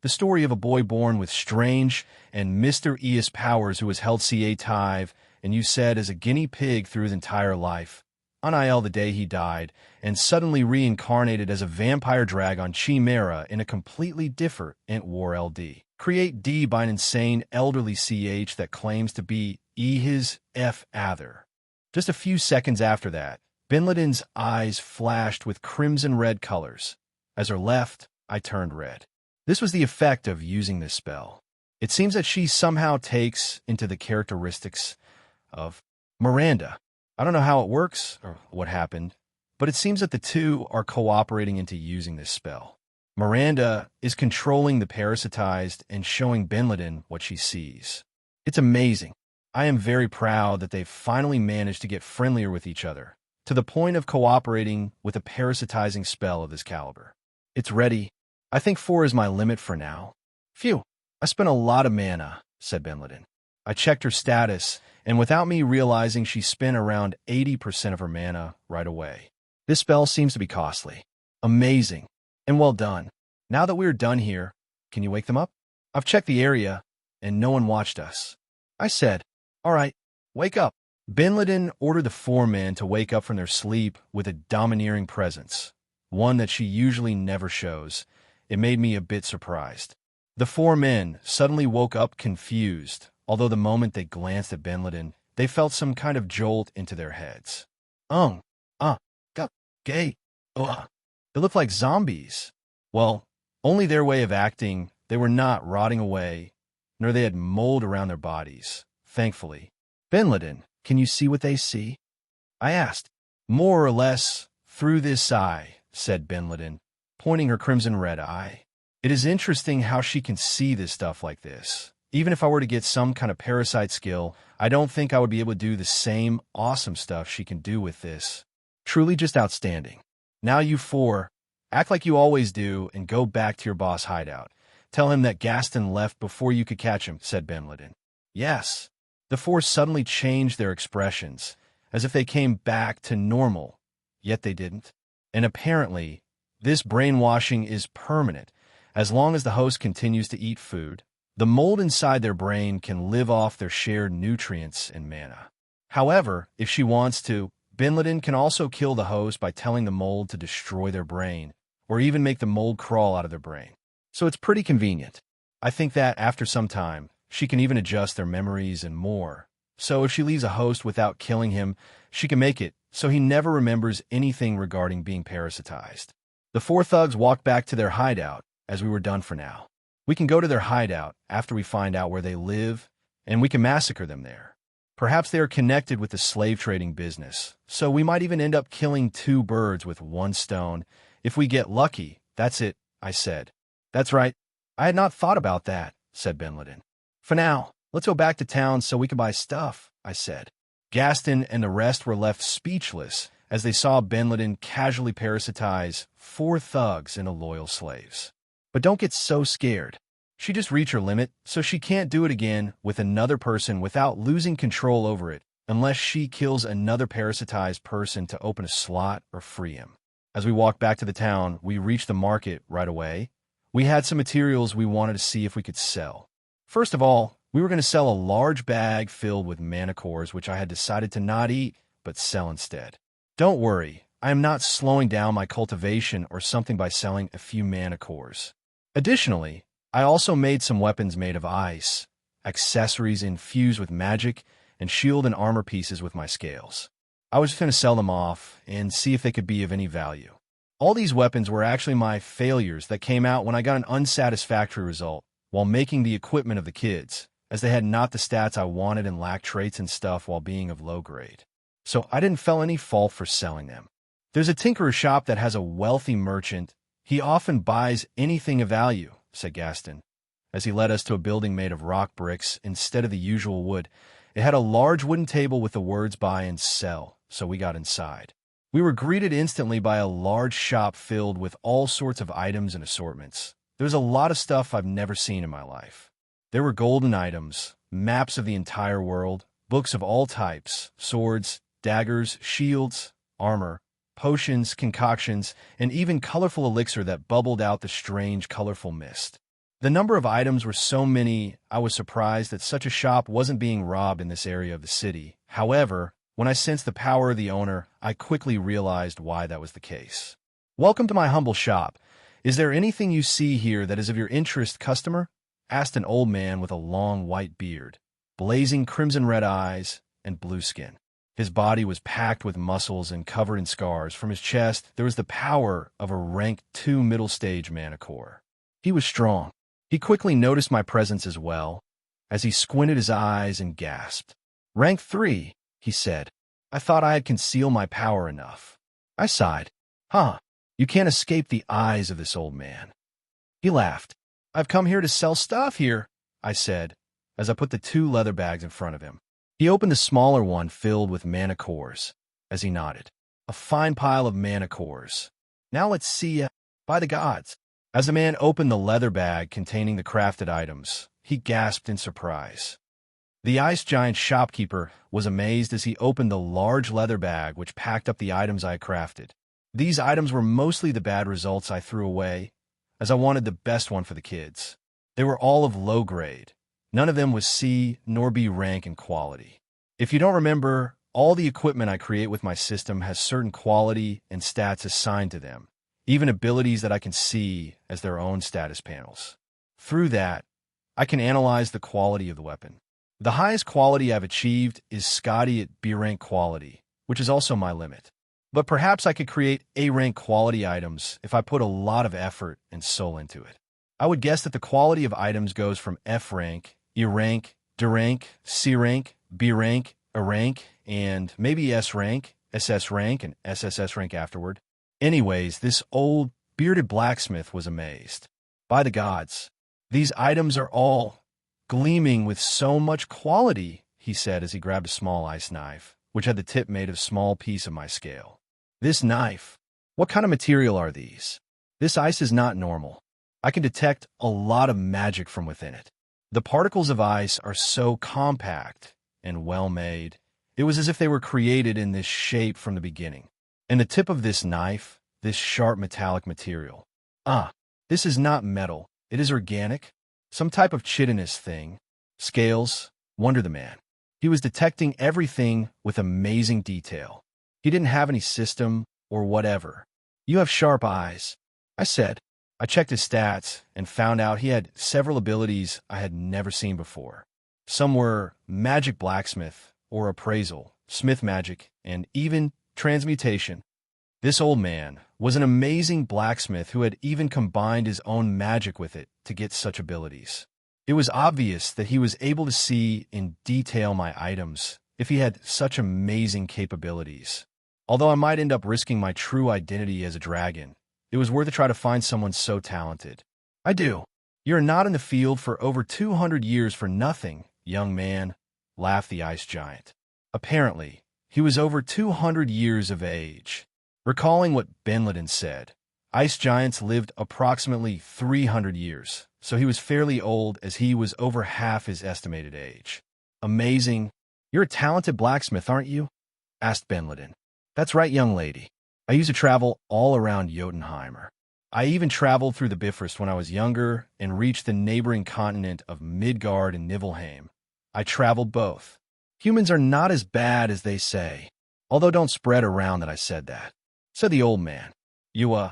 S2: The story of a boy born with strange and mysterious powers who was held CA-tive and you said as a guinea pig through his entire life, until the day he died, and suddenly reincarnated as a vampire dragon chimera in a completely different war LD. Create D by an insane elderly CH that claims to be his other. Just a few seconds after that, Bin Laden's eyes flashed with crimson-red colors. As her left, I turned red. This was the effect of using this spell. It seems that she somehow takes into the characteristics of Miranda. I don't know how it works or what happened, but it seems that the two are cooperating into using this spell. Miranda is controlling the parasitized and showing Bin Laden what she sees. It's amazing. I am very proud that they've finally managed to get friendlier with each other, to the point of cooperating with a parasitizing spell of this caliber. It's ready. I think 4 is my limit for now. Phew, I spent a lot of mana, said Bin Laden. I checked her status, and without me realizing she spent around 80% of her mana right away. This spell seems to be costly. Amazing. And well done. Now that we're done here, can you wake them up? I've checked the area, and no one watched us. I said, all right, wake up. Bin Laden ordered the 4 men to wake up from their sleep with a domineering presence, one that she usually never shows. It made me a bit surprised. The 4 men suddenly woke up confused, although the moment they glanced at Bin Laden, they felt some kind of jolt into their heads. Gay. They looked like zombies. Well, only their way of acting, they were not rotting away, nor they had mold around their bodies, thankfully. Bin Laden, can you see what they see? I asked. More or less, through this eye, said Bin Laden, pointing her crimson-red eye. It is interesting how she can see this stuff like this. Even if I were to get some kind of parasite skill, I don't think I would be able to do the same awesome stuff she can do with this. Truly just outstanding. Now you 4, act like you always do and go back to your boss hideout. Tell him that Gaston left before you could catch him, said Bin Laden. Yes. The 4 suddenly changed their expressions, as if they came back to normal, yet they didn't. And apparently, this brainwashing is permanent. As long as the host continues to eat food, the mold inside their brain can live off their shared nutrients and mana. However, if she wants to, Bin Laden can also kill the host by telling the mold to destroy their brain, or even make the mold crawl out of their brain. So it's pretty convenient. I think that after some time, she can even adjust their memories and more. So if she leaves a host without killing him, she can make it so he never remembers anything regarding being parasitized. The 4 thugs walked back to their hideout, as we were done for now. We can go to their hideout after we find out where they live, and we can massacre them there. Perhaps they are connected with the slave trading business, so we might even end up killing 2 birds with 1 stone. If we get lucky, that's it, I said. That's right. I had not thought about that, said Bin Laden. For now, let's go back to town so we can buy stuff, I said. Gaston and the rest were left speechless as they saw Bin Laden casually parasitize 4 thugs into loyal slaves. But don't get so scared. She just reached her limit, so she can't do it again with another person without losing control over it, unless she kills another parasitized person to open a slot or free him. As we walked back to the town, we reached the market right away. We had some materials we wanted to see if we could sell. First of all, we were going to sell a large bag filled with mana cores, which I had decided to not eat, but sell instead. Don't worry, I am not slowing down my cultivation or something by selling a few mana cores. Additionally, I also made some weapons made of ice, accessories infused with magic, and shield and armor pieces with my scales. I was going to sell them off and see if they could be of any value. All these weapons were actually my failures that came out when I got an unsatisfactory result while making the equipment of the kids, as they had not the stats I wanted and lacked traits and stuff while being of low grade. So I didn't feel any fault for selling them. There's a tinkerer's shop that has a wealthy merchant. He often buys anything of value, said Gaston, as he led us to a building made of rock bricks instead of the usual wood. It had a large wooden table with the words buy and sell, so we got inside. We were greeted instantly by a large shop filled with all sorts of items and assortments. There was a lot of stuff I've never seen in my life. There were golden items, maps of the entire world, books of all types, swords, daggers, shields, armor, potions, concoctions, and even colorful elixir that bubbled out the strange, colorful mist. The number of items were so many, I was surprised that such a shop wasn't being robbed in this area of the city. However, when I sensed the power of the owner, I quickly realized why that was the case. "Welcome to my humble shop. Is there anything you see here that is of your interest, customer?" asked an old man with a long white beard, blazing crimson-red eyes, and blue skin. His body was packed with muscles and covered in scars. From his chest, there was the power of a rank 2 middle-stage mana core. He was strong. He quickly noticed my presence as well, as he squinted his eyes and gasped. "Rank 3, he said. "I thought I had concealed my power enough." I sighed. "Huh, you can't escape the eyes of this old man." He laughed. "I've come here to sell stuff here," I said, as I put the 2 leather bags in front of him. He opened the smaller one filled with mana cores, as he nodded. "A fine pile of mana cores. Now let's see, by the gods." As the man opened the leather bag containing the crafted items, he gasped in surprise. The ice giant shopkeeper was amazed as he opened the large leather bag which packed up the items I had crafted. These items were mostly the bad results I threw away, as I wanted the best one for the kids. They were all of low grade. None of them was C nor B rank in quality. If you don't remember, all the equipment I create with my system has certain quality and stats assigned to them, even abilities that I can see as their own status panels. Through that, I can analyze the quality of the weapon. The highest quality I've achieved is Scotty at B rank quality, which is also my limit. But perhaps I could create A rank quality items if I put a lot of effort and soul into it. I would guess that the quality of items goes from F rank, E rank, D rank, C rank, B rank, A rank, and maybe S rank, SS rank, and SSS rank afterward. Anyways, this old, bearded blacksmith was amazed. "By the gods, these items are all gleaming with so much quality," he said as he grabbed a small ice knife, which had the tip made of small piece of my scale. "This knife, what kind of material are these? This ice is not normal. I can detect a lot of magic from within it. The particles of ice are so compact and well-made. It was as if they were created in this shape from the beginning. And the tip of this knife, this sharp metallic material. This is not metal. It is organic. Some type of chitinous thing. Scales, wonder the man. He was detecting everything with amazing detail. He didn't have any system or whatever. "You have sharp eyes," I said. I checked his stats and found out he had several abilities I had never seen before. Some were magic blacksmith or appraisal, smith magic, and even transmutation. This old man was an amazing blacksmith who had even combined his own magic with it to get such abilities. It was obvious that he was able to see in detail my items if he had such amazing capabilities. Although I might end up risking my true identity as a dragon, it was worth a try to find someone so talented. "I do. You're not in the field for over 200 years for nothing, young man," laughed the ice giant. Apparently, he was over 200 years of age. Recalling what Benliden said, ice giants lived approximately 300 years, so he was fairly old as he was over half his estimated age. Amazing, You're a talented blacksmith, aren't you? Asked Benleden. That's right, young lady. I used to travel all around Jotunheimer. I even traveled through the Bifrost when I was younger and reached the neighboring continent of Midgard and Nibelheim. I traveled both. Humans are not as bad as they say. Although don't spread around that I said that, said the old man. You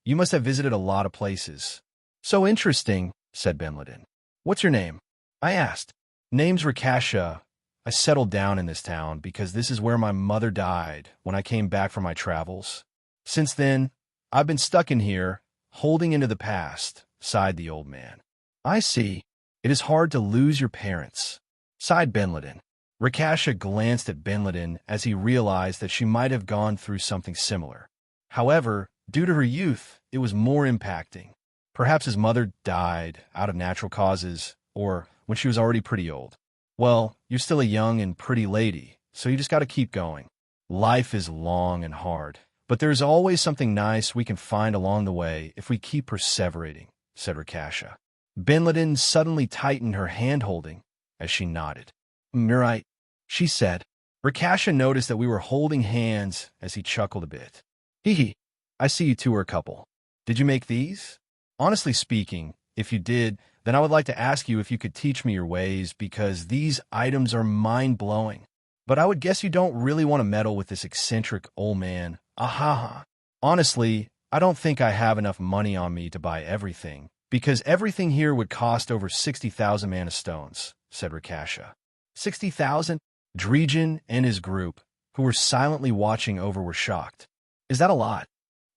S2: must have visited a lot of places. So interesting, said Benleden. What's your name? I asked. Name's Rakasha. I settled down in this town because this is where my mother died when I came back from my travels. Since then, I've been stuck in here, holding into the past, sighed the old man. I see. It is hard to lose your parents, sighed Benleden. Rakasha glanced at Benleden as he realized that she might have gone through something similar. However, due to her youth, it was more impacting. Perhaps his mother died out of natural causes, or when she was already pretty old. Well, you're still a young and pretty lady, so you just got to keep going. Life is long and hard, but there's always something nice we can find along the way if we keep perseverating, said Rakasha. Benleden suddenly tightened her hand-holding as she nodded. You're right, she said. Rakasha noticed that we were holding hands as he chuckled a bit. Hee hee, I see you two are a couple. Did you make these? Honestly speaking, if you did, then I would like to ask you if you could teach me your ways because these items are mind-blowing. But I would guess you don't really want to meddle with this eccentric old man. Ahaha. Honestly, I don't think I have enough money on me to buy everything, because everything here would cost over 60,000 mana stones, said Rakasha. 60,000? Drejan and his group, who were silently watching over, were shocked. Is that a lot?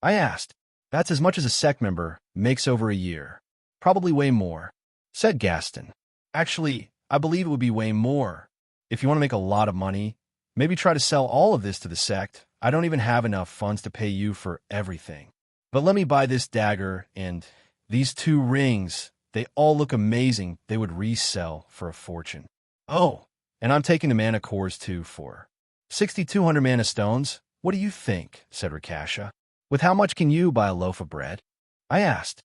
S2: I asked. That's as much as a Sect member makes over a year. Probably way more, said Gaston. Actually, I believe it would be way more. If you want to make a lot of money, maybe try to sell all of this to the Sect. I don't even have enough funds to pay you for everything. But let me buy this dagger and these 2 rings. They all look amazing. They would resell for a fortune. Oh, and I'm taking the mana cores too for 6,200 mana stones. What do you think? Said Rakasha. With how much can you buy a loaf of bread? I asked.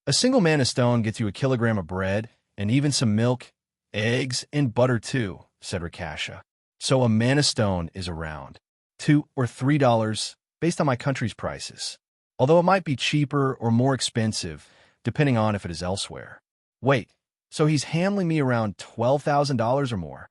S2: A single mana stone gets you a kilogram of bread and even some milk, eggs, and butter too, said Rakasha. So a mana stone is around $2 or $3 based on my country's prices, although it might be cheaper or more expensive depending on if it is elsewhere. Wait, so he's handling me around $12,000 or more?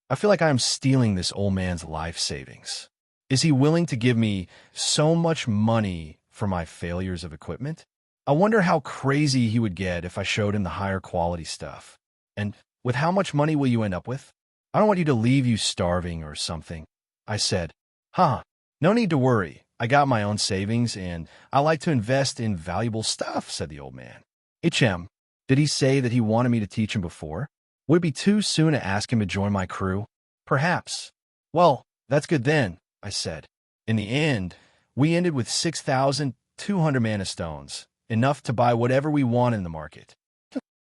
S2: I feel like I am stealing this old man's life savings. Is he willing to give me so much money for my failures of equipment? I wonder how crazy he would get if I showed him the higher quality stuff. And with how much money will you end up with? I don't want you to leave you starving or something. I said, no need to worry. I got my own savings and I like to invest in valuable stuff, said the old man. Did he say that he wanted me to teach him before? Would it be too soon to ask him to join my crew? Perhaps. Well, that's good then, I said. In the end, we ended with 6,200 mana stones, enough to buy whatever we want in the market.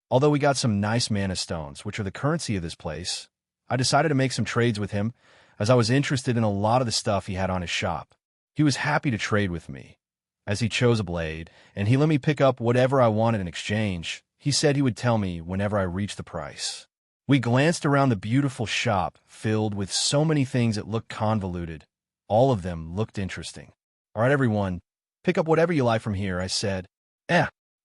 S2: Although we got some nice mana stones, which are the currency of this place, I decided to make some trades with him, as I was interested in a lot of the stuff he had on his shop. He was happy to trade with me, as he chose a blade, and he let me pick up whatever I wanted in exchange. He said he would tell me whenever I reached the price. We glanced around the beautiful shop, filled with so many things that looked convoluted. All of them looked interesting. All right, everyone, pick up whatever you like from here, I said.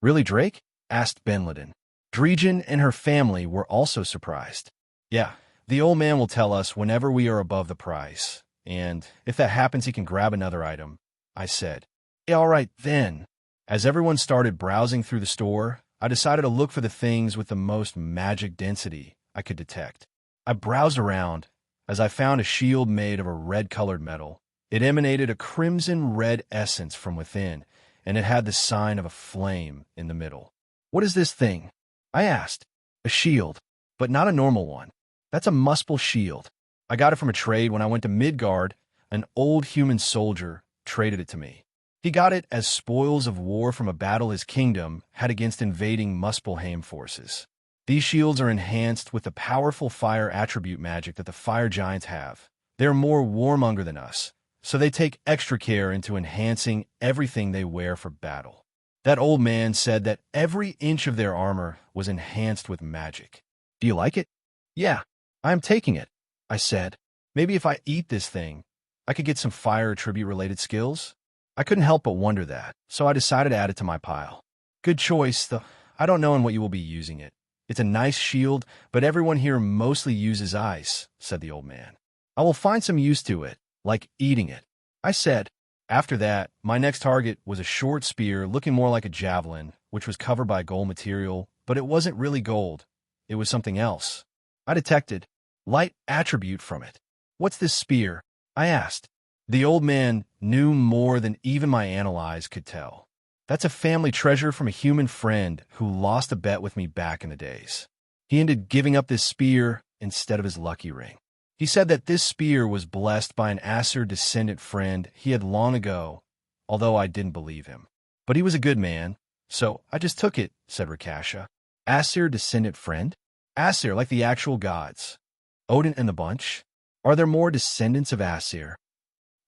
S2: Really, Drake? Asked Benleden. Drejan and her family were also surprised. Yeah, the old man will tell us whenever we are above the price, and if that happens, he can grab another item, I said. Yeah, all right, then. As everyone started browsing through the store, I decided to look for the things with the most magic density I could detect. I browsed around as I found a shield made of a red-colored metal. It emanated a crimson-red essence from within, and it had the sign of a flame in the middle. What is this thing? I asked. A shield, but not a normal one. That's a Muspel shield. I got it from a trade when I went to Midgard. An old human soldier traded it to me. He got it as spoils of war from a battle his kingdom had against invading Muspelheim forces. These shields are enhanced with the powerful fire attribute magic that the fire giants have. They're more warmonger than us, so they take extra care into enhancing everything they wear for battle. That old man said that every inch of their armor was enhanced with magic. Do you like it? Yeah. I am taking it, I said. Maybe if I eat this thing, I could get some fire attribute-related skills? I couldn't help but wonder that, so I decided to add it to my pile. Good choice, though I don't know in what you will be using it. It's a nice shield, but everyone here mostly uses ice, said the old man. I will find some use to it, like eating it, I said. After that, my next target was a short spear looking more like a javelin, which was covered by gold material, but it wasn't really gold. It was something else. I detected light attribute from it. What's this spear? I asked. The old man knew more than even my analyze could tell. That's a family treasure from a human friend who lost a bet with me back in the days. He ended up giving up this spear instead of his lucky ring. He said that this spear was blessed by an Aesir descendant friend he had long ago, although I didn't believe him. But he was a good man, so I just took it, said Rakasha. Aesir descendant friend? Aesir, like the actual gods. Odin and the bunch? Are there more descendants of Aesir?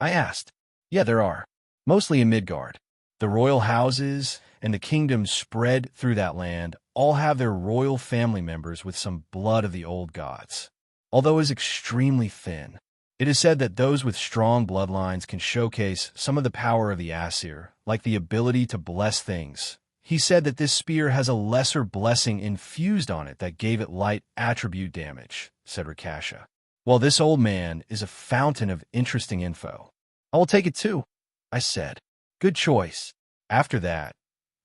S2: I asked. Yeah, there are. Mostly in Midgard. The royal houses and the kingdoms spread through that land all have their royal family members with some blood of the old gods. Although it is extremely thin, it is said that those with strong bloodlines can showcase some of the power of the Aesir, like the ability to bless things. He said that this spear has a lesser blessing infused on it that gave it light attribute damage, said Rakasha. Well, this old man is a fountain of interesting info. I will take it too, I said. Good choice. After that,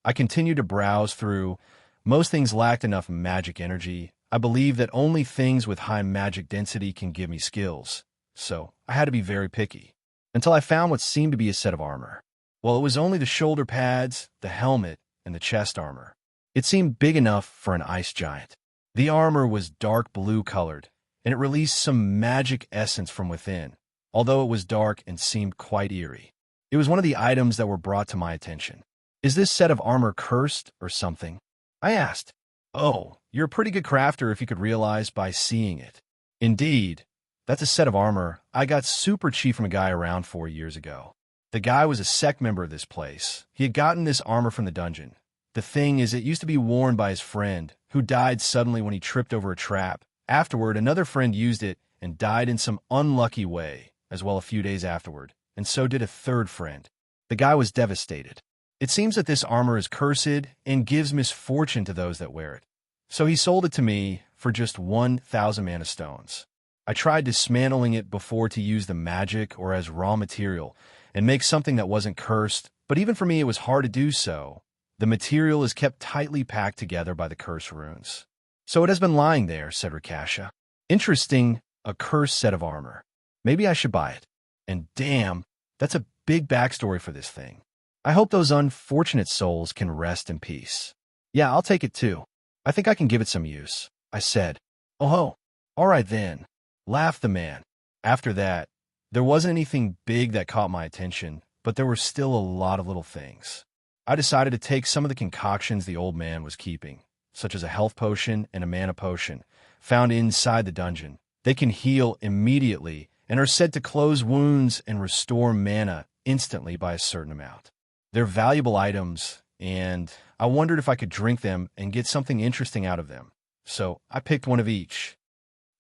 S2: I continued to browse through. Most things lacked enough magic energy. I believe that only things with high magic density can give me skills, so I had to be very picky, until I found what seemed to be a set of armor. Well, it was only the shoulder pads, the helmet, and the chest armor. It seemed big enough for an ice giant. The armor was dark blue colored, and it released some magic essence from within, although it was dark and seemed quite eerie. It was one of the items that were brought to my attention. Is this set of armor cursed or something? I asked. Oh, you're a pretty good crafter if you could realize by seeing it. Indeed, that's a set of armor I got super cheap from a guy around 4 years ago. The guy was a Sect member of this place. He had gotten this armor from the dungeon. The thing is, it used to be worn by his friend, who died suddenly when he tripped over a trap. Afterward, another friend used it and died in some unlucky way, as well a few days afterward, and so did a third friend. The guy was devastated. It seems that this armor is cursed and gives misfortune to those that wear it. So he sold it to me for just 1,000 mana stones. I tried dismantling it before to use the magic or as raw material and make something that wasn't cursed, but even for me it was hard to do so. The material is kept tightly packed together by the curse runes. So it has been lying there, said Rakasha. Interesting, a cursed set of armor. Maybe I should buy it. And damn, that's a big backstory for this thing. I hope those unfortunate souls can rest in peace. Yeah, I'll take it too. I think I can give it some use, I said. Oh ho, all right then, laughed the man. After that, there wasn't anything big that caught my attention, but there were still a lot of little things. I decided to take some of the concoctions the old man was keeping, such as a health potion and a mana potion, found inside the dungeon. They can heal immediately and are said to close wounds and restore mana instantly by a certain amount. They're valuable items, and I wondered if I could drink them and get something interesting out of them. So I picked one of each.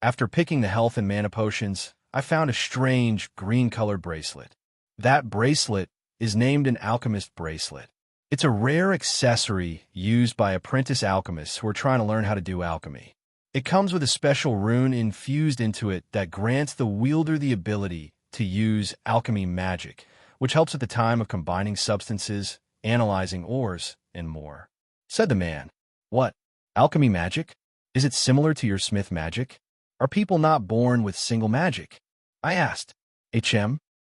S2: After picking the health and mana potions, I found a strange green-colored bracelet. That bracelet is named an alchemist bracelet. It's a rare accessory used by apprentice alchemists who are trying to learn how to do alchemy. It comes with a special rune infused into it that grants the wielder the ability to use alchemy magic, which helps at the time of combining substances, analyzing ores, and more. Said the man. What? Alchemy magic? Is it similar to your smith magic? Are people not born with single magic? I asked.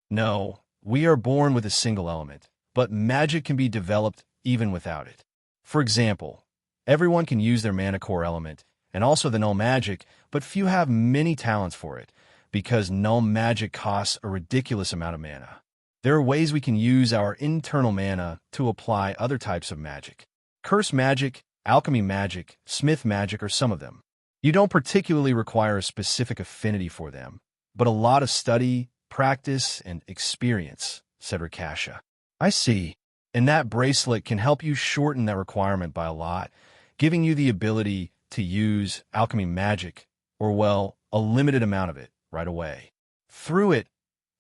S2: No, we are born with a single element, but magic can be developed even without it. For example, everyone can use their mana core element, and also the null magic, but few have many talents for it, because null magic costs a ridiculous amount of mana. There are ways we can use our internal mana to apply other types of magic. Curse magic, alchemy magic, smith magic are some of them. You don't particularly require a specific affinity for them, but a lot of study, practice, and experience, said Rakasha. I see. And that bracelet can help you shorten that requirement by a lot, giving you the ability to use alchemy magic or well, a limited amount of it, right away. Through it,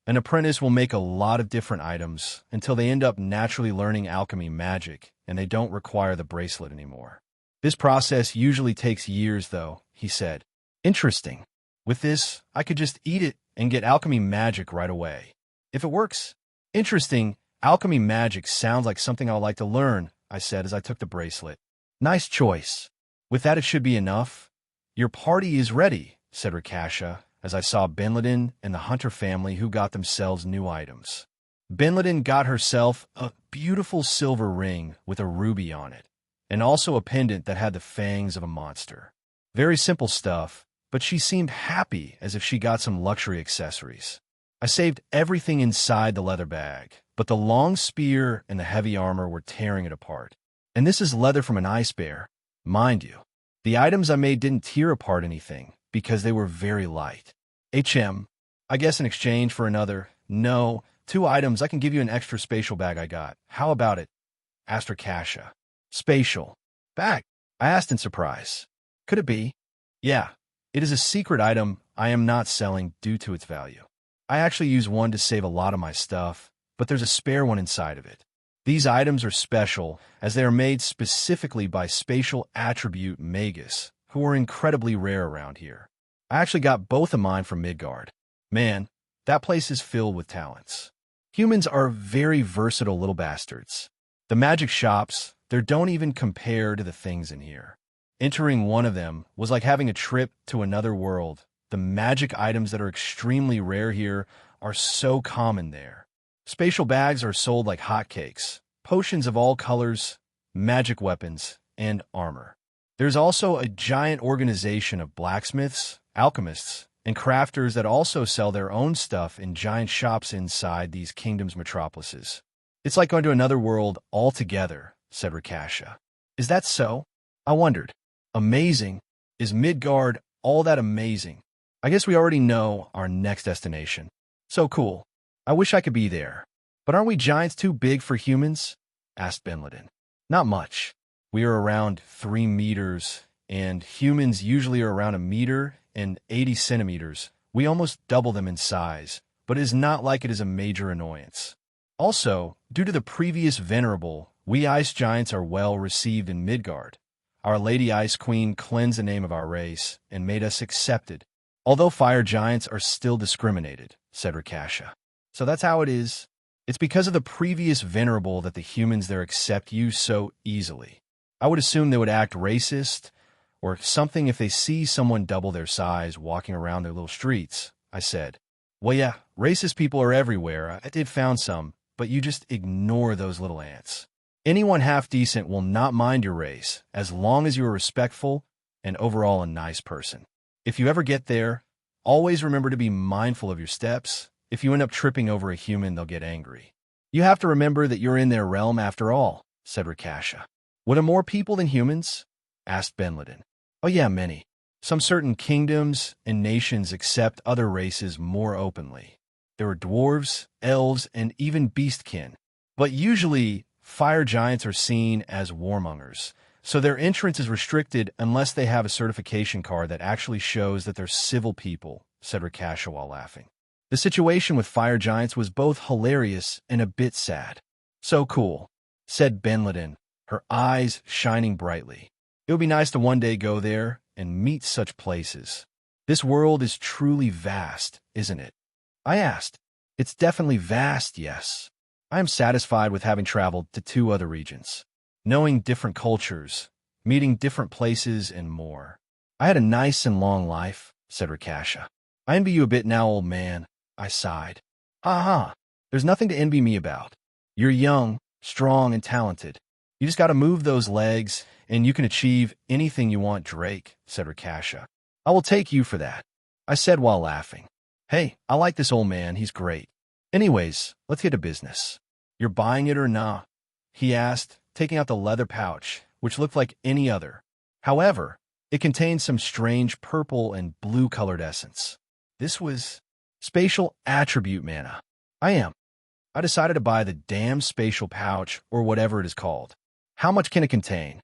S2: an apprentice will make a lot of different items until they end up naturally learning alchemy magic and they don't require the bracelet anymore. This process usually takes years, though, he said. Interesting. With this, I could just eat it and get alchemy magic right away. If it works. Interesting. Alchemy magic sounds like something I would like to learn, I said as I took the bracelet. Nice choice. With that, it should be enough. Your party is ready, said Rakasha, as I saw Benladin and the Hunter family who got themselves new items. Benladin got herself a beautiful silver ring with a ruby on it, and also a pendant that had the fangs of a monster. Very simple stuff, but she seemed happy as if she got some luxury accessories. I saved everything inside the leather bag, but the long spear and the heavy armor were tearing it apart. And this is leather from an ice bear, mind you. The items I made didn't tear apart anything because they were very light. I guess in exchange for another, no, 2 items, I can give you an extra spatial bag I got. How about it? Asked Rakasha. Spatial bag? I asked in surprise. Could it be? Yeah, it is a secret item I am not selling due to its value. I actually use one to save a lot of my stuff, but there's a spare one inside of it. These items are special as they are made specifically by spatial attribute magus, who are incredibly rare around here. I actually got both of mine from Midgard. Man, that place is filled with talents. Humans are very versatile little bastards. The magic shops, they don't even compare to the things in here. Entering one of them was like having a trip to another world. The magic items that are extremely rare here are so common there. Spatial bags are sold like hotcakes, potions of all colors, magic weapons, and armor. There's also a giant organization of blacksmiths, alchemists, and crafters that also sell their own stuff in giant shops inside these kingdoms' metropolises. It's like going to another world altogether, said Rakasha. Is that so? I wondered. Amazing. Is Midgard all that amazing? I guess we already know our next destination. So cool. I wish I could be there. But aren't we giants too big for humans? Asked Benladin. Not much. We are around 3 meters, and humans usually are around 1 meter and 80 centimeters. We almost double them in size, but it is not like it is a major annoyance. Also, due to the previous venerable, we ice giants are well received in Midgard. Our Lady Ice Queen cleansed the name of our race and made us accepted, although fire giants are still discriminated, said Rakasha. So that's how it is. It's because of the previous venerable that the humans there accept you so easily. I would assume they would act racist or something if they see someone double their size walking around their little streets, I said. Well, yeah, racist people are everywhere. I did found some, but you just ignore those little ants. Anyone half-decent will not mind your race as long as you are respectful and overall a nice person. If you ever get there, always remember to be mindful of your steps. If you end up tripping over a human, they'll get angry. You have to remember that you're in their realm after all, said Rakasha. What are more people than humans? Asked Benladin. Oh yeah, many. Some certain kingdoms and nations accept other races more openly. There are dwarves, elves, and even beastkin. But usually, fire giants are seen as warmongers, so their entrance is restricted unless they have a certification card that actually shows that they're civil people, said Rakasha while laughing. The situation with fire giants was both hilarious and a bit sad. So cool, said Benladin, her eyes shining brightly. It would be nice to one day go there and meet such places. This world is truly vast, isn't it? I asked. It's definitely vast, yes. I am satisfied with having traveled to 2 other regions, knowing different cultures, meeting different places, and more. I had a nice and long life, said Rakasha. I envy you a bit now, old man, I sighed. Ha. There's nothing to envy me about. You're young, strong, and talented. You just gotta move those legs, and you can achieve anything you want, Drake, said Rakasha. I will take you for that, I said while laughing. Hey, I like this old man, he's great. Anyways, let's get to business. You're buying it or nah? He asked, taking out the leather pouch, which looked like any other. However, it contained some strange purple and blue-colored essence. This was spatial attribute mana. I am. I decided to buy the damn spatial pouch, or whatever it is called. How much can it contain?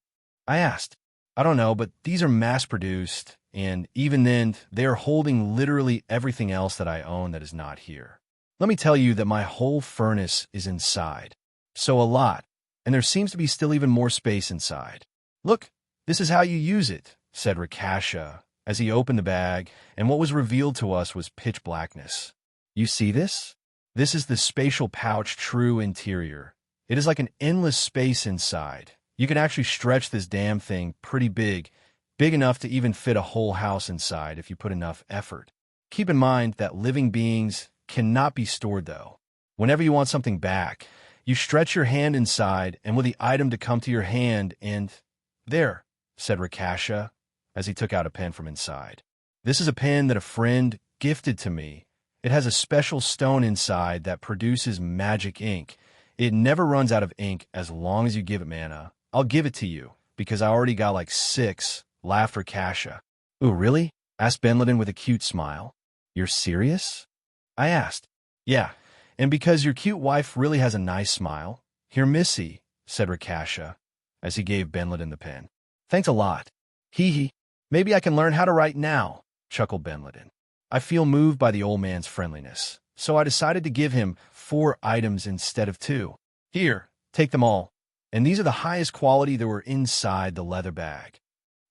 S2: I asked. I don't know, but these are mass-produced, and even then, they are holding literally everything else that I own that is not here. Let me tell you that my whole furnace is inside. So a lot, and there seems to be still even more space inside. Look, this is how you use it, said Rakasha, as he opened the bag, and what was revealed to us was pitch blackness. You see this? This is the spatial pouch true interior. It is like an endless space inside. You can actually stretch this damn thing pretty big enough to even fit a whole house inside if you put enough effort. Keep in mind that living beings cannot be stored though. Whenever you want something back, you stretch your hand inside and will the item to come to your hand and... There, said Rakasha, as he took out a pen from inside. This is a pen that a friend gifted to me. It has a special stone inside that produces magic ink. It never runs out of ink as long as you give it mana. I'll give it to you, because I already got like 6, laughed Rakasha. Ooh, really? Asked Benleden with a cute smile. You're serious? I asked. Yeah, and because your cute wife really has a nice smile. Here, Missy, said Rakasha, as he gave Benleden the pen. Thanks a lot. Hee hee. Maybe I can learn how to write now, chuckled Benleden. I feel moved by the old man's friendliness, so I decided to give him 4 items instead of 2. Here, take them all. And these are the highest quality that were inside the leather bag.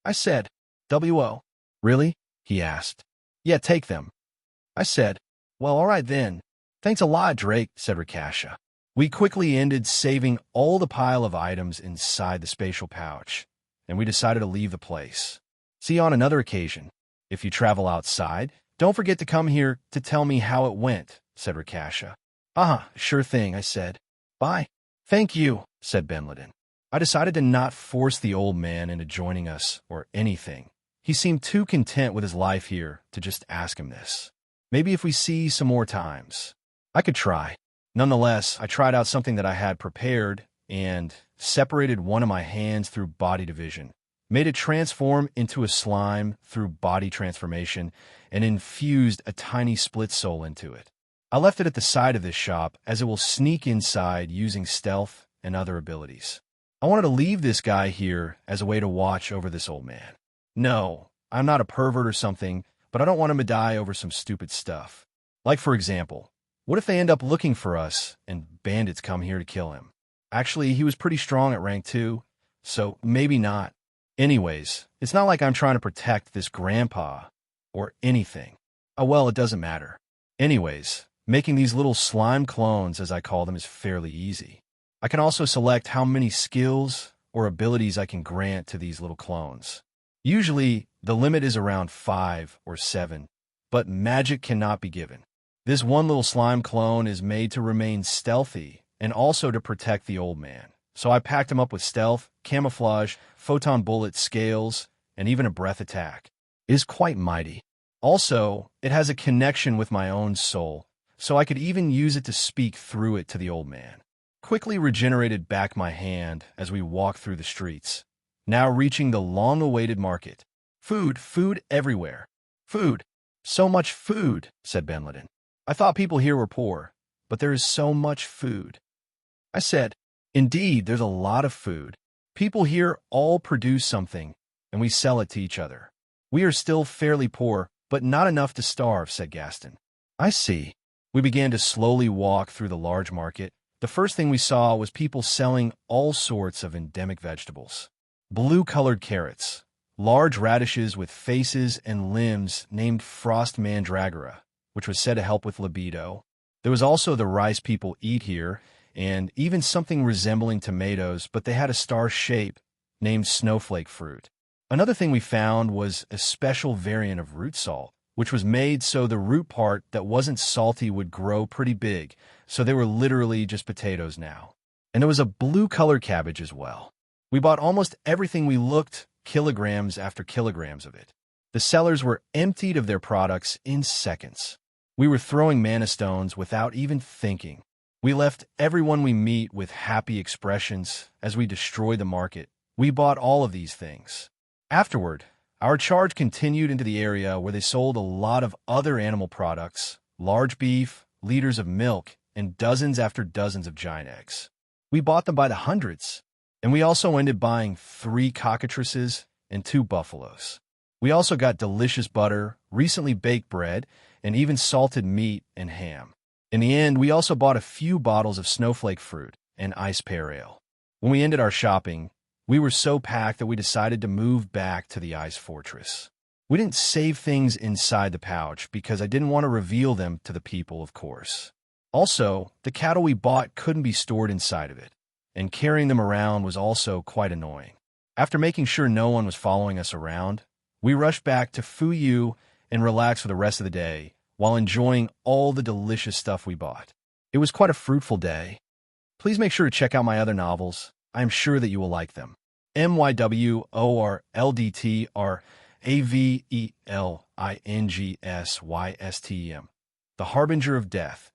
S2: I said, W.O. Really? He asked. Yeah, take them. I said, well, all right then. Thanks a lot, Drake, said Rakasha. We quickly ended saving all the pile of items inside the spatial pouch, and we decided to leave the place. See you on another occasion. If you travel outside, don't forget to come here to tell me how it went, said Rakasha. Sure thing, I said. Bye. Thank you, said Benleden. I decided to not force the old man into joining us or anything. He seemed too content with his life here to just ask him this. Maybe if we see some more times. I could try. Nonetheless, I tried out something that I had prepared and separated one of my hands through body division, made it transform into a slime through body transformation, and infused a tiny split soul into it. I left it at the side of this shop as it will sneak inside using stealth and other abilities. I wanted to leave this guy here as a way to watch over this old man. No, I'm not a pervert or something, but I don't want him to die over some stupid stuff. Like, for example, what if they end up looking for us and bandits come here to kill him? Actually, he was pretty strong at rank 2, so maybe not. Anyways, it's not like I'm trying to protect this grandpa or anything. Oh well, it doesn't matter. Anyways, making these little slime clones, as I call them, is fairly easy. I can also select how many skills or abilities I can grant to these little clones. Usually, the limit is around 5 or 7, but magic cannot be given. This one little slime clone is made to remain stealthy and also to protect the old man. So I packed him up with stealth, camouflage, photon bullet, scales, and even a breath attack. It is quite mighty. Also, it has a connection with my own soul, so I could even use it to speak through it to the old man. Quickly regenerated back my hand as we walked through the streets, now reaching the long-awaited market. Food everywhere. Food. So much food, said Benleden. I thought people here were poor, but there is so much food. I said, indeed, there's a lot of food. People here all produce something, and we sell it to each other. We are still fairly poor, but not enough to starve, said Gaston. I see. We began to slowly walk through the large market. The first thing we saw was people selling all sorts of endemic vegetables. Blue-colored carrots, large radishes with faces and limbs named frost mandragora, which was said to help with libido. There was also the rice people eat here, and even something resembling tomatoes, but they had a star shape, named snowflake fruit. Another thing we found was a special variant of root salt, which was made so the root part that wasn't salty would grow pretty big, so they were literally just potatoes now. And there was a blue-colored cabbage as well. We bought almost everything we looked, kilograms after kilograms of it. The sellers were emptied of their products in seconds. We were throwing mana stones without even thinking. We left everyone we meet with happy expressions as we destroyed the market. We bought all of these things. Afterward, our charge continued into the area where they sold a lot of other animal products, large beef, liters of milk, and dozens after dozens of giant eggs. We bought them by the hundreds, and we also ended buying 3 cockatrices and 2 buffaloes. We also got delicious butter, recently baked bread, and even salted meat and ham. In the end, we also bought a few bottles of snowflake fruit and ice pear ale. When we ended our shopping, we were so packed that we decided to move back to the ice fortress. We didn't save things inside the pouch because I didn't want to reveal them to the people, of course. Also, the cattle we bought couldn't be stored inside of it, and carrying them around was also quite annoying. After making sure no one was following us around, we rushed back to Fuyu and relaxed for the rest of the day while enjoying all the delicious stuff we bought. It was quite a fruitful day. Please make sure to check out my other novels. I am sure that you will like them. MYWORLDTRAVELINGSYSTEM. The Harbinger of Death.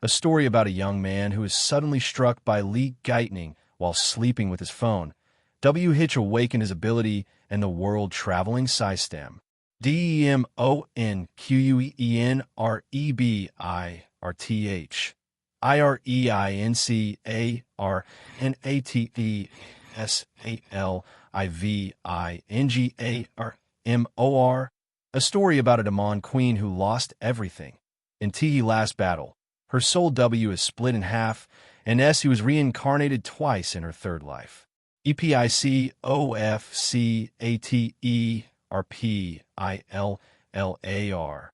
S2: A story about a young man who is suddenly struck by lightning while sleeping with his phone. W. Hitch awakened his ability and the world-traveling system. DEMONQUENREBIRTH. IREINCARNATESALIVINGARMOR. A story about a demon queen who lost everything. In T last battle, her soul W is split in half, and S was reincarnated twice in her third life. EPICOFCATERPILLAR.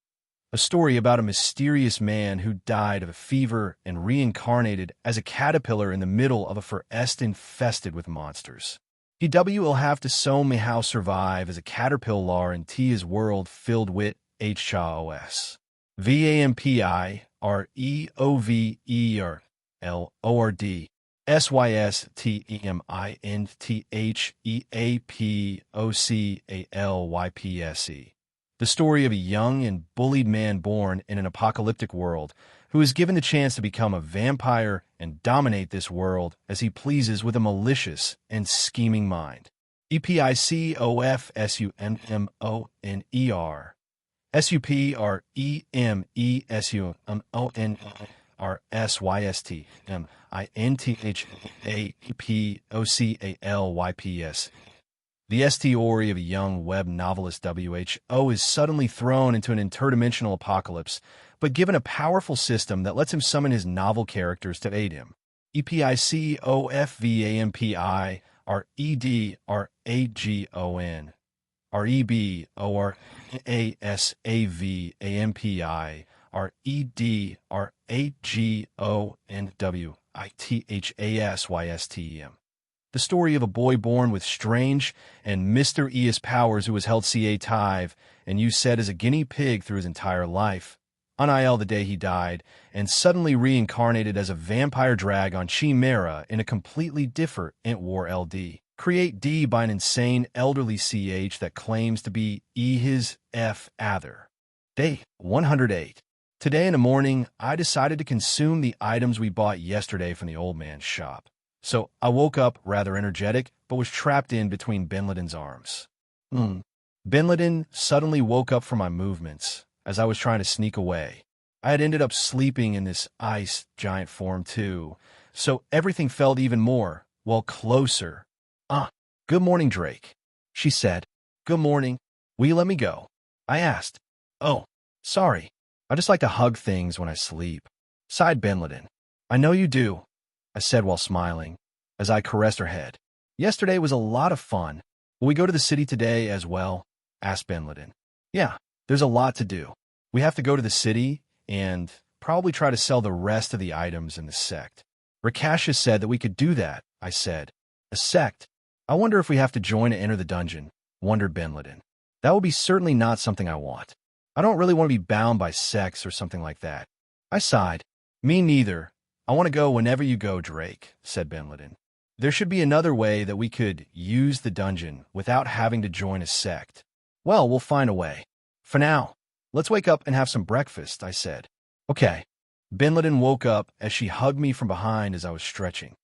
S2: A story about a mysterious man who died of a fever and reincarnated as a caterpillar in the middle of a forest infested with monsters. PW will have to somehow survive as a caterpillar in Tia's world filled with HOS. VAMPIREOVERLORD. SYSTEMINTHEAPOCALYPSE. The story of a young and bullied man born in an apocalyptic world who is given the chance to become a vampire and dominate this world as he pleases with a malicious and scheming mind. EPICOFSUMMONER. SUPREMESUMONERSYSTEMINTHEAPOCALYPS. The story of a young web novelist WHO is suddenly thrown into an interdimensional apocalypse, but given a powerful system that lets him summon his novel characters to aid him. EPICOFVAMPI REDRAGON. REBORASAVAMPI REDRAGONWITHASYSTEM. The story of a boy born with strange and mysterious powers who was held tive and used said as a guinea pig through his entire life, until the day he died, and suddenly reincarnated as a vampire dragon chimera in a completely different war LD. Create D by an insane elderly CH that claims to be his F other. Day 108. Today in the morning, I decided to consume the items we bought yesterday from the old man's shop. So I woke up rather energetic, but was trapped in between Bin Laden's arms. Bin Laden suddenly woke up from my movements as I was trying to sneak away. I had ended up sleeping in this ice giant form too, so everything felt even more, closer. Good morning, Drake, she said. Good morning. Will you let me go? I asked. Oh, sorry. I just like to hug things when I sleep, sighed Bin Laden. I know you do, I said while smiling, as I caressed her head. Yesterday was a lot of fun. Will we go to the city today as well? Asked Bin Laden. Yeah, there's a lot to do. We have to go to the city and probably try to sell the rest of the items in the sect. Rakasha said that we could do that, I said. A sect? I wonder if we have to join to enter the dungeon, wondered Bin Laden. That would be certainly not something I want. I don't really want to be bound by sects or something like that. I sighed. Me neither. I want to go whenever you go, Drake, said Bin Laden. There should be another way that we could use the dungeon without having to join a sect. Well, we'll find a way. For now, let's wake up and have some breakfast, I said. Okay. Bin Laden woke up as she hugged me from behind as I was stretching.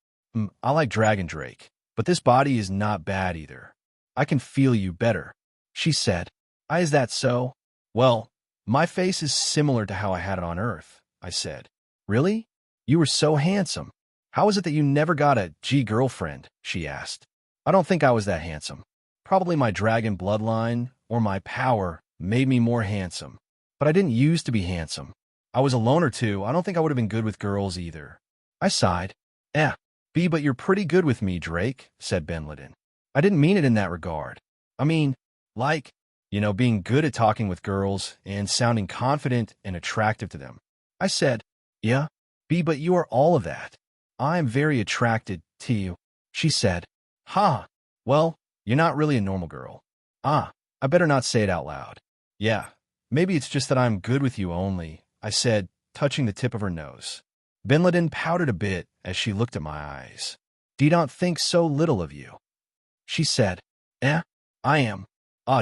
S2: I like Dragon Drake, but this body is not bad either. I can feel you better, she said. Is that so? Well, my face is similar to how I had it on Earth, I said. Really? You were so handsome. How is it that you never got a girlfriend? She asked. I don't think I was that handsome. Probably my dragon bloodline or my power made me more handsome. But I didn't used to be handsome. I was a loner too. I don't think I would have been good with girls either. I sighed. But you're pretty good with me, Drake, said Benliden. I didn't mean it in that regard. I mean, like, being good at talking with girls and sounding confident and attractive to them. I said, yeah, but you are all of that. I am very attracted to you. She said, well, you're not really a normal girl. I better not say it out loud. Yeah, maybe it's just that I'm good with you only, I said, touching the tip of her nose. Benliden pouted a bit as she looked at my eyes. Do you not think so little of you? She said, I am.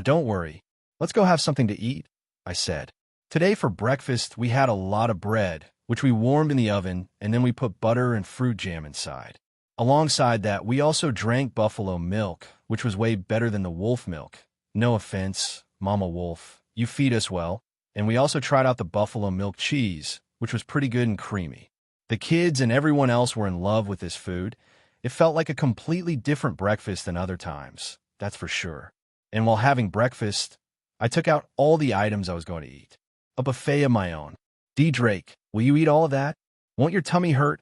S2: Don't worry. Let's go have something to eat, I said. Today for breakfast, we had a lot of bread, which we warmed in the oven, and then we put butter and fruit jam inside. Alongside that, we also drank buffalo milk, which was way better than the wolf milk. No offense, Mama Wolf, you feed us well. And we also tried out the buffalo milk cheese, which was pretty good and creamy. The kids and everyone else were in love with this food. It felt like a completely different breakfast than other times, that's for sure. And while having breakfast, I took out all the items I was going to eat. A buffet of my own. Drake, will you eat all of that? Won't your tummy hurt?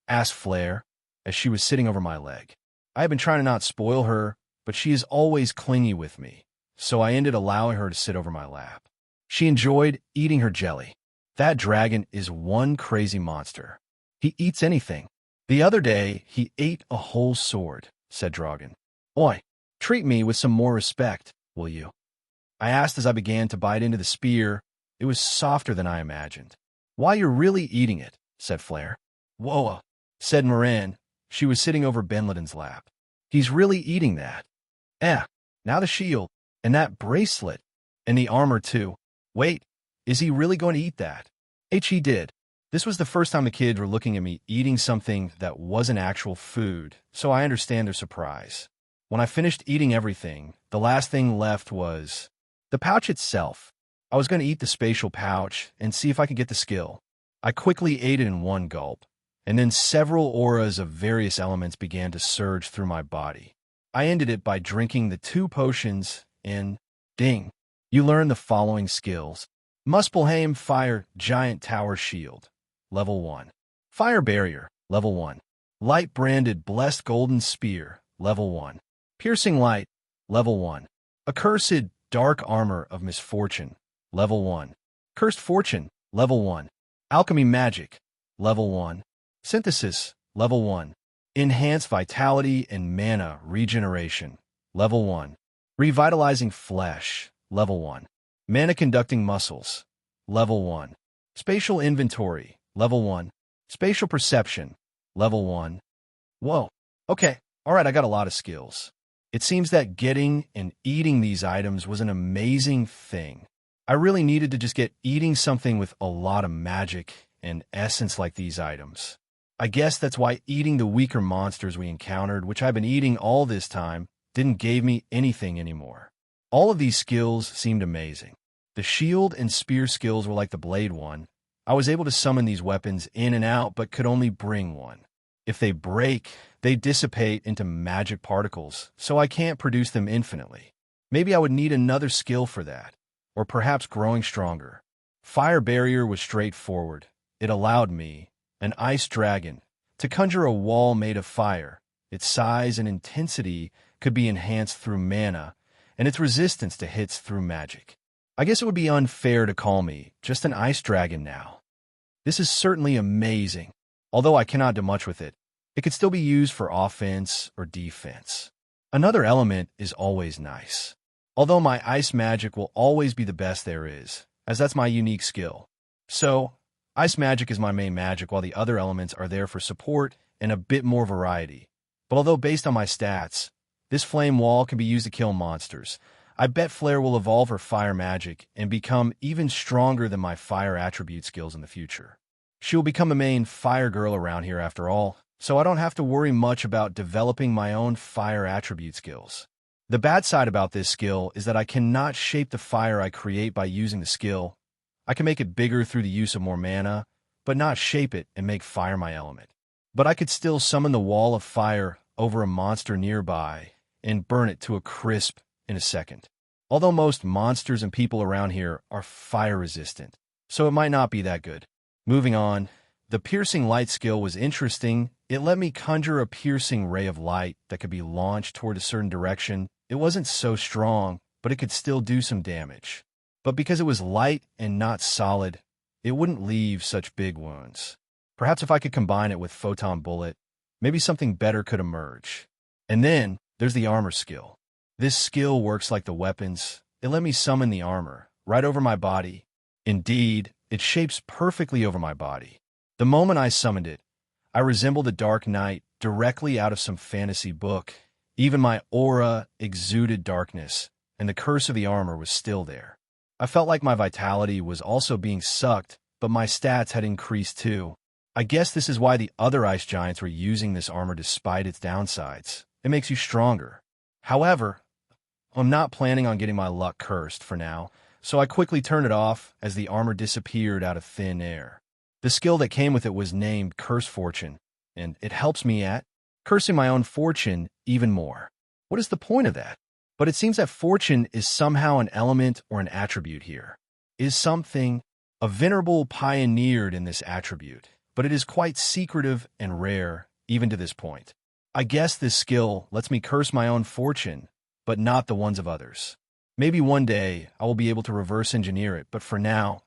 S2: Asked Flair, as she was sitting over my leg. I had been trying to not spoil her, but she is always clingy with me, so I ended allowing her to sit over my lap. She enjoyed eating her jelly. That dragon is one crazy monster. He eats anything. The other day, he ate a whole sword, said Dragon. Oi, treat me with some more respect, will you? I asked as I began to bite into the spear. It was softer than I imagined. Why, you're really eating it, said Flair. Whoa, said Moran. She was sitting over Benliden's lap. He's really eating that. Now the shield, and that bracelet, and the armor too. Wait, is he really going to eat that? He did. This was the first time the kids were looking at me eating something that wasn't actual food, so I understand their surprise. When I finished eating everything, the last thing left was the pouch itself. I was going to eat the spatial pouch and see if I could get the skill. I quickly ate it in one gulp, and then several auras of various elements began to surge through my body. I ended it by drinking the 2 potions and ding. You learn the following skills. Muspelheim Fire Giant Tower Shield, Level 1. Fire Barrier, Level 1. Light Branded Blessed Golden Spear, Level 1. Piercing Light, Level 1. Accursed Dark Armor of Misfortune, Level 1. Cursed Fortune, Level 1. Alchemy Magic, Level 1. Synthesis, Level 1. Enhanced Vitality and Mana Regeneration, Level 1. Revitalizing Flesh, Level 1. Mana Conducting Muscles, Level 1. Spatial Inventory, Level 1. Spatial Perception, Level 1. Whoa. Okay, alright, I got a lot of skills. It seems that getting and eating these items was an amazing thing. I really needed to just get eating something with a lot of magic and essence like these items. I guess that's why eating the weaker monsters we encountered, which I've been eating all this time, didn't give me anything anymore. All of these skills seemed amazing. The shield and spear skills were like the blade one. I was able to summon these weapons in and out, but could only bring one. If they break, they dissipate into magic particles, so I can't produce them infinitely. Maybe I would need another skill for that, or perhaps growing stronger. Fire Barrier was straightforward. It allowed me, an ice dragon, to conjure a wall made of fire. Its size and intensity could be enhanced through mana, and its resistance to hits through magic. I guess it would be unfair to call me just an ice dragon now. This is certainly amazing. Although I cannot do much with it, it could still be used for offense or defense. Another element is always nice. Although my ice magic will always be the best there is, as that's my unique skill. So, ice magic is my main magic while the other elements are there for support and a bit more variety. But although based on my stats, this flame wall can be used to kill monsters, I bet Flair will evolve her fire magic and become even stronger than my fire attribute skills in the future. She will become the main fire girl around here after all, so I don't have to worry much about developing my own fire attribute skills. The bad side about this skill is that I cannot shape the fire I create by using the skill. I can make it bigger through the use of more mana, but not shape it and make fire my element. But I could still summon the wall of fire over a monster nearby and burn it to a crisp in a second. Although most monsters and people around here are fire resistant, so it might not be that good. Moving on, the piercing light skill was interesting. It let me conjure a piercing ray of light that could be launched toward a certain direction. It wasn't so strong, but it could still do some damage. But because it was light and not solid, it wouldn't leave such big wounds. Perhaps if I could combine it with photon bullet, maybe something better could emerge. And then there's the armor skill. This skill works like the weapons. It let me summon the armor right over my body. Indeed, it shapes perfectly over my body. The moment I summoned it, I resembled a dark knight directly out of some fantasy book. Even my aura exuded darkness, and the curse of the armor was still there. I felt like my vitality was also being sucked, but my stats had increased too. I guess this is why the other ice giants were using this armor despite its downsides. It makes you stronger. However, I'm not planning on getting my luck cursed for now, so I quickly turned it off as the armor disappeared out of thin air. The skill that came with it was named Curse Fortune, and it helps me at cursing my own fortune even more. What is the point of that? But it seems that fortune is somehow an element or an attribute here. Is something a venerable pioneered in this attribute, but it is quite secretive and rare even to this point. I guess this skill lets me curse my own fortune, but not the ones of others. Maybe one day I will be able to reverse engineer it, but for now,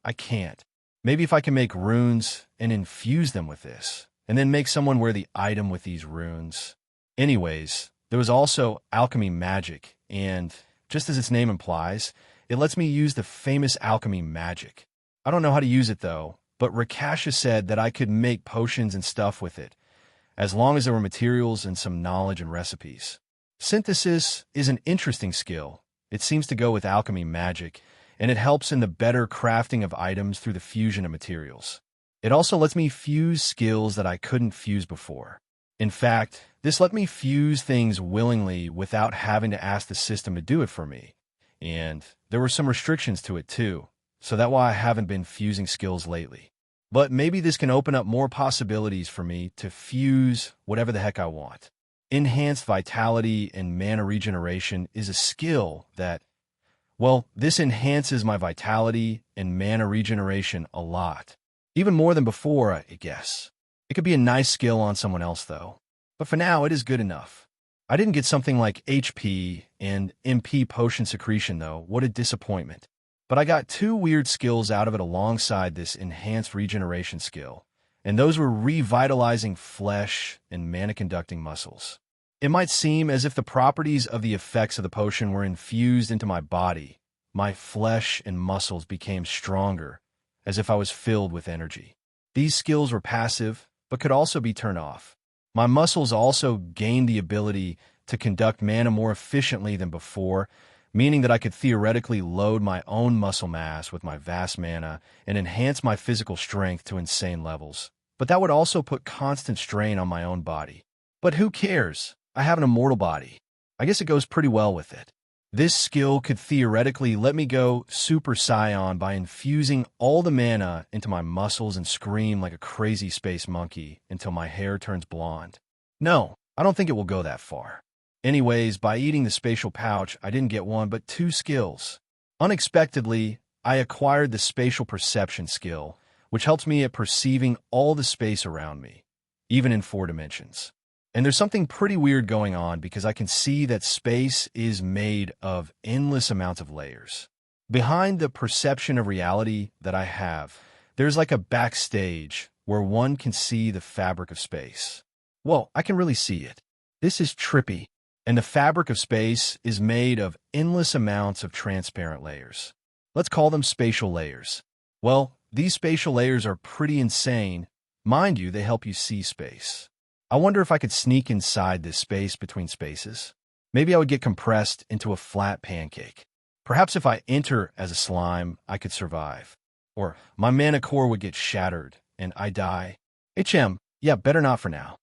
S2: I can't. Maybe if I can make runes and infuse them with this, and then make someone wear the item with these runes. Anyways, there was also alchemy magic, and just as its name implies, it lets me use the famous alchemy magic. I don't know how to use it though, but Rakasha said that I could make potions and stuff with it, as long as there were materials and some knowledge and recipes. Synthesis is an interesting skill. It seems to go with alchemy magic, and it helps in the better crafting of items through the fusion of materials. It also lets me fuse skills that I couldn't fuse before. In fact, this let me fuse things willingly without having to ask the system to do it for me. And there were some restrictions to it too, so that's why I haven't been fusing skills lately. But maybe this can open up more possibilities for me to fuse whatever the heck I want. Enhanced vitality and mana regeneration is a skill that, well, this enhances my vitality and mana regeneration a lot. Even more than before, I guess. It could be a nice skill on someone else, though. But for now, it is good enough. I didn't get something like HP and MP potion secretion, though. What a disappointment. But I got two weird skills out of it alongside this enhanced regeneration skill, and those were revitalizing flesh and mana-conducting muscles. It might seem as if the properties of the effects of the potion were infused into my body. My flesh and muscles became stronger, as if I was filled with energy. These skills were passive, but could also be turned off. My muscles also gained the ability to conduct mana more efficiently than before, meaning that I could theoretically load my own muscle mass with my vast mana and enhance my physical strength to insane levels. But that would also put constant strain on my own body. But who cares? I have an immortal body. I guess it goes pretty well with it. This skill could theoretically let me go Super Saiyan by infusing all the mana into my muscles and scream like a crazy space monkey until my hair turns blonde. No, I don't think it will go that far. Anyways, by eating the spatial pouch, I didn't get one but two skills. Unexpectedly, I acquired the spatial perception skill, which helps me at perceiving all the space around me, even in 4 dimensions. And there's something pretty weird going on because I can see that space is made of endless amounts of layers. Behind the perception of reality that I have, there's like a backstage where one can see the fabric of space. Well, I can really see it. This is trippy. And the fabric of space is made of endless amounts of transparent layers. Let's call them spatial layers. Well, these spatial layers are pretty insane. Mind you, they help you see space. I wonder if I could sneak inside this space between spaces. Maybe I would get compressed into a flat pancake. Perhaps if I enter as a slime, I could survive. Or my mana core would get shattered, and I die. Yeah, better not for now.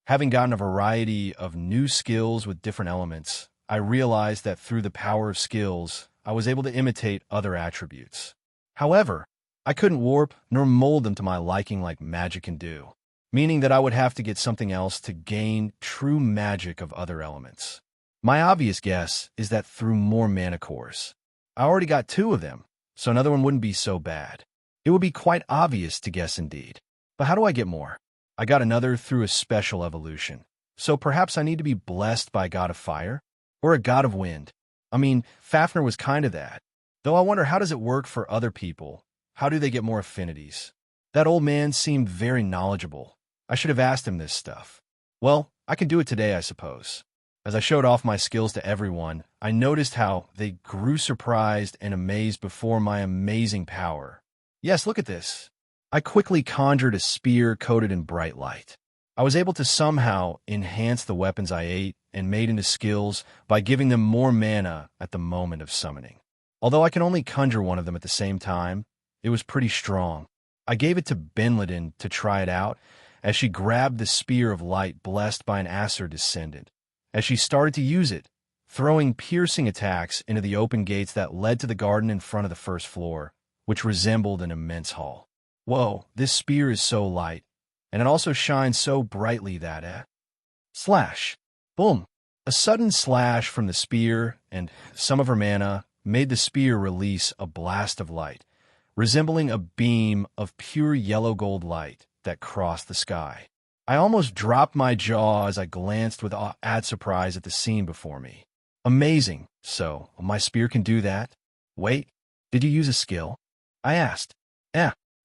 S2: Having gotten a variety of new skills with different elements, I realized that through the power of skills, I was able to imitate other attributes. However, I couldn't warp nor mold them to my liking like magic can do, meaning that I would have to get something else to gain true magic of other elements. My obvious guess is that through more mana cores. I already got 2 of them, so another one wouldn't be so bad. It would be quite obvious to guess indeed. But how do I get more? I got another through a special evolution. So perhaps I need to be blessed by a god of fire? Or a god of wind? I mean, Fafnir was kind of that. Though I wonder, how does it work for other people? How do they get more affinities? That old man seemed very knowledgeable. I should have asked him this stuff. Well, I can do it today, I suppose. As I showed off my skills to everyone, I noticed how they grew surprised and amazed before my amazing power. Yes, look at this. I quickly conjured a spear coated in bright light. I was able to somehow enhance the weapons I ate and made into skills by giving them more mana at the moment of summoning. Although I can only conjure one of them at the same time, it was pretty strong. I gave it to Benlidin to try it out as she grabbed the spear of light blessed by an Aesir descendant. As she started to use it, throwing piercing attacks into the open gates that led to the garden in front of the first floor, which resembled an immense hall. Whoa, this spear is so light, and it also shines so brightly that slash. Boom. A sudden slash from the spear and some of her mana made the spear release a blast of light, resembling a beam of pure yellow gold light that crossed the sky. I almost dropped my jaw as I glanced with awed surprise at the scene before me. Amazing. So, my spear can do that? Wait, did you use a skill? I asked.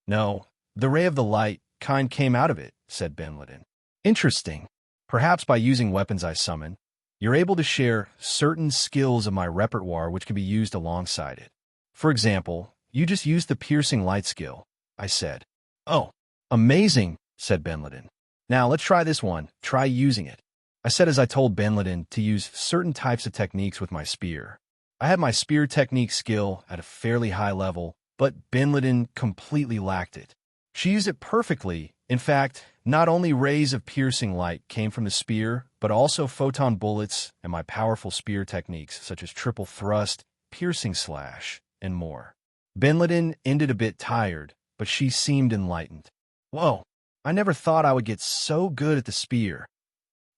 S2: No. The ray of the light kind came out of it, said Benlidin. Interesting. Perhaps by using weapons I summon, you're able to share certain skills of my repertoire which can be used alongside it. For example, you just used the piercing light skill, I said. Oh, amazing, said Benlidin. Now let's try this one. Try using it. I said as I told Benlidin to use certain types of techniques with my spear. I had my spear technique skill at a fairly high level, but Benlidin completely lacked it. She used it perfectly. In fact, not only rays of piercing light came from the spear, but also photon bullets and my powerful spear techniques such as triple thrust, piercing slash, and more. Benlidin ended a bit tired, but she seemed enlightened. Whoa, I never thought I would get so good at the spear.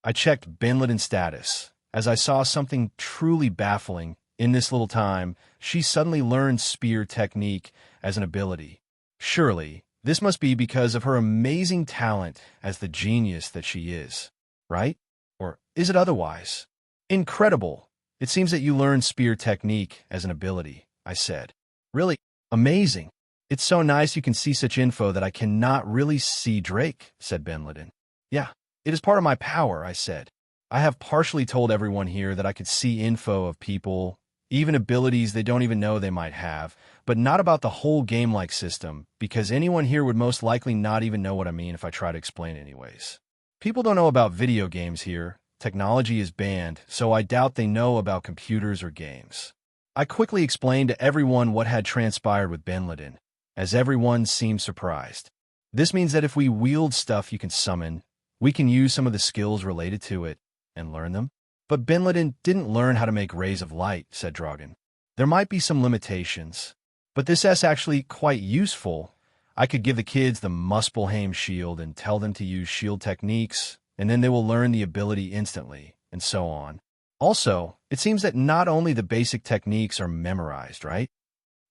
S2: I checked Benlidin's status. As I saw something truly baffling, in this little time, she suddenly learned spear technique as an ability. Surely, this must be because of her amazing talent as the genius that she is, right? Or is it otherwise? Incredible. It seems that you learned spear technique as an ability, I said. Really? Amazing. It's so nice you can see such info that I cannot really see Drake, said Benlidin. Yeah, it is part of my power, I said. I have partially told everyone here that I could see info of people, even abilities they don't even know they might have, but not about the whole game-like system, because anyone here would most likely not even know what I mean if I try to explain anyways. People don't know about video games here. Technology is banned, so I doubt they know about computers or games. I quickly explained to everyone what had transpired with Benlidin, as everyone seemed surprised. This means that if we wield stuff you can summon, we can use some of the skills related to it and learn them. But Benlidin didn't learn how to make rays of light, said Dragan. There might be some limitations, but this is actually quite useful. I could give the kids the Muspelheim shield and tell them to use shield techniques, and then they will learn the ability instantly, and so on. Also, it seems that not only the basic techniques are memorized, right?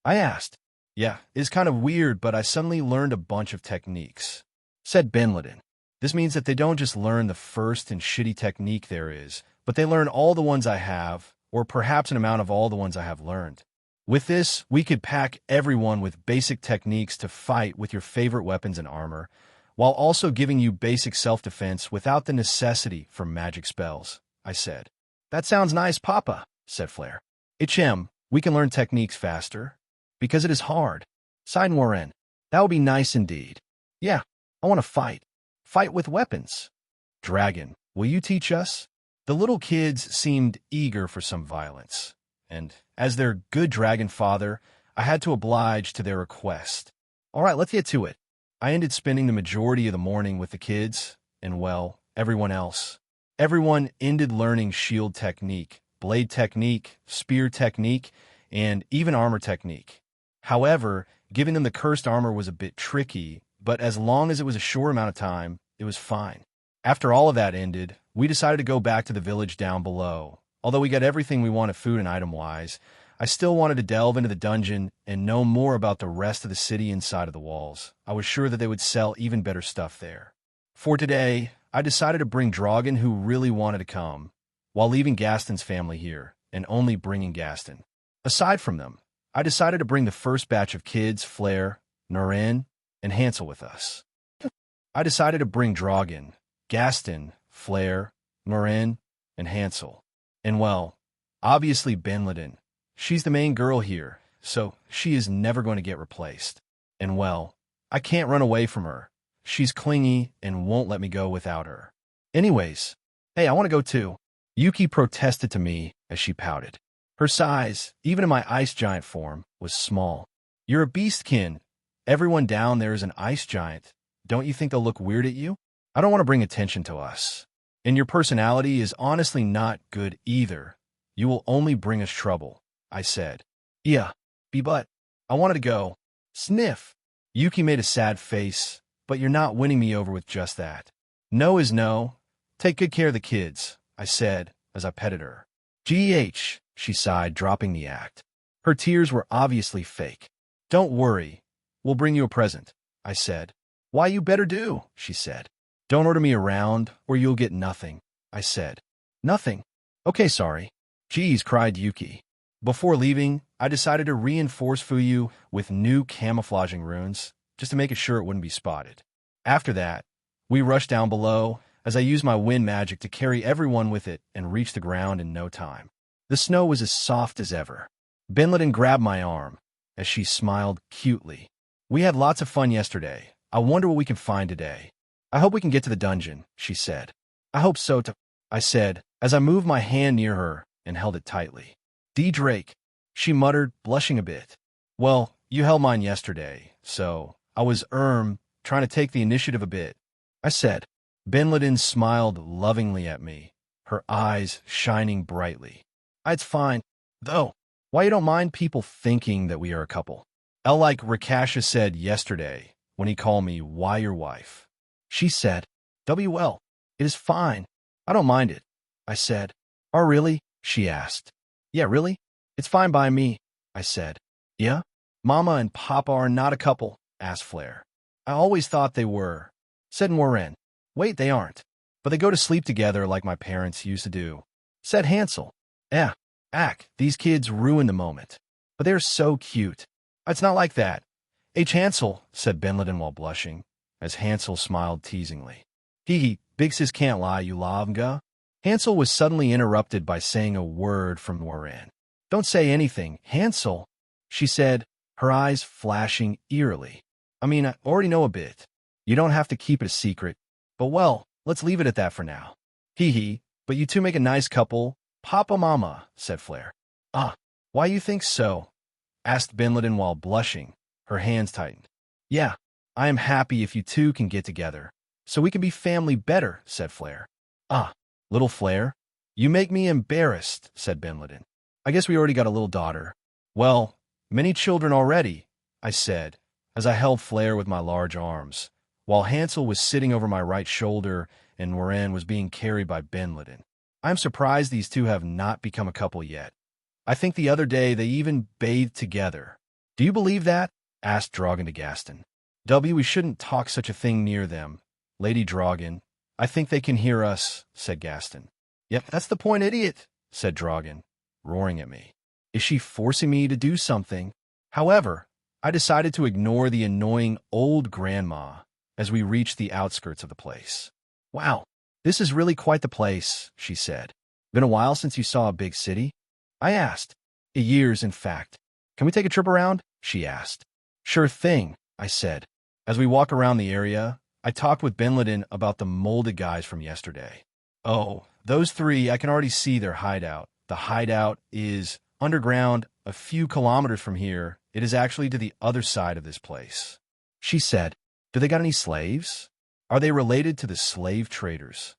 S2: I asked. Yeah, it's kind of weird, but I suddenly learned a bunch of techniques, said Benlidin. This means that they don't just learn the first and shitty technique there is, but they learn all the ones I have, or perhaps an amount of all the ones I have learned. With this, we could pack everyone with basic techniques to fight with your favorite weapons and armor, while also giving you basic self-defense without the necessity for magic spells, I said. That sounds nice, Papa, said Flair. We can learn techniques faster, because it is hard. Sighed Warren. That would be nice indeed. Yeah, I want to fight. Fight with weapons. Dragon, will you teach us? The little kids seemed eager for some violence, and as their good dragon father, I had to oblige to their request. All right, let's get to it. I ended spending the majority of the morning with the kids, and well, everyone else. Everyone ended learning shield technique, blade technique, spear technique, and even armor technique. However, giving them the cursed armor was a bit tricky, but as long as it was a short amount of time, it was fine. After all of that ended, we decided to go back to the village down below, Although we got everything we wanted food and item-wise, I still wanted to delve into the dungeon and know more about the rest of the city inside of the walls. I was sure that they would sell even better stuff there. For today, I decided to bring Dragon, who really wanted to come, while leaving Gaston's family here, and only bringing Gaston. Aside from them, I decided to bring the first batch of kids, Flair, Noreen, and Hansel with us. I decided to bring Dragon, Gaston, Flair, Noreen, and Hansel. And well, obviously Benleden. She's the main girl here, so she is never going to get replaced. And well, I can't run away from her. She's clingy and won't let me go without her. Anyways, hey, I want to go too. Yuki protested to me as she pouted. Her size, even in my ice giant form, was small. You're a beastkin. Everyone down there is an ice giant. Don't you think they'll look weird at you? I don't want to bring attention to us. And your personality is honestly not good either. You will only bring us trouble, I said. Yeah, but I wanted to go. Sniff. Yuki made a sad face, but you're not winning me over with just that. No is no. Take good care of the kids, I said as I petted her. GH, she sighed, dropping the act. Her tears were obviously fake. Don't worry. We'll bring you a present, I said. Why, you better do, she said. Don't order me around, or you'll get nothing, I said. Nothing? Okay, sorry. Geez, cried Yuki. Before leaving, I decided to reinforce Fuyu with new camouflaging runes, just to make sure it wouldn't be spotted. After that, we rushed down below, as I used my wind magic to carry everyone with it and reach the ground in no time. The snow was as soft as ever. Benleden grabbed my arm, as she smiled cutely. We had lots of fun yesterday. I wonder what we can find today. I hope we can get to the dungeon, she said. I hope so too, I said, as I moved my hand near her and held it tightly. D. Drake, she muttered, blushing a bit. Well, you held mine yesterday, so I was, trying to take the initiative a bit, I said. Benleden smiled lovingly at me, her eyes shining brightly. It's fine, though. Why you don't mind people thinking that we are a couple? Like Rakasha said yesterday when he called me why your wife. She said, well, it is fine. I don't mind it, I said. Oh, really? She asked. Yeah, really? It's fine by me, I said. Yeah? Mama and Papa are not a couple, asked Flair. I always thought they were, said Warren. Wait, they aren't. But they go to sleep together like my parents used to do, said Hansel. These kids ruin the moment. But they're so cute. It's not like that. Hansel, said Benleden while blushing, as Hansel smiled teasingly. Big sis can't lie, you lavga. Hansel was suddenly interrupted by saying a word from Warren. Don't say anything, Hansel, she said, her eyes flashing eerily. I already know a bit. You don't have to keep it a secret. But well, let's leave it at that for now. But you two make a nice couple. Papa Mama, said Flair. Why you think so? Asked Benleden while blushing. Her hands tightened. Yeah, I am happy if you two can get together, so we can be family better, said Flair. Little Flair? You make me embarrassed, said Benleden. I guess we already got a little daughter. Well, many children already, I said, as I held Flair with my large arms, while Hansel was sitting over my right shoulder and Warren was being carried by Benleden. I'm surprised these two have not become a couple yet. I think the other day they even bathed together. Do you believe that? Asked Dragon to Gaston. We shouldn't talk such a thing near them. Lady Dragon, I think they can hear us, said Gaston. Yep, that's the point, idiot, said Dragon, roaring at me. Is she forcing me to do something? However, I decided to ignore the annoying old grandma as we reached the outskirts of the place. Wow, this is really quite the place, she said. Been a while since you saw a big city? I asked. Years, in fact. Can we take a trip around? She asked. Sure thing, I said. As we walked around the area, I talked with Benleden about the molded guys from yesterday. Oh, those three, I can already see their hideout. The hideout is underground a few kilometers from here. It is actually to the other side of this place. She said, do they got any slaves? Are they related to the slave traders?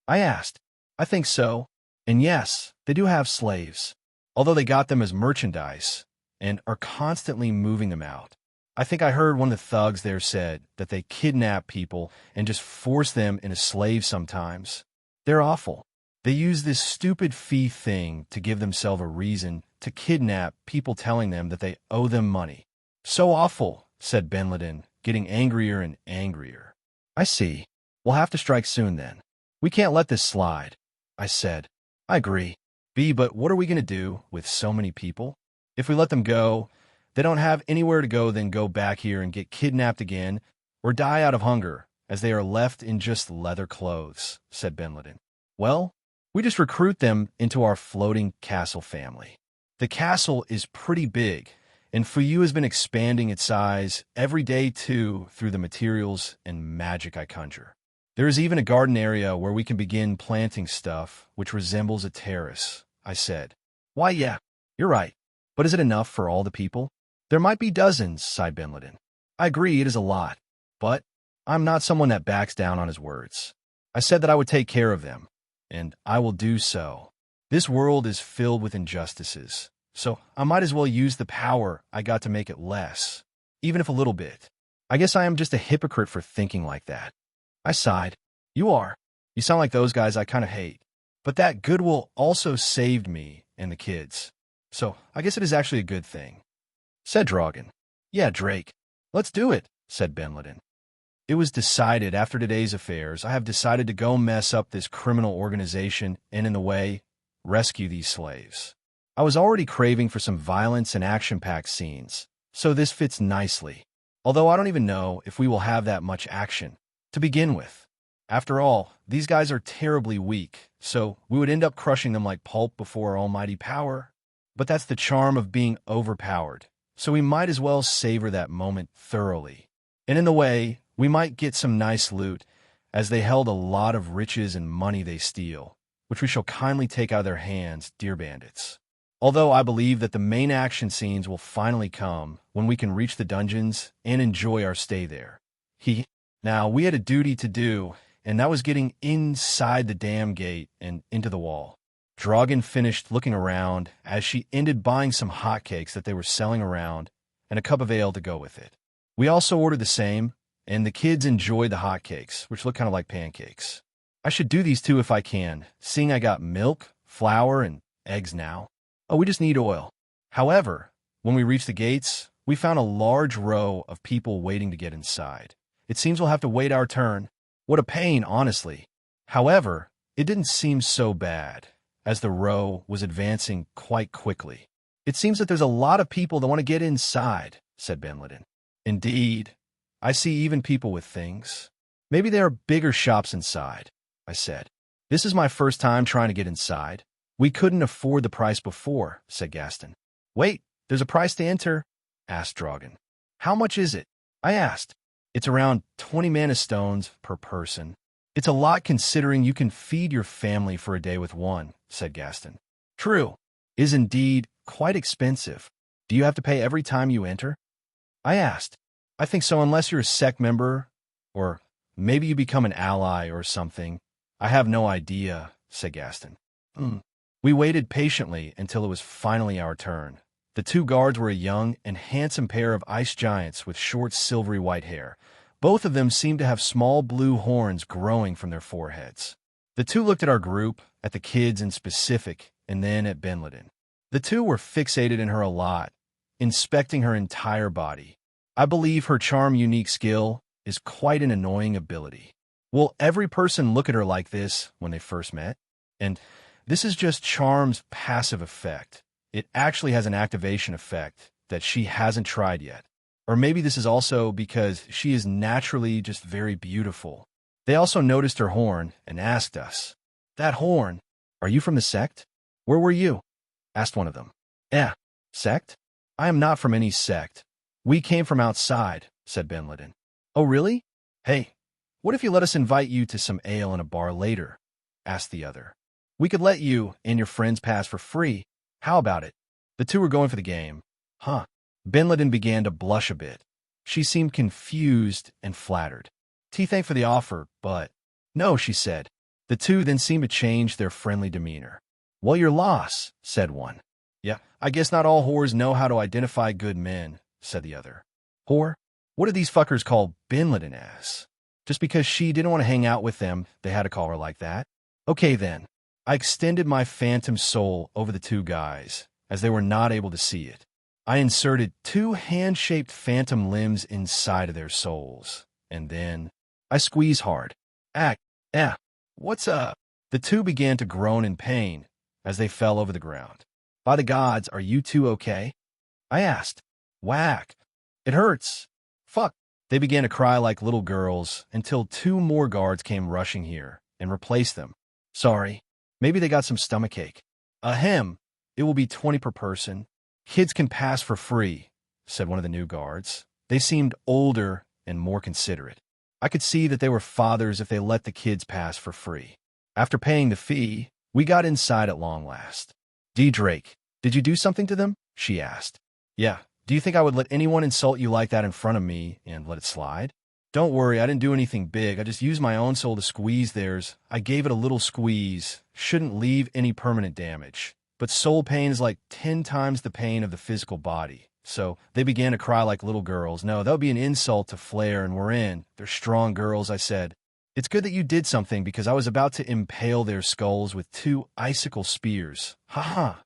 S2: I asked. I think so. And yes, they do have slaves, although they got them as merchandise and are constantly moving them out. I think I heard one of the thugs there said that they kidnap people and just force them into slaves sometimes. They're awful. They use this stupid fee thing to give themselves a reason to kidnap people telling them that they owe them money. So awful, said Benladin, getting angrier and angrier. I see. We'll have to strike soon then. We can't let this slide, I said. I agree. B, but what are we going to do with so many people? If we let them go, they don't have anywhere to go, then go back here and get kidnapped again or die out of hunger as they are left in just leather clothes, said Benladin. Well, we just recruit them into our floating castle family. The castle is pretty big, and Fuyu has been expanding its size every day too through the materials and magic I conjure. There is even a garden area where we can begin planting stuff which resembles a terrace, I said. Why, yeah, you're right. But is it enough for all the people? There might be dozens, sighed Benladin. I agree, it is a lot, but I'm not someone that backs down on his words. I said that I would take care of them, and I will do so. This world is filled with injustices, so I might as well use the power I got to make it less, even if a little bit. I guess I am just a hypocrite for thinking like that. I sighed. You are. You sound like those guys I kind of hate. But that goodwill also saved me and the kids. So I guess it is actually a good thing, said Dragon. Yeah, Drake. Let's do it, said Benladin. It was decided after today's affairs. I have decided to go mess up this criminal organization and, in the way, rescue these slaves. I was already craving for some violence and action-packed scenes, so this fits nicely. Although I don't even know if we will have that much action to begin with. After all, these guys are terribly weak, so we would end up crushing them like pulp before our almighty power. But that's the charm of being overpowered, so we might as well savor that moment thoroughly. And in the way, we might get some nice loot, as they held a lot of riches and money they steal, which we shall kindly take out of their hands, dear bandits. Although I believe that the main action scenes will finally come when we can reach the dungeons and enjoy our stay there. Now, we had a duty to do, and that was getting inside the damn gate and into the wall. Dragon finished looking around as she ended buying some hotcakes that they were selling around and a cup of ale to go with it. We also ordered the same, and the kids enjoyed the hotcakes, which look kind of like pancakes. I should do these too if I can, seeing I got milk, flour, and eggs now. Oh, we just need oil. However, when we reached the gates, we found a large row of people waiting to get inside. It seems we'll have to wait our turn. What a pain, honestly. However, it didn't seem so bad, as the row was advancing quite quickly. It seems that there's a lot of people that want to get inside, said Benladin. Indeed. I see even people with things. Maybe there are bigger shops inside, I said. This is my first time trying to get inside. We couldn't afford the price before, said Gaston. Wait, there's a price to enter, asked Dragon. How much is it? I asked. It's around 20 mana stones per person. It's a lot considering you can feed your family for a day with one, said Gaston. True. Is indeed quite expensive. Do you have to pay every time you enter? I asked. I think so, unless you're a Sect member, or maybe you become an ally or something. I have no idea, said Gaston. We waited patiently until it was finally our turn. The two guards were a young and handsome pair of ice giants with short silvery white hair. Both of them seemed to have small blue horns growing from their foreheads. The two looked at our group, at the kids in specific, and then at Benladin. The two were fixated in her a lot, inspecting her entire body. I believe her charm unique skill is quite an annoying ability. Will every person look at her like this when they first met? And this is just charm's passive effect. It actually has an activation effect that she hasn't tried yet. Or maybe this is also because she is naturally just very beautiful. They also noticed her horn and asked us, That horn, are you from the Sect? Where were you? Asked one of them. Sect? I am not from any sect. We came from outside, said Benladin. Oh, really? Hey, what if you let us invite you to some ale in a bar later? Asked the other. We could let you and your friends pass for free. How about it? The two were going for the game. Huh. Benladin began to blush a bit. She seemed confused and flattered. Thanked for the offer, but... No, she said. The two then seemed to change their friendly demeanor. Well, you're lost, said one. Yeah, I guess not all whores know how to identify good men, said the other. Whore? What did these fuckers call Benladin as? Just because she didn't want to hang out with them, they had to call her like that? Okay then. I extended my phantom soul over the two guys, as they were not able to see it. I inserted two hand-shaped phantom limbs inside of their souls, and then I squeezed hard. What's up? The two began to groan in pain as they fell over the ground. By the gods, are you two okay? I asked. Whack. It hurts. Fuck. They began to cry like little girls until two more guards came rushing here and replaced them. Sorry. Maybe they got some stomachache. Ahem. It will be 20 per person. Kids can pass for free, said one of the new guards. They seemed older and more considerate. I could see that they were fathers if they let the kids pass for free. After paying the fee, we got inside at long last. Drake, did you do something to them? She asked. Yeah. Do you think I would let anyone insult you like that in front of me and let it slide? Don't worry, I didn't do anything big. I just used my own soul to squeeze theirs. I gave it a little squeeze. Shouldn't leave any permanent damage. But soul pain is like 10 times the pain of the physical body. So they began to cry like little girls. No, that would be an insult to Flair and we're in. They're strong girls, I said. It's good that you did something because I was about to impale their skulls with 2 icicle spears. Ha,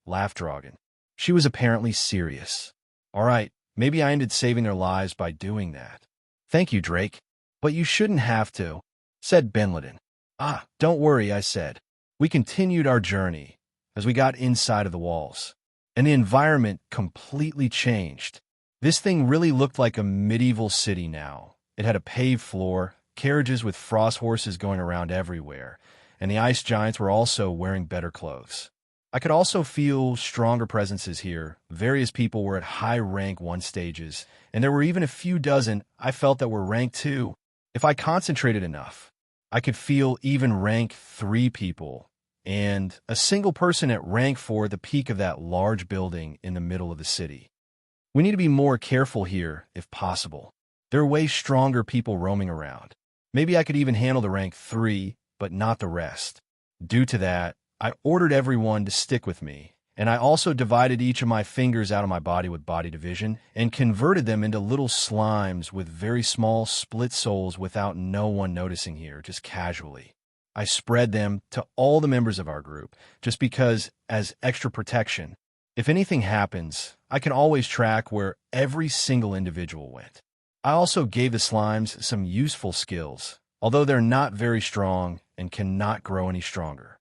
S2: laughed Dragon. She was apparently serious. All right, maybe I ended saving their lives by doing that. Thank you, Drake. But you shouldn't have to, said Benladin. Don't worry, I said. We continued our journey as we got inside of the walls, and the environment completely changed. This thing really looked like a medieval city now. It had a paved floor, carriages with frost horses going around everywhere, and the ice giants were also wearing better clothes. I could also feel stronger presences here. Various people were at high rank 1 stages, and there were even a few dozen I felt that were rank 2. If I concentrated enough, I could feel even rank 3 people, and a single person at rank 4 at the peak of that large building in the middle of the city. We need to be more careful here, if possible. There are way stronger people roaming around. Maybe I could even handle the rank 3, but not the rest. Due to that, I ordered everyone to stick with me, and I also divided each of my fingers out of my body with body division and converted them into little slimes with very small split souls without no one noticing here, just casually. I spread them to all the members of our group, just because, as extra protection, if anything happens, I can always track where every single individual went. I also gave the slimes some useful skills, although they're not very strong and cannot grow any stronger.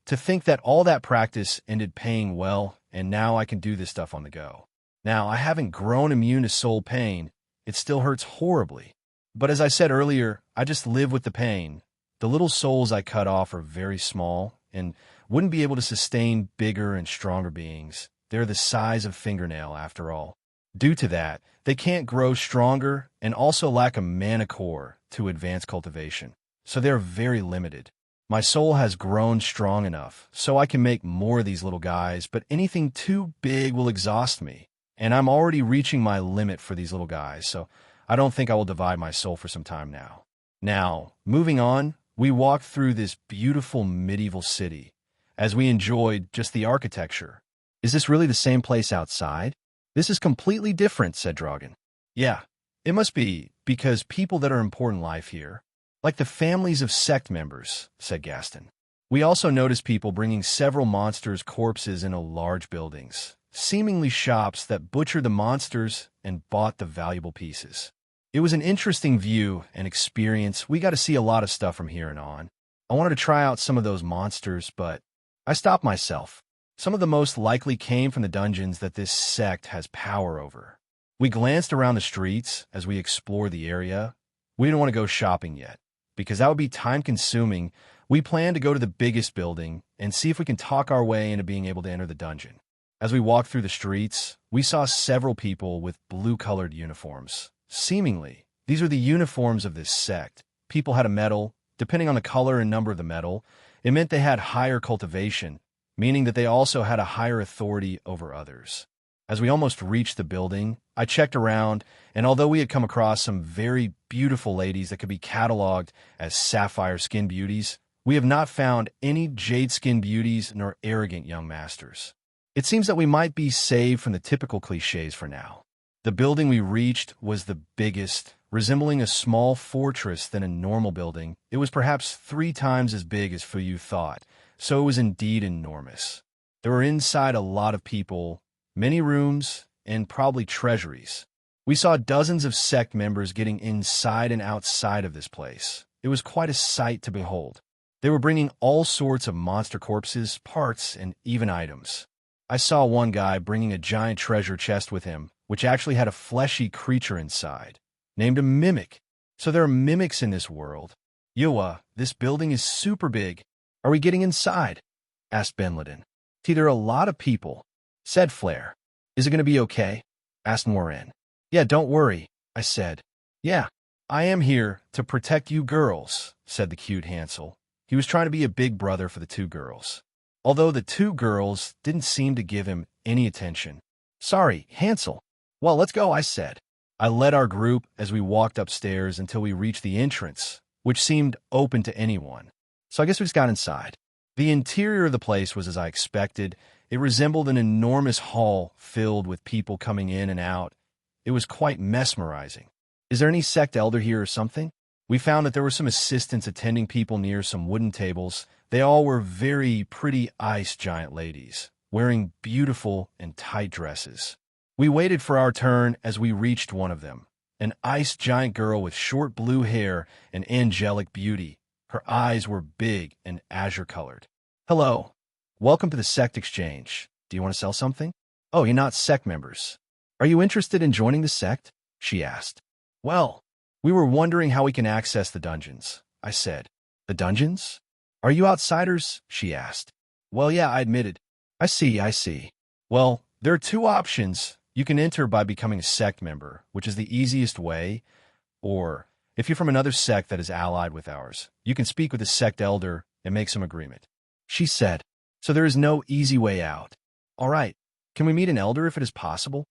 S2: To think that all that practice ended paying well, and now I can do this stuff on the go. Now, I haven't grown immune to soul pain. It still hurts horribly. But as I said earlier, I just live with the pain. The little souls I cut off are very small and wouldn't be able to sustain bigger and stronger beings. They're the size of fingernail, after all. Due to that, they can't grow stronger and also lack a mana core to advance cultivation. So they're very limited. My soul has grown strong enough so I can make more of these little guys, but anything too big will exhaust me. And I'm already reaching my limit for these little guys, so I don't think I will divide my soul for some time now. Now, moving on, we walked through this beautiful medieval city as we enjoyed just the architecture. Is this really the same place outside? This is completely different, said Dragon. Yeah, it must be, because people that are important in life here, like the families of Sect members, said Gaston. We also noticed people bringing several monsters' corpses into large buildings, seemingly shops that butchered the monsters and bought the valuable pieces. It was an interesting view and experience. We got to see a lot of stuff from here and on. I wanted to try out some of those monsters, but I stopped myself. Some of the most likely came from the dungeons that this sect has power over. We glanced around the streets as we explored the area. We didn't want to go shopping yet, because that would be time-consuming. We planned to go to the biggest building and see if we can talk our way into being able to enter the dungeon. As we walked through the streets, we saw several people with blue-colored uniforms. Seemingly, these are the uniforms of this sect. People had a medal. Depending on the color and number of the medal, it meant they had higher cultivation, meaning that they also had a higher authority over others. As we almost reached the building, I checked around, and although we had come across some very beautiful ladies that could be cataloged as sapphire skin beauties, we have not found any jade skin beauties nor arrogant young masters. It seems that we might be saved from the typical cliches for now. The building we reached was the biggest, Resembling a small fortress than a normal building, it was perhaps 3 times as big as Fuyu thought, so it was indeed enormous. There were inside a lot of people, many rooms, and probably treasuries. We saw dozens of Sect members getting inside and outside of this place. It was quite a sight to behold. They were bringing all sorts of monster corpses, parts, and even items. I saw one guy bringing a giant treasure chest with him, which actually had a fleshy creature inside, named a mimic. So there are mimics in this world. Yuwa, this building is super big. Are we getting inside? Asked Benliden. There are a lot of people, said Flair. Is it going to be okay? Asked Morin. Yeah, don't worry, I said. Yeah, I am here to protect you girls, said the cute Hansel. He was trying to be a big brother for the 2 girls. Although the 2 girls didn't seem to give him any attention. Sorry, Hansel. Well, let's go, I said. I led our group as we walked upstairs until we reached the entrance, which seemed open to anyone. So I guess we just got inside. The interior of the place was as I expected. It resembled an enormous hall filled with people coming in and out. It was quite mesmerizing. Is there any sect elder here or something? We found that there were some assistants attending people near some wooden tables. They all were very pretty ice giant ladies, wearing beautiful and tight dresses. We waited for our turn as we reached one of them, an ice giant girl with short blue hair and angelic beauty. Her eyes were big and azure-colored. Hello. Welcome to the Sect Exchange. Do you want to sell something? Oh, you're not Sect members. Are you interested in joining the Sect? She asked. Well, we were wondering how we can access the dungeons, I said. The dungeons? Are you outsiders? She asked. Well, yeah, I admitted. I see. Well, there are 2 options. You can enter by becoming a Sect member, which is the easiest way, or if you're from another sect that is allied with ours, you can speak with the Sect elder and make some agreement. She said, so there is no easy way out. All right, can we meet an elder if it is possible?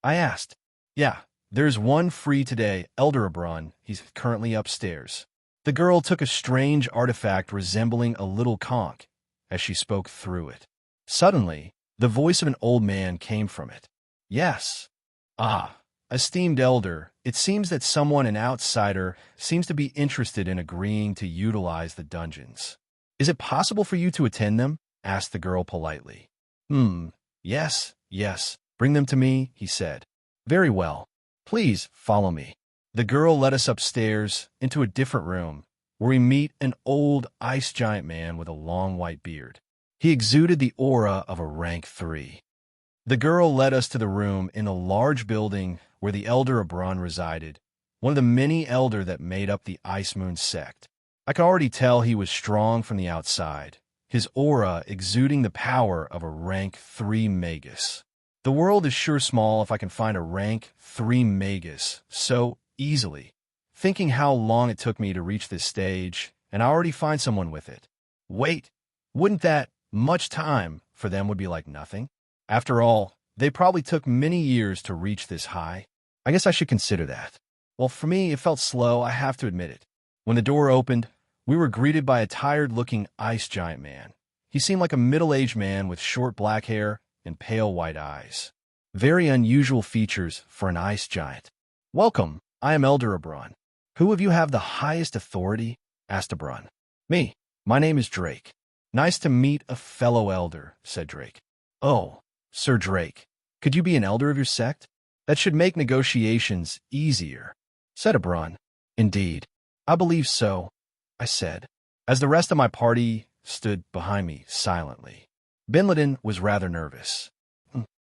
S2: I asked. Yeah, there's one free today, Elder Reborn. He's currently upstairs. The girl took a strange artifact resembling a little conch as she spoke through it. Suddenly, the voice of an old man came from it. Yes. Ah, esteemed elder, it seems that an outsider, seems to be interested in agreeing to utilize the dungeons. Is it possible for you to attend them? Asked the girl politely. Yes. Bring them to me, he said. Very well. Please follow me. The girl led us upstairs into a different room, where we meet an old ice giant man with a long white beard. He exuded the aura of a rank 3. The girl led us to the room in a large building where the Elder Reborn resided, one of the many elder that made up the Ice Moon sect. I could already tell he was strong from the outside, his aura exuding the power of a rank 3 magus. The world is sure small if I can find a rank 3 magus so easily. Thinking how long it took me to reach this stage, and I already find someone with it. Wait, wouldn't that much time for them would be like nothing? After all, they probably took many years to reach this high. I guess I should consider that. Well, for me, it felt slow, I have to admit it. When the door opened, we were greeted by a tired-looking ice giant man. He seemed like a middle-aged man with short black hair and pale white eyes. Very unusual features for an ice giant. Welcome, I am Elder Reborn. Who of you have the highest authority? Asked Reborn. Me. My name is Drake. Nice to meet a fellow elder, said Drake. Oh, Sir Drake, could you be an elder of your sect? That should make negotiations easier, said Reborn. Indeed, I believe so, I said, as the rest of my party stood behind me silently. Benliden was rather nervous.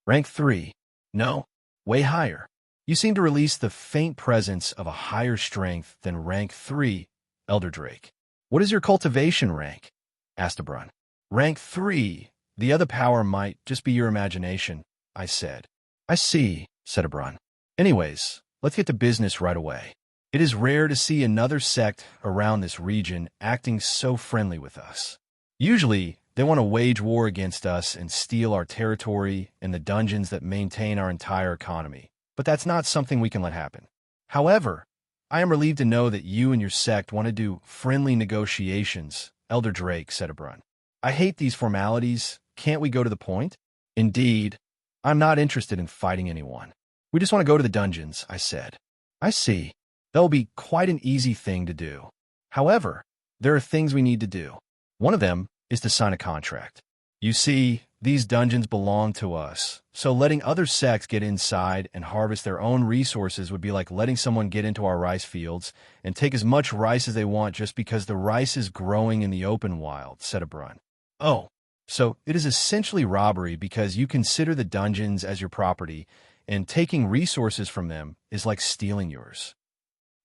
S2: Rank 3? No, way higher. You seem to release the faint presence of a higher strength than rank 3, Elder Drake. What is your cultivation rank? Asked Reborn. Rank 3. The other power might just be your imagination, I said. I see, said Reborn. Anyways, let's get to business right away. It is rare to see another sect around this region acting so friendly with us. Usually, they want to wage war against us and steal our territory and the dungeons that maintain our entire economy. But that's not something we can let happen. However, I am relieved to know that you and your sect want to do friendly negotiations, Elder Drake, said Reborn. I hate these formalities. Can't we go to the point? Indeed, I'm not interested in fighting anyone. We just want to go to the dungeons, I said. I see. That will be quite an easy thing to do. However, there are things we need to do. One of them is to sign a contract. You see, these dungeons belong to us, so letting other sects get inside and harvest their own resources would be like letting someone get into our rice fields and take as much rice as they want just because the rice is growing in the open wild, said a Brun. Oh, so it is essentially robbery because you consider the dungeons as your property, and taking resources from them is like stealing yours.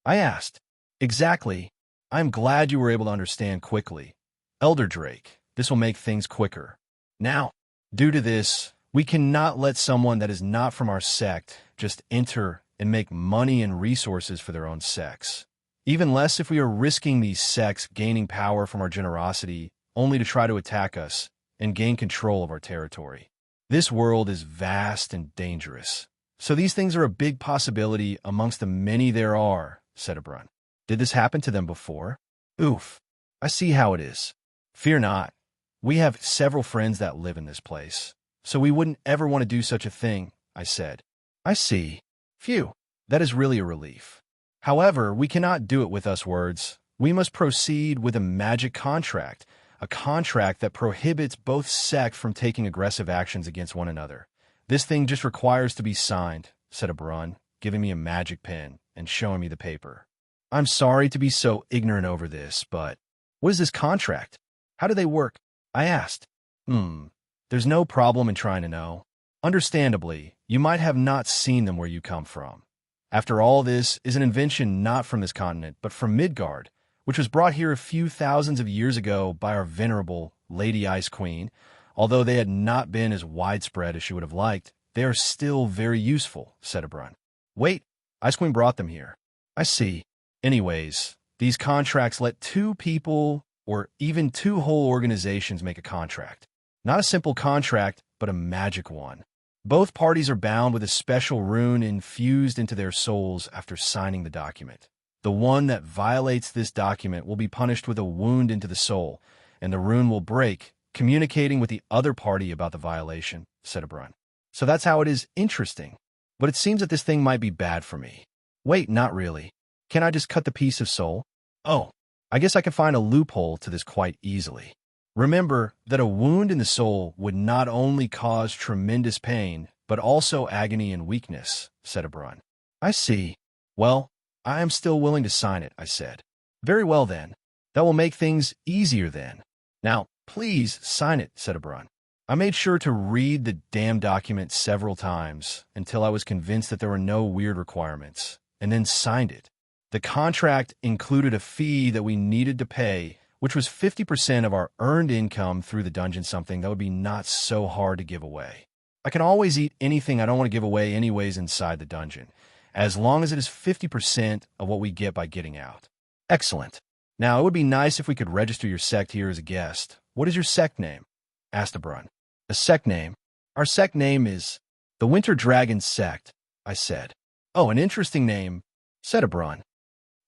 S2: I asked, exactly. I'm glad you were able to understand quickly. Elder Drake, this will make things quicker. Now, due to this, we cannot let someone that is not from our sect just enter and make money and resources for their own sects. Even less if we are risking these sects gaining power from our generosity only to try to attack us and gain control of our territory. This world is vast and dangerous, so these things are a big possibility amongst the many there are, said a Brun. Did this happen to them before? Oof, I see how it is. Fear not. We have several friends that live in this place, so we wouldn't ever want to do such a thing, I said. I see. Phew, that is really a relief. However, we cannot do it with us words. We must proceed with a magic contract, a contract that prohibits both sects from taking aggressive actions against one another. This thing just requires to be signed, said a Brun, giving me a magic pen and showing me the paper. I'm sorry to be so ignorant over this, but what is this contract? How do they work? I asked. There's no problem in trying to know. Understandably, you might have not seen them where you come from. After all, this is an invention not from this continent, but from Midgard, which was brought here a few thousands of years ago by our venerable Lady Ice Queen. Although they had not been as widespread as she would have liked, they are still very useful, said a Brun. Wait, Ice Queen brought them here. I see. Anyways, these contracts let two people or even two whole organizations make a contract. Not a simple contract, but a magic one. Both parties are bound with a special rune infused into their souls after signing the document. The one that violates this document will be punished with a wound into the soul, and the rune will break, communicating with the other party about the violation, said a Brun. So that's how it is interesting. But it seems that this thing might be bad for me. Wait, not really. Can I just cut the piece of soul? Oh, I guess I can find a loophole to this quite easily. Remember that a wound in the soul would not only cause tremendous pain, but also agony and weakness, said a Brun. I see. Well, I am still willing to sign it, I said. Very well then. That will make things easier then. Now, please sign it, said a Brun. I made sure to read the damn document several times until I was convinced that there were no weird requirements, and then signed it. The contract included a fee that we needed to pay, which was 50% of our earned income through the dungeon, something that would be not so hard to give away. I can always eat anything I don't want to give away anyways inside the dungeon, as long as it is 50% of what we get by getting out. Excellent. Now, it would be nice if we could register your sect here as a guest. What is your sect name? Asked a Brun. A sect name? Our sect name is the Winter Dragon Sect, I said. Oh, an interesting name, said a Brun.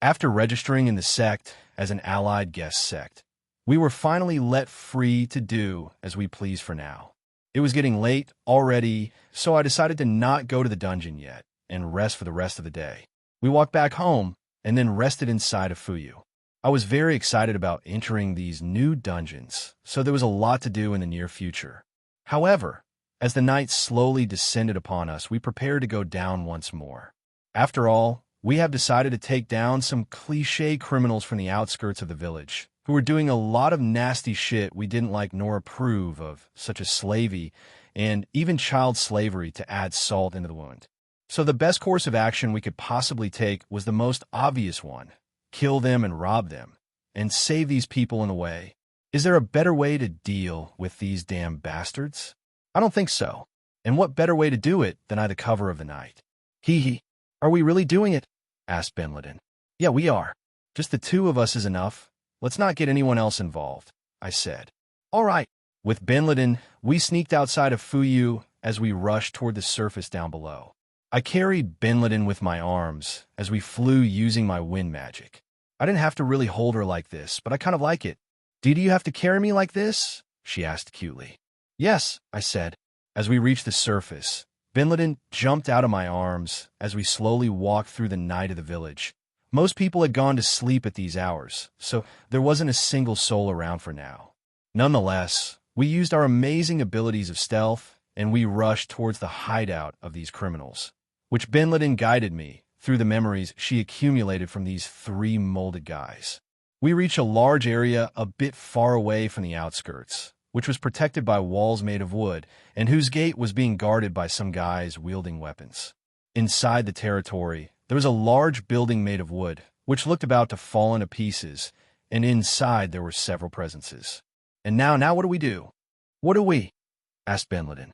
S2: After registering in the sect as an allied guest sect, we were finally let free to do as we please for now. It was getting late already, so I decided to not go to the dungeon yet and rest for the rest of the day. We walked back home and then rested inside of Fuyu. I was very excited about entering these new dungeons, so there was a lot to do in the near future. However, as the night slowly descended upon us, we prepared to go down once more. After all, we have decided to take down some cliché criminals from the outskirts of the village, who were doing a lot of nasty shit we didn't like nor approve of, such as slavey and even child slavery to add salt into the wound. So the best course of action we could possibly take was the most obvious one: kill them and rob them, and save these people in the way. Is there a better way to deal with these damn bastards? I don't think so. And what better way to do it than by the cover of the night? Hee hee. Are we really doing it? Asked Benin. Yeah, we are. Just the two of us is enough. Let's not get anyone else involved, I said. All right. With Benin, we sneaked outside of Fuyu as we rushed toward the surface down below. I carried Benin with my arms as we flew using my wind magic. I didn't have to really hold her like this, but I kind of like it. Do you have to carry me like this? She asked cutely. Yes, I said. As we reached the surface, Benin jumped out of my arms as we slowly walked through the night of the village, Most people had gone to sleep at these hours, so there wasn't a single soul around for now. Nonetheless, we used our amazing abilities of stealth, and we rushed towards the hideout of these criminals, which Benliden guided me through the memories she accumulated from these three molded guys. We reached a large area a bit far away from the outskirts, which was protected by walls made of wood, and whose gate was being guarded by some guys wielding weapons. Inside the territory, there was a large building made of wood, which looked about to fall into pieces, and inside there were several presences. And now what do we do? What do we? Asked Benliden.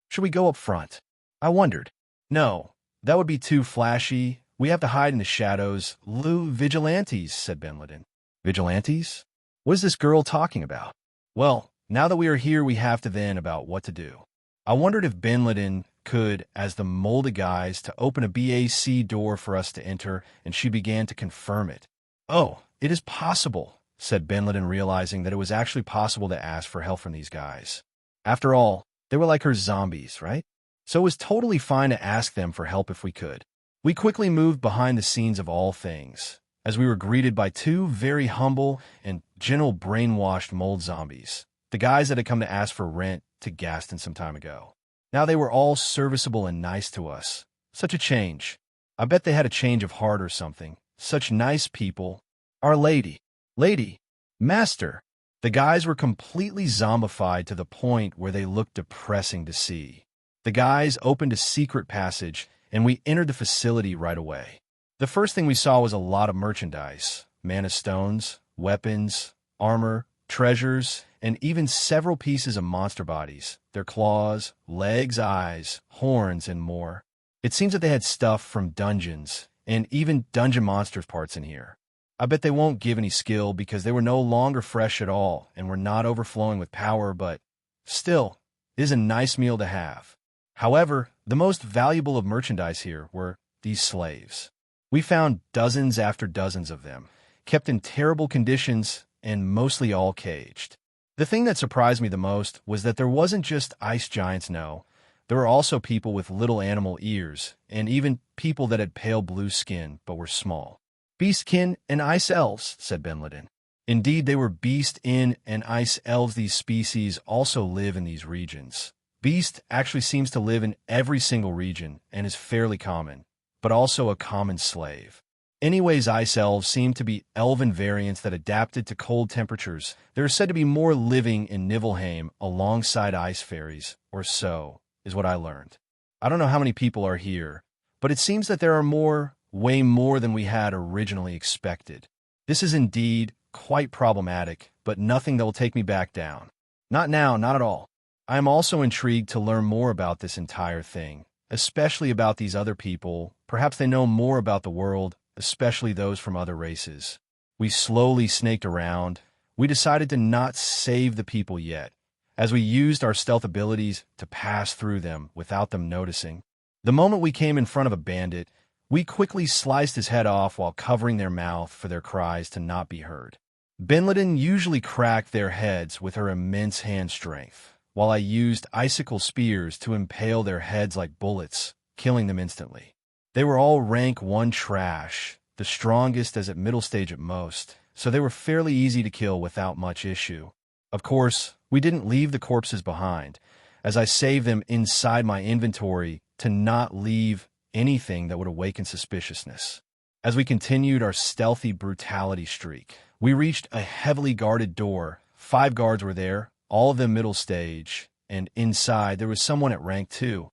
S2: Should we go up front? I wondered. No, that would be too flashy. We have to hide in the shadows. Vigilantes, said Benliden. Vigilantes? What is this girl talking about? Well, now that we are here, we have to then about what to do. I wondered if Benliden could, as the molded guys, to open a BAC door for us to enter, and she began to confirm it. Oh, it is possible, said Benliden, realizing that it was actually possible to ask for help from these guys. After all, they were like her zombies, right? So it was totally fine to ask them for help if we could. We quickly moved behind the scenes of all things, as we were greeted by two very humble and gentle brainwashed mold zombies, the guys that had come to ask for rent to Gaston some time ago. Now they were all serviceable and nice to us. Such a change. I bet they had a change of heart or something. Such nice people. Our lady. Master. The guys were completely zombified to the point where they looked depressing to see. The guys opened a secret passage, and we entered the facility right away. The first thing we saw was a lot of merchandise, mana stones, weapons, armor, treasures, and even several pieces of monster bodies, their claws, legs, eyes, horns, and more. It seems that they had stuff from dungeons, and even dungeon monsters parts in here. I bet they won't give any skill because they were no longer fresh at all and were not overflowing with power, but still, it is a nice meal to have. However, the most valuable of merchandise here were these slaves. We found dozens after dozens of them, kept in terrible conditions and mostly all caged. The thing that surprised me the most was that there wasn't just ice giants, no. There were also people with little animal ears, and even people that had pale blue skin but were small. Beastkin and ice elves, said Benliden. Indeed, they were beast-in and ice elves. These species also live in these regions. Beast actually seems to live in every single region and is fairly common, but also a common slave. Anyways, ice elves seem to be elven variants that adapted to cold temperatures. There are said to be more living in Niflheim alongside ice fairies, or so, is what I learned. I don't know how many people are here, but it seems that there are way more than we had originally expected. This is indeed quite problematic, but nothing that will take me back down. Not now, not at all. I am also intrigued to learn more about this entire thing, especially about these other people. Perhaps they know more about the world, especially those from other races. We slowly snaked around. We decided to not save the people yet, as we used our stealth abilities to pass through them without them noticing. The moment we came in front of a bandit, we quickly sliced his head off while covering their mouth for their cries to not be heard. Benliden usually cracked their heads with her immense hand strength, while I used icicle spears to impale their heads like bullets, killing them instantly. They were all rank 1 trash, the strongest as at middle stage at most, so they were fairly easy to kill without much issue. Of course, we didn't leave the corpses behind, as I saved them inside my inventory to not leave anything that would awaken suspiciousness. As we continued our stealthy brutality streak, we reached a heavily guarded door. 5 guards were there, all of them middle stage, and inside there was someone at rank 2.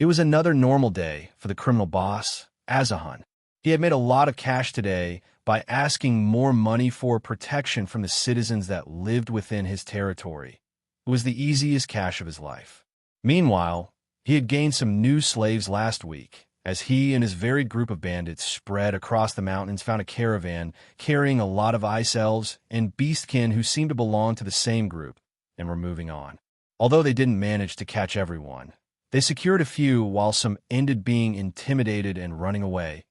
S2: It was another normal day for the criminal boss, Azahan. He had made a lot of cash today by asking more money for protection from the citizens that lived within his territory. It was the easiest cash of his life. Meanwhile, he had gained some new slaves last week, as he and his varied group of bandits spread across the mountains, found a caravan carrying a lot of ice elves and beastkin who seemed to belong to the same group, and were moving on. Although they didn't manage to catch everyone, they secured a few while some ended being intimidated and running away,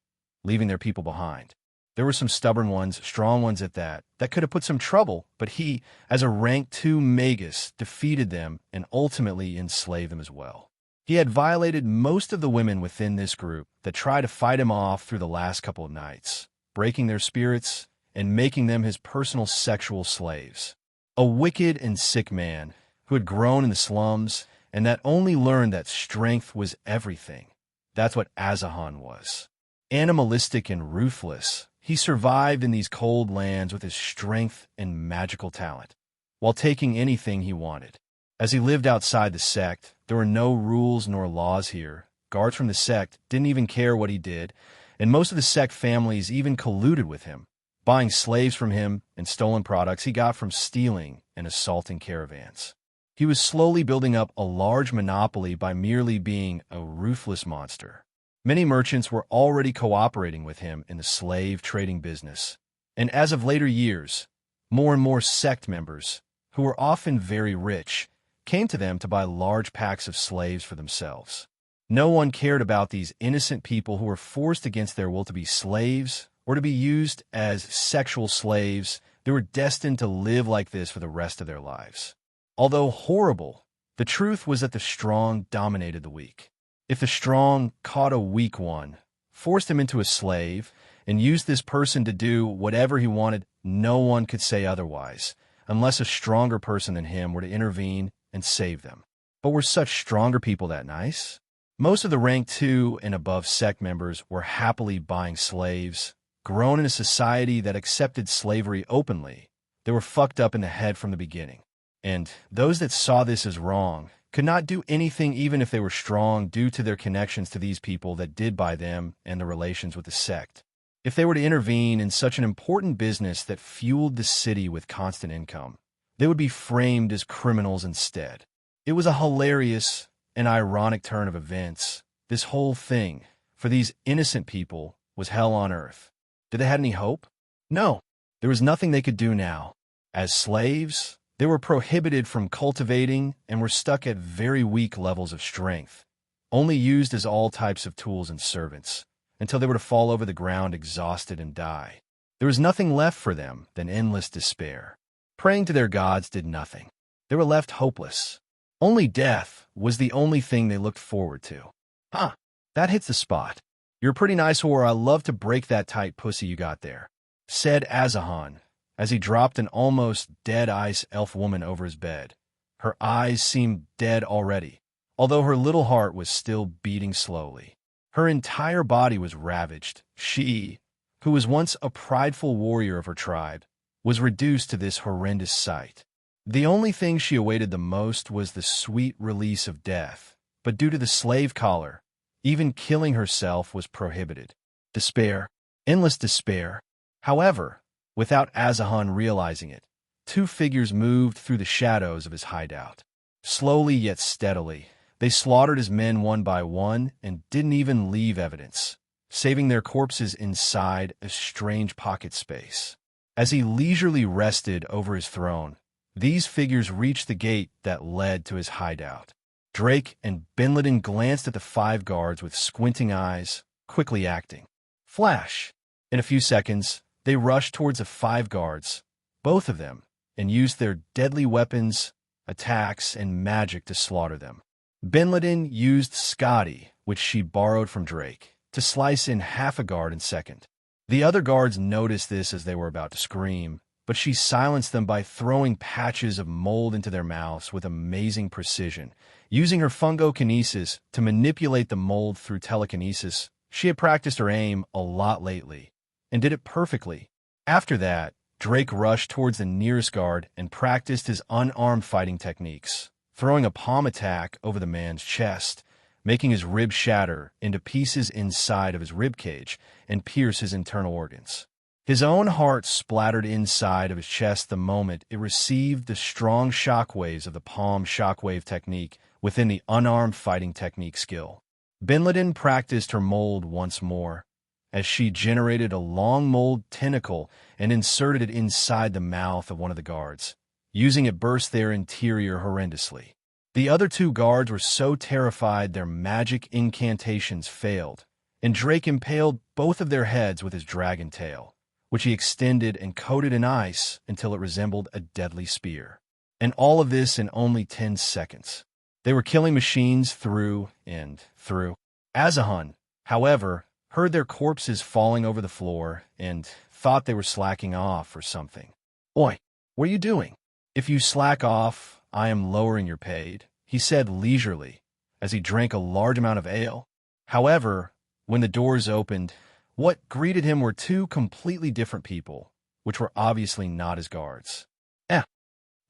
S2: leaving their people behind. There were some stubborn ones, strong ones at that could have put some trouble, but he, as a rank 2 magus, defeated them and ultimately enslaved them as well. He had violated most of the women within this group that tried to fight him off through the last couple of nights, breaking their spirits and making them his personal sexual slaves. A wicked and sick man who had grown in the slums and that only learned that strength was everything. That's what Azahan was. Animalistic and ruthless, he survived in these cold lands with his strength and magical talent, while taking anything he wanted. As he lived outside the sect, there were no rules nor laws here. Guards from the sect didn't even care what he did, and most of the sect families even colluded with him, buying slaves from him and stolen products he got from stealing and assaulting caravans. He was slowly building up a large monopoly by merely being a ruthless monster. Many merchants were already cooperating with him in the slave trading business, and as of later years, more and more sect members, who were often very rich, came to them to buy large packs of slaves for themselves. No one cared about these innocent people who were forced against their will to be slaves or to be used as sexual slaves. They were destined to live like this for the rest of their lives. Although horrible, the truth was that the strong dominated the weak. If the strong caught a weak one, forced him into a slave, and used this person to do whatever he wanted, no one could say otherwise, unless a stronger person than him were to intervene and save them. But were such stronger people that nice? Most of the rank 2 and above sect members were happily buying slaves, grown in a society that accepted slavery openly. They were fucked up in the head from the beginning. And those that saw this as wrong could not do anything even if they were strong due to their connections to these people that did buy them and the relations with the sect. If they were to intervene in such an important business that fueled the city with constant income, they would be framed as criminals instead. It was a hilarious and ironic turn of events. This whole thing, for these innocent people, was hell on earth. Did they have any hope? No. There was nothing they could do now. As slaves, they were prohibited from cultivating and were stuck at very weak levels of strength, only used as all types of tools and servants, until they were to fall over the ground exhausted and die. There was nothing left for them than endless despair. Praying to their gods did nothing. They were left hopeless. Only death was the only thing they looked forward to. Huh, that hits the spot. You're a pretty nice whore. I'd love to break that tight pussy you got there, said Azahan, as he dropped an almost dead ice elf woman over his bed. Her eyes seemed dead already, although her little heart was still beating slowly. Her entire body was ravaged. She, who was once a prideful warrior of her tribe, was reduced to this horrendous sight. The only thing she awaited the most was the sweet release of death, but due to the slave collar, even killing herself was prohibited. Despair, endless despair. However, without Azahan realizing it, two figures moved through the shadows of his hideout. Slowly yet steadily, they slaughtered his men one by one and didn't even leave evidence, saving their corpses inside a strange pocket space. As he leisurely rested over his throne, these figures reached the gate that led to his hideout. Drake and Binladen glanced at the 5 guards with squinting eyes, quickly acting. Flash! In a few seconds, they rushed towards the 5 guards, both of them, and used their deadly weapons, attacks, and magic to slaughter them. Binladen used Scotty, which she borrowed from Drake, to slice in half a guard in second. The other guards noticed this as they were about to scream, but she silenced them by throwing patches of mold into their mouths with amazing precision. Using her fungokinesis to manipulate the mold through telekinesis, she had practiced her aim a lot lately, and did it perfectly. After that, Drake rushed towards the nearest guard and practiced his unarmed fighting techniques, throwing a palm attack over the man's chest, making his rib shatter into pieces inside of his rib cage and pierce his internal organs. His own heart splattered inside of his chest the moment it received the strong shockwaves of the palm shockwave technique within the unarmed fighting technique skill. Binladen practiced her mold once more, as she generated a long mold tentacle and inserted it inside the mouth of one of the guards, using it burst their interior horrendously. The other 2 guards were so terrified their magic incantations failed, and Drake impaled both of their heads with his dragon tail, which he extended and coated in ice until it resembled a deadly spear. And all of this in only 10 seconds. They were killing machines through and through. Azahun, however, heard their corpses falling over the floor and thought they were slacking off or something. Oi, what are you doing? If you slack off, I am lowering your paid, he said leisurely as he drank a large amount of ale. However, when the doors opened, what greeted him were two completely different people, which were obviously not his guards.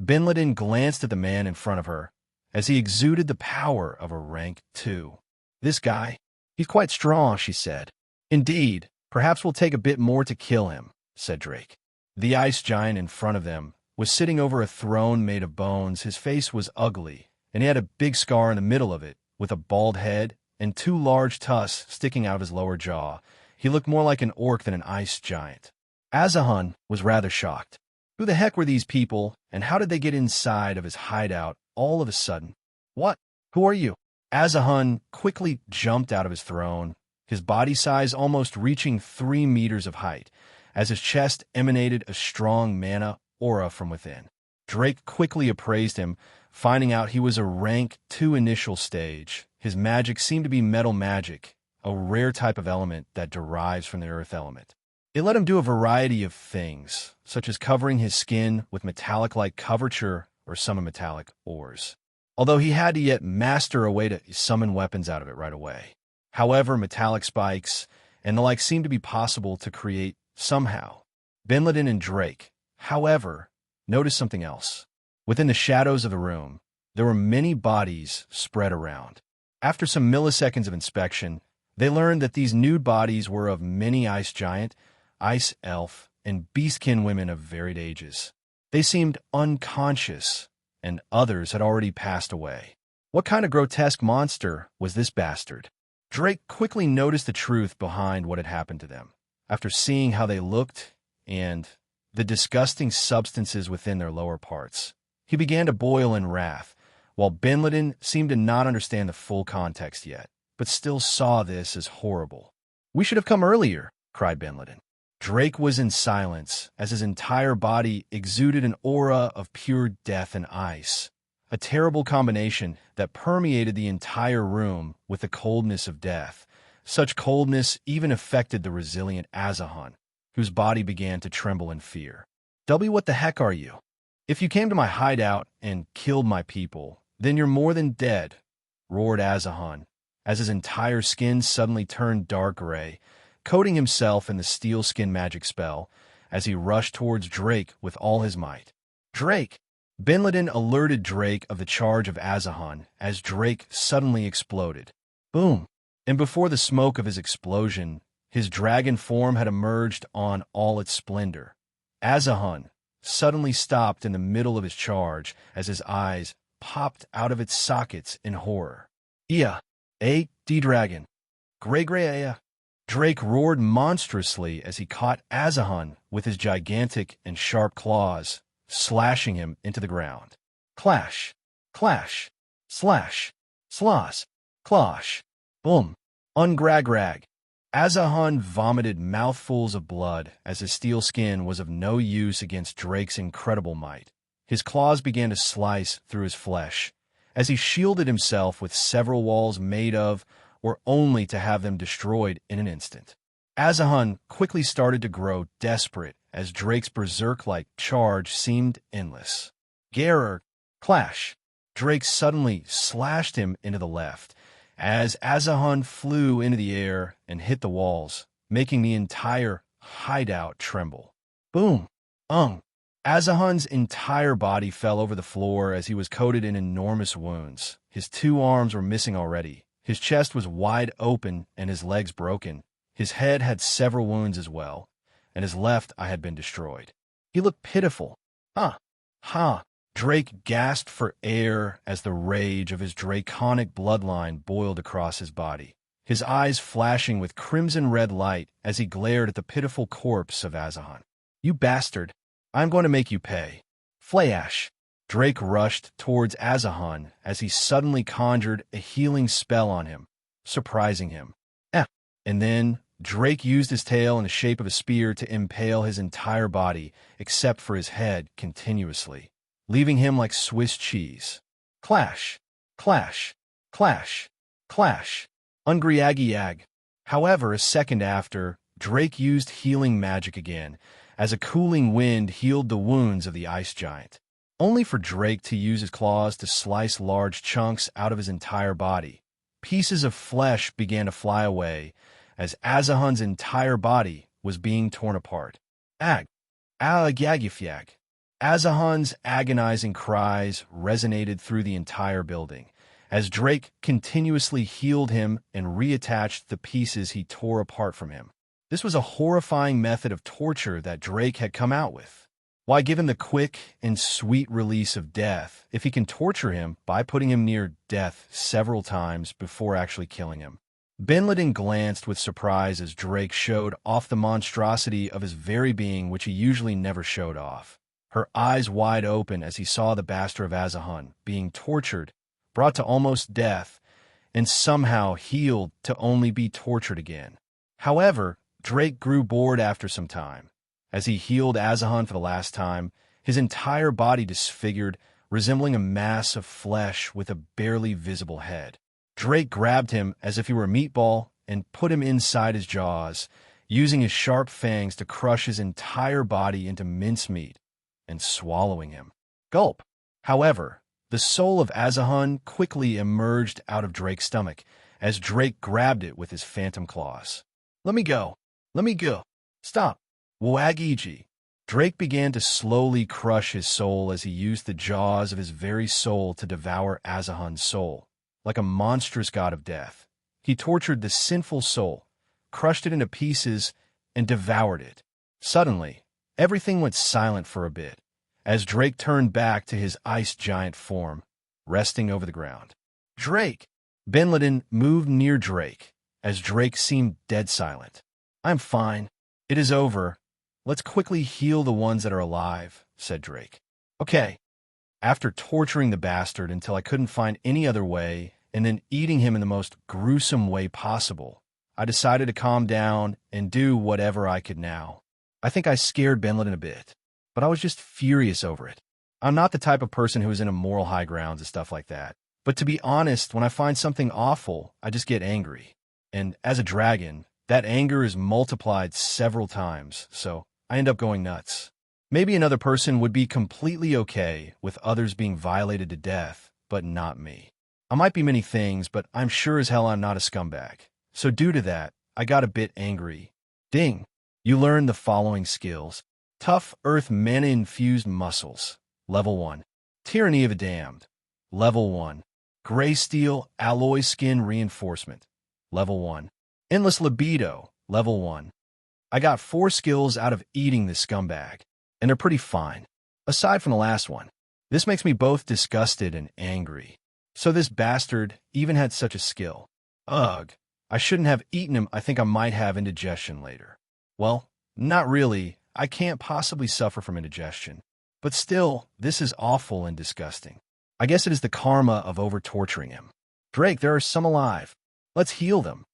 S2: Bin Laden glanced at the man in front of her as he exuded the power of a rank 2. This guy, he's quite strong, she said. Indeed, perhaps we'll take a bit more to kill him, said Drake. The ice giant in front of them was sitting over a throne made of bones. His face was ugly, and he had a big scar in the middle of it, with a bald head and two large tusks sticking out of his lower jaw. He looked more like an orc than an ice giant. Azahun was rather shocked. Who the heck were these people, and how did they get inside of his hideout all of a sudden? What? Who are you? Azahun quickly jumped out of his throne, his body size almost reaching 3 meters of height, as his chest emanated a strong mana aura from within. Drake quickly appraised him, finding out he was a rank 2 initial stage. His magic seemed to be metal magic, a rare type of element that derives from the earth element. It let him do a variety of things, such as covering his skin with metallic-like coverture or summon metallic ores, although he had to yet master a way to summon weapons out of it right away. However, metallic spikes and the like seemed to be possible to create somehow. Bin Laden and Drake, however, noticed something else. Within the shadows of the room, there were many bodies spread around. After some milliseconds of inspection, they learned that these nude bodies were of many ice giant, ice elf, and beastkin women of varied ages. They seemed unconscious, and others had already passed away. What kind of grotesque monster was this bastard? Drake quickly noticed the truth behind what had happened to them. After seeing how they looked and the disgusting substances within their lower parts, he began to boil in wrath, while Bin Laden seemed to not understand the full context yet, but still saw this as horrible. "We should have come earlier," cried Bin Laden. Drake was in silence as his entire body exuded an aura of pure death and ice, a terrible combination that permeated the entire room with the coldness of death. Such coldness even affected the resilient Azahun, whose body began to tremble in fear. What the heck are you? If you came to my hideout and killed my people, then you're more than dead, roared Azahun, as his entire skin suddenly turned dark gray, coating himself in the steel skin magic spell as he rushed towards Drake with all his might. Drake! Bin Laden alerted Drake of the charge of Azahun as Drake suddenly exploded. Boom! And before the smoke of his explosion, his dragon form had emerged on all its splendor. Azahun suddenly stopped in the middle of his charge as his eyes popped out of its sockets in horror. Ia, D-Dragon, Grey, Drake roared monstrously as he caught Azahun with his gigantic and sharp claws, slashing him into the ground. Clash, clash, slash, slosh, closh, boom, ungrag-rag. Azahun vomited mouthfuls of blood as his steel skin was of no use against Drake's incredible might. His claws began to slice through his flesh as he shielded himself with several walls made of or only to have them destroyed in an instant. Azahun quickly started to grow desperate as Drake's berserk-like charge seemed endless. Garer, clash! Drake suddenly slashed him into the left as Azahun flew into the air and hit the walls, making the entire hideout tremble. Boom! Azahun's entire body fell over the floor as he was coated in enormous wounds. His 2 arms were missing already. His chest was wide open and his legs broken. His head had several wounds as well, and his left eye had been destroyed. He looked pitiful. Drake gasped for air as the rage of his draconic bloodline boiled across his body, his eyes flashing with crimson-red light as he glared at the pitiful corpse of Azahun. "You bastard! I'm going to make you pay." Flash! Drake rushed towards Azahun as he suddenly conjured a healing spell on him, surprising him. And then Drake used his tail in the shape of a spear to impale his entire body, except for his head, continuously, leaving him like Swiss cheese. Clash! Clash, clash, clash. Ungriagi-yag. However, a second after, Drake used healing magic again, as a cooling wind healed the wounds of the ice giant. Only for Drake to use his claws to slice large chunks out of his entire body. Pieces of flesh began to fly away, as Azahun's entire body was being torn apart. Ag, Alagagifyag. Azahun's agonizing cries resonated through the entire building, as Drake continuously healed him and reattached the pieces he tore apart from him. This was a horrifying method of torture that Drake had come out with. Why give him the quick and sweet release of death if he can torture him by putting him near death several times before actually killing him? Bin glanced with surprise as Drake showed off the monstrosity of his very being, which he usually never showed off. Her eyes wide open as he saw the bastard of Azahun being tortured, brought to almost death, and somehow healed to only be tortured again. However, Drake grew bored after some time. As he healed Azahun for the last time, his entire body disfigured, resembling a mass of flesh with a barely visible head. Drake grabbed him as if he were a meatball and put him inside his jaws, using his sharp fangs to crush his entire body into mincemeat and swallowing him. Gulp! However, the soul of Azahun quickly emerged out of Drake's stomach as Drake grabbed it with his phantom claws. Let me go! Let me go! Stop! Wagiji! Drake began to slowly crush his soul as he used the jaws of his very soul to devour Azahun's soul. Like a monstrous god of death, he tortured the sinful soul, crushed it into pieces, and devoured it. Suddenly, everything went silent for a bit, as Drake turned back to his ice giant form, resting over the ground. Drake! Bin moved near Drake, as Drake seemed dead silent. I'm fine. It is over. Let's quickly heal the ones that are alive, said Drake. Okay. After torturing the bastard until I couldn't find any other way, and then eating him in the most gruesome way possible, I decided to calm down and do whatever I could now. I think I scared Bin a bit, but I was just furious over it. I'm not the type of person who is in a moral high grounds and stuff like that. But to be honest, when I find something awful, I just get angry. And as a dragon, that anger is multiplied several times, so I end up going nuts. Maybe another person would be completely okay with others being violated to death, but not me. I might be many things, but I'm sure as hell I'm not a scumbag. So due to that, I got a bit angry. Ding! You learn the following skills. Tough Earth Mana-infused Muscles. Level 1. Tyranny of a Damned. Level 1. Gray Steel Alloy Skin Reinforcement. Level 1. Endless Libido. Level 1. I got 4 skills out of eating this scumbag, and they're pretty fine. Aside from the last one, this makes me both disgusted and angry. So this bastard even had such a skill. Ugh, I shouldn't have eaten him. I think I might have indigestion later. Well, not really. I can't possibly suffer from indigestion. But still, this is awful and disgusting. I guess it is the karma of over-torturing him. Drake, there are some alive. Let's heal them.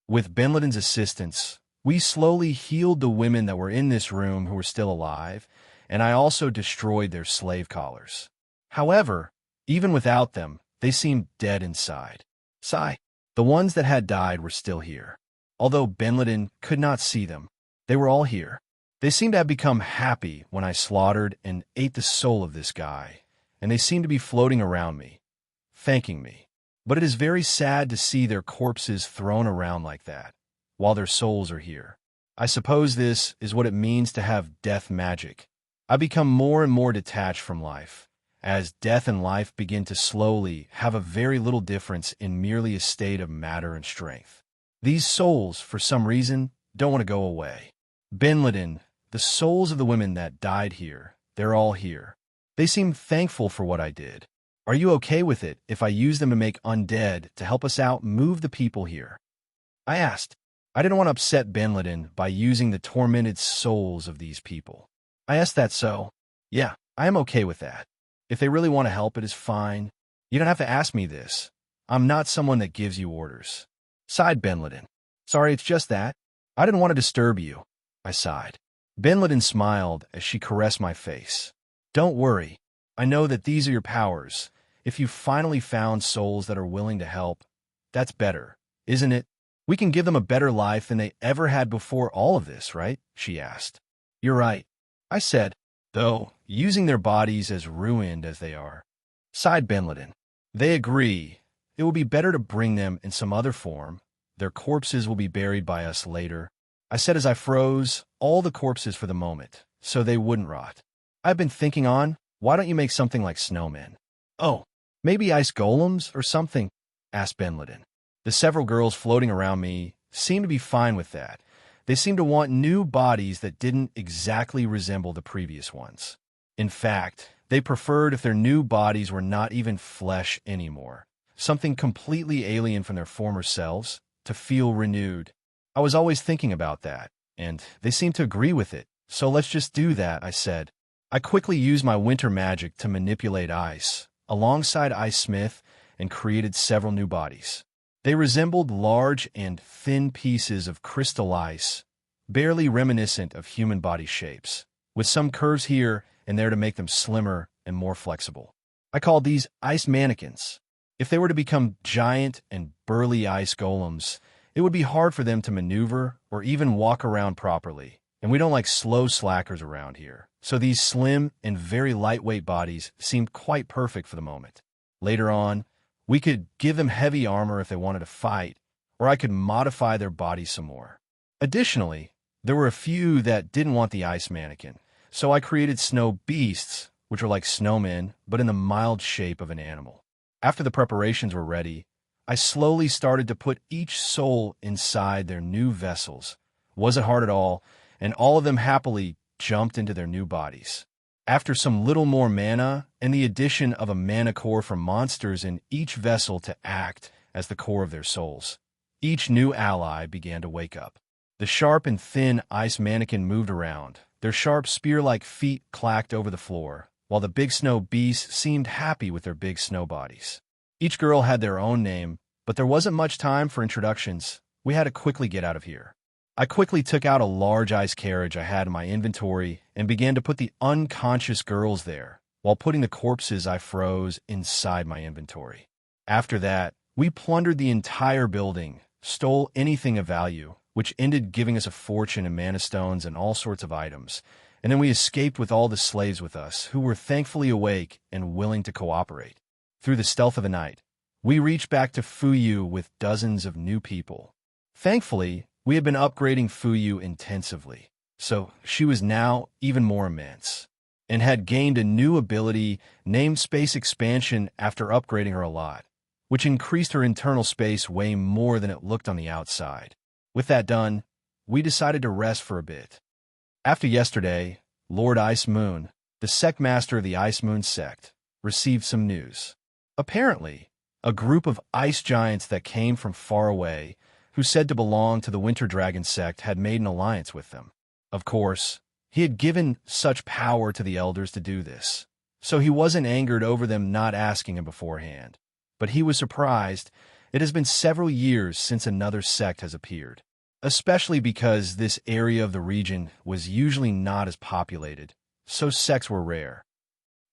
S2: With Bin assistance, we slowly healed the women that were in this room who were still alive, and I also destroyed their slave collars. However, even without them, they seemed dead inside. Sigh. The ones that had died were still here. Although Bin could not see them, they were all here. They seemed to have become happy when I slaughtered and ate the soul of this guy, and they seemed to be floating around me, thanking me. But it is very sad to see their corpses thrown around like that, while their souls are here. I suppose this is what it means to have death magic. I become more and more detached from life, as death and life begin to slowly have a very little difference in merely a state of matter and strength. These souls, for some reason, don't want to go away. Bin the souls of the women that died here, they're all here. They seem thankful for what I did. Are you okay with it if I use them to make undead to help us out move the people here? I asked. I didn't want to upset Bin by using the tormented souls of these people. I asked that so. Yeah, I am okay with that. If they really want to help, it is fine. You don't have to ask me this. I'm not someone that gives you orders. Sighed Bin. Sorry, it's just that. I didn't want to disturb you. I sighed. Bin smiled as she caressed my face. Don't worry. I know that these are your powers, If you finally found souls that are willing to help, that's better, isn't it? We can give them a better life than they ever had before all of this, right? She asked. You're right, I said, though using their bodies as ruined as they are. Sighed Benliden. They agree. It will be better to bring them in some other form. Their corpses will be buried by us later. I said as I froze all the corpses for the moment, so they wouldn't rot. I've been thinking why don't you make something like snowmen? Oh, maybe ice golems or something? Asked Benliden. The several girls floating around me seemed to be fine with that. They seemed to want new bodies that didn't exactly resemble the previous ones. In fact, they preferred if their new bodies were not even flesh anymore, something completely alien from their former selves, to feel renewed. I was always thinking about that, and they seemed to agree with it, so let's just do that, I said. I quickly used my winter magic to manipulate ice, alongside Ice Smith, and created several new bodies. They resembled large and thin pieces of crystal ice, barely reminiscent of human body shapes, with some curves here and there to make them slimmer and more flexible. I called these ice mannequins. If they were to become giant and burly ice golems, it would be hard for them to maneuver or even walk around properly, and we don't like slow slackers around here, so these slim and very lightweight bodies seemed quite perfect for the moment. Later on, we could give them heavy armor if they wanted to fight, or I could modify their bodies some more. Additionally, there were a few that didn't want the ice mannequin, so I created snow beasts, which are like snowmen, but in the mild shape of an animal. After the preparations were ready, I slowly started to put each soul inside their new vessels. Wasn't hard at all, and all of them happily jumped into their new bodies. After some little more mana and the addition of a mana core from monsters in each vessel to act as the core of their souls, each new ally began to wake up. The sharp and thin ice mannequin moved around. Their sharp spear-like feet clacked over the floor, while the big snow beasts seemed happy with their big snow bodies. Each girl had their own name, but there wasn't much time for introductions. We had to quickly get out of here. I quickly took out a large ice carriage I had in my inventory and began to put the unconscious girls there, while putting the corpses I froze inside my inventory. After that, we plundered the entire building, stole anything of value, which ended giving us a fortune in mana stones and all sorts of items, and then we escaped with all the slaves with us, who were thankfully awake and willing to cooperate. Through the stealth of the night, we reached back to Fuyu with dozens of new people. Thankfully, we had been upgrading Fuyu intensively, so she was now even more immense, and had gained a new ability named Space Expansion after upgrading her a lot, which increased her internal space way more than it looked on the outside. With that done, we decided to rest for a bit. After yesterday, Lord Ice Moon, the Sect Master of the Ice Moon Sect, received some news. Apparently, a group of ice giants that came from far away, who said to belong to the Winter Dragon Sect, had made an alliance with them. Of course, he had given such power to the elders to do this, so he wasn't angered over them not asking him beforehand. But he was surprised. It has been several years since another sect has appeared, especially because this area of the region was usually not as populated, so sects were rare.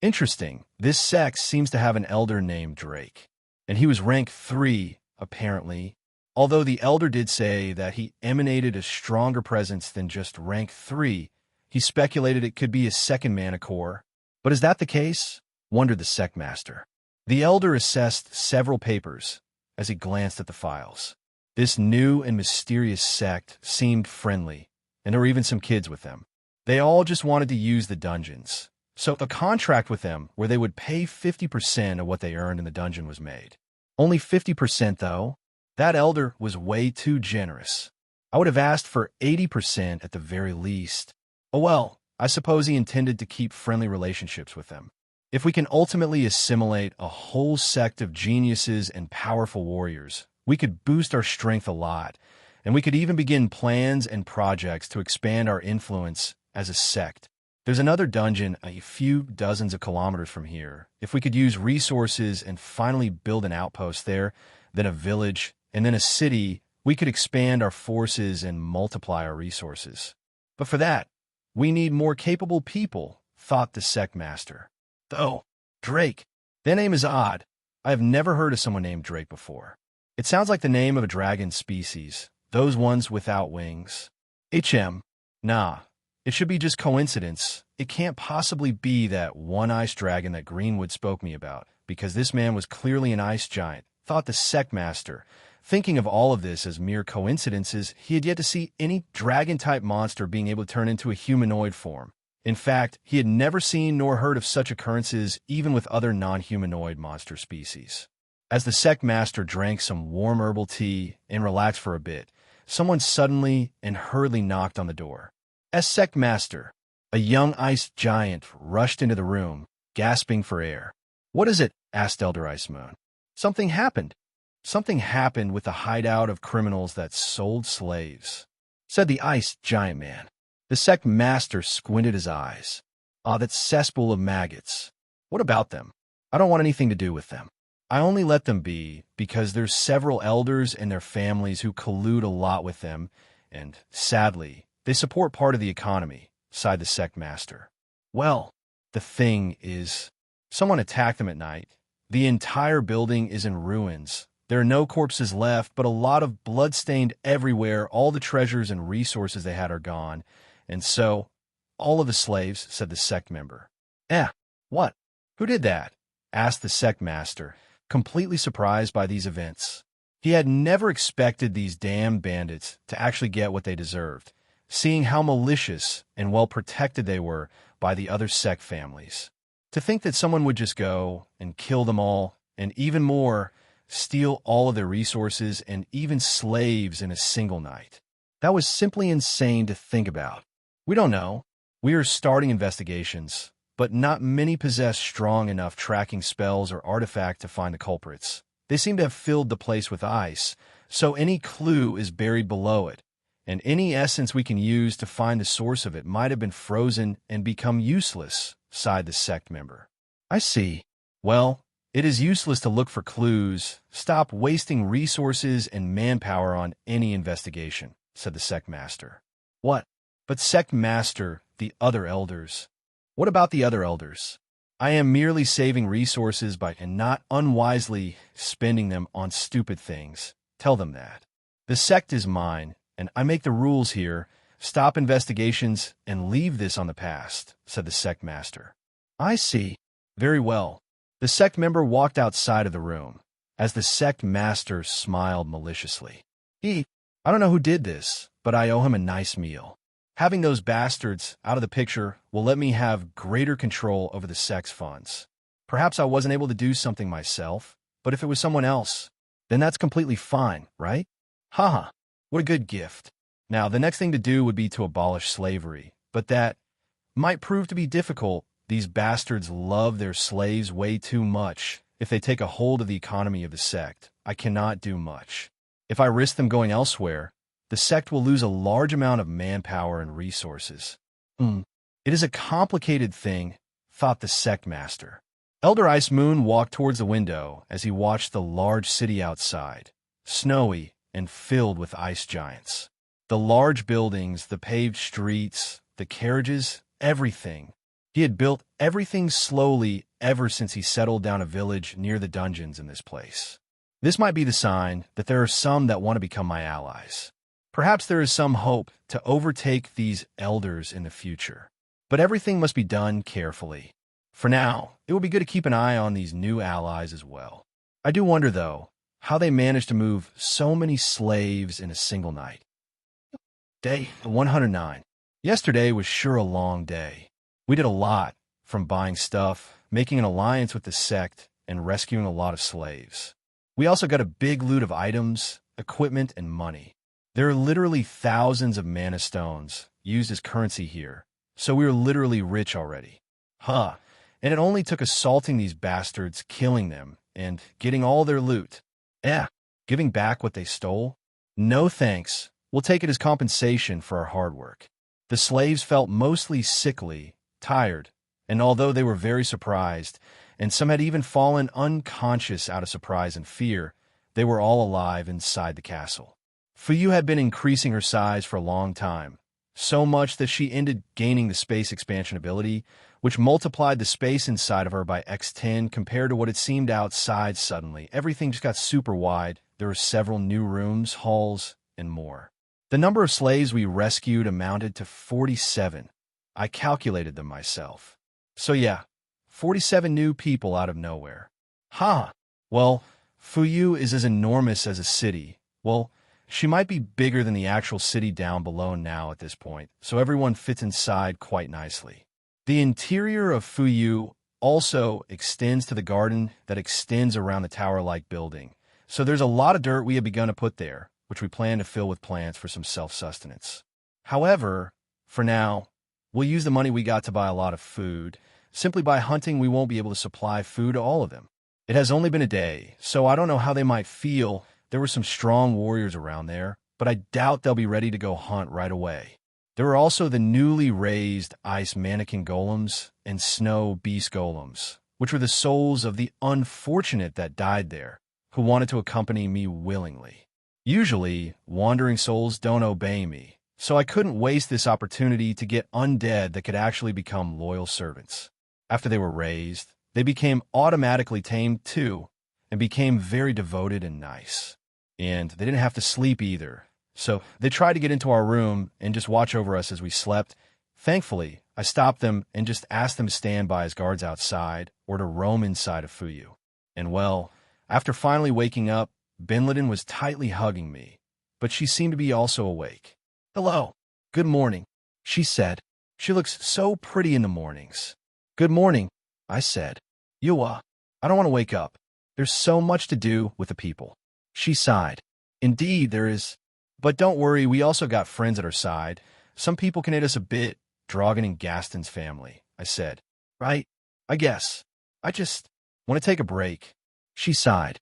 S2: Interesting, this sect seems to have an elder named Drake, and he was rank 3, apparently, although the elder did say that he emanated a stronger presence than just rank 3. He speculated it could be his second mana core. But is that the case? Wondered the sect master. The elder assessed several papers as he glanced at the files. This new and mysterious sect seemed friendly, and there were even some kids with them. They all just wanted to use the dungeons, so a contract with them where they would pay 50% of what they earned in the dungeon was made. Only 50%, though? That elder was way too generous. I would have asked for 80% at the very least. Oh well, I suppose he intended to keep friendly relationships with them. If we can ultimately assimilate a whole sect of geniuses and powerful warriors, we could boost our strength a lot, and we could even begin plans and projects to expand our influence as a sect. There's another dungeon a few dozens of kilometers from here. If we could use resources and finally build an outpost there, then a village, and then a city, we could expand our forces and multiply our resources. But for that, we need more capable people, thought the sect master. Though, Drake, Their name is odd. I have never heard of someone named Drake before. It sounds like the name of a dragon species, those ones without wings. Nah, it should be just coincidence. It can't possibly be that one ice dragon that Greenwood spoke me about, because this man was clearly an ice giant, thought the Sect master. Thinking of all of this as mere coincidences, he had yet to see any dragon-type monster being able to turn into a humanoid form. In fact, he had never seen nor heard of such occurrences even with other non-humanoid monster species. As the Sect master drank some warm herbal tea and relaxed for a bit, someone suddenly and hurriedly knocked on the door. As Sect master, a young ice giant rushed into the room, gasping for air. "What is it?" asked Elder Ice Moon. "Something happened. Something happened with the hideout of criminals that sold slaves," said the ice giant man. The Sect master squinted his eyes. "Ah, that cesspool of maggots. What about them? I don't want anything to do with them. I only let them be because there's several elders and their families who collude a lot with them, and, sadly, they support part of the economy," sighed the Sect master. "Well, the thing is, someone attacked them at night. The entire building is in ruins. There are no corpses left, but a lot of blood stained everywhere. All the treasures and resources they had are gone. And so, all of the slaves," said the Sect member. What? Who did that?" asked the Sect master, completely surprised by these events. He had never expected these damn bandits to actually get what they deserved, seeing how malicious and well protected they were by the other Sect families. To think that someone would just go and kill them all, and even more, steal all of their resources and even slaves in a single night. That was simply insane to think about. We don't know. We are starting investigations, but not many possess strong enough tracking spells or artifact to find the culprits. They seem to have filled the place with ice, so any clue is buried below it, and any essence we can use to find the source of it might have been frozen and become useless, sighed the Sect member. "I see. Well, it is useless to look for clues. Stop wasting resources and manpower on any investigation," said the Sect master. "What? But Sect master, the other elders." "What about the other elders? I am merely saving resources by and not unwisely spending them on stupid things. Tell them that. The Sect is mine, and I make the rules here. Stop investigations and leave this on the past," said the Sect master. "I see. Very well." The Sect member walked outside of the room, as the Sect master smiled maliciously. I don't know who did this, but I owe him a nice meal. Having those bastards out of the picture will let me have greater control over the Sect's funds. Perhaps I wasn't able to do something myself, but if it was someone else, then that's completely fine, right? Haha, what a good gift. Now, the next thing to do would be to abolish slavery, but that might prove to be difficult. These bastards love their slaves way too much. If they take a hold of the economy of the Sect, I cannot do much. If I risk them going elsewhere, the Sect will lose a large amount of manpower and resources. It is a complicated thing, thought the Sect master. Elder Ice Moon walked towards the window as he watched the large city outside, snowy and filled with ice giants. The large buildings, the paved streets, the carriages, everything. He had built everything slowly ever since he settled down a village near the dungeons in this place. This might be the sign that there are some that want to become my allies. Perhaps there is some hope to overtake these elders in the future. But everything must be done carefully. For now, it will be good to keep an eye on these new allies as well. I do wonder, though, how they managed to move so many slaves in a single night. Day 109. Yesterday was sure a long day. We did a lot, from buying stuff, making an alliance with the Sect, and rescuing a lot of slaves. We also got a big loot of items, equipment, and money. There are literally thousands of mana stones used as currency here, so we are literally rich already. And it only took assaulting these bastards, killing them, and getting all their loot. Giving back what they stole? No thanks. We'll take it as compensation for our hard work. The slaves felt mostly sickly, tired, and although they were very surprised, and some had even fallen unconscious out of surprise and fear, they were all alive inside the castle. Fuyu had been increasing her size for a long time, so much that she ended gaining the space expansion ability, which multiplied the space inside of her by x10 compared to what it seemed outside suddenly. Everything just got super wide. There were several new rooms, halls, and more. The number of slaves we rescued amounted to 47. I calculated them myself. So yeah, 47 new people out of nowhere. Huh. Well, Fuyu is as enormous as a city. Well, she might be bigger than the actual city down below now at this point, so everyone fits inside quite nicely. The interior of Fuyu also extends to the garden that extends around the tower-like building. So there's a lot of dirt we have begun to put there, which we plan to fill with plants for some self-sustenance. However, for now, we'll use the money we got to buy a lot of food. Simply by hunting, we won't be able to supply food to all of them. It has only been a day, so I don't know how they might feel. There were some strong warriors around there, but I doubt they'll be ready to go hunt right away. There were also the newly raised ice mannequin golems and snow beast golems, which were the souls of the unfortunate that died there, who wanted to accompany me willingly. Usually, wandering souls don't obey me, so I couldn't waste this opportunity to get undead that could actually become loyal servants. After they were raised, they became automatically tamed too, and became very devoted and nice. And they didn't have to sleep either. So they tried to get into our room and just watch over us as we slept. Thankfully, I stopped them and just asked them to stand by as guards outside or to roam inside of Fuyu. And well, after finally waking up, Benliden was tightly hugging me, but she seemed to be also awake. "Hello. Good morning," she said. "She looks so pretty in the mornings." "Good morning," I said. "I don't want to wake up. There's so much to do with the people." She sighed. "Indeed, there is. But don't worry, we also got friends at our side. Some people can hit us a bit, Drogon and Gaston's family," I said. "Right, I guess. I just want to take a break." She sighed.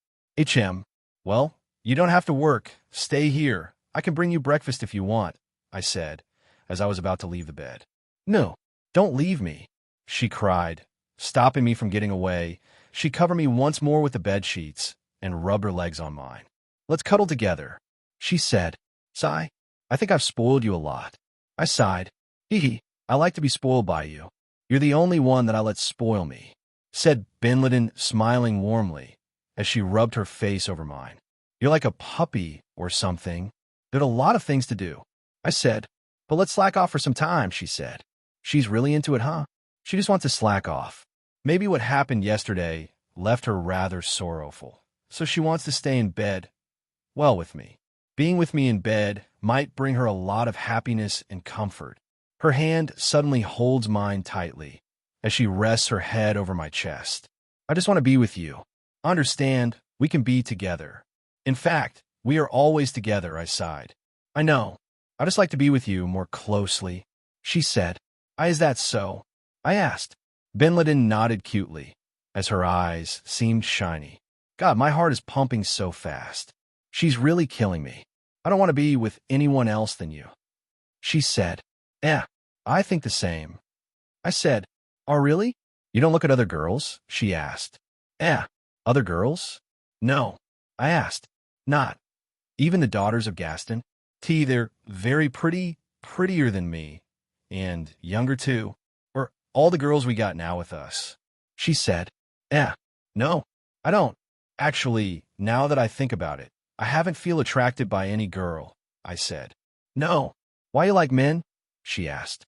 S2: Well, you don't have to work. Stay here. I can bring you breakfast if you want," I said, as I was about to leave the bed. "No, don't leave me," she cried, stopping me from getting away. She covered me once more with the bed sheets and rubbed her legs on mine. "Let's cuddle together," she said. "Sigh, I think I've spoiled you a lot." I sighed. "Hee, I like to be spoiled by you. You're the only one that I let spoil me," said Benliden, smiling warmly, as she rubbed her face over mine. "You're like a puppy or something. There's a lot of things to do," I said. "But let's slack off for some time," she said. "She's really into it, huh?" She just wants to slack off. Maybe what happened yesterday left her rather sorrowful, so she wants to stay in bed, well, with me. Being with me in bed might bring her a lot of happiness and comfort. Her hand suddenly holds mine tightly as she rests her head over my chest. "I just want to be with you. Understand, we can be together. In fact, we are always together," I sighed. "I know. I just like to be with you more closely," she said. Is that so?" I asked. Benliden nodded cutely, as her eyes seemed shiny. "God, my heart is pumping so fast. She's really killing me. I don't want to be with anyone else than you," she said. I think the same," I said. "Oh, really? You don't look at other girls?" she asked. Other girls? No," I asked. "Not even the daughters of Gaston? They're very pretty, prettier than me, and younger too. Or all the girls we got now with us," she said. No, I don't. Actually, now that I think about it, I haven't feel attracted by any girl," I said. "No. Why you like men?" she asked.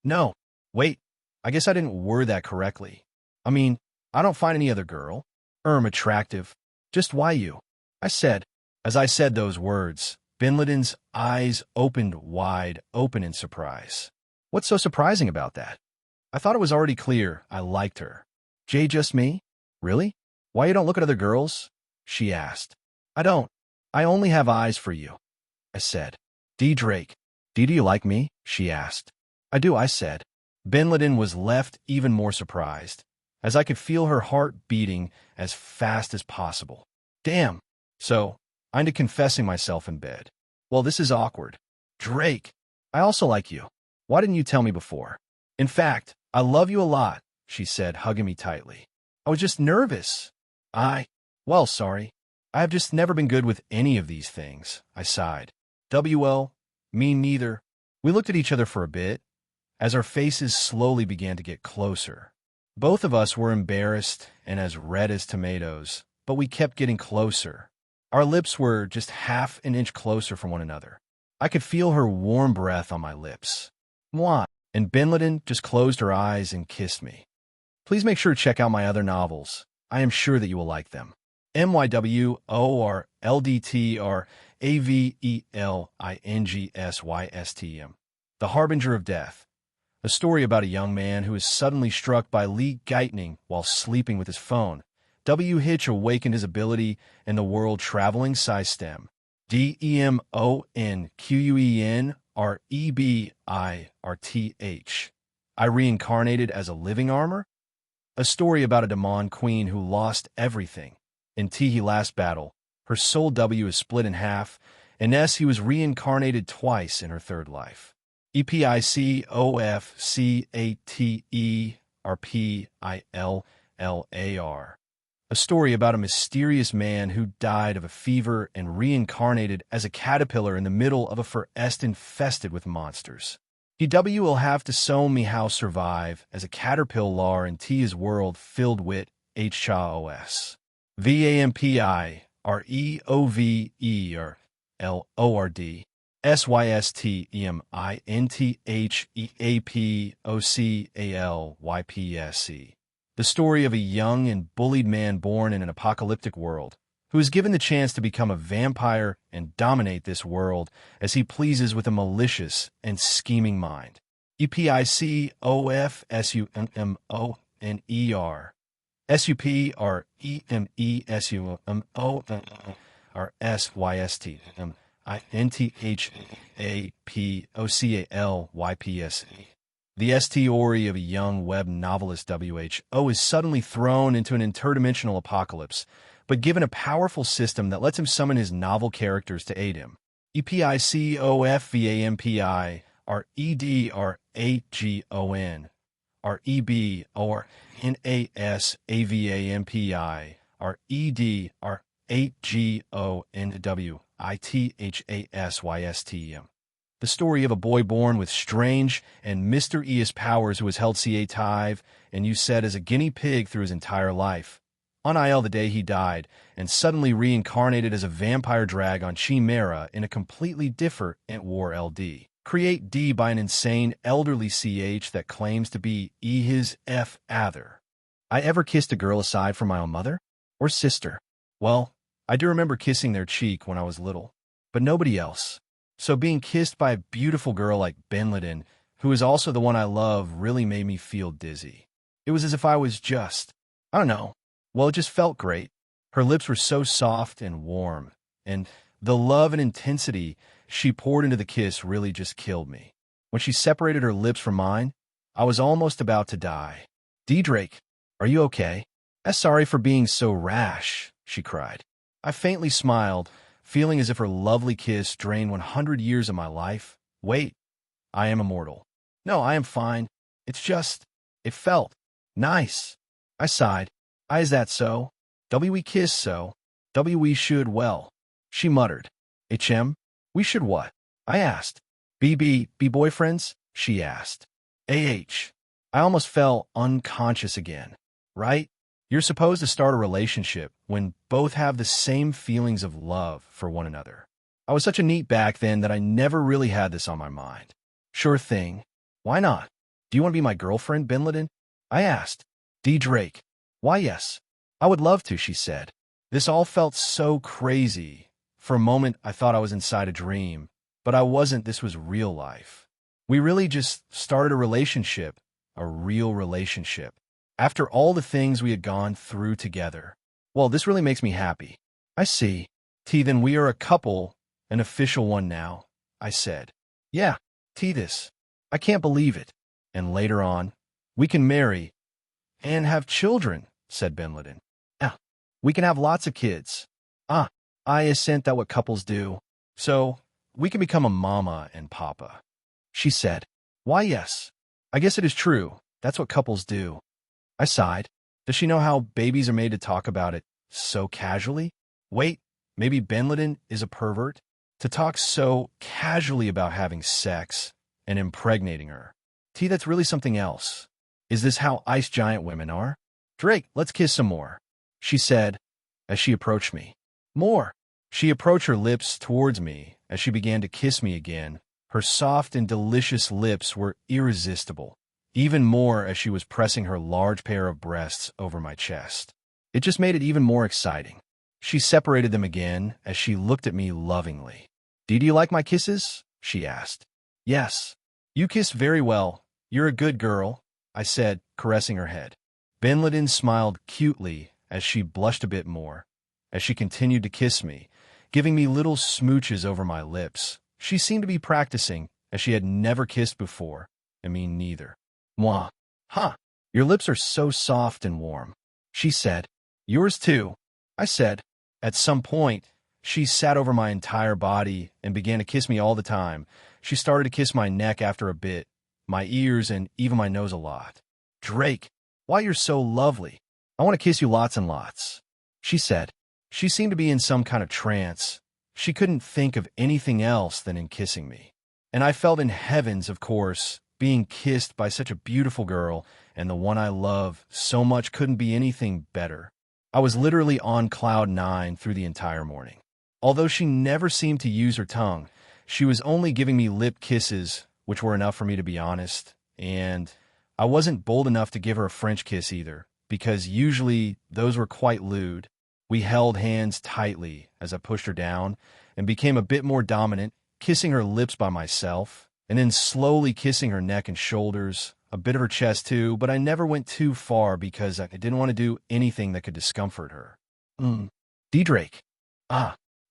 S2: No. Wait, I guess I didn't word that correctly. I mean, I don't find any other girl, attractive. Just why you?" I said. As I said those words, Benliden's eyes opened wide open in surprise. "What's so surprising about that? I thought it was already clear I liked her." Just me? Really? Why you don't look at other girls?" she asked. "I don't. I only have eyes for you," I said. Drake. Do you like me?" she asked. "I do," I said. Benliden was left even more surprised, as I could feel her heart beating as fast as possible. Damn. So, I'm to confessing myself in bed. Well, this is awkward. "Drake, I also like you. Why didn't you tell me before?" "In fact, I love you a lot," she said, hugging me tightly. "I was just nervous." Well, sorry. I have just never been good with any of these things," I sighed. Me neither." We looked at each other for a bit, as our faces slowly began to get closer. Both of us were embarrassed and as red as tomatoes, but we kept getting closer. Our lips were just half an inch closer from one another. I could feel her warm breath on my lips. Mwah! And Benliden just closed her eyes and kissed me. Please make sure to check out my other novels. I am sure that you will like them. MYWORLDTRAVELINGSYSTM. The Harbinger of Death. A story about a young man who is suddenly struck by lightning while sleeping with his phone. W. Hitch awakened his ability in the world traveling system. DEMONQUENREBIRTH. I reincarnated as a living armor? A story about a demon queen who lost everything. In Tihi Last Battle, her soul W is split in half, and S he was reincarnated twice in her third life. EPICOFCATERPILLAR. A story about a mysterious man who died of a fever and reincarnated as a caterpillar in the middle of a forest infested with monsters. DW will have to show me how survive as a caterpillar in Tia's world filled with HCHOS. VAMPI REOVER LORD SYSTEMINTHEAPOCALYPSE. The story of a young and bullied man born in an apocalyptic world, who is given the chance to become a vampire and dominate this world as he pleases with a malicious and scheming mind. EPICOFSUMMONER SUPREMESUMONINTHAPOCALYPSE. The story of a young web novelist WHO is suddenly thrown into an interdimensional apocalypse, but given a powerful system that lets him summon his novel characters to aid him. EPICOFVAMPI REDRAGON REB or NASAVAMPI REDRAGONWITHASYSTM. The story of a boy born with strange and mysterious powers who was held CA-tive and used as a guinea pig through his entire life. On IL the day he died, and suddenly reincarnated as a vampire drag on Chimera in a completely different War LD. Create D by an insane elderly CH that claims to be E his F other. I ever kissed a girl aside from my own mother? Or sister? Well, I do remember kissing their cheek when I was little, but nobody else. So being kissed by a beautiful girl like Benliden, who is also the one I love, really made me feel dizzy. It was as if I was just, I don't know, well, it just felt great. Her lips were so soft and warm, and the love and intensity she poured into the kiss really just killed me. When she separated her lips from mine, I was almost about to die. D. Drake, are you okay? Sorry for being so rash, she cried. I faintly smiled, feeling as if her lovely kiss drained 100 years of my life. Wait, I am immortal. No, I am fine. It's just, it felt nice. I sighed. Is that so? We kiss so. We should well. She muttered. HM? We should what? I asked. Be boyfriends? She asked. I almost fell unconscious again. Right? You're supposed to start a relationship when both have the same feelings of love for one another. I was such a neat back then that I never really had this on my mind. Sure thing. Why not? Do you want to be my girlfriend, Benliden? I asked. D. Drake. Why, yes. I would love to, she said. This all felt so crazy. For a moment, I thought I was inside a dream, but I wasn't. This was real life. We really just started a relationship, a real relationship. After all the things we had gone through together. Well, this really makes me happy. I see. T, then we are a couple, an official one now, I said. Yeah, T this. I can't believe it. And later on, we can marry and have children, said Benliden. Yeah, we can have lots of kids. I assent that what couples do. So, we can become a mama and papa. She said. Why, yes. I guess it is true. That's what couples do. I sighed. Does she know how babies are made to talk about it so casually? Wait, maybe Benliden is a pervert? To talk so casually about having sex and impregnating her. That's really something else. Is this how ice giant women are? Drake, let's kiss some more, she said as she approached me. More. She approached her lips towards me as she began to kiss me again. Her soft and delicious lips were irresistible, even more as she was pressing her large pair of breasts over my chest. It just made it even more exciting. She separated them again as she looked at me lovingly. Do you like my kisses? She asked. Yes. You kiss very well. You're a good girl, I said, caressing her head. Benliden smiled cutely as she blushed a bit more, as she continued to kiss me, giving me little smooches over my lips. She seemed to be practicing, as she had never kissed before, and me neither. Mwah. Huh. Your lips are so soft and warm, she said. Yours too, I said. At some point, she sat over my entire body and began to kiss me all the time. She started to kiss my neck after a bit, my ears, and even my nose a lot. Drake, why you're so lovely. I want to kiss you lots and lots, she said. She seemed to be in some kind of trance. She couldn't think of anything else than in kissing me. And I felt in heavens, of course, being kissed by such a beautiful girl, and the one I love so much couldn't be anything better. I was literally on cloud 9 through the entire morning. Although she never seemed to use her tongue, she was only giving me lip kisses, which were enough for me to be honest, and I wasn't bold enough to give her a French kiss either, because usually those were quite lewd. We held hands tightly as I pushed her down and became a bit more dominant, kissing her lips by myself, and then slowly kissing her neck and shoulders, a bit of her chest too, but I never went too far because I didn't want to do anything that could discomfort her. Drake.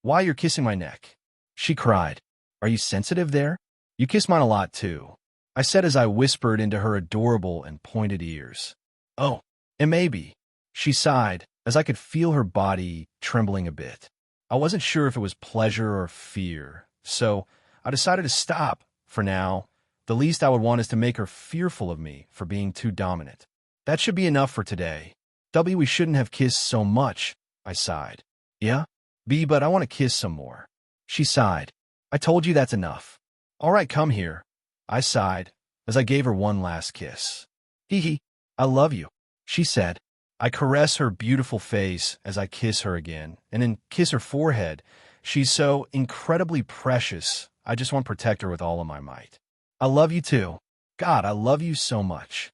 S2: Why you're kissing my neck? She cried. Are you sensitive there? You kiss mine a lot too, I said as I whispered into her adorable and pointed ears. Oh, and maybe, she sighed as I could feel her body trembling a bit. I wasn't sure if it was pleasure or fear, so I decided to stop for now. The least I would want is to make her fearful of me for being too dominant. That should be enough for today. We shouldn't have kissed so much, I sighed. Yeah? But I want to kiss some more. She sighed. I told you that's enough. All right, come here. I sighed as I gave her one last kiss. I love you, she said. I caress her beautiful face as I kiss her again, and then kiss her forehead. She's so incredibly precious. I just want to protect her with all of my might. I love you too. God, I love you so much.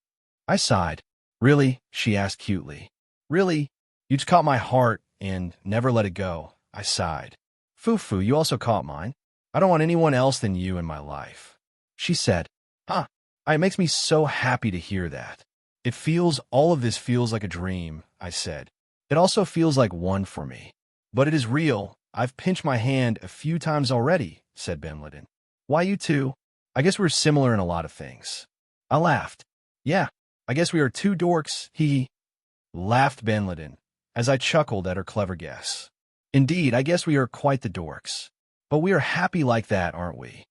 S2: I sighed. Really? She asked cutely. Really? You just caught my heart and never let it go. I sighed. Fufu, you also caught mine. I don't want anyone else than you in my life. She said. It makes me so happy to hear that. All of this feels like a dream, I said. It also feels like one for me. But it is real. I've pinched my hand a few times already, said Benliden. Why you too? I guess we're similar in a lot of things. I laughed. Yeah, I guess we are two dorks, laughed Benliden, as I chuckled at her clever guess. Indeed, I guess we are quite the dorks. But we are happy like that, aren't we?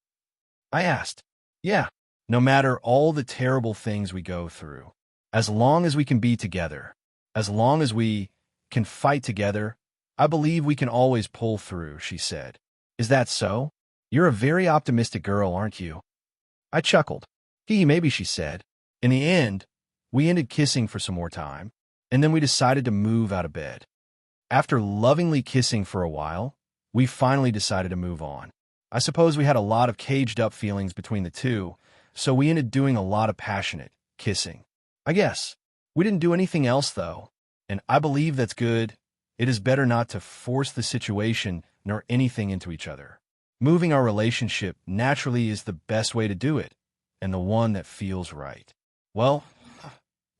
S2: I asked. Yeah, no matter all the terrible things we go through. As long as we can be together, as long as we can fight together, I believe we can always pull through, she said. Is that so? You're a very optimistic girl, aren't you? I chuckled. Maybe, she said. In the end, we ended kissing for some more time, and then we decided to move out of bed. After lovingly kissing for a while, we finally decided to move on. I suppose we had a lot of caged-up feelings between the two, so we ended doing a lot of passionate kissing. I guess. We didn't do anything else, though, and I believe that's good. It is better not to force the situation nor anything into each other. Moving our relationship naturally is the best way to do it, and the one that feels right. Well,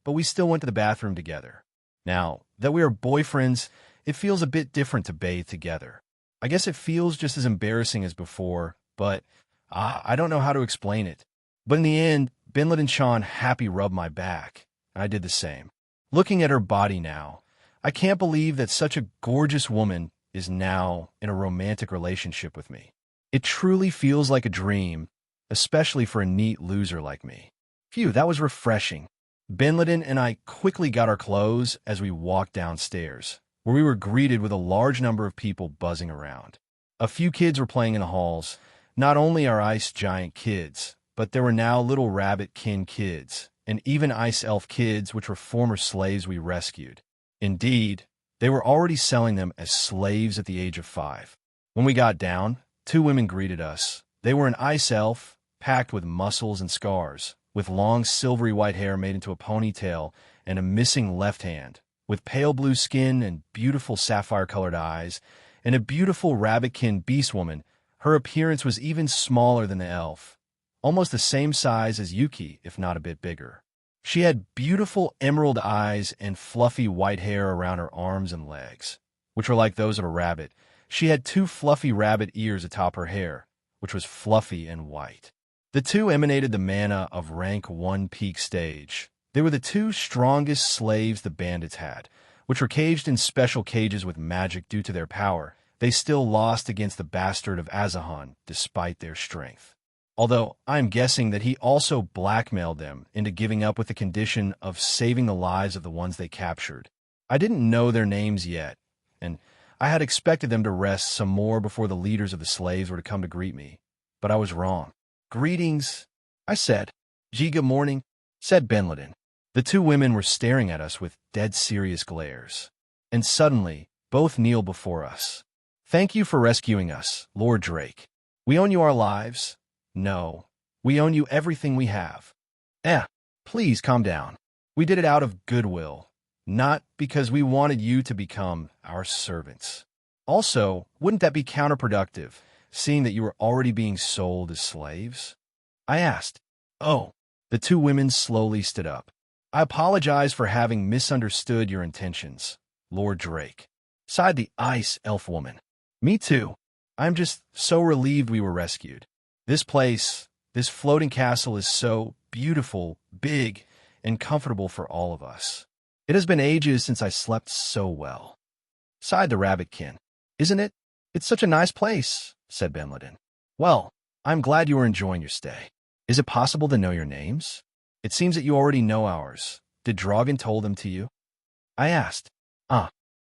S2: but we still went to the bathroom together. Now that we are boyfriends, it feels a bit different to bathe together. I guess it feels just as embarrassing as before, but I don't know how to explain it. But in the end, Benliden-chan happy rubbed my back, and I did the same. Looking at her body now, I can't believe that such a gorgeous woman is now in a romantic relationship with me. It truly feels like a dream, especially for a neat loser like me. Phew, that was refreshing. Benliden and I quickly got our clothes as we walked downstairs, where we were greeted with a large number of people buzzing around. A few kids were playing in the halls. Not only are ice giant kids, but there were now little rabbit-kin kids, and even ice elf kids which were former slaves we rescued. Indeed, they were already selling them as slaves at the age of 5. When we got down, 2 women greeted us. They were an ice elf, packed with muscles and scars, with long silvery white hair made into a ponytail and a missing left hand, with pale blue skin and beautiful sapphire-colored eyes, and a beautiful rabbitkin beast woman. Her appearance was even smaller than the elf, almost the same size as Yuki, if not a bit bigger. She had beautiful emerald eyes and fluffy white hair around her arms and legs, which were like those of a rabbit. She had 2 fluffy rabbit ears atop her hair, which was fluffy and white. The 2 emanated the mana of rank 1 peak stage. They were the 2 strongest slaves the bandits had, which were caged in special cages with magic due to their power. They still lost against the bastard of Azahan, despite their strength. Although I'm guessing that he also blackmailed them into giving up with the condition of saving the lives of the ones they captured. I didn't know their names yet, and I had expected them to rest some more before the leaders of the slaves were to come to greet me. But I was wrong. "Greetings," I said. "Good morning," said Benladin. The 2 women were staring at us with dead serious glares. And suddenly, both kneeled before us. "Thank you for rescuing us, Lord Drake. We own you our lives. No, we own you everything we have." Please calm down. We did it out of goodwill, not because we wanted you to become our servants. Also, wouldn't that be counterproductive, seeing that you were already being sold as slaves? I asked. "Oh." The 2 women slowly stood up. "I apologize for having misunderstood your intentions, Lord Drake," sighed the ice elf woman. "Me too. I'm just so relieved we were rescued. This place, this floating castle is so beautiful, big, and comfortable for all of us. It has been ages since I slept so well," sighed the rabbitkin. "Isn't it? It's such a nice place," said Benladin. "Well, I'm glad you are enjoying your stay. Is it possible to know your names? It seems that you already know ours. Did Dragan told them to you?" I asked.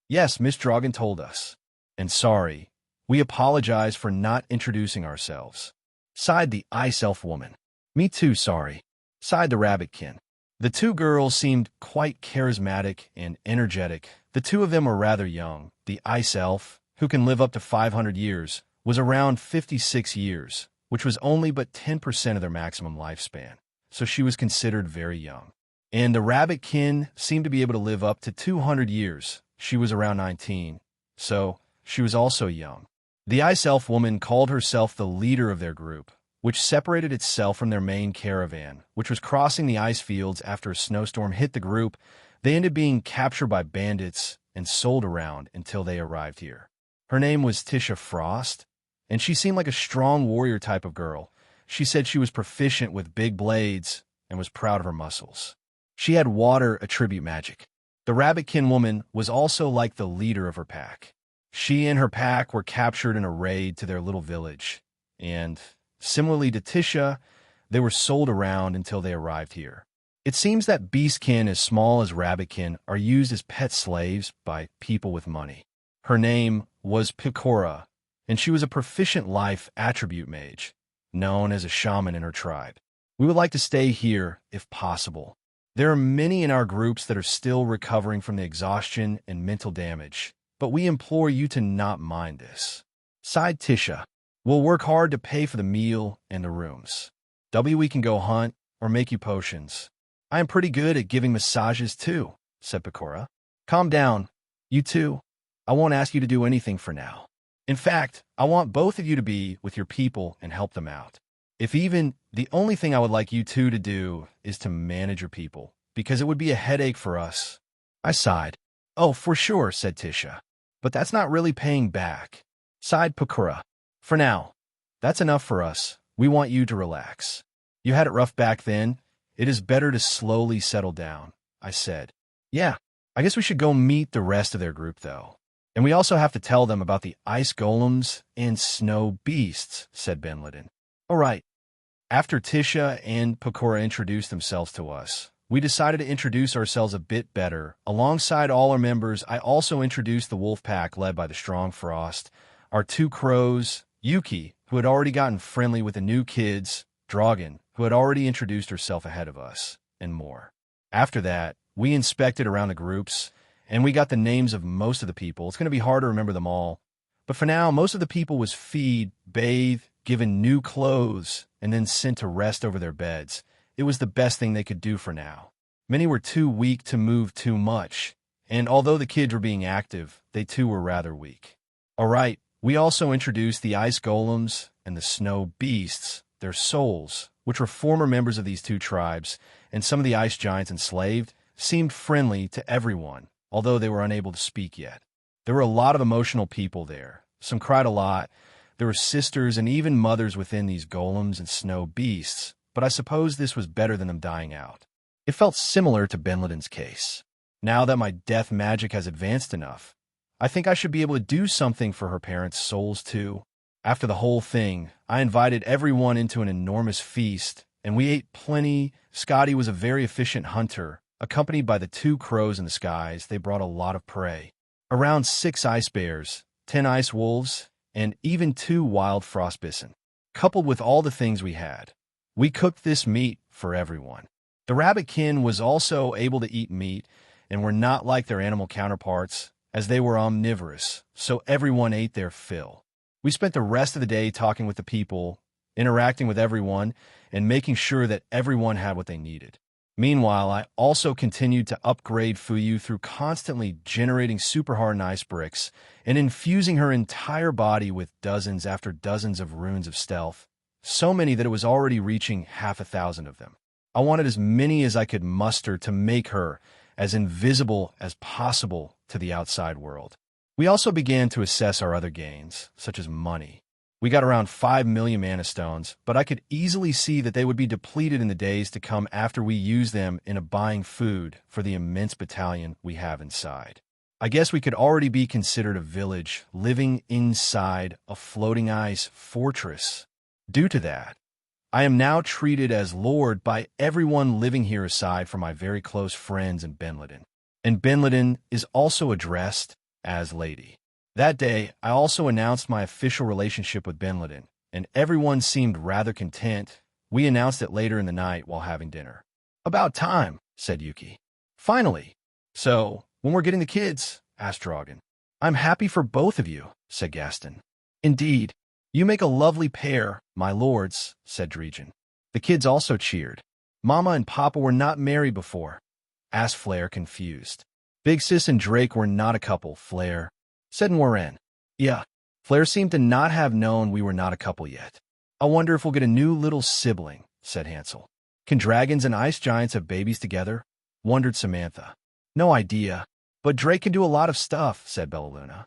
S2: Yes, Miss Dragan told us. And sorry, we apologize for not introducing ourselves," sighed the ice elf woman. "Me too, sorry," sighed the rabbitkin. The 2 girls seemed quite charismatic and energetic. The 2 of them were rather young. The ice elf, who can live up to 500 years, was around 56 years, which was only but 10% of their maximum lifespan, so she was considered very young. And the rabbitkin seemed to be able to live up to 200 years. She was around 19, so she was also young. The ice elf woman called herself the leader of their group, which separated itself from their main caravan, which was crossing the ice fields after a snowstorm hit the group. They ended up being captured by bandits and sold around until they arrived here. Her name was Tisha Frost, and she seemed like a strong warrior type of girl. She said she was proficient with big blades and was proud of her muscles. She had water attribute magic. The rabbitkin woman was also like the leader of her pack. She and her pack were captured in a raid to their little village, and similarly to Tisha, they were sold around until they arrived here. It seems that beastkin as small as rabbitkin are used as pet slaves by people with money. Her name was Picora, and she was a proficient life attribute mage, known as a shaman in her tribe. We would like to stay here if possible. There are many in our groups that are still recovering from the exhaustion and mental damage, but we implore you to not mind this. Sighed Tisha. We'll work hard to pay for the meal and the rooms. We can go hunt or make you potions. I am pretty good at giving massages too, said Picora. Calm down, you two. I won't ask you to do anything for now. In fact, I want both of you to be with your people and help them out. If even, the only thing I would like you two to do is to manage your people, because it would be a headache for us. I sighed. Oh, for sure, said Tisha. But that's not really paying back, sighed Picora. For now, that's enough for us. We want you to relax. You had it rough back then. It is better to slowly settle down, I said. Yeah, I guess we should go meet the rest of their group, though. And we also have to tell them about the ice golems and snow beasts, said Benladin. All right. After Tisha and Picora introduced themselves to us, we decided to introduce ourselves a bit better. Alongside all our members, I also introduced the wolf pack led by the strong Frost, our two crows, Yuki, who had already gotten friendly with the new kids, Dragan, who had already introduced herself ahead of us, and more. After that, we inspected around the groups, and we got the names of most of the people. It's going to be hard to remember them all. But for now, most of the people was feed, bathe, given new clothes, and then sent to rest over their beds. It was the best thing they could do for now. Many were too weak to move too much, and although the kids were being active, they too were rather weak. All right, we also introduced the ice golems and the snow beasts, their souls, which were former members of these two tribes, and some of the ice giants enslaved, seemed friendly to everyone, although they were unable to speak yet. There were a lot of emotional people there. Some cried a lot. There were sisters and even mothers within these golems and snow beasts, but I suppose this was better than them dying out. It felt similar to Benliden's case. Now that my death magic has advanced enough, I think I should be able to do something for her parents' souls too. After the whole thing, I invited everyone into an enormous feast, and we ate plenty. Scotty was a very efficient hunter. Accompanied by the 2 crows in the skies, they brought a lot of prey. Around 6 ice bears, 10 ice wolves, and even 2 wild frostbison. Coupled with all the things we had, we cooked this meat for everyone. The rabbitkin was also able to eat meat, and were not like their animal counterparts, as they were omnivorous, so everyone ate their fill. We spent the rest of the day talking with the people, interacting with everyone, and making sure that everyone had what they needed. Meanwhile, I also continued to upgrade Fuyu through constantly generating super hard ice bricks and infusing her entire body with dozens after dozens of runes of stealth, so many that it was already reaching 1,000 of them. I wanted as many as I could muster to make her as invisible as possible to the outside world. We also began to assess our other gains, such as money. We got around 5 million mana stones, but I could easily see that they would be depleted in the days to come after we use them in buying food for the immense battalion we have inside. I guess we could already be considered a village living inside a floating ice fortress. Due to that, I am now treated as Lord by everyone living here aside from my very close friends in Benliden. And Benliden is also addressed as Lady. That day, I also announced my official relationship with Benliden, and everyone seemed rather content. We announced it later in the night while having dinner. "About time," said Yuki. "Finally. So, when we're getting the kids?" asked Dragan. "I'm happy for both of you," said Gaston. "Indeed. You make a lovely pair, my lords," said Dregan. The kids also cheered. "Mama and Papa were not married before?" asked Flair, confused. "Big Sis and Drake were not a couple, Flair," said Warren. "Yeah." Flair seemed to not have known we were not a couple yet. "I wonder if we'll get a new little sibling," said Hansel. "Can dragons and ice giants have babies together?" wondered Samantha. "No idea. But Drake can do a lot of stuff," said Bellaluna.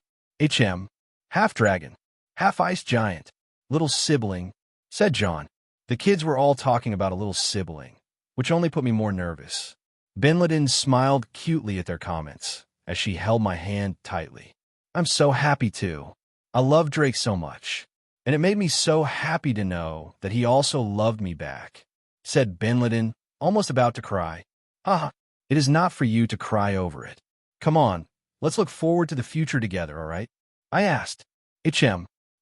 S2: Half dragon, half ice giant, little sibling," said John. The kids were all talking about a little sibling, which only put me more nervous. Benliden smiled cutely at their comments as she held my hand tightly. "I'm so happy too. I love Drake so much, and it made me so happy to know that he also loved me back," said Benliden, almost about to cry. "Ah, it is not for you to cry over it. Come on, let's look forward to the future together, all right?" I asked.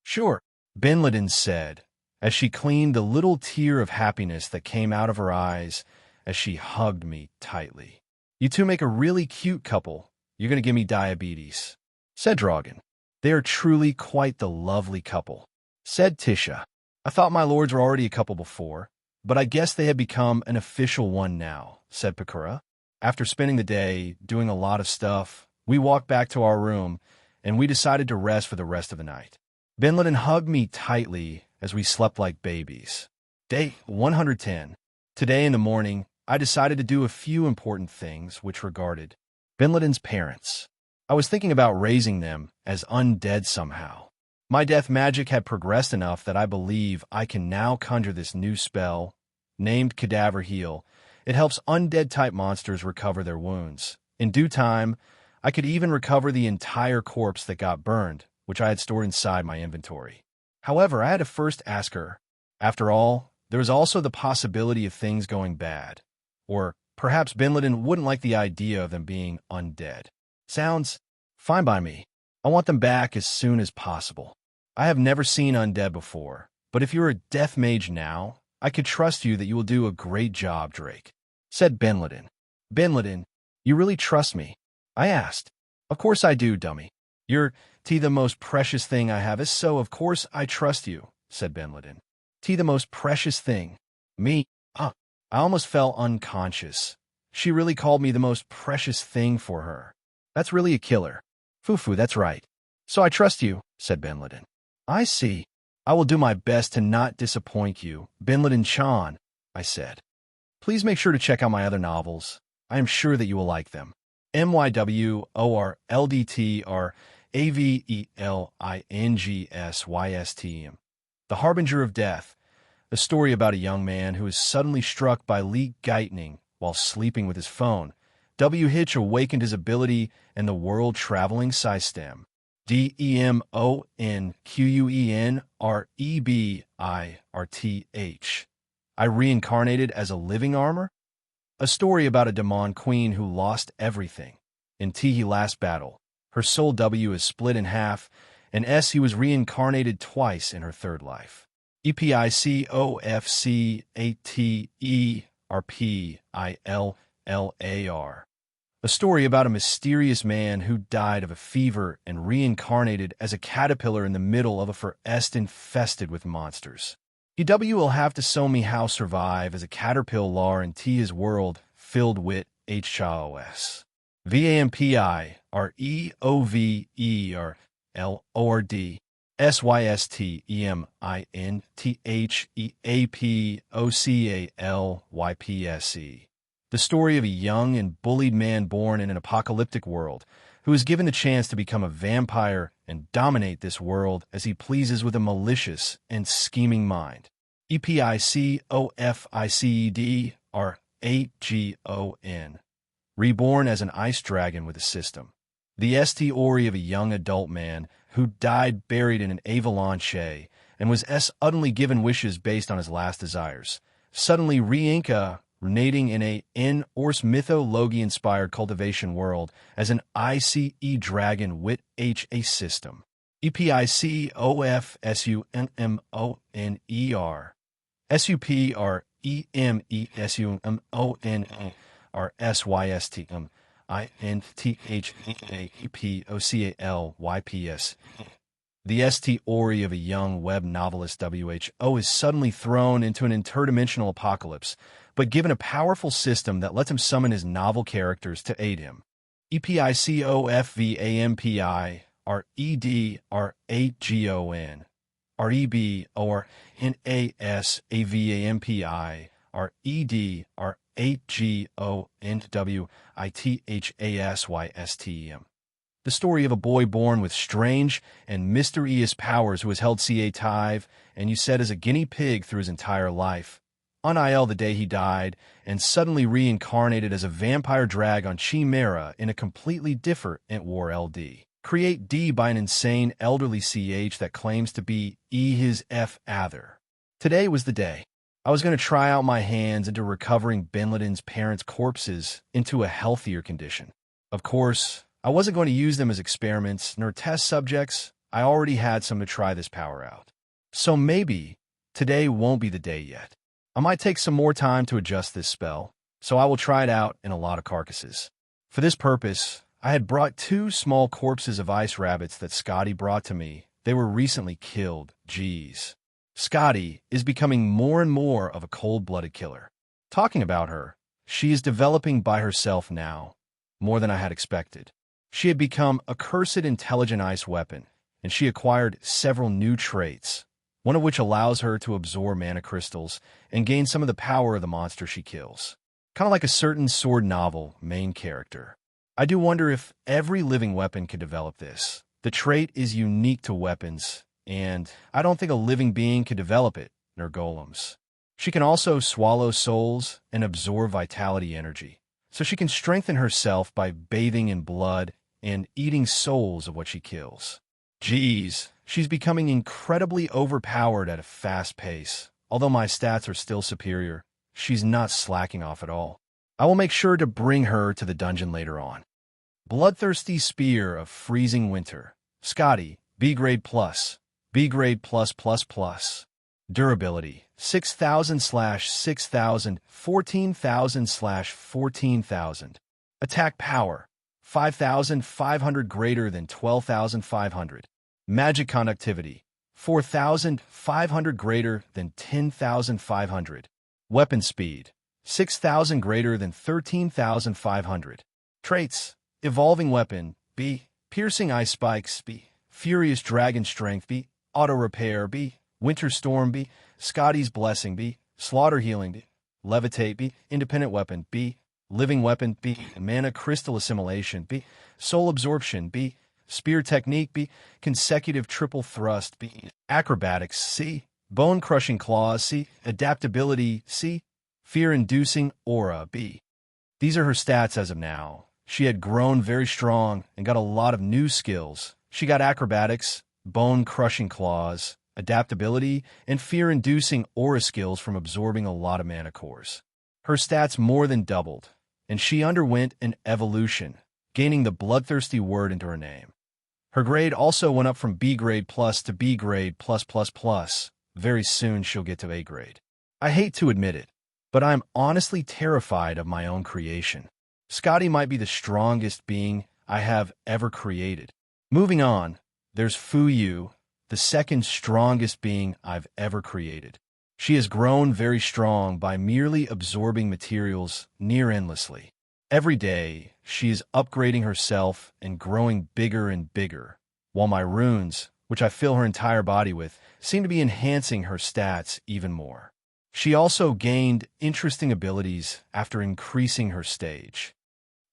S2: "Sure," Benliden said, as she cleaned the little tear of happiness that came out of her eyes as she hugged me tightly. "You two make a really cute couple. You're going to give me diabetes," said Dragan. "They are truly quite the lovely couple," said Tisha. "I thought my lords were already a couple before, but I guess they have become an official one now," said Pakura. After spending the day doing a lot of stuff, we walked back to our room, and we decided to rest for the rest of the night. Benliden hugged me tightly as we slept like babies. Day 110. Today in the morning, I decided to do a few important things which regarded Benliden's parents. I was thinking about raising them as undead somehow. My death magic had progressed enough that I believe I can now conjure this new spell, named Cadaver Heal. It helps undead-type monsters recover their wounds. In due time, I could even recover the entire corpse that got burned, which I had stored inside my inventory. However, I had to first ask her. After all, there was also the possibility of things going bad. Or perhaps Benliden wouldn't like the idea of them being undead. Sounds fine by me. I want them back as soon as possible. I have never seen undead before, but if you're a death mage now, I could trust you that you will do a great job, Drake, said Ben Laden. Ben Laden, you really trust me? I asked. Of course I do, dummy. You're the most precious thing I have is so of course I trust you, said Ben Laden. The most precious thing. Me? I almost fell unconscious. She really called me the most precious thing for her. That's really a killer. Fufu, that's right. So I trust you, said Ben Laden. I see. I will do my best to not disappoint you, Ben Laden-chan, I said. Please make sure to check out my other novels. I am sure that you will like them. MYWORLDTRAVELINGSYSTM. The Harbinger of Death, a story about a young man who is suddenly struck by lightning while sleeping with his phone. W. Hitch awakened his ability and the world-traveling system. DEMONQUENREBIRTH. I reincarnated as a living armor? A story about a demon queen who lost everything. In Tihi Last Battle, her soul W is split in half, and S he was reincarnated twice in her third life. EPICOFCATERPILLAR. A story about a mysterious man who died of a fever and reincarnated as a caterpillar in the middle of a forest infested with monsters. EW will have to show me how survive as a caterpillar in Tia's world filled with HOS. VAMPI are EOVERLORD SYSTEMINTHEAPOCALYPSE. The story of a young and bullied man born in an apocalyptic world who is given the chance to become a vampire and dominate this world as he pleases with a malicious and scheming mind. EPICOFICED Reborn as an ice dragon with a system. The story of a young adult man who died buried in an avalanche and was suddenly given wishes based on his last desires, suddenly reincarnating in a Norse mythology-inspired cultivation world as an ICE dragon with a system. EPICOFSUMMONER SUPREMESUMONER SYSTEMINTHEAPOCALYPS. The story of a young web novelist WHO is suddenly thrown into an interdimensional apocalypse, but given a powerful system that lets him summon his novel characters to aid him. EPICOFVAMPI REDRAGON REBORNASAVAMPI REDRAGONWITHASYSTEM. The story of a boy born with strange and mysterious powers who has held CA Tive and you said as a guinea pig through his entire life. On IL the day he died, and suddenly reincarnated as a vampire drag on Chimera in a completely different War LD. Create D by an insane elderly CH that claims to be his other. Today was the day. I was going to try out my hands into recovering Bin Laden's parents' corpses into a healthier condition. Of course, I wasn't going to use them as experiments nor test subjects. I already had some to try this power out. So maybe today won't be the day yet. I might take some more time to adjust this spell, so I will try it out in a lot of carcasses. For this purpose, I had brought 2 small corpses of ice rabbits that Scotty brought to me. They were recently killed. Jeez. Scotty is becoming more and more of a cold-blooded killer. Talking about her, she is developing by herself now, more than I had expected. She had become a cursed intelligent ice weapon, and she acquired several new traits, one of which allows her to absorb mana crystals and gain some of the power of the monster she kills. Kind of like a certain sword novel main character. I do wonder if every living weapon could develop this. The trait is unique to weapons, and I don't think a living being could develop it, nor golems. She can also swallow souls and absorb vitality energy, so she can strengthen herself by bathing in blood and eating souls of what she kills. Geez, she's becoming incredibly overpowered at a fast pace. Although my stats are still superior, she's not slacking off at all. I will make sure to bring her to the dungeon later on. Bloodthirsty Spear of Freezing Winter. Scotty, B grade plus. B grade plus plus plus. Durability, 6,000/6,000, 14,000/14,000. Attack power, 5,500 greater than 12,500. Magic conductivity, 4,500 greater than 10,500. Weapon speed, 6,000 greater than 13,500. Traits, evolving weapon, B. Piercing ice spikes, B. Furious dragon strength, B. Auto repair, B. Winter storm, B. Scotty's blessing, B. Slaughter healing, B. Levitate, B. Independent weapon, B. Living weapon, B. Mana crystal assimilation, B. Soul absorption, B. Spear technique, B. Consecutive triple thrust, B. Acrobatics, C. Bone crushing claws, C. Adaptability, C. Fear-inducing aura, B. These are her stats as of now. She had grown very strong and got a lot of new skills. She got acrobatics, bone-crushing claws, adaptability, and fear-inducing aura skills from absorbing a lot of mana cores. Her stats more than doubled, and she underwent an evolution, gaining the bloodthirsty word into her name. Her grade also went up from B grade plus to B grade plus plus plus. Very soon she'll get to A grade. I hate to admit it, but I'm honestly terrified of my own creation. Scotty might be the strongest being I have ever created. Moving on, there's Fuyu, the second strongest being I've ever created. She has grown very strong by merely absorbing materials near endlessly. Every day, she is upgrading herself and growing bigger and bigger, while my runes, which I fill her entire body with, seem to be enhancing her stats even more. She also gained interesting abilities after increasing her stage.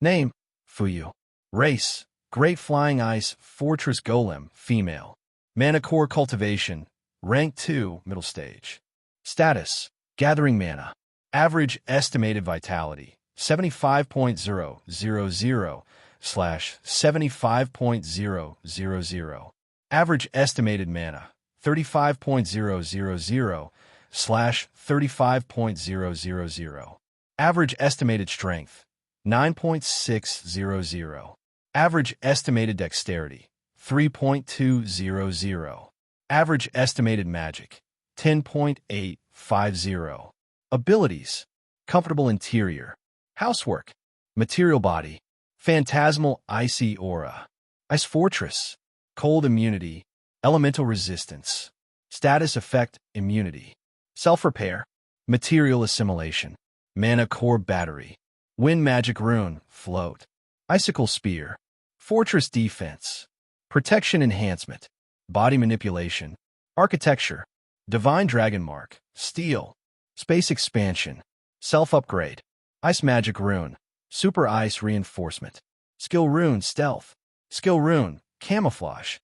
S2: Name, Fuyu. Race, Great Flying Ice Fortress Golem, female. Mana core cultivation, rank 2, middle stage. Status, gathering mana. Average estimated vitality, 75.000/75.000. Average estimated mana, 35.000/35.000. Average estimated strength, 9.600. Average estimated dexterity, 3.200. Average estimated magic, 10.850. Abilities, comfortable interior. Housework, material body, phantasmal icy aura. Ice fortress, cold immunity, elemental resistance. Status effect immunity. Self-repair, material assimilation. Mana core battery. Wind magic rune, float. Icicle spear. Fortress defense. Protection enhancement. Body manipulation. Architecture. Divine dragon mark. Steel. Space expansion. Self-upgrade. Ice magic rune. Super ice reinforcement. Skill rune stealth. Skill rune camouflage.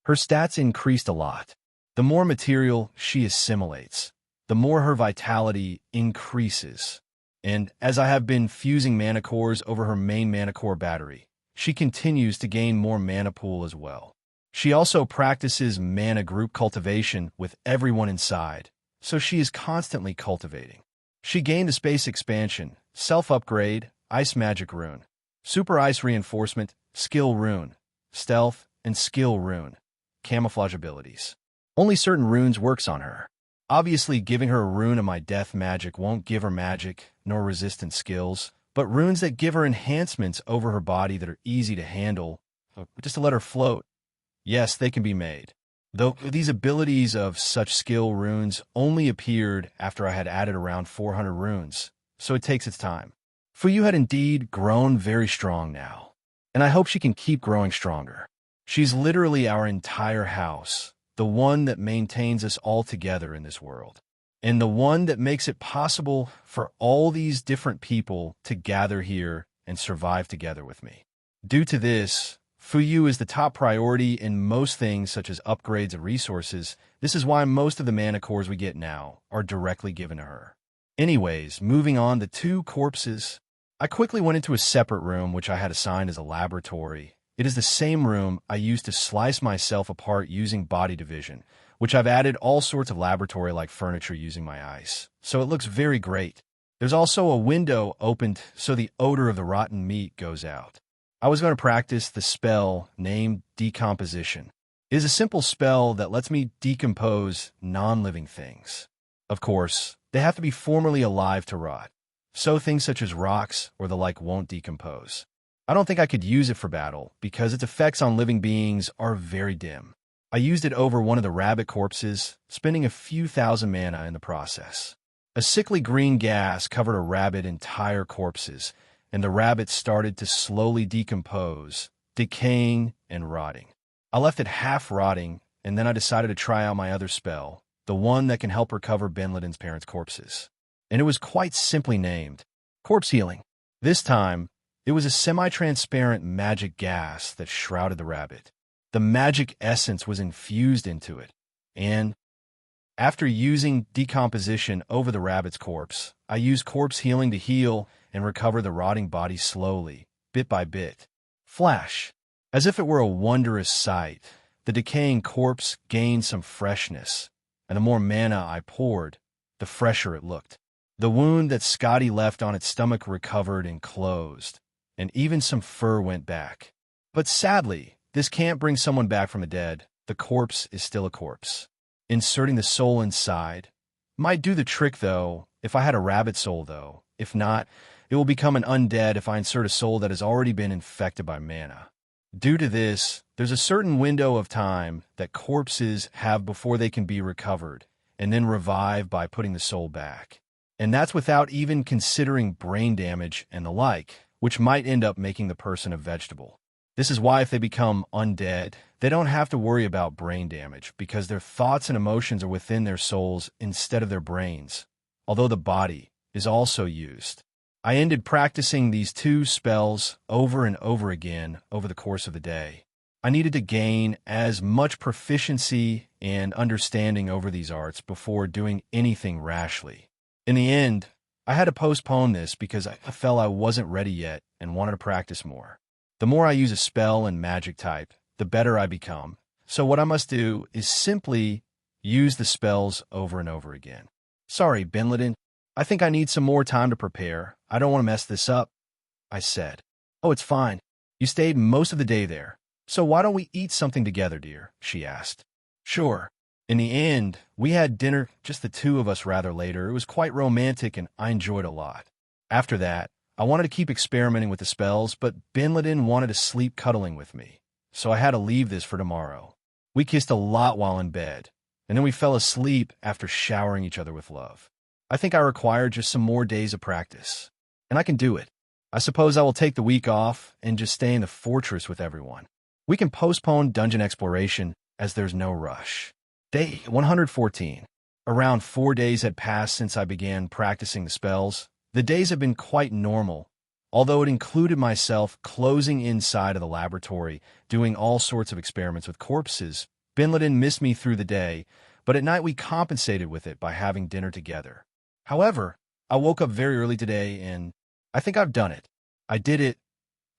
S2: Her stats increased a lot. The more material she assimilates, the more her vitality increases. And as I have been fusing mana cores over her main mana core battery, she continues to gain more mana pool as well. She also practices mana group cultivation with everyone inside, so she is constantly cultivating. She gained a space expansion, self-upgrade, ice magic rune, super ice reinforcement, skill rune, stealth, and skill rune, camouflage abilities. Only certain runes works on her. Obviously, giving her a rune of my death magic won't give her magic nor resistance skills, but runes that give her enhancements over her body that are easy to handle, just to let her float. Yes, they can be made. Though these abilities of such skill runes only appeared after I had added around 400 runes, so it takes its time. Fuyu had indeed grown very strong now, and I hope she can keep growing stronger. She's literally our entire house, the one that maintains us all together in this world, and the one that makes it possible for all these different people to gather here and survive together with me. Due to this, Fuyu is the top priority in most things such as upgrades of resources. This is why most of the mana cores we get now are directly given to her. Anyways, moving on to 2 corpses. I quickly went into a separate room which I had assigned as a laboratory. It is the same room I used to slice myself apart using body division, which I've added all sorts of laboratory-like furniture using my ice, so it looks very great. There's also a window opened so the odor of the rotten meat goes out. I was going to practice the spell named Decomposition. It is a simple spell that lets me decompose non-living things. Of course, they have to be formerly alive to rot, so things such as rocks or the like won't decompose. I don't think I could use it for battle because its effects on living beings are very dim. I used it over one of the rabbit corpses, spending a few thousand mana in the process. A sickly green gas covered a rabbit's entire corpses, and the rabbit started to slowly decompose, decaying and rotting. I left it half rotting, and then I decided to try out my other spell, the one that can help recover Benliden's parents' corpses. And it was quite simply named Corpse Healing. This time, it was a semi-transparent magic gas that shrouded the rabbit. The magic essence was infused into it, and after using decomposition over the rabbit's corpse, I used corpse healing to heal and recover the rotting body slowly, bit by bit. Flash! As if it were a wondrous sight, the decaying corpse gained some freshness, and the more mana I poured, the fresher it looked. The wound that Scotty left on its stomach recovered and closed, and even some fur went back. But sadly, this can't bring someone back from the dead. The corpse is still a corpse. Inserting the soul inside might do the trick, though, if I had a rabbit soul, though. If not, it will become an undead if I insert a soul that has already been infected by mana. Due to this, there's a certain window of time that corpses have before they can be recovered, and then revived by putting the soul back. And that's without even considering brain damage and the like, which might end up making the person a vegetable. This is why if they become undead, they don't have to worry about brain damage because their thoughts and emotions are within their souls instead of their brains, although the body is also used. I ended practicing these two spells over and over again over the course of the day. I needed to gain as much proficiency and understanding over these arts before doing anything rashly. In the end, I had to postpone this because I felt I wasn't ready yet and wanted to practice more. The more I use a spell and magic type, the better I become. So what I must do is simply use the spells over and over again. Sorry, Benliden. I think I need some more time to prepare. I don't want to mess this up, I said. Oh, it's fine. You stayed most of the day there. So why don't we eat something together, dear? She asked. Sure. In the end, we had dinner, just the two of us rather later. It was quite romantic and I enjoyed it a lot. After that, I wanted to keep experimenting with the spells, but Benliden wanted to sleep cuddling with me. So I had to leave this for tomorrow. We kissed a lot while in bed, and then we fell asleep after showering each other with love. I think I require just some more days of practice, and I can do it. I suppose I will take the week off and just stay in the fortress with everyone. We can postpone dungeon exploration as there's no rush. Day 114. Around 4 days had passed since I began practicing the spells. The days have been quite normal, although it included myself closing inside of the laboratory, doing all sorts of experiments with corpses. Benliden missed me through the day, but at night we compensated with it by having dinner together. However, I woke up very early today and I think I've done it. I did it,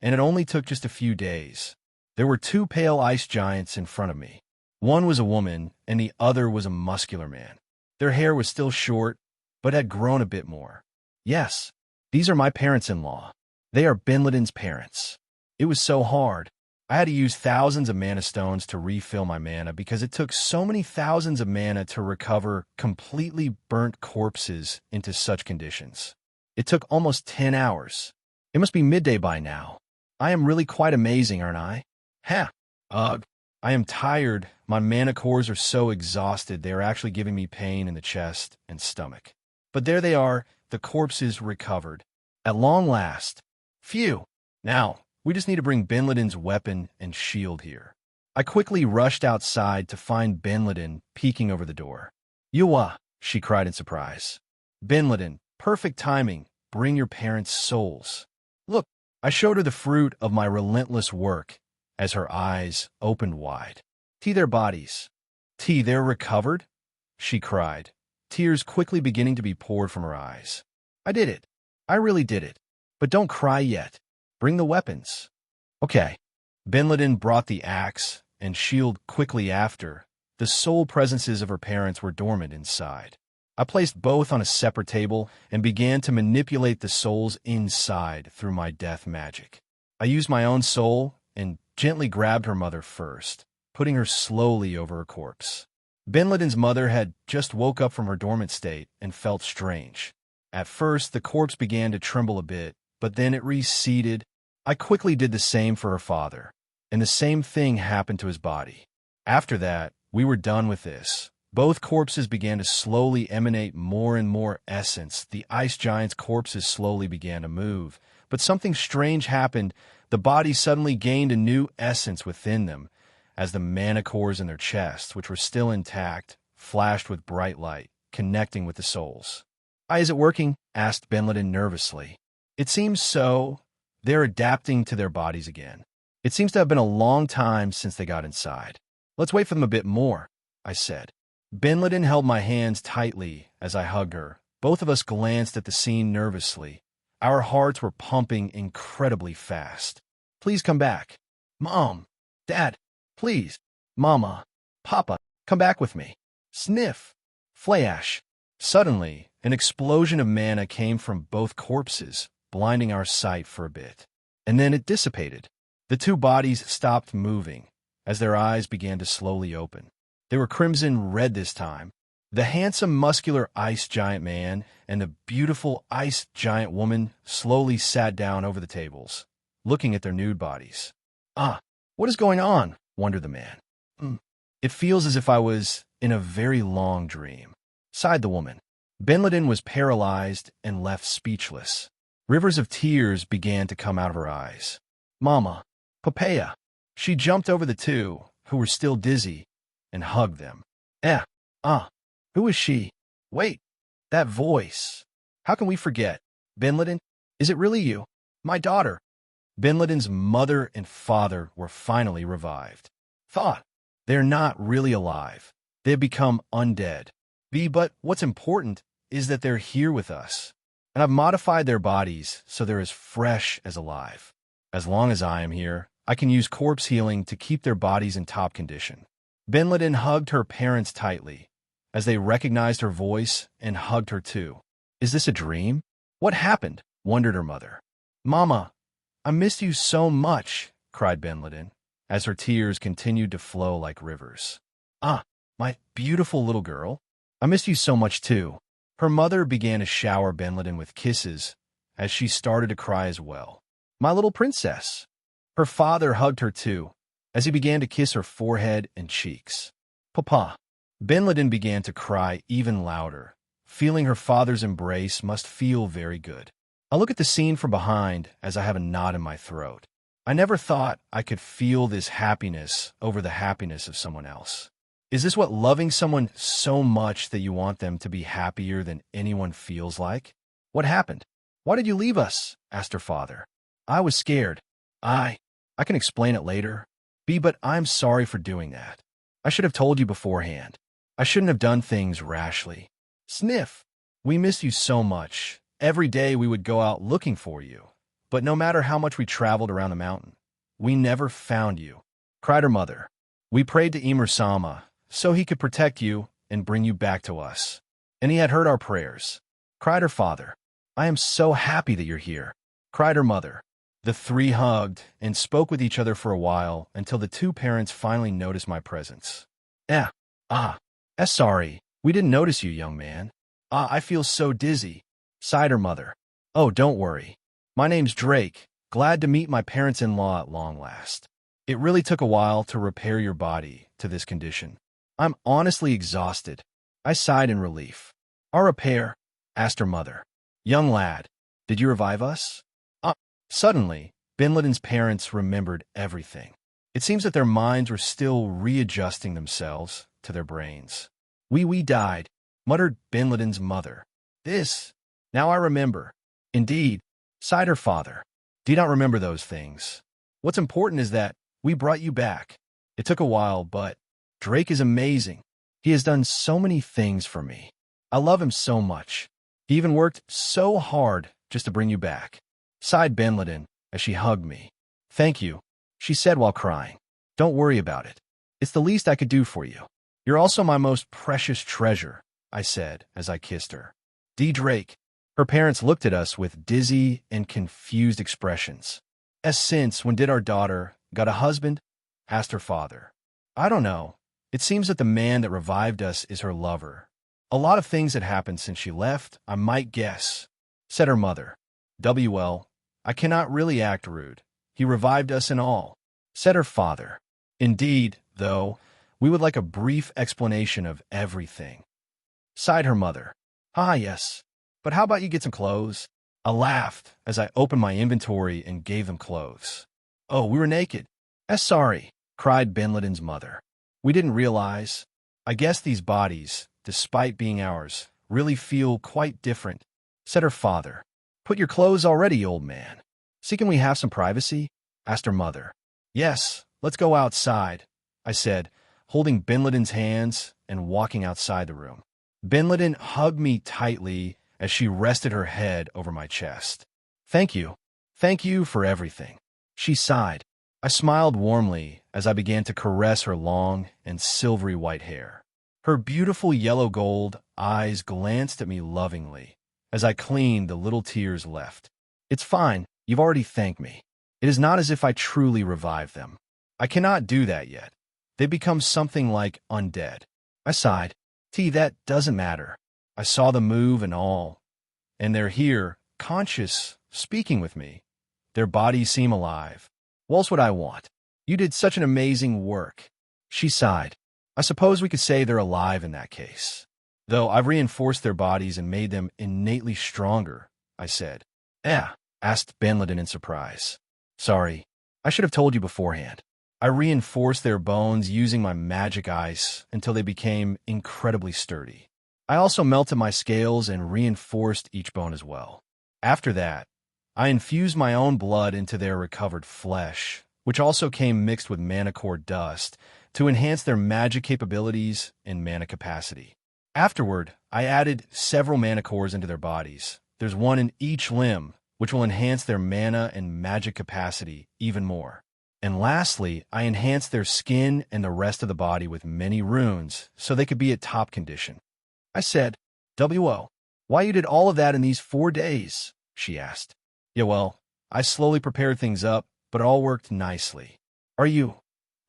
S2: and it only took just a few days. There were two pale ice giants in front of me. One was a woman, and the other was a muscular man. Their hair was still short, but had grown a bit more. Yes, these are my parents-in-law. They are Benliden's parents. It was so hard. I had to use thousands of mana stones to refill my mana because it took so many thousands of mana to recover completely burnt corpses into such conditions. It took almost 10 hours. It must be midday by now. I am really quite amazing, aren't I? Ha! Ugh. I am tired. My mana cores are so exhausted they are actually giving me pain in the chest and stomach. But there they are, the corpses recovered. At long last. Phew! Now, we just need to bring Benliden's weapon and shield here. I quickly rushed outside to find Benliden peeking over the door. Yuwa, she cried in surprise. Benliden, perfect timing. Bring your parents' souls. Look, I showed her the fruit of my relentless work as her eyes opened wide. Their bodies. They're recovered? She cried, tears quickly beginning to be poured from her eyes. I did it. I really did it. But don't cry yet. Bring the weapons. Okay. Benliden brought the axe and shield quickly after. The soul presences of her parents were dormant inside. I placed both on a separate table and began to manipulate the souls inside through my death magic. I used my own soul and gently grabbed her mother first, putting her slowly over her corpse. Binladin's mother had just woke up from her dormant state and felt strange. At first, the corpse began to tremble a bit, but then it receded. I quickly did the same for her father, and the same thing happened to his body. After that, we were done with this. Both corpses began to slowly emanate more and more essence. The ice giant's corpses slowly began to move, but something strange happened. The bodies suddenly gained a new essence within them, as the mana cores in their chests, which were still intact, flashed with bright light, connecting with the souls. Is it working?" asked Binladin nervously. "It seems so. They're adapting to their bodies again. It seems to have been a long time since they got inside. Let's wait for them a bit more," I said. Binladin held my hands tightly as I hugged her. Both of us glanced at the scene nervously. Our hearts were pumping incredibly fast. "Please come back. Mom, Dad, please. Mama, Papa, come back with me. Sniff. Flash." Suddenly, an explosion of mana came from both corpses, blinding our sight for a bit. And then it dissipated. The two bodies stopped moving as their eyes began to slowly open. They were crimson red this time. The handsome, muscular ice giant man and the beautiful ice giant woman slowly sat down over the tables, looking at their nude bodies. What is going on?" wondered the man. "It feels as if I was in a very long dream," sighed the woman. Binladin was paralyzed and left speechless. Rivers of tears began to come out of her eyes. "Mama, Papaya." She jumped over the two, who were still dizzy, and hugged them. Who is she? Wait, that voice. How can we forget? Binladin, is it really you? My daughter." Binladin's mother and father were finally revived. "Thought, they're not really alive. They've become undead. But what's important is that they're here with us. And I've modified their bodies so they're as fresh as alive. As long as I am here, I can use corpse healing to keep their bodies in top condition." Binladin hugged her parents tightly, as they recognized her voice and hugged her too. "Is this a dream? What happened?" wondered her mother. "Mama, I missed you so much," cried Binladin, as her tears continued to flow like rivers. My beautiful little girl. I missed you so much too." Her mother began to shower Binladin with kisses as she started to cry as well. "My little princess." Her father hugged her too, as he began to kiss her forehead and cheeks. "Papa." Binladin began to cry even louder. Feeling her father's embrace must feel very good. I look at the scene from behind as I have a knot in my throat. I never thought I could feel this happiness over the happiness of someone else. Is this what loving someone so much that you want them to be happier than anyone feels like? "What happened? Why did you leave us?" asked her father. "I was scared. I can explain it later. But I'm sorry for doing that. I should have told you beforehand. I shouldn't have done things rashly. Sniff. We missed you so much. Every day we would go out looking for you. But no matter how much we traveled around the mountain, we never found you," cried her mother. "We prayed to Ymir-sama so he could protect you and bring you back to us. And he had heard our prayers," cried her father. "I am so happy that you're here," cried her mother. The three hugged and spoke with each other for a while until the two parents finally noticed my presence. Sorry, we didn't notice you, young man." I feel so dizzy," sighed her mother. "Oh, don't worry. My name's Drake. Glad to meet my parents-in-law at long last. It really took a while to repair your body to this condition. I'm honestly exhausted." I sighed in relief. "Our repair?" asked her mother. "Young lad, did you revive us?" Suddenly, Binladin's parents remembered everything. It seems that their minds were still readjusting themselves to their brains. We died," muttered Binladin's mother. Now I remember." "Indeed," sighed her father. "Do you not remember those things? What's important is that we brought you back. It took a while, but Drake is amazing. He has done so many things for me. I love him so much. He even worked so hard just to bring you back," sighed Binladin as she hugged me. "Thank you," she said while crying. "Don't worry about it. It's the least I could do for you. You're also my most precious treasure," I said as I kissed her. Drake. Her parents looked at us with dizzy and confused expressions. "Since when did our daughter got a husband?" asked her father. I don't know. It seems that the man that revived us is her lover. A lot of things had happened since she left, I might guess, said her mother. Well, I cannot really act rude. He revived us and all, said her father. Indeed, though, we would like a brief explanation of everything, sighed her mother. Ah, yes. But how about you get some clothes? I laughed as I opened my inventory and gave them clothes. Oh, we were naked. Sorry, cried Ben Laden's mother. We didn't realize. I guess these bodies, despite being ours, really feel quite different, said her father. Put your clothes already, old man. See, can we have some privacy? Asked her mother. Yes, let's go outside, I said, holding Ben Laden's hands and walking outside the room. Ben Laden hugged me tightly as she rested her head over my chest. Thank you. Thank you for everything. She sighed. I smiled warmly as I began to caress her long and silvery white hair. Her beautiful yellow gold eyes glanced at me lovingly as I cleaned the little tears left. It's fine. You've already thanked me. It is not as if I truly revived them. I cannot do that yet. They've become something like undead. I sighed. That doesn't matter. I saw them move and all, and they're here, conscious, speaking with me. Their bodies seem alive. What else would I want? You did such an amazing work. She sighed. I suppose we could say they're alive in that case. Though I've reinforced their bodies and made them innately stronger, I said. Asked Ben Laden in surprise. Sorry, I should have told you beforehand. I reinforced their bones using my magic ice until they became incredibly sturdy. I also melted my scales and reinforced each bone as well. After that, I infused my own blood into their recovered flesh, which also came mixed with mana core dust to enhance their magic capabilities and mana capacity. Afterward, I added several mana cores into their bodies. There's one in each limb, which will enhance their mana and magic capacity even more. And lastly, I enhanced their skin and the rest of the body with many runes so they could be at top condition. I said, why you did all of that in these 4 days? She asked. Yeah, well, I slowly prepared things up, but it all worked nicely. Are you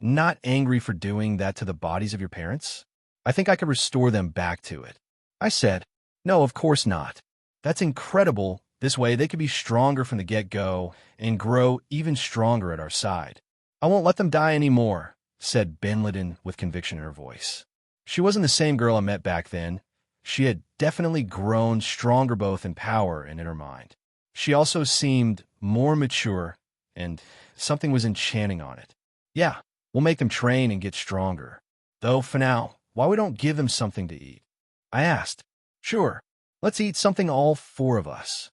S2: not angry for doing that to the bodies of your parents? I think I could restore them back to it. I said, no, of course not. That's incredible. This way they could be stronger from the get-go and grow even stronger at our side. I won't let them die anymore, said Ben Laden with conviction in her voice. She wasn't the same girl I met back then. She had definitely grown stronger both in power and in her mind. She also seemed more mature, and something was enchanting on it. Yeah, we'll make them train and get stronger. Though, for now, why we don't give them something to eat? I asked. Sure, let's eat something all 4 of us.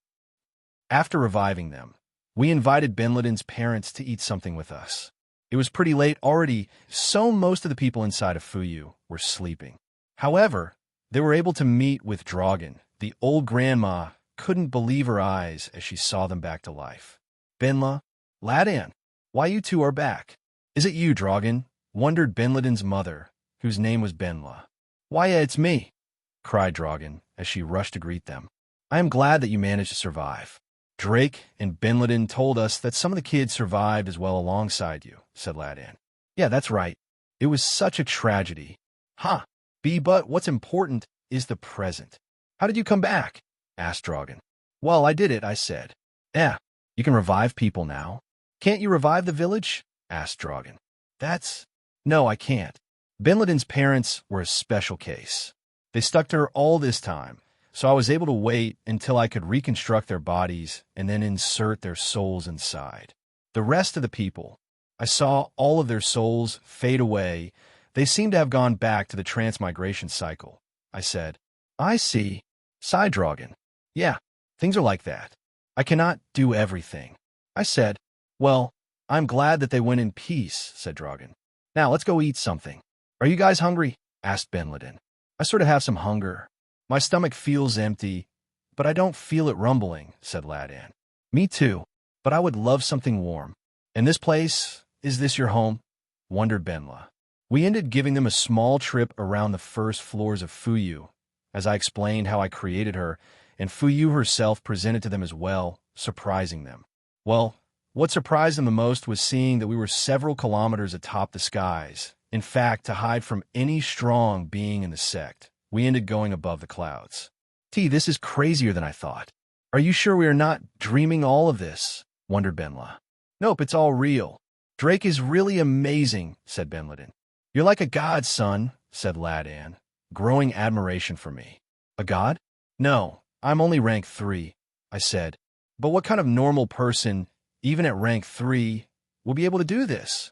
S2: After reviving them, we invited Ben Laden's parents to eat something with us. It was pretty late already, so most of the people inside of Fuyu were sleeping. However, they were able to meet with Dragan. The old grandma couldn't believe her eyes as she saw them back to life. Benla, Ladan, why you two are back? Is it you, Dragan? Wondered Ben Laden's mother, whose name was Benla. Why, it's me, cried Dragan as she rushed to greet them. I am glad that you managed to survive. Drake and Ben Laden told us that some of the kids survived as well alongside you, said Ladan. Yeah, that's right. It was such a tragedy. But what's important is the present. How did you come back? Asked Dragan. Well, I did it, I said. You can revive people now. Can't you revive the village? Asked Dragan. No, I can't. Ben Laden's parents were a special case. They stuck to her all this time, so I was able to wait until I could reconstruct their bodies and then insert their souls inside. The rest of the people, I saw all of their souls fade away. They seem to have gone back to the transmigration cycle. I said, I see. Sighed Dragan. Yeah, things are like that. I cannot do everything. I said, well, I'm glad that they went in peace, said Dragan. Now let's go eat something. Are you guys hungry? Asked Ben Laden. I sort of have some hunger. My stomach feels empty, but I don't feel it rumbling, said Ladan. Me too, but I would love something warm. And this place, is this your home? Wondered Benla. We ended giving them a small trip around the first floors of Fuyu, as I explained how I created her, and Fuyu herself presented to them as well, surprising them. Well, what surprised them the most was seeing that we were several kilometers atop the skies, In fact, to hide from any strong being in the sect, we ended going above the clouds. This is crazier than I thought. Are you sure we are not dreaming all of this? Wondered Benla. Nope, it's all real. Drake is really amazing, said Benladin. You're like a god, son, said Ladan, growing admiration for me. A god? No, I'm only rank 3, I said. But what kind of normal person, even at rank 3, will be able to do this?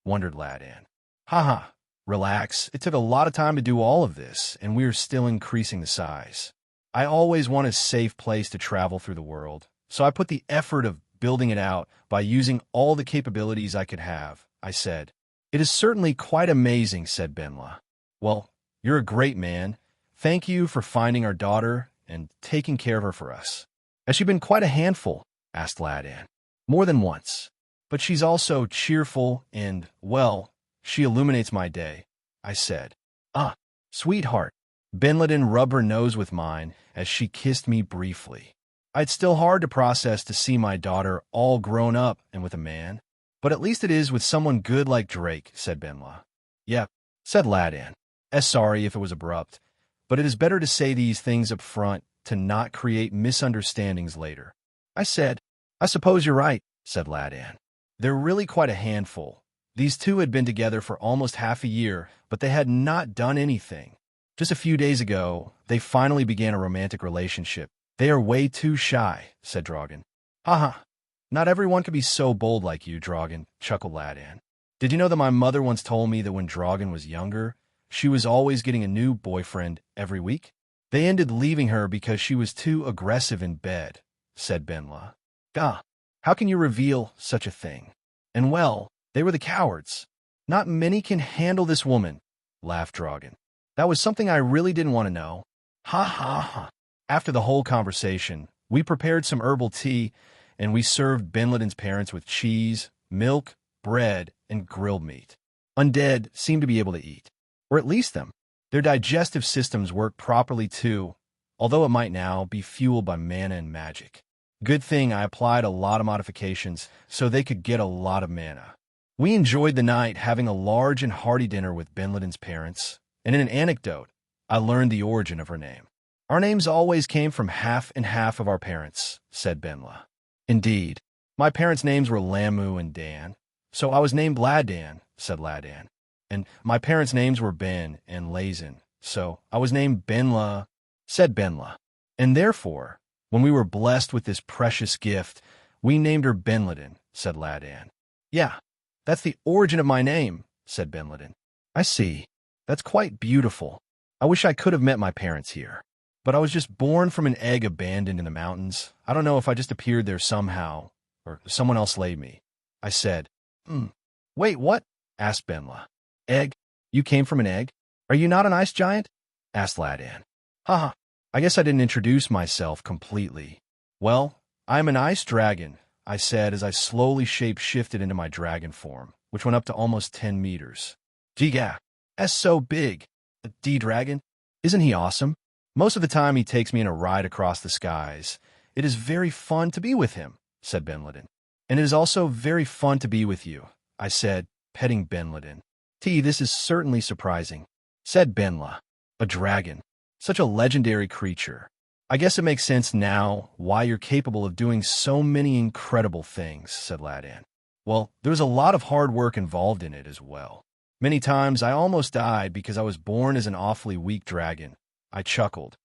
S2: Wondered Ladan. Haha, relax. It took a lot of time to do all of this, and we are still increasing the size. I always want a safe place to travel through the world, so I put the effort of building it out by using all the capabilities I could have, I said. It is certainly quite amazing, said Benla. Well, you're a great man. Thank you for finding our daughter and taking care of her for us. Has she been quite a handful? Asked Ladan. More than once. But she's also cheerful and, well, she illuminates my day, I said. Ah, sweetheart. Benladin rubbed her nose with mine as she kissed me briefly. It's still hard to process to see my daughter all grown up and with a man, but at least it is with someone good like Drake, said Benla. Yep, said Ladan. Sorry if it was abrupt, but it is better to say these things up front to not create misunderstandings later. I said, I suppose you're right, said Ladan. They're really quite a handful. These two had been together for almost half a year, but they had not done anything. Just a few days ago, they finally began a romantic relationship. They are way too shy, said Dragan. Haha, not everyone can be so bold like you, Dragan, chuckled Ladan. Did you know that my mother once told me that when Dragan was younger, she was always getting a new boyfriend every week? They ended leaving her because she was too aggressive in bed, said Benla. Gah, how can you reveal such a thing? And well, they were the cowards. Not many can handle this woman, laughed Dragan. That was something I really didn't want to know. Ha ha ha. After the whole conversation, we prepared some herbal tea, and we served Benladin's parents with cheese, milk, bread, and grilled meat. Undead seem to be able to eat, or at least them. Their digestive systems work properly too, although it might now be fueled by mana and magic. Good thing I applied a lot of modifications so they could get a lot of mana. We enjoyed the night having a large and hearty dinner with Benladin's parents, and in an anecdote, I learned the origin of her name. Our names always came from half and half of our parents, said Benla. Indeed, my parents' names were Lamu and Dan, so I was named Ladan, said Ladan. And my parents' names were Ben and Lazin, so I was named Benla, said Benla. And therefore, when we were blessed with this precious gift, we named her Benladin, said Ladan. Yeah, that's the origin of my name, said Benladin. I see. That's quite beautiful. I wish I could have met my parents here. But I was just born from an egg abandoned in the mountains. I don't know if I just appeared there somehow, or someone else laid me. I said, Wait, what? Asked Benla. Egg? You came from an egg? Are you not an ice giant? Asked Ladan. Haha, I guess I didn't introduce myself completely. Well, I'm an ice dragon, I said as I slowly shape-shifted into my dragon form, which went up to almost 10 meters. Giga, that's so big. The D-dragon? Isn't he awesome? Most of the time he takes me on a ride across the skies. It is very fun to be with him, said Benladin. And it is also very fun to be with you, I said, petting Benladin. This is certainly surprising, said Benla. A dragon. Such a legendary creature. I guess it makes sense now why you're capable of doing so many incredible things, said Ladan. Well, there was a lot of hard work involved in it as well. Many times I almost died because I was born as an awfully weak dragon. I chuckled.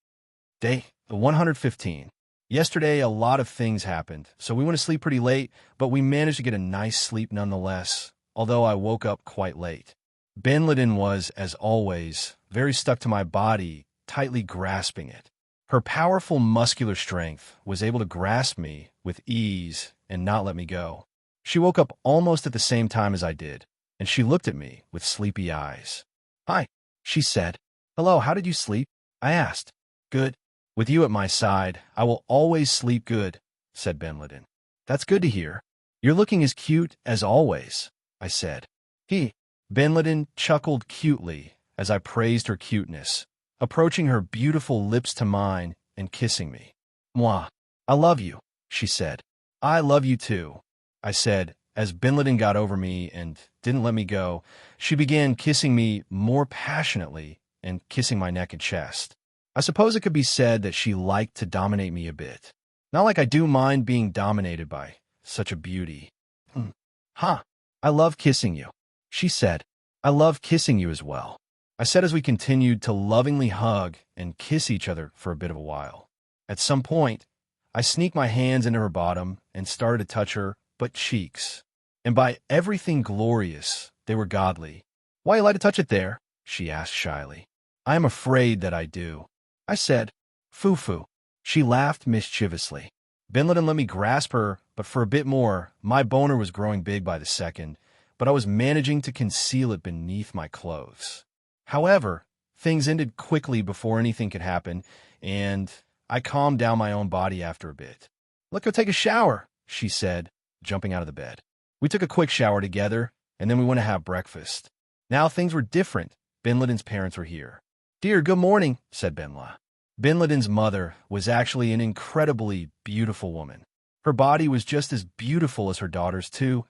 S2: Day 115. Yesterday, a lot of things happened, so we went to sleep pretty late, but we managed to get a nice sleep nonetheless, although I woke up quite late. Benladin was, as always, very stuck to my body, tightly grasping it. Her powerful muscular strength was able to grasp me with ease and not let me go. She woke up almost at the same time as I did, and she looked at me with sleepy eyes. Hi, she said. Hello, how did you sleep? I asked. Good. With you at my side, I will always sleep good, said Benladin. That's good to hear. You're looking as cute as always, I said. Benladin chuckled cutely as I praised her cuteness, approaching her beautiful lips to mine and kissing me. Mwah, I love you, she said. I love you too, I said as Benladin got over me and didn't let me go. She began kissing me more passionately and kissing my neck and chest. I suppose it could be said that she liked to dominate me a bit. Not like I do mind being dominated by such a beauty. Huh. I love kissing you, she said. I love kissing you as well, I said as we continued to lovingly hug and kiss each other for a bit of a while. At some point, I sneaked my hands into her bottom and started to touch her butt cheeks. And by everything glorious, they were godly. Why you like to touch it there? She asked shyly. I am afraid that I do, I said. Foo-foo. She laughed mischievously. Binladin let me grasp her, but for a bit more, my boner was growing big by the second, but I was managing to conceal it beneath my clothes. However, things ended quickly before anything could happen, and I calmed down my own body after a bit. Let's go take a shower, she said, jumping out of the bed. We took a quick shower together, and then we went to have breakfast. Now things were different. Binladin's parents were here. Dear, good morning, said Binla. Binladin's mother was actually an incredibly beautiful woman. Her body was just as beautiful as her daughter's, too.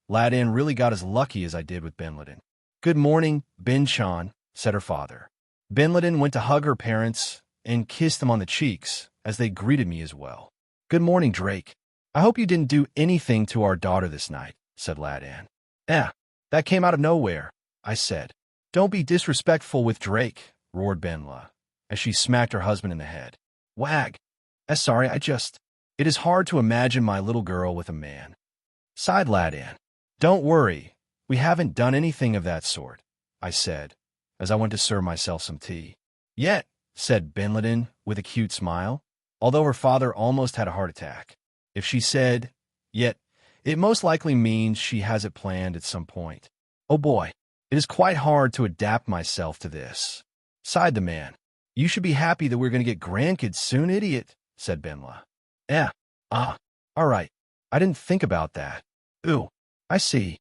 S2: Ladin really got as lucky as I did with Binladin. Good morning, Bin-chan, said her father. Binladin went to hug her parents and kissed them on the cheeks as they greeted me as well. Good morning, Drake. I hope you didn't do anything to our daughter this night, said Ladin. That came out of nowhere, I said. Don't be disrespectful with Drake, roared Benla, as she smacked her husband in the head. Wag. Sorry, It is hard to imagine my little girl with a man, sighed Ladin. Don't worry, we haven't done anything of that sort, I said, as I went to serve myself some tea. Yet, said Binladin with a cute smile, although her father almost had a heart attack. If she said, yet, it most likely means she has it planned at some point. Oh boy, it is quite hard to adapt myself to this, sighed the man. You should be happy that we're going to get grandkids soon, idiot, said Benla. All right. I didn't think about that. Ooh, I see.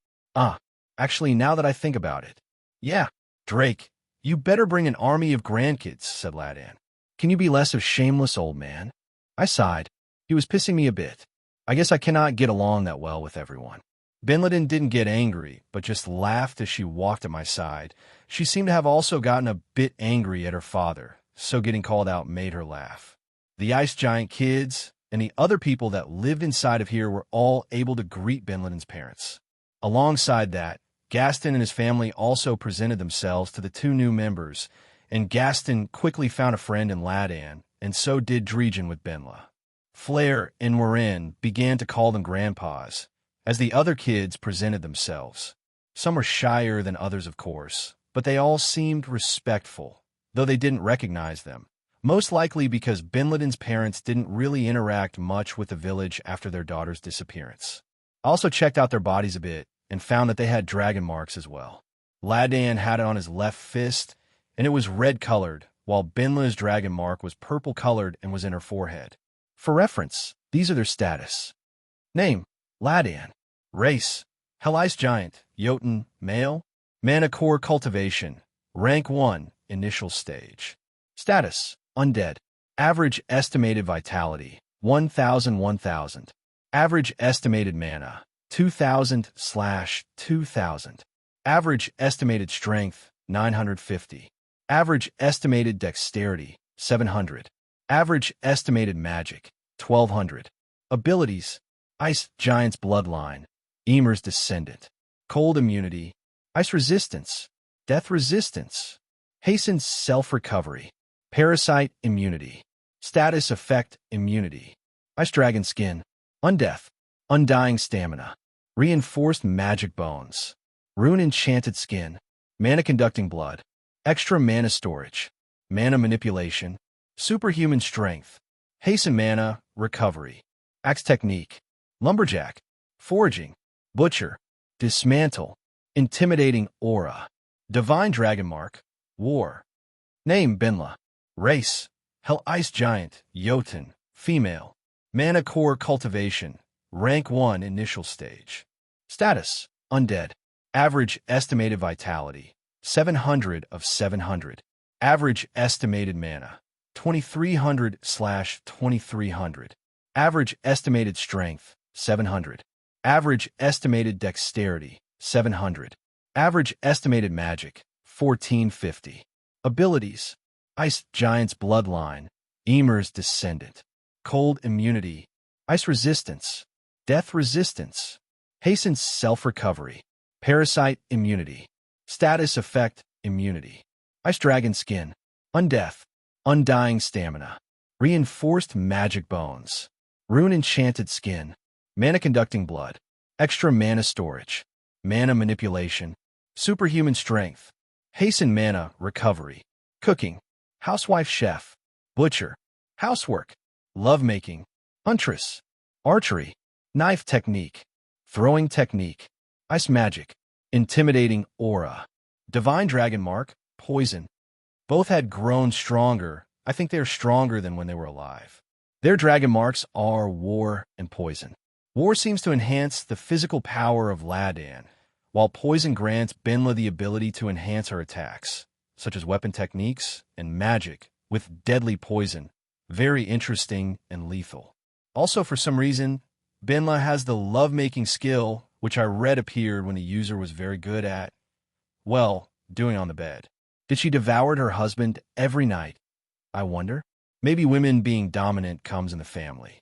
S2: Actually, now that I think about it. Yeah, Drake, you better bring an army of grandkids, said Ladin. Can you be less of shameless old man? I sighed. He was pissing me a bit. I guess I cannot get along that well with everyone. Binladin didn't get angry, but just laughed as she walked at my side. She seemed to have also gotten a bit angry at her father, so getting called out made her laugh. The ice giant kids and the other people that lived inside of here were all able to greet Binladin's parents. Alongside that, Gaston and his family also presented themselves to the two new members, and Gaston quickly found a friend in Ladin, and so did Dreegen with Benla. Flair and Marin began to call them grandpas, as the other kids presented themselves. Some were shyer than others, of course, but they all seemed respectful, though they didn't recognize them, most likely because Binladin's parents didn't really interact much with the village after their daughter's disappearance. I also checked out their bodies a bit and found that they had dragon marks as well. Ladin had it on his left fist, and it was red-colored, while Binla's dragon mark was purple-colored and was in her forehead. For reference, these are their status. Name, Ladin. Race, Hell Ice Giant, Jotun, male. Mana Core Cultivation, Rank 1, Initial Stage. Status, Undead. Average Estimated Vitality, 1,000. Average Estimated Mana, 2,000/2,000. Average Estimated Strength, 950. Average Estimated Dexterity, 700. Average Estimated Magic, 1,200. Abilities, Ice Giant's Bloodline, Emer's Descendant. Cold Immunity, Ice Resistance, Death Resistance. Hastened Self-Recovery, Parasite Immunity. Status Effect Immunity. Ice Dragon Skin, Undeath, Undying Stamina. Reinforced Magic Bones. Rune Enchanted Skin, Mana Conducting Blood. Extra Mana Storage. Mana Manipulation. Superhuman Strength. Hasten Mana Recovery. Axe Technique. Lumberjack. Foraging. Butcher. Dismantle. Intimidating Aura. Divine Dragon Mark. War. Name, Benla. Race, Hell Ice Giant, Jotun, female. Mana Core Cultivation, Rank 1 Initial Stage. Status, Undead. Average Estimated Vitality, 700/700. Average Estimated Mana, 2,300/2,300. Average Estimated Strength, 700. Average Estimated Dexterity, 700. Average estimated magic, 1450. Abilities: Ice Giant's Bloodline, Emir's Descendant. Cold Immunity, Ice Resistance, Death Resistance, Hastens Self-Recovery, Parasite Immunity, Status Effect Immunity. Ice Dragon Skin, Undeath, Undying Stamina, Reinforced Magic Bones, Rune Enchanted Skin, Mana Conducting Blood, Extra Mana Storage, Mana Manipulation, Superhuman Strength, Hasten Mana Recovery, Cooking, Housewife Chef, Butcher, Housework, Lovemaking, Huntress, Archery, Knife Technique, Throwing Technique, Ice Magic, Intimidating Aura, Divine Dragon Mark, Poison. Both had grown stronger. I think they are stronger than when they were alive. Their dragon marks are War and Poison. War seems to enhance the physical power of Ladan, while Poison grants Benla the ability to enhance her attacks, such as weapon techniques and magic, with deadly poison. Very interesting and lethal. Also, for some reason, Benla has the lovemaking skill, which I read appeared when the user was very good at, well, doing on the bed. Did she devour her husband every night? I wonder. Maybe women being dominant comes in the family.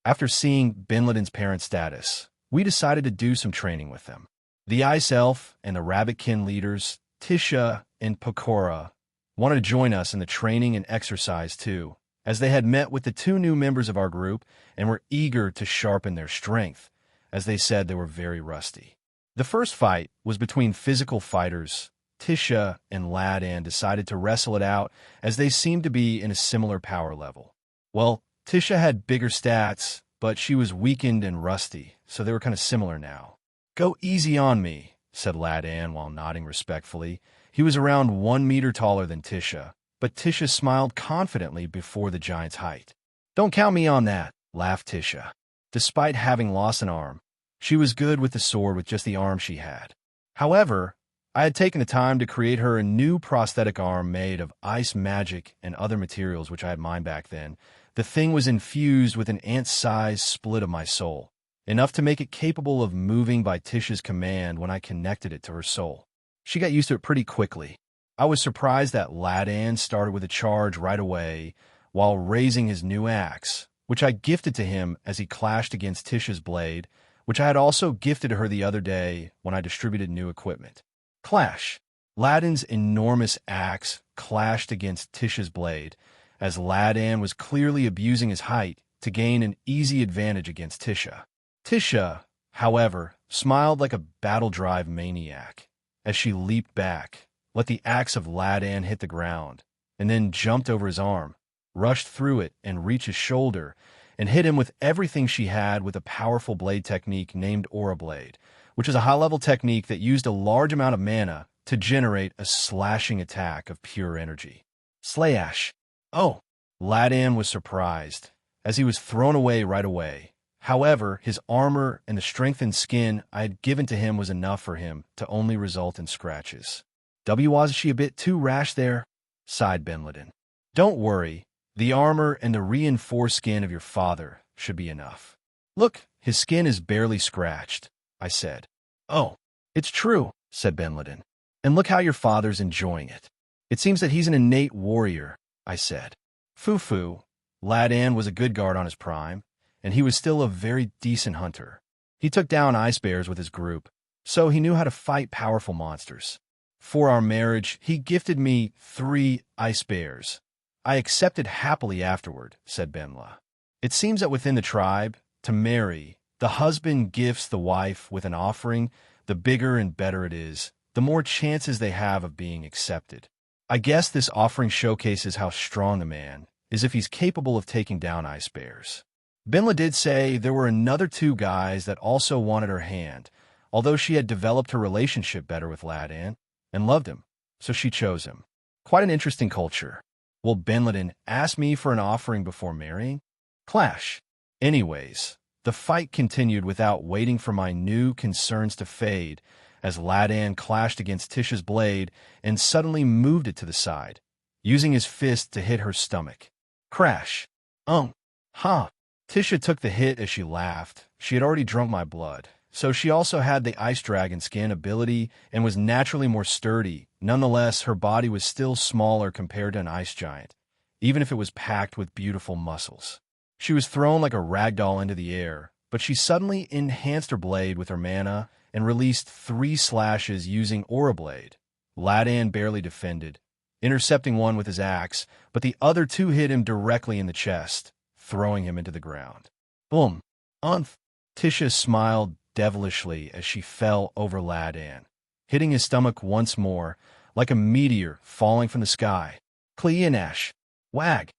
S2: After seeing Binladen's parent status, we decided to do some training with them. The Ice Elf and the Rabbitkin leaders, Tisha and Pokora, wanted to join us in the training and exercise too, as they had met with the two new members of our group and were eager to sharpen their strength, as they said they were very rusty. The first fight was between physical fighters. Tisha and Ladan decided to wrestle it out as they seemed to be in a similar power level. Well, Tisha had bigger stats, but she was weakened and rusty, so they were kind of similar now. "Go easy on me," said Ladan while nodding respectfully. He was around 1 meter taller than Tisha, but Tisha smiled confidently before the giant's height. "Don't count me on that," laughed Tisha. Despite having lost an arm, she was good with the sword with just the arm she had. However, I had taken the time to create her a new prosthetic arm made of ice magic and other materials which I had mined back then. The thing was infused with an ant-sized split of my soul, enough to make it capable of moving by Tisha's command when I connected it to her soul. She got used to it pretty quickly. I was surprised that Ladan started with a charge right away while raising his new axe, which I gifted to him as he clashed against Tisha's blade, which I had also gifted to her the other day when I distributed new equipment. Clash. Ladan's enormous axe clashed against Tisha's blade, as Ladan was clearly abusing his height to gain an easy advantage against Tisha. Tisha, however, smiled like a battle-drive maniac as she leaped back, let the axe of Ladan hit the ground, and then jumped over his arm, rushed through it and reached his shoulder, and hit him with everything she had with a powerful blade technique named Aura Blade, which is a high-level technique that used a large amount of mana to generate a slashing attack of pure energy. Slayash. Oh, Ladan was surprised, as he was thrown away right away. However, his armor and the strengthened skin I had given to him was enough for him to only result in scratches. Was she a bit too rash there? Sighed Binladen. Don't worry, the armor and the reinforced skin of your father should be enough. Look, his skin is barely scratched, I said. Oh, it's true, said Binladen. And look how your father's enjoying it. It seems that he's an innate warrior, I said. Fufu, Ladan was a good guard on his prime, and he was still a very decent hunter. He took down ice bears with his group, so he knew how to fight powerful monsters. For our marriage, he gifted me 3 ice bears. I accepted happily afterward, said Benla. It seems that within the tribe, to marry, the husband gifts the wife with an offering. The bigger and better it is, the more chances they have of being accepted. I guess this offering showcases how strong the man is if he's capable of taking down ice bears. Benla did say there were another 2 guys that also wanted her hand, although she had developed her relationship better with Ladan and loved him, so she chose him. Quite an interesting culture. Will Benladen ask me for an offering before marrying? Clash. Anyways, the fight continued without waiting for my new concerns to fade, as Ladan clashed against Tisha's blade and suddenly moved it to the side, using his fist to hit her stomach. Crash. Ha. Tisha took the hit as she laughed. She had already drunk my blood, So she also had the ice dragon skin ability and was naturally more sturdy. Nonetheless, her body was still smaller compared to an ice giant, even if it was packed with beautiful muscles. She was thrown like a rag doll into the air, but she suddenly enhanced her blade with her mana and released 3 slashes using Aura Blade. Ladan barely defended, intercepting one with his axe, but the other 2 hit him directly in the chest, throwing him into the ground. Boom! Umph! Tisha smiled devilishly as she fell over Ladan, hitting his stomach once more, like a meteor falling from the sky. Kleanash! Wag!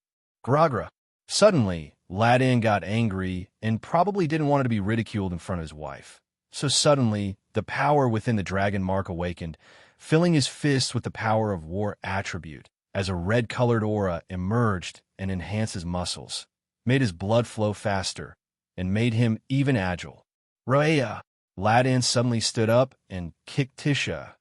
S2: Gragra! Suddenly, Ladan got angry and probably didn't want to be ridiculed in front of his wife. So suddenly, the power within the dragon mark awakened, filling his fists with the power of war attribute, as a red-colored aura emerged and enhanced his muscles, made his blood flow faster, and made him even agile. Raya! Ladan suddenly stood up and kicked Tisha,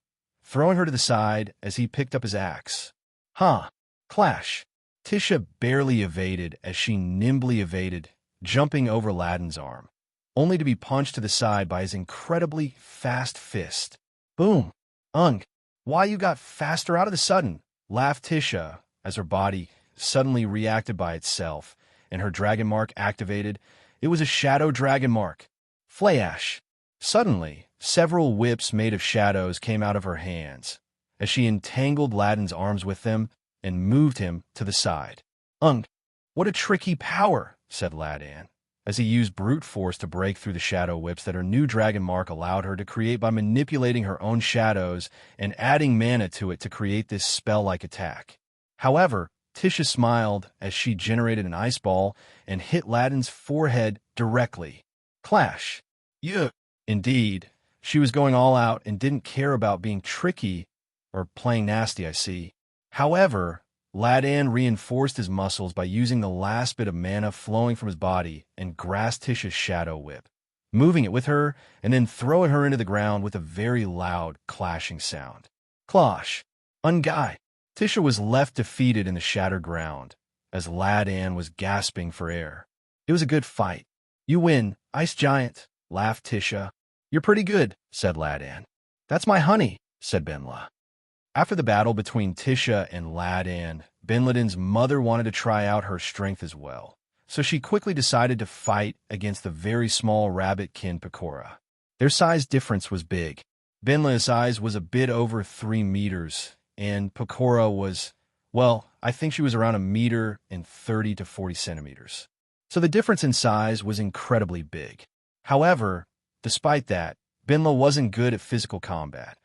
S2: throwing her to the side as he picked up his axe. Huh! Clash! Tisha barely evaded as she nimbly evaded, jumping over Ladan's arm, only to be punched to the side by his incredibly fast fist. Boom! Ung! Why you got faster out of the sudden? Laughed Tisha as her body suddenly reacted by itself, and her dragon mark activated. It was a shadow dragon mark. Flayash! Suddenly, several whips made of shadows came out of her hands, as she entangled Ladan's arms with them and moved him to the side. Ung! What a tricky power, said Ladan, as he used brute force to break through the shadow whips that her new dragon mark allowed her to create by manipulating her own shadows and adding mana to it to create this spell-like attack. However, Tisha smiled as she generated an ice ball and hit Ladan's forehead directly. Clash! Yuck! Indeed, she was going all out and didn't care about being tricky or playing nasty, I see. However, Ladan reinforced his muscles by using the last bit of mana flowing from his body and grasped Tisha's shadow whip, moving it with her and then throwing her into the ground with a very loud clashing sound. Clash! Unguy! Tisha was left defeated in the shattered ground, as Ladan was gasping for air. It was a good fight. You win, Ice Giant, laughed Tisha. You're pretty good, said Ladan. That's my honey, said Benla. After the battle between Tisha and Ladan, Benladin's mother wanted to try out her strength as well, so she quickly decided to fight against the very small rabbit-kin Pecora. Their size difference was big. Benla's size was a bit over 3 meters, and Pecora was, well, I think she was around 1.30 to 40 centimeters. So the difference in size was incredibly big. However, despite that, Benla wasn't good at physical combat,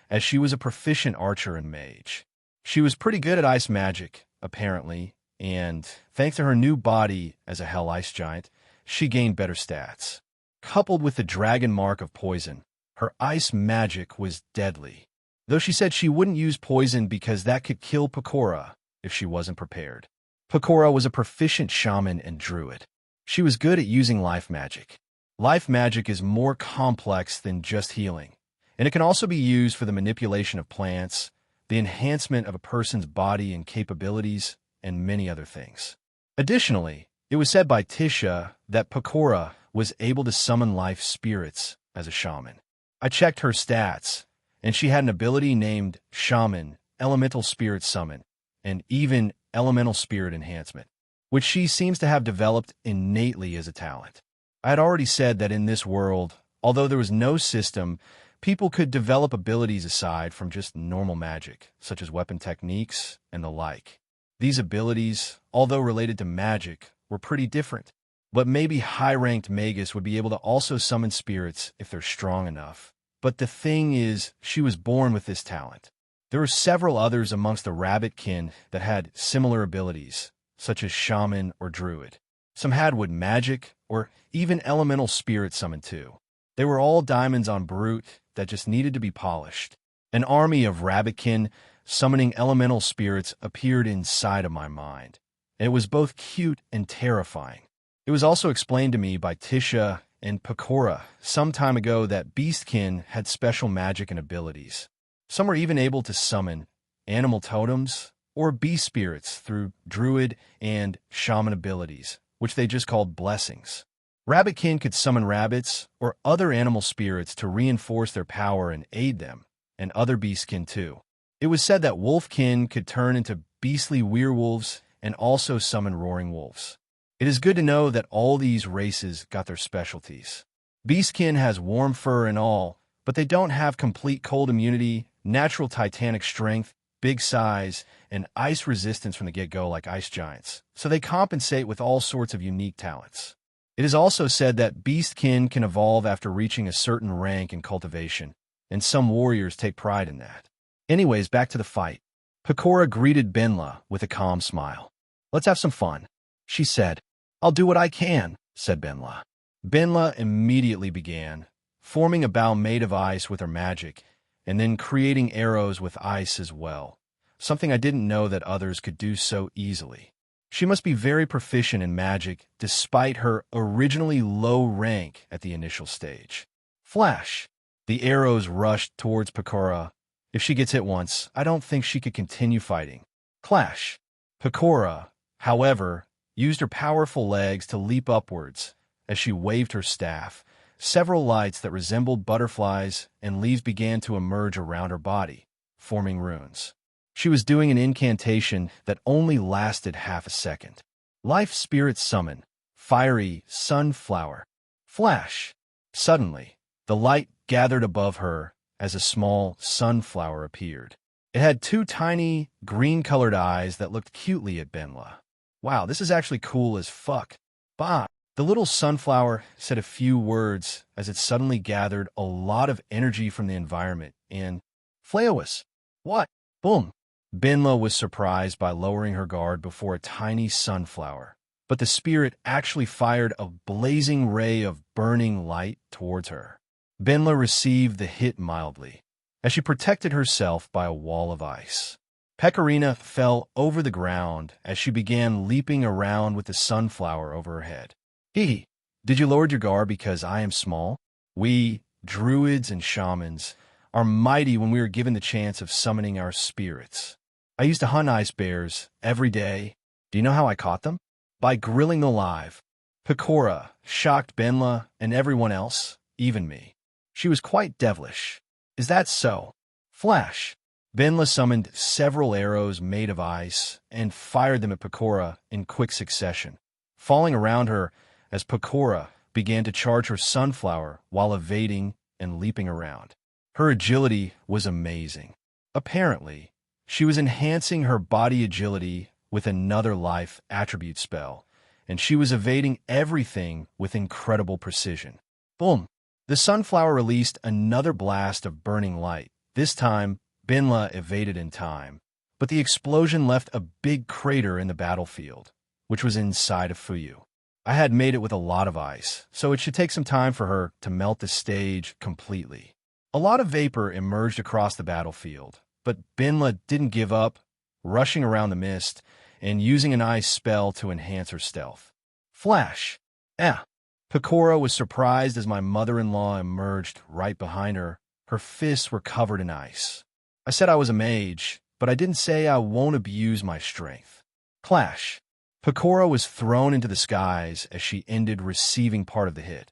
S2: as she was a proficient archer and mage. She was pretty good at ice magic, apparently, and thanks to her new body as a Hell Ice Giant, she gained better stats. Coupled with the dragon mark of poison, her ice magic was deadly, though she said she wouldn't use poison because that could kill Pecora if she wasn't prepared. Pecora was a proficient shaman and druid. She was good at using life magic. Life magic is more complex than just healing, and it can also be used for the manipulation of plants, the enhancement of a person's body and capabilities, and many other things. Additionally, it was said by Tisha that Pecora was able to summon life spirits as a shaman. I checked her stats, and she had an ability named Shaman, Elemental Spirit Summon, and even Elemental Spirit Enhancement, which she seems to have developed innately as a talent. I had already said that in this world, although there was no system, people could develop abilities aside from just normal magic, such as weapon techniques and the like. These abilities, although related to magic, were pretty different. But maybe high-ranked magus would be able to also summon spirits if they're strong enough. But the thing is, she was born with this talent. There were several others amongst the rabbit-kin that had similar abilities, such as shaman or druid. Some had wood magic, or even elemental spirit summon too. They were all diamonds on brute that just needed to be polished. An army of rabbitkin summoning elemental spirits appeared inside of my mind. And it was both cute and terrifying. It was also explained to me by Tisha and Pecora some time ago that beastkin had special magic and abilities. Some were even able to summon animal totems or beast spirits through druid and shaman abilities, which they just called blessings. Rabbitkin could summon rabbits or other animal spirits to reinforce their power and aid them, and other beastkin too. It was said that wolfkin could turn into beastly werewolves and also summon roaring wolves. It is good to know that all these races got their specialties. Beastkin has warm fur and all, but they don't have complete cold immunity, natural titanic strength, big size, and ice resistance from the get-go like ice giants, so they compensate with all sorts of unique talents. It is also said that beastkin can evolve after reaching a certain rank in cultivation, and some warriors take pride in that. Anyways, back to the fight. Pecora greeted Benla with a calm smile. "Let's have some fun," she said. "I'll do what I can," said Benla. Benla immediately began, forming a bow made of ice with her magic, and then creating arrows with ice as well, something I didn't know that others could do so easily. She must be very proficient in magic despite her originally low rank at the initial stage. Flash! The arrows rushed towards Pecora. If she gets hit once, I don't think she could continue fighting. Clash! Pecora, however, used her powerful legs to leap upwards as she waved her staff. Several lights that resembled butterflies and leaves began to emerge around her body, forming runes. She was doing an incantation that only lasted half a second. Life Spirit Summon, Fiery Sunflower. Flash! Suddenly, the light gathered above her as a small sunflower appeared. It had two tiny, green-colored eyes that looked cutely at Benla. Wow, this is actually cool as fuck. Bah! The little sunflower said a few words as it suddenly gathered a lot of energy from the environment and... Flaois! What? Boom! Benla was surprised by lowering her guard before a tiny sunflower, but the spirit actually fired a blazing ray of burning light towards her. Benla received the hit mildly, as she protected herself by a wall of ice. Pecorina fell over the ground as she began leaping around with the sunflower over her head. Hee! Did you lower your guard because I am small? We, druids and shamans, are mighty when we are given the chance of summoning our spirits. I used to hunt ice bears every day. Do you know how I caught them? By grilling them alive. Pecora shocked Benla and everyone else, even me. She was quite devilish. Is that so? Flash! Benla summoned several arrows made of ice and fired them at Pecora in quick succession, falling around her as Pecora began to charge her sunflower while evading and leaping around. Her agility was amazing. Apparently, she was enhancing her body agility with another life attribute spell, and she was evading everything with incredible precision. Boom! The sunflower released another blast of burning light. This time, Benla evaded in time, but the explosion left a big crater in the battlefield, which was inside of Fuyu. I had made it with a lot of ice, so it should take some time for her to melt the stage completely. A lot of vapor emerged across the battlefield, but Benla didn't give up, rushing around the mist and using an ice spell to enhance her stealth. Flash! Pecora was surprised as my mother-in-law emerged right behind her. Her fists were covered in ice. I said I was a mage, but I didn't say I won't abuse my strength. Clash! Pecora was thrown into the skies as she ended receiving part of the hit.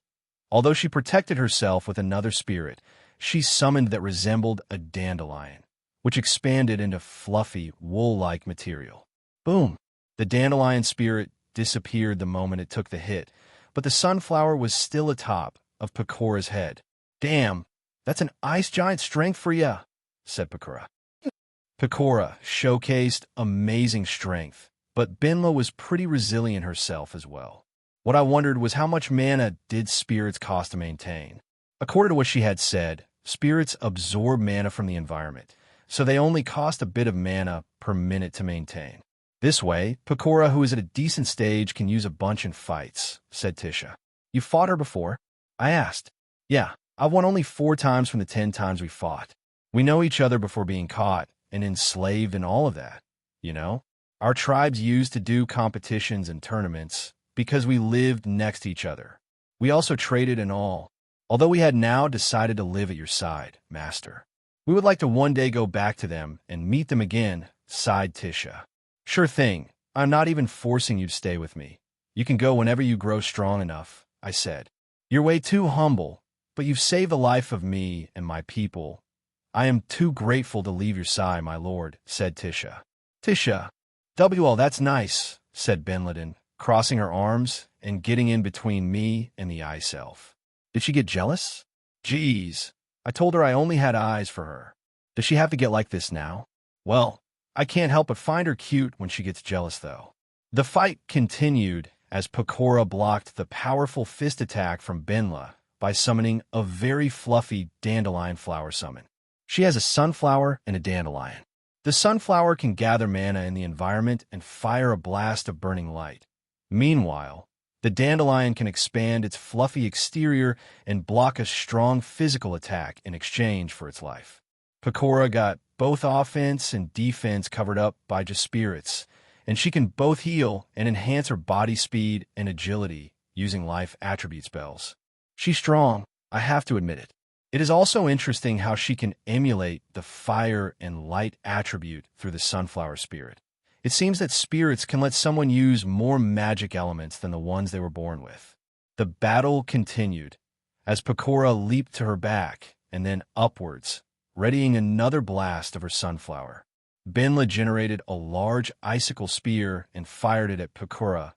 S2: Although she protected herself with another spirit, she summoned that resembled a dandelion, which expanded into fluffy, wool-like material. Boom! The dandelion spirit disappeared the moment it took the hit, but the sunflower was still atop of Pecora's head. Damn, that's an ice giant strength for ya, said Pecora. Pecora showcased amazing strength, but Benla was pretty resilient herself as well. What I wondered was how much mana did spirits cost to maintain? According to what she had said, spirits absorb mana from the environment, so they only cost a bit of mana per minute to maintain. This way, Pecora, who is at a decent stage, can use a bunch in fights, said Tisha. You fought her before? I asked. Yeah, I've won only 4 times from the 10 times we fought. We know each other before being caught and enslaved and all of that, you know? Our tribes used to do competitions and tournaments because we lived next to each other. We also traded and all, although we had now decided to live at your side, Master. We would like to one day go back to them and meet them again, sighed Tisha. Sure thing. I'm not even forcing you to stay with me. You can go whenever you grow strong enough. I said. You're way too humble, but you've saved the life of me and my people. I am too grateful to leave your side, my lord, said Tisha. Tisha, that's nice, said Benladin, crossing her arms and getting in between me and the ice elf. Did she get jealous? Geez, I told her I only had eyes for her. Does she have to get like this now? Well, I can't help but find her cute when she gets jealous, though. The fight continued as Pecora blocked the powerful fist attack from Benla by summoning a very fluffy dandelion flower summon. She has a sunflower and a dandelion. The sunflower can gather mana in the environment and fire a blast of burning light. Meanwhile, the dandelion can expand its fluffy exterior and block a strong physical attack in exchange for its life. Pecora got both offense and defense covered up by just spirits, and she can both heal and enhance her body speed and agility using life attribute spells. She's strong, I have to admit it. It is also interesting how she can emulate the fire and light attribute through the sunflower spirit. It seems that spirits can let someone use more magic elements than the ones they were born with. The battle continued as Pecora leaped to her back and then upwards, readying another blast of her sunflower. Benla generated a large icicle spear and fired it at Pecora.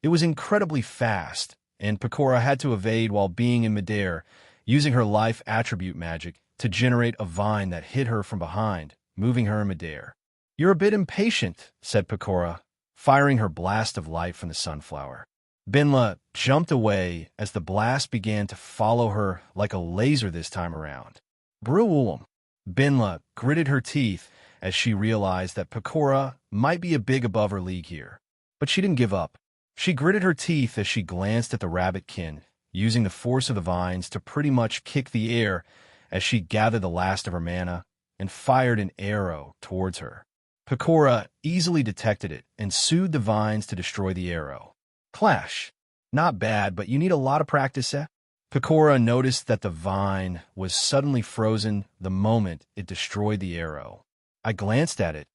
S2: It was incredibly fast, and Pecora had to evade while being in midair, using her life attribute magic to generate a vine that hit her from behind, moving her in midair. You're a bit impatient, said Pecora, firing her blast of light from the sunflower. Benla jumped away as the blast began to follow her like a laser this time around. Bruulum. Benla gritted her teeth as she realized that Pecora might be a big above her league here. But she didn't give up. She gritted her teeth as she glanced at the rabbitkin, using the force of the vines to pretty much kick the air as she gathered the last of her mana and fired an arrow towards her. Pecora easily detected it and sued the vines to destroy the arrow. Clash. Not bad, but you need a lot of practice, eh? Pecora noticed that the vine was suddenly frozen the moment it destroyed the arrow. I glanced at it,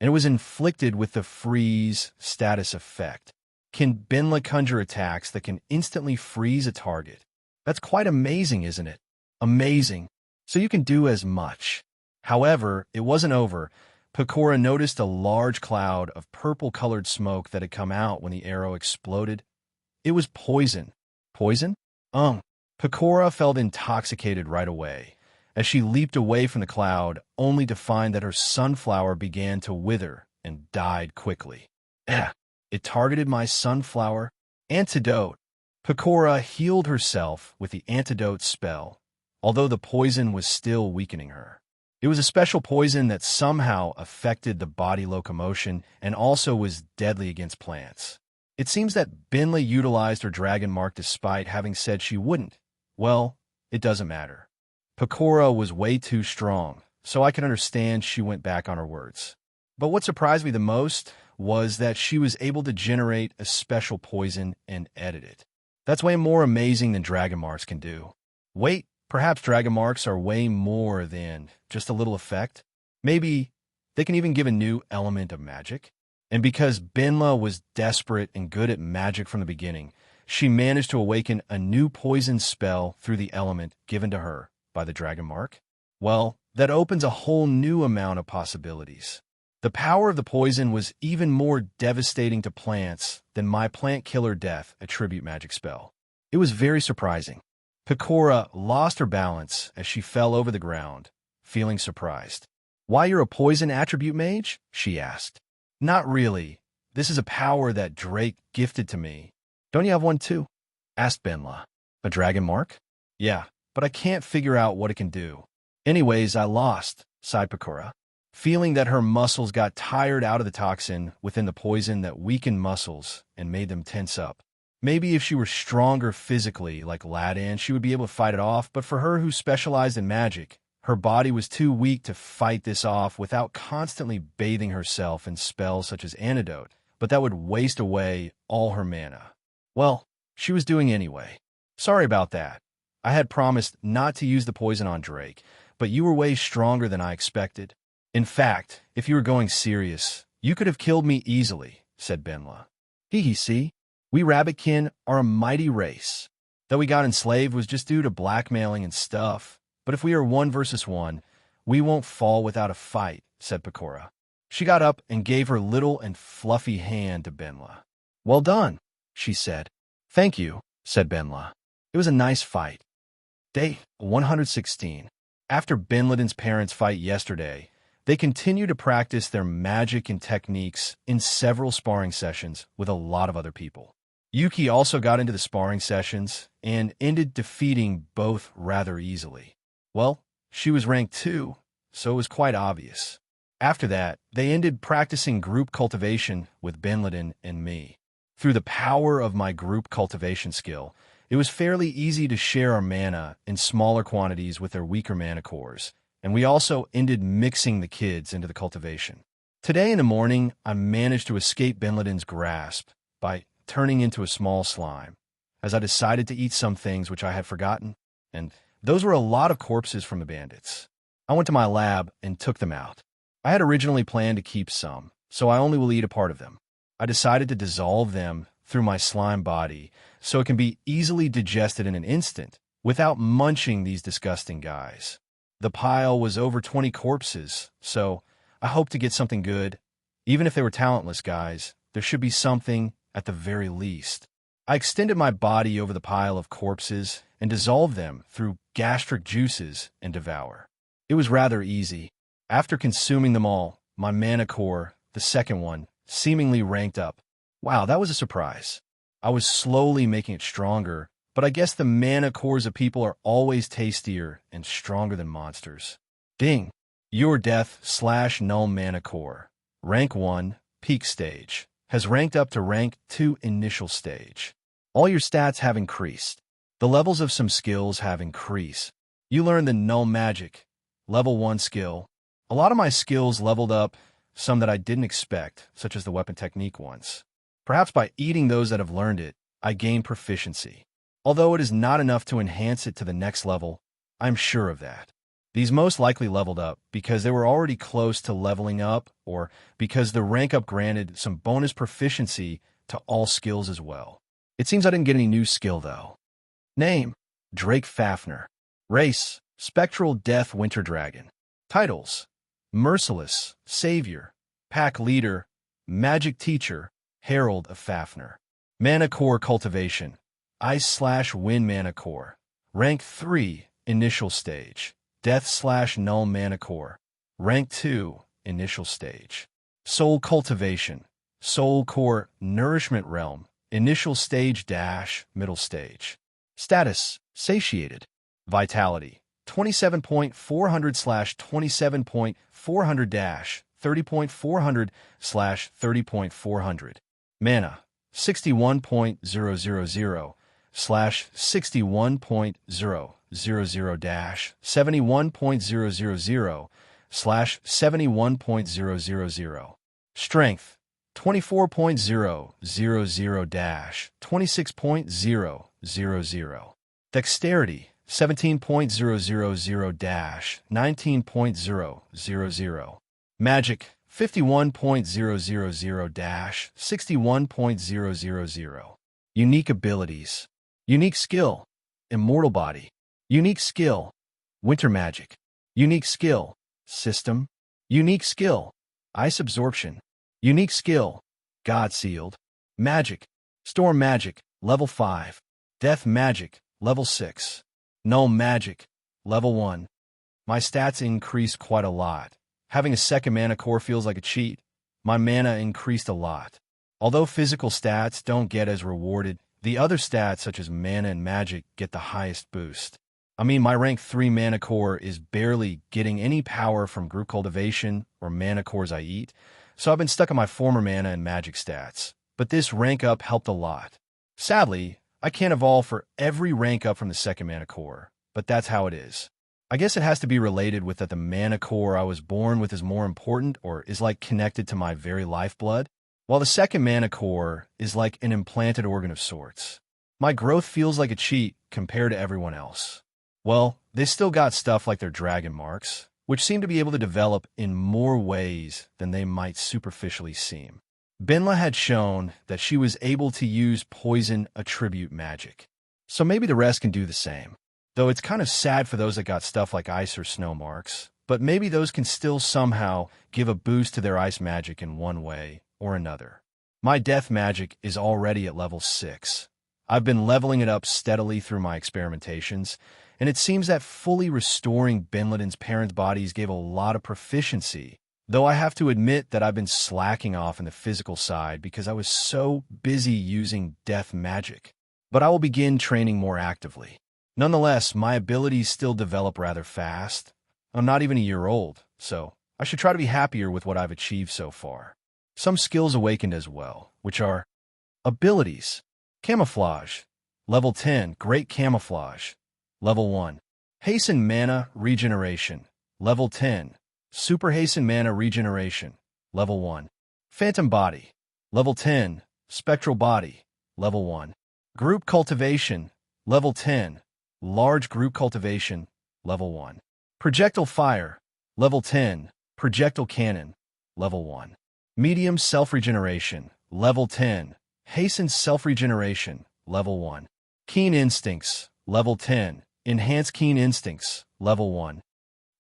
S2: and it was inflicted with the freeze status effect. Can Benla conjure attacks that can instantly freeze a target? That's quite amazing, isn't it? Amazing. So you can do as much. However, it wasn't over. Pecora noticed a large cloud of purple-colored smoke that had come out when the arrow exploded. It was poison. Poison? Pecora felt intoxicated right away as she leaped away from the cloud, only to find that her sunflower began to wither and died quickly. It targeted my sunflower. Antidote. Pecora healed herself with the antidote spell, although the poison was still weakening her. It was a special poison that somehow affected the body locomotion and also was deadly against plants. It seems that Benla utilized her dragon mark despite having said she wouldn't. Well, it doesn't matter. Pecora was way too strong, so I can understand she went back on her words. But what surprised me the most was that she was able to generate a special poison and edit it. That's way more amazing than dragon marks can do. Wait, perhaps dragon marks are way more than just a little effect. Maybe they can even give a new element of magic. And because Benla was desperate and good at magic from the beginning, she managed to awaken a new poison spell through the element given to her by the dragon mark. Well, that opens a whole new amount of possibilities. The power of the poison was even more devastating to plants than my plant killer death attribute magic spell. It was very surprising. Pecora lost her balance as she fell over the ground, feeling surprised. Why, you're a poison attribute mage? She asked. Not really. This is a power that Drake gifted to me. Don't you have one too? Asked Benla. A dragon mark? Yeah, but I can't figure out what it can do. Anyways, I lost, sighed Pecora, feeling that her muscles got tired out of the toxin within the poison that weakened muscles and made them tense up. Maybe if she were stronger physically, like Ladan, she would be able to fight it off, but for her who specialized in magic, her body was too weak to fight this off without constantly bathing herself in spells such as antidote, but that would waste away all her mana. Well, she was doing anyway. Sorry about that. I had promised not to use the poison on Drake, but you were way stronger than I expected. In fact, if you were going serious, you could have killed me easily, said Benla. See, we rabbitkin are a mighty race. That we got enslaved was just due to blackmailing and stuff. But if we are 1 versus 1, we won't fall without a fight, said Pecora. She got up and gave her little and fluffy hand to Benla. Well done, she said. Thank you, said Benla. It was a nice fight. Day 116. After Benladin's parents' fight yesterday, they continue to practice their magic and techniques in several sparring sessions with a lot of other people. Yuki also got into the sparring sessions and ended defeating both rather easily. Well, she was ranked 2, so it was quite obvious. After that, they ended practicing group cultivation with Benladin and me. Through the power of my group cultivation skill, it was fairly easy to share our mana in smaller quantities with their weaker mana cores, and we also ended mixing the kids into the cultivation. Today in the morning, I managed to escape Benladin's grasp by turning into a small slime, as I decided to eat some things which I had forgotten, and those were a lot of corpses from the bandits. I went to my lab and took them out. I had originally planned to keep some, so I only will eat a part of them. I decided to dissolve them through my slime body so it can be easily digested in an instant without munching these disgusting guys. The pile was over 20 corpses, so I hope to get something good. Even if they were talentless guys, there should be something at the very least. I extended my body over the pile of corpses and dissolved them through gastric juices and devour. It was rather easy. After consuming them all, my mana core, the second one, seemingly ranked up. Wow, that was a surprise. I was slowly making it stronger, but I guess the mana cores of people are always tastier and stronger than monsters. Ding! Your death/null mana core, rank 1, peak stage, has ranked up to rank 2 initial stage. All your stats have increased. The levels of some skills have increased. You learn the null magic, level 1 skill. A lot of my skills leveled up, some that I didn't expect, such as the weapon technique ones. Perhaps by eating those that have learned it, I gain proficiency. Although it is not enough to enhance it to the next level, I'm sure of that. These most likely leveled up because they were already close to leveling up or because the rank up granted some bonus proficiency to all skills as well. It seems I didn't get any new skill though. Name: Drake Fafnir. Race: Spectral Death Winter Dragon. Titles: Merciless, Savior, Pack Leader, Magic Teacher, Herald of Fafnir. Mana Core Cultivation, Ice/Wind Mana Core. Rank 3, Initial Stage. Death/Null Mana Core. Rank 2, Initial Stage. Soul Cultivation, Soul Core Nourishment Realm. Initial Stage - Middle Stage. Status: Satiated. Vitality: 27.400/27.400-30.400/30.400. Mana: 61.000/61.000/71.000/71.000. Strength: 24.000-26.000. Dexterity: 17.000-19.000. Magic: 51.000-61.000. Unique abilities. Unique skill: Immortal Body. Unique skill: Winter Magic. Unique skill: System. Unique skill: Ice Absorption. Unique skill: God Sealed. Magic: Storm Magic, level 5. Death Magic, level 6. Null Magic, level 1. My stats increased quite a lot. Having a second mana core feels like a cheat. My mana increased a lot. Although physical stats don't get as rewarded, the other stats such as mana and magic get the highest boost. I mean, my rank 3 mana core is barely getting any power from group cultivation or mana cores I eat, so I've been stuck on my former mana and magic stats. But this rank up helped a lot. Sadly, I can't evolve for every rank up from the second mana core, but that's how it is. I guess it has to be related with that the mana core I was born with is more important or is like connected to my very lifeblood, while the second mana core is like an implanted organ of sorts. My growth feels like a cheat compared to everyone else. Well, they still got stuff like their dragon marks, which seem to be able to develop in more ways than they might superficially seem. Benla had shown that she was able to use poison attribute magic. so maybe the rest can do the same. Though it's kind of sad for those that got stuff like ice or snow marks, but maybe those can still somehow give a boost to their ice magic in one way or another. My death magic is already at level 6. I've been leveling it up steadily through my experimentations, and it seems that fully restoring Bin Laden's parents' bodies gave a lot of proficiency, though I have to admit that I've been slacking off in the physical side because I was so busy using death magic. But I will begin training more actively. Nonetheless, my abilities still develop rather fast. I'm not even a year old, so I should try to be happier with what I've achieved so far. Some skills awakened as well, which are abilities. Camouflage. Level 10, Great Camouflage. Level 1. Hasten Mana Regeneration. Level 10. Super Hasten Mana Regeneration. Level 1. Phantom Body. Level 10. Spectral Body. Level 1. Group Cultivation. Level 10. Large Group Cultivation. Level 1. Projectile Fire. Level 10. Projectile Cannon. Level 1. Medium Self-Regeneration. Level 10. Hastened Self-Regeneration. Level 1. Keen Instincts. Level 10. Enhanced Keen Instincts. Level 1.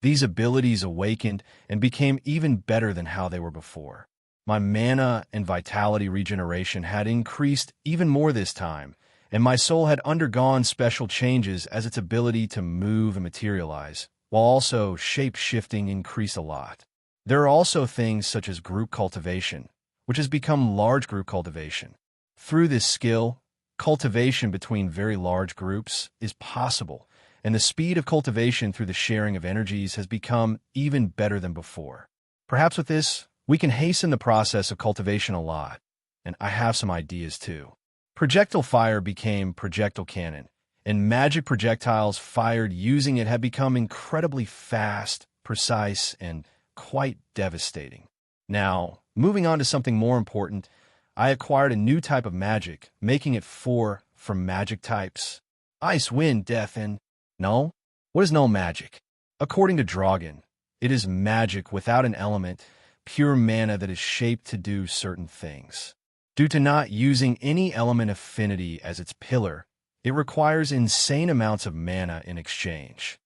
S2: These abilities awakened and became even better than how they were before. My mana and vitality regeneration had increased even more this time, and my soul had undergone special changes as its ability to move and materialize, while also shape-shifting increased a lot. There are also things such as group cultivation, which has become large group cultivation. Through this skill, cultivation between very large groups is possible, and the speed of cultivation through the sharing of energies has become even better than before. Perhaps with this, we can hasten the process of cultivation a lot, and I have some ideas too. Projectile fire became projectile cannon, and magic projectiles fired using it have become incredibly fast, precise, and quite devastating. Now, moving on to something more important, I acquired a new type of magic, making it 4 from magic types. Ice, wind, death, and... No? What is no magic? According to Dragon, it is magic without an element, pure mana that is shaped to do certain things. Due to not using any element affinity as its pillar, it requires insane amounts of mana in exchange.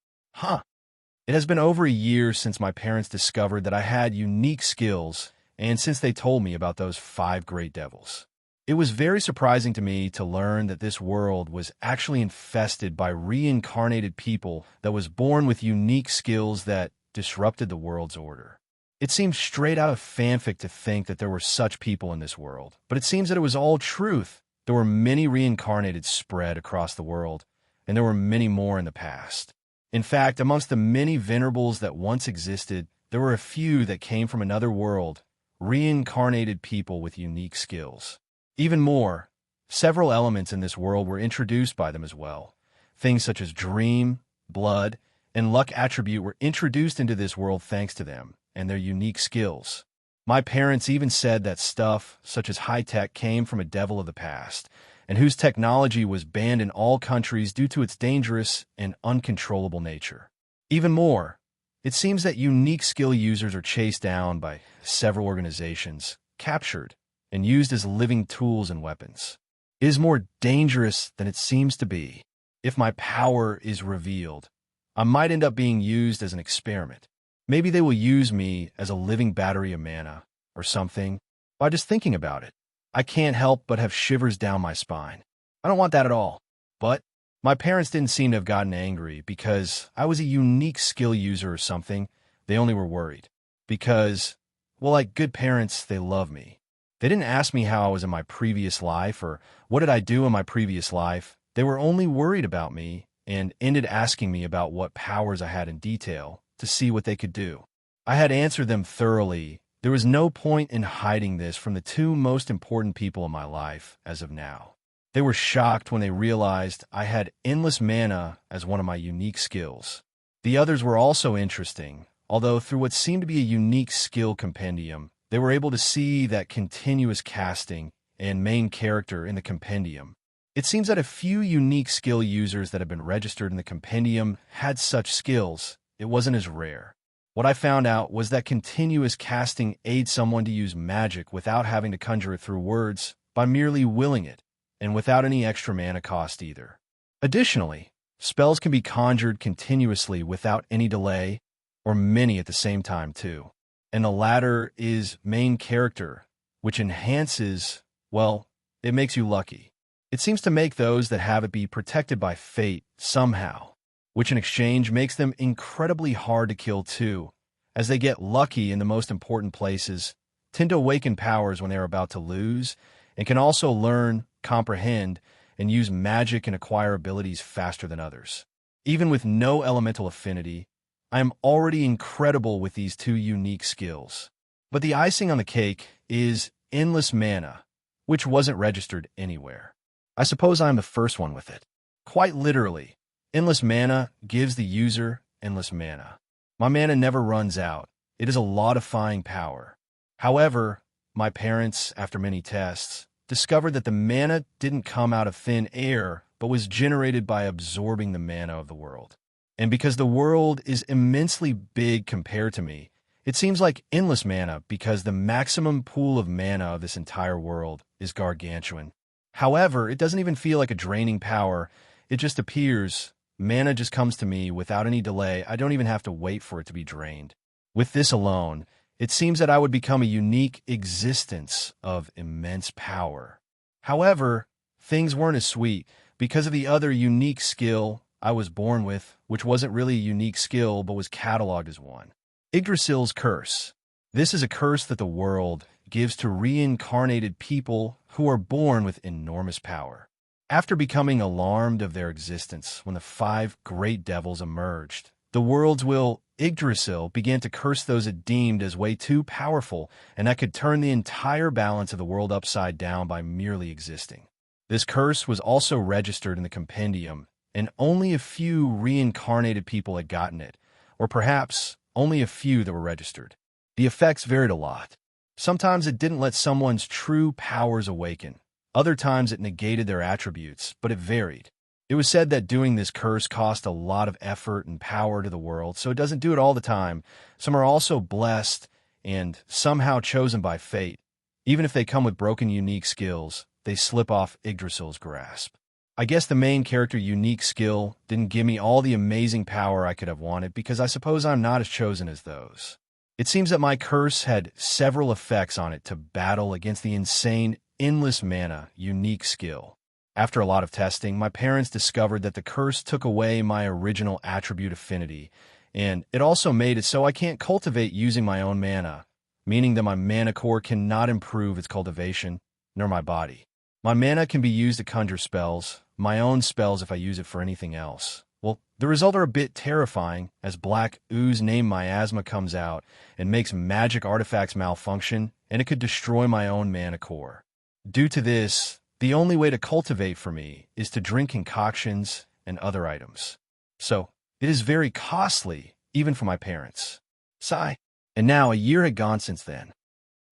S2: It has been over a year since my parents discovered that I had unique skills, and since they told me about those 5 great devils. It was very surprising to me to learn that this world was actually infested by reincarnated people that was born with unique skills that disrupted the world's order. It seemed straight out of fanfic to think that there were such people in this world, but it seems that it was all truth. There were many reincarnated spread across the world, and there were many more in the past. In fact, amongst the many venerables that once existed, there were a few that came from another world, reincarnated people with unique skills. Even more, several elements in this world were introduced by them as well. Things such as dream, blood, and luck attribute were introduced into this world thanks to them and their unique skills. My parents even said that stuff such as high-tech came from a devil of the past, and whose technology was banned in all countries due to its dangerous and uncontrollable nature. Even more, it seems that unique skill users are chased down by several organizations, captured, and used as living tools and weapons. It is more dangerous than it seems to be. If my power is revealed, I might end up being used as an experiment. Maybe they will use me as a living battery of mana, or something, by just thinking about it. I can't help but have shivers down my spine. I don't want that at all. But my parents didn't seem to have gotten angry because I was a unique skill user or something. They only were worried. Because, well, like good parents, they love me. They didn't ask me how I was in my previous life or what did I do in my previous life. They were only worried about me and ended asking me about what powers I had in detail to see what they could do. I had answered them thoroughly. There was no point in hiding this from the 2 most important people in my life as of now. They were shocked when they realized I had endless mana as one of my unique skills. The others were also interesting, although through what seemed to be a unique skill compendium, they were able to see that continuous casting and main character in the compendium. It seems that a few unique skill users that have been registered in the compendium had such skills. It wasn't as rare. What I found out was that continuous casting aids someone to use magic without having to conjure it through words by merely willing it, and without any extra mana cost either. Additionally, spells can be conjured continuously without any delay, or many at the same time too. And the latter is main character, which enhances, well, it makes you lucky. It seems to make those that have it be protected by fate somehow, which in exchange makes them incredibly hard to kill too, as they get lucky in the most important places, tend to awaken powers when they are about to lose, and can also learn, comprehend, and use magic and acquire abilities faster than others. Even with no elemental affinity, I am already incredible with these two unique skills. But the icing on the cake is endless mana, which wasn't registered anywhere. I suppose I'm the first one with it. Quite literally, endless mana gives the user endless mana. My mana never runs out. It is a lot-defying power. However, my parents, after many tests, discovered that the mana didn't come out of thin air, but was generated by absorbing the mana of the world. And because the world is immensely big compared to me, it seems like endless mana because the maximum pool of mana of this entire world is gargantuan. However, it doesn't even feel like a draining power. It just appears. Mana just comes to me without any delay. I don't even have to wait for it to be drained. With this alone, it seems that I would become a unique existence of immense power. However, things weren't as sweet because of the other unique skill I was born with, which wasn't really a unique skill but was cataloged as one. Yggdrasil's curse. This is a curse that the world gives to reincarnated people who are born with enormous power. After becoming alarmed of their existence when the 5 great devils emerged, the world's will, Yggdrasil, began to curse those it deemed as way too powerful and that could turn the entire balance of the world upside down by merely existing. This curse was also registered in the compendium, and only a few reincarnated people had gotten it, or perhaps only a few that were registered. The effects varied a lot. Sometimes it didn't let someone's true powers awaken. Other times it negated their attributes, but it varied. It was said that doing this curse cost a lot of effort and power to the world, so it doesn't do it all the time. Some are also blessed and somehow chosen by fate. Even if they come with broken unique skills, they slip off Yggdrasil's grasp. I guess the main character unique skill didn't give me all the amazing power I could have wanted because I suppose I'm not as chosen as those. It seems that my curse had several effects on it to battle against the insane endless mana unique skill. After a lot of testing, my parents discovered that the curse took away my original attribute affinity, and it also made it so I can't cultivate using my own mana, meaning that my mana core cannot improve its cultivation, nor my body. My mana can be used to conjure spells, my own spells if I use it for anything else. Well, the results are a bit terrifying, as black ooze named miasma comes out and makes magic artifacts malfunction, and it could destroy my own mana core. Due to this, the only way to cultivate for me is to drink concoctions and other items. So, it is very costly, even for my parents. Sigh. And now a year had gone since then.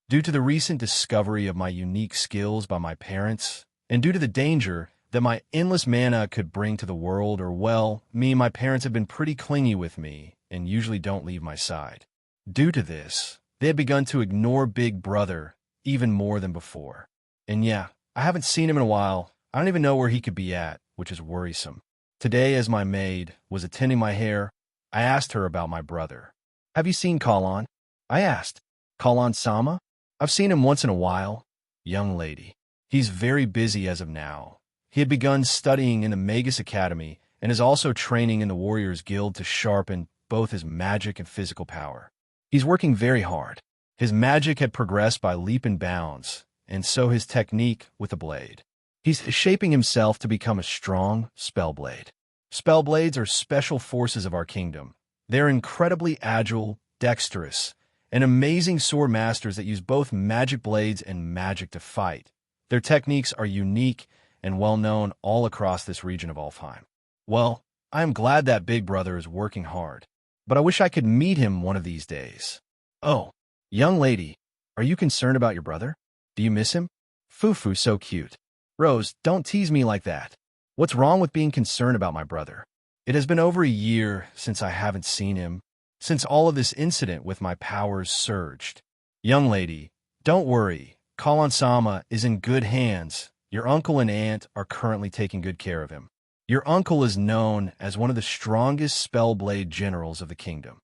S2: Due to the recent discovery of my unique skills by my parents, and due to the danger that my endless mana could bring to the world, or well, me and my parents have been pretty clingy with me and usually don't leave my side. Due to this, they had begun to ignore Big Brother even more than before. And yeah, I haven't seen him in a while. I don't even know where he could be at, which is worrisome. Today, as my maid was attending my hair, I asked her about my brother. "Have you seen Kalon?" I asked. "Kalon-sama? I've seen him once in a while." "Young lady. He's very busy as of now. He had begun studying in the Magus Academy and is also training in the Warriors Guild to sharpen both his magic and physical power. He's working very hard. His magic had progressed by leap and bounds, and so his technique with the blade. He's shaping himself to become a strong spellblade. Spellblades are special forces of our kingdom. They're incredibly agile, dexterous, and amazing sword masters that use both magic blades and magic to fight. Their techniques are unique and well known all across this region of Alfheim. Well, I am glad that Big Brother is working hard, but I wish I could meet him one of these days. Oh, young lady, are you concerned about your brother? Do you miss him? Fufu, so cute. Rose, don't tease me like that. What's wrong with being concerned about my brother? It has been over a year since I haven't seen him, since all of this incident with my powers surged. Young lady, don't worry. Kalon-sama is in good hands. Your uncle and aunt are currently taking good care of him. Your uncle is known as one of the strongest spellblade generals of the kingdom.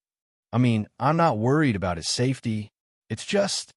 S2: I mean, I'm not worried about his safety. It's just,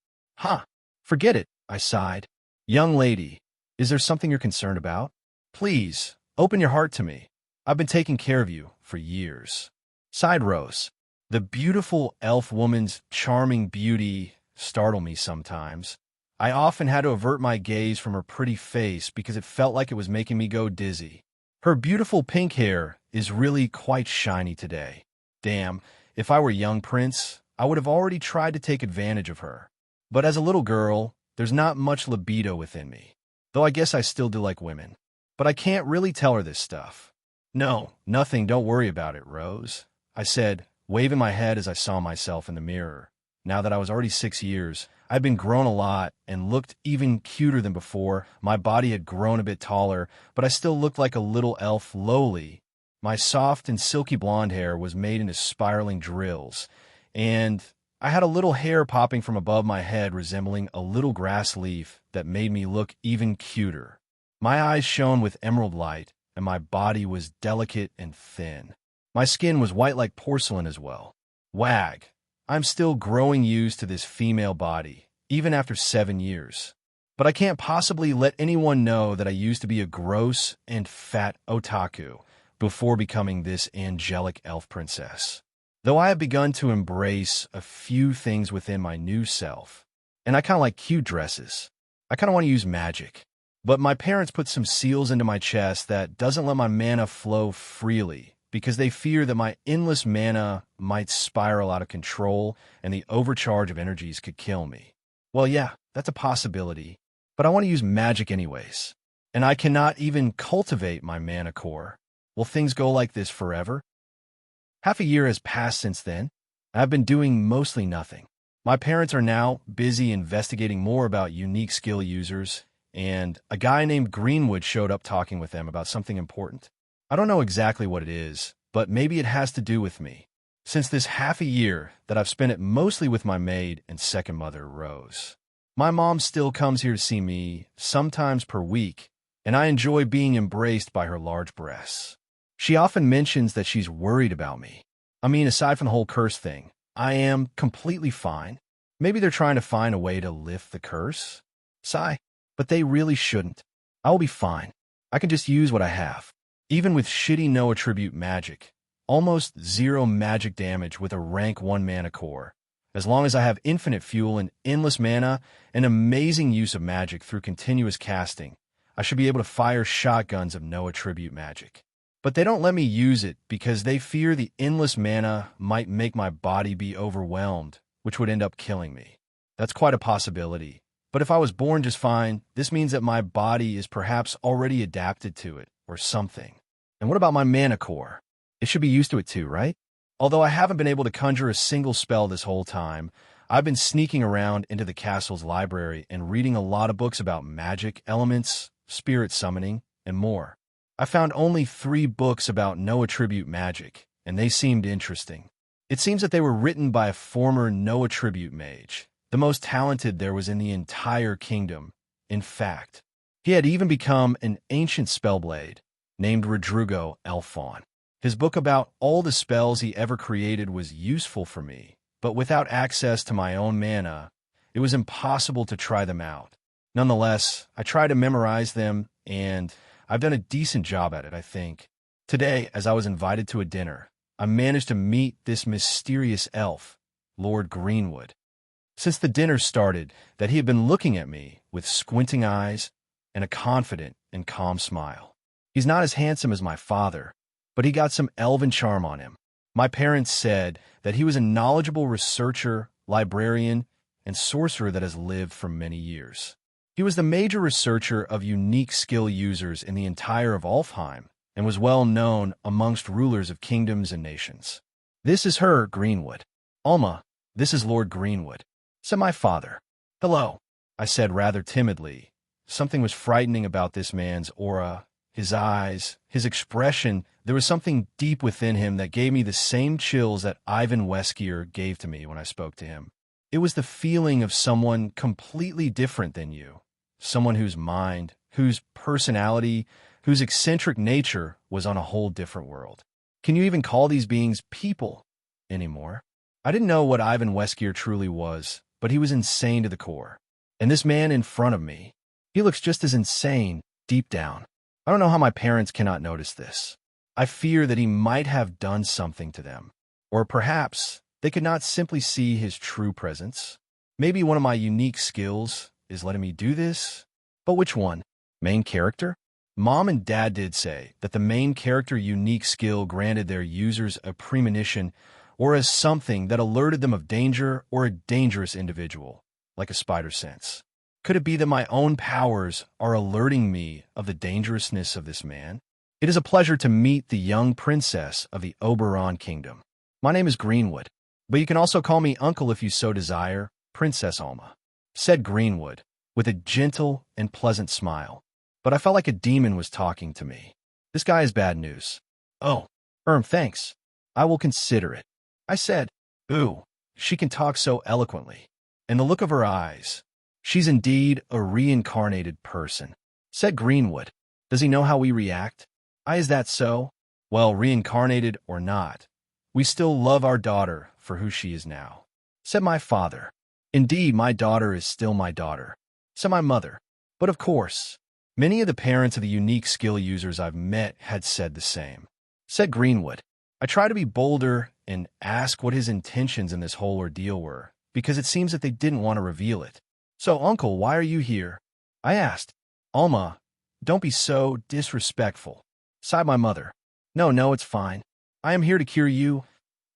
S2: forget it, I sighed. Young lady, is there something you're concerned about? Please, open your heart to me. I've been taking care of you for years. Sighed Rose. The beautiful elf woman's charming beauty startled me sometimes. I often had to avert my gaze from her pretty face because it felt like it was making me go dizzy. Her beautiful pink hair is really quite shiny today. Damn, if I were young Prince, I would have already tried to take advantage of her. But as a little girl, there's not much libido within me. Though I guess I still do like women. But I can't really tell her this stuff. No, nothing, don't worry about it, Rose, I said, waving my head as I saw myself in the mirror. Now that I was already 6 years, I'd been grown a lot and looked even cuter than before. My body had grown a bit taller, but I still looked like a little elf lowly. My soft and silky blonde hair was made into spiraling drills, and I had a little hair popping from above my head resembling a little grass leaf that made me look even cuter. My eyes shone with emerald light, and my body was delicate and thin. My skin was white like porcelain as well. Wag! I'm still growing used to this female body, even after 7 years. But I can't possibly let anyone know that I used to be a gross and fat otaku before becoming this angelic elf princess. Though I have begun to embrace a few things within my new self, and I kind of like cute dresses. I kind of want to use magic. But my parents put some seals into my chest that doesn't let my mana flow freely, because they fear that my endless mana might spiral out of control and the overcharge of energies could kill me. Well, yeah, that's a possibility, but I want to use magic anyways. And I cannot even cultivate my mana core. Will things go like this forever? Half a year has passed since then, and I've been doing mostly nothing. My parents are now busy investigating more about unique skill users, and a guy named Greenwood showed up talking with them about something important. I don't know exactly what it is, but maybe it has to do with me, since this half a year that I've spent it mostly with my maid and second mother, Rose. My mom still comes here to see me, sometimes per week, and I enjoy being embraced by her large breasts. She often mentions that she's worried about me. I mean, aside from the whole curse thing, I am completely fine. Maybe they're trying to find a way to lift the curse? Sigh, but they really shouldn't. I will be fine. I can just use what I have. Even with shitty no-attribute magic, almost zero magic damage with a rank 1 mana core. As long as I have infinite fuel and endless mana and amazing use of magic through continuous casting, I should be able to fire shotguns of no-attribute magic. But they don't let me use it because they fear the endless mana might make my body be overwhelmed, which would end up killing me. That's quite a possibility. But if I was born just fine, this means that my body is perhaps already adapted to it, or something. And what about my mana core? It should be used to it too, right? Although I haven't been able to conjure a single spell this whole time, I've been sneaking around into the castle's library and reading a lot of books about magic, elements, spirit summoning, and more. I found only 3 books about no-attribute magic, and they seemed interesting. It seems that they were written by a former no-attribute mage, the most talented there was in the entire kingdom. In fact, he had even become an ancient spellblade named Rodrigo Elfon. His book about all the spells he ever created was useful for me, but without access to my own mana, it was impossible to try them out. Nonetheless, I tried to memorize them, and I've done a decent job at it, I think. Today, as I was invited to a dinner, I managed to meet this mysterious elf, Lord Greenwood. Since the dinner started, that he had been looking at me with squinting eyes and a confident and calm smile. He's not as handsome as my father, but he got some elven charm on him. My parents said that he was a knowledgeable researcher, librarian, and sorcerer that has lived for many years. He was the major researcher of unique skill users in the entire of Alfheim, and was well known amongst rulers of kingdoms and nations. This is her, Greenwood. Alma, this is Lord Greenwood, said my father. Hello, I said rather timidly. Something was frightening about this man's aura, his eyes, his expression. There was something deep within him that gave me the same chills that Ivan Weskier gave to me when I spoke to him. It was the feeling of someone completely different than you, someone whose mind, whose personality whose eccentric nature was on a whole different world. Can you even call these beings people anymore? I didn't know what Ivan Westgear truly was, but he was insane to the core. And this man in front of me, he looks just as insane deep down. I don't know how my parents cannot notice this. I fear that he might have done something to them. Or perhaps they could not simply see his true presence. Maybe one of my unique skills is letting me do this. But which one? Main character? Mom and Dad did say that the main character unique skill granted their users a premonition or as something that alerted them of danger or a dangerous individual, like a spider sense. Could it be that my own powers are alerting me of the dangerousness of this man? It is a pleasure to meet the young princess of the Oberon Kingdom. My name is Greenwood, but you can also call me Uncle if you so desire, Princess Alma, said Greenwood, with a gentle and pleasant smile. But I felt like a demon was talking to me. This guy is bad news. Oh, thanks. I will consider it. I said, ooh, she can talk so eloquently. And the look of her eyes. She's indeed a reincarnated person, said Greenwood. Does he know how we react? Is that so? Well, reincarnated or not, we still love our daughter for who she is now, said my father. Indeed, my daughter is still my daughter, said my mother. But of course, many of the parents of the unique skill users I've met had said the same, said Greenwood. I try to be bolder and ask what his intentions in this whole ordeal were, because it seems that they didn't want to reveal it. So, Uncle, why are you here? I asked. Alma, don't be so disrespectful, sighed my mother. No, it's fine. I am here to cure you.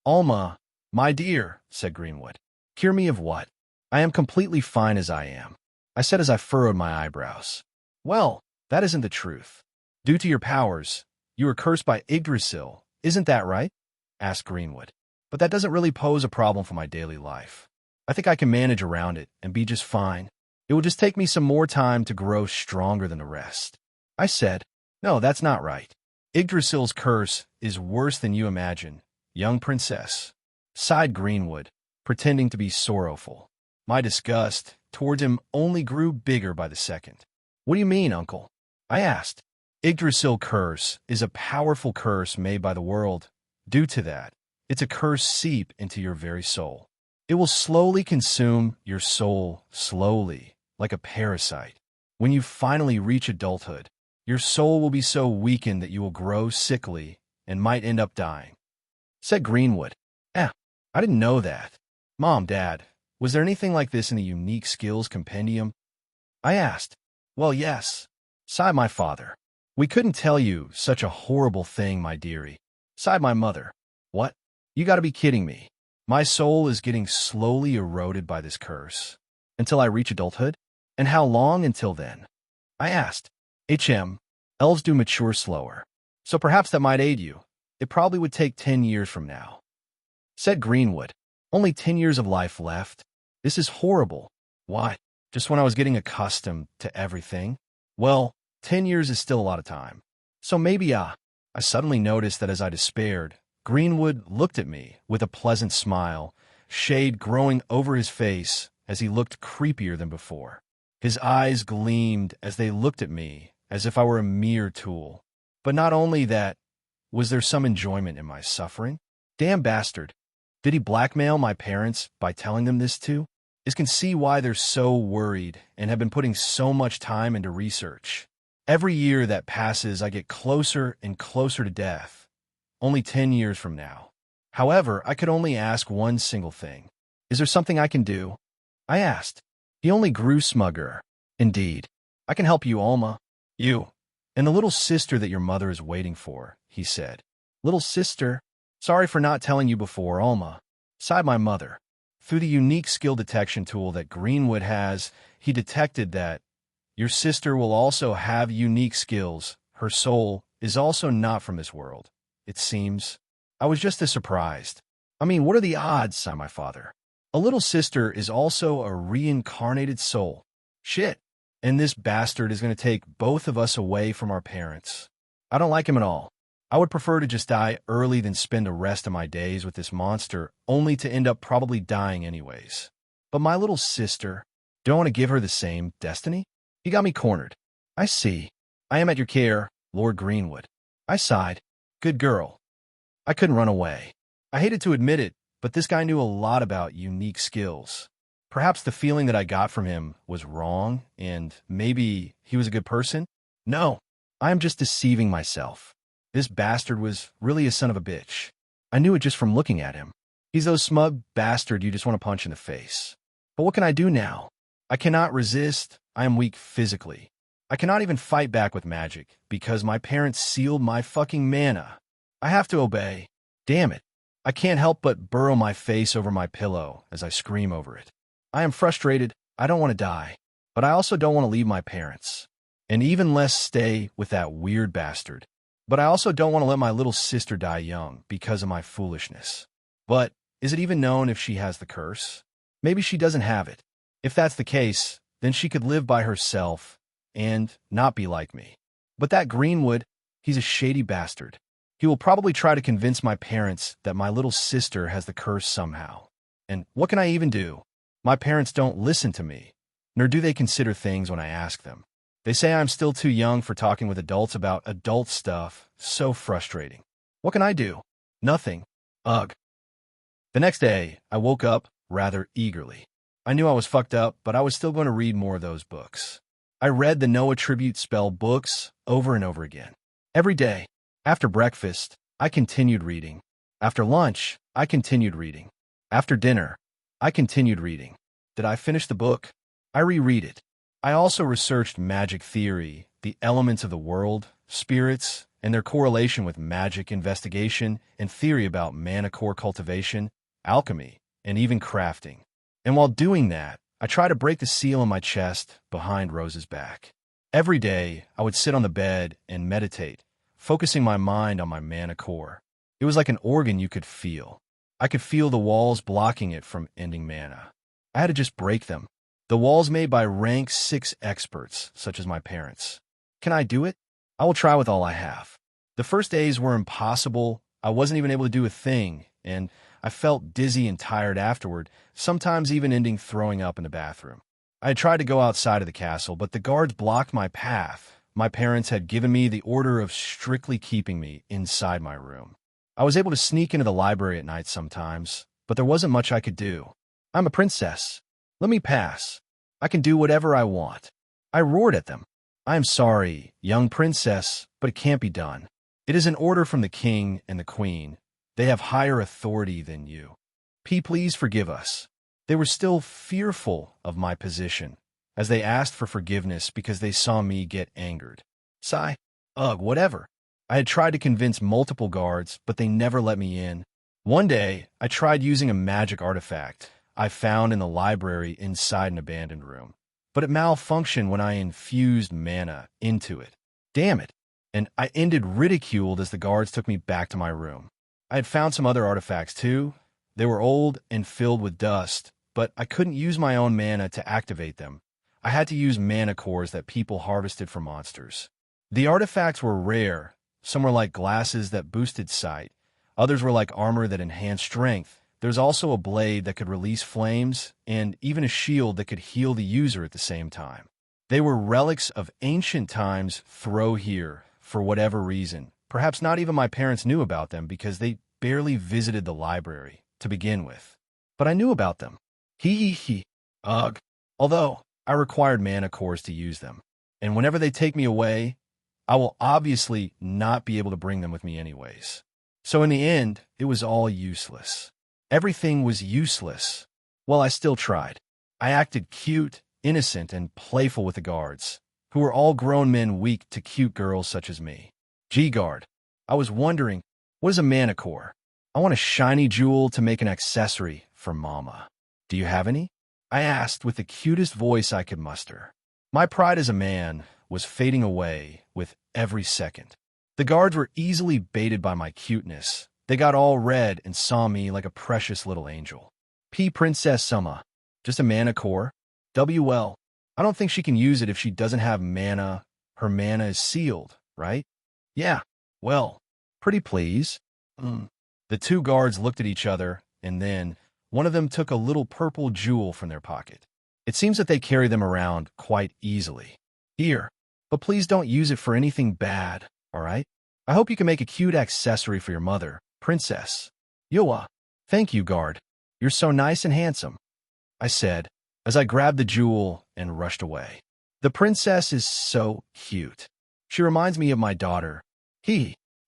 S2: Alma, my dear, said Greenwood. Cure me of what? I am completely fine as I am, I said as I furrowed my eyebrows. Well, that isn't the truth. Due to your powers, you were cursed by Yggdrasil, isn't that right? Asked Greenwood. But that doesn't really pose a problem for my daily life. I think I can manage around it and be just fine. It will just take me some more time to grow stronger than the rest. I said, no, that's not right. Yggdrasil's curse is worse than you imagine, young princess, sighed Greenwood, pretending to be sorrowful. My disgust towards him only grew bigger by the second. What do you mean, Uncle? I asked. Yggdrasil curse is a powerful curse made by the world. Due to that, it's a curse seep into your very soul. It will slowly consume your soul, slowly, like a parasite. When you finally reach adulthood, your soul will be so weakened that you will grow sickly and might end up dying, said Greenwood. I didn't know that. Mom, Dad, was there anything like this in the Unique Skills Compendium? I asked. Well, yes, sighed my father. We couldn't tell you such a horrible thing, my dearie, sighed my mother. What? You gotta be kidding me. My soul is getting slowly eroded by this curse. Until I reach adulthood? And how long until then? I asked. Elves do mature slower, so perhaps that might aid you. It probably would take 10 years from now, said Greenwood. Only 10 years of life left? This is horrible. Why? Just when I was getting accustomed to everything? Well, 10 years is still a lot of time. So maybe I suddenly noticed that as I despaired, Greenwood looked at me with a pleasant smile, shade growing over his face as he looked creepier than before. His eyes gleamed as they looked at me as if I were a mere tool. But not only that, was there some enjoyment in my suffering? Damn bastard. Did he blackmail my parents by telling them this too? I can see why they're so worried and have been putting so much time into research. Every year that passes, I get closer and closer to death. Only 10 years from now. However, I could only ask one single thing. Is there something I can do? I asked. He only grew smugger. Indeed. I can help you, Alma. You. And the little sister that your mother is waiting for, he said. Little sister? Sorry for not telling you before, Alma, sighed my mother. Through the unique skill detection tool that Greenwood has, he detected that your sister will also have unique skills. Her soul is also not from this world, it seems. I was just as surprised. I mean, what are the odds, sighed my father. A little sister is also a reincarnated soul. Shit. And this bastard is going to take both of us away from our parents. I don't like him at all. I would prefer to just die early than spend the rest of my days with this monster, only to end up probably dying anyways. But my little sister, do I want to give her the same destiny? He got me cornered. I see. I am at your care, Lord Greenwood. I sighed. Good girl. I couldn't run away. I hated to admit it, but this guy knew a lot about unique skills. Perhaps the feeling that I got from him was wrong, and maybe he was a good person? No, I am just deceiving myself. This bastard was really a son of a bitch. I knew it just from looking at him. He's those smug bastard you just want to punch in the face. But what can I do now? I cannot resist. I am weak physically. I cannot even fight back with magic because my parents sealed my fucking mana. I have to obey. Damn it. I can't help but burrow my face over my pillow as I scream over it. I am frustrated. I don't want to die. But I also don't want to leave my parents. And even less stay with that weird bastard. But I also don't want to let my little sister die young because of my foolishness. But is it even known if she has the curse? Maybe she doesn't have it. If that's the case, then she could live by herself and not be like me. But that Greenwood, he's a shady bastard. He will probably try to convince my parents that my little sister has the curse somehow. And what can I even do? My parents don't listen to me, nor do they consider things when I ask them. They say I'm still too young for talking with adults about adult stuff. So frustrating. What can I do? Nothing. Ugh. The next day, I woke up rather eagerly. I knew I was fucked up, but I was still going to read more of those books. I read the no attribute spell books over and over again. Every day. After breakfast, I continued reading. After lunch, I continued reading. After dinner, I continued reading. Did I finish the book? I reread it. I also researched magic theory, the elements of the world, spirits, and their correlation with magic investigation, and theory about mana core cultivation, alchemy, and even crafting. And while doing that, I tried to break the seal on my chest behind Rose's back. Every day, I would sit on the bed and meditate, focusing my mind on my mana core. It was like an organ you could feel. I could feel the walls blocking it from ending mana. I had to just break them. The walls made by rank 6 experts, such as my parents. Can I do it? I will try with all I have. The first days were impossible. I wasn't even able to do a thing, and I felt dizzy and tired afterward, sometimes even ending throwing up in the bathroom. I had tried to go outside of the castle, but the guards blocked my path. My parents had given me the order of strictly keeping me inside my room. I was able to sneak into the library at night sometimes, but there wasn't much I could do. I'm a princess. Let me pass. I can do whatever I want. I roared at them. I am sorry, young princess, but it can't be done. It is an order from the king and the queen. They have higher authority than you. Please forgive us. They were still fearful of my position, as they asked for forgiveness because they saw me get angered. Sigh. Ugh, whatever. I had tried to convince multiple guards, but they never let me in. One day, I tried using a magic artifact I found in the library inside an abandoned room, but it malfunctioned when I infused mana into it. Damn it. And I ended ridiculed as the guards took me back to my room. I had found some other artifacts too. They were old and filled with dust, but I couldn't use my own mana to activate them. I had to use mana cores that people harvested from monsters. The artifacts were rare. Some were like glasses that boosted sight. Others were like armor that enhanced strength. There's also a blade that could release flames, and even a shield that could heal the user at the same time. They were relics of ancient times. Throw here, for whatever reason. Perhaps not even my parents knew about them because they barely visited the library to begin with. But I knew about them. Ugh. Although, I required mana cores to use them. And whenever they take me away, I will obviously not be able to bring them with me anyways. So in the end, it was all useless. Everything was useless. Well, I still tried. I acted cute, innocent, and playful with the guards, who were all grown men weak to cute girls such as me. G-Guard. I was wondering, what is a mana core? I want a shiny jewel to make an accessory for Mama. Do you have any? I asked with the cutest voice I could muster. My pride as a man was fading away with every second. The guards were easily baited by my cuteness. They got all red and saw me like a precious little angel. Princess Summa. Just a mana core? WL. I don't think she can use it if she doesn't have mana. Her mana is sealed, right? Yeah. Well, pretty please. The two guards looked at each other, and then one of them took a little purple jewel from their pocket. It seems that they carry them around quite easily. Here, but please don't use it for anything bad, all right? I hope you can make a cute accessory for your mother, Princess. Yoa. Thank you, guard. You're so nice and handsome, I said, as I grabbed the jewel and rushed away. The princess is so cute. She reminds me of my daughter.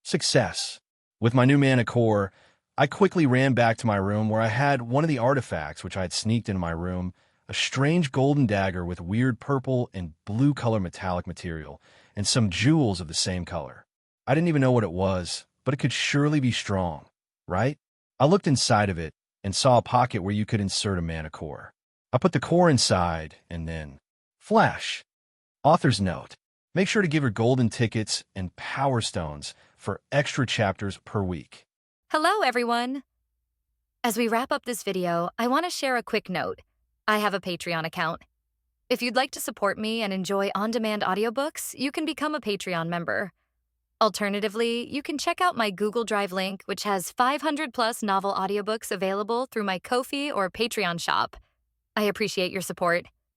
S2: Success. With my new mana core, I quickly ran back to my room where I had one of the artifacts which I had sneaked into my room, a strange golden dagger with weird purple and blue color metallic material, and some jewels of the same color. I didn't even know what it was, but it could surely be strong, right? I looked inside of it and saw a pocket where you could insert a mana core. I put the core inside, and then... Flash. Author's note. Make sure to give her golden tickets and power stones for extra chapters per week.
S3: Hello, everyone. As we wrap up this video, I want to share a quick note. I have a Patreon account. If you'd like to support me and enjoy on-demand audiobooks, you can become a Patreon member. Alternatively, you can check out my Google Drive link, which has 500+ novel audiobooks available through my Ko-fi or Patreon shop. I appreciate your support.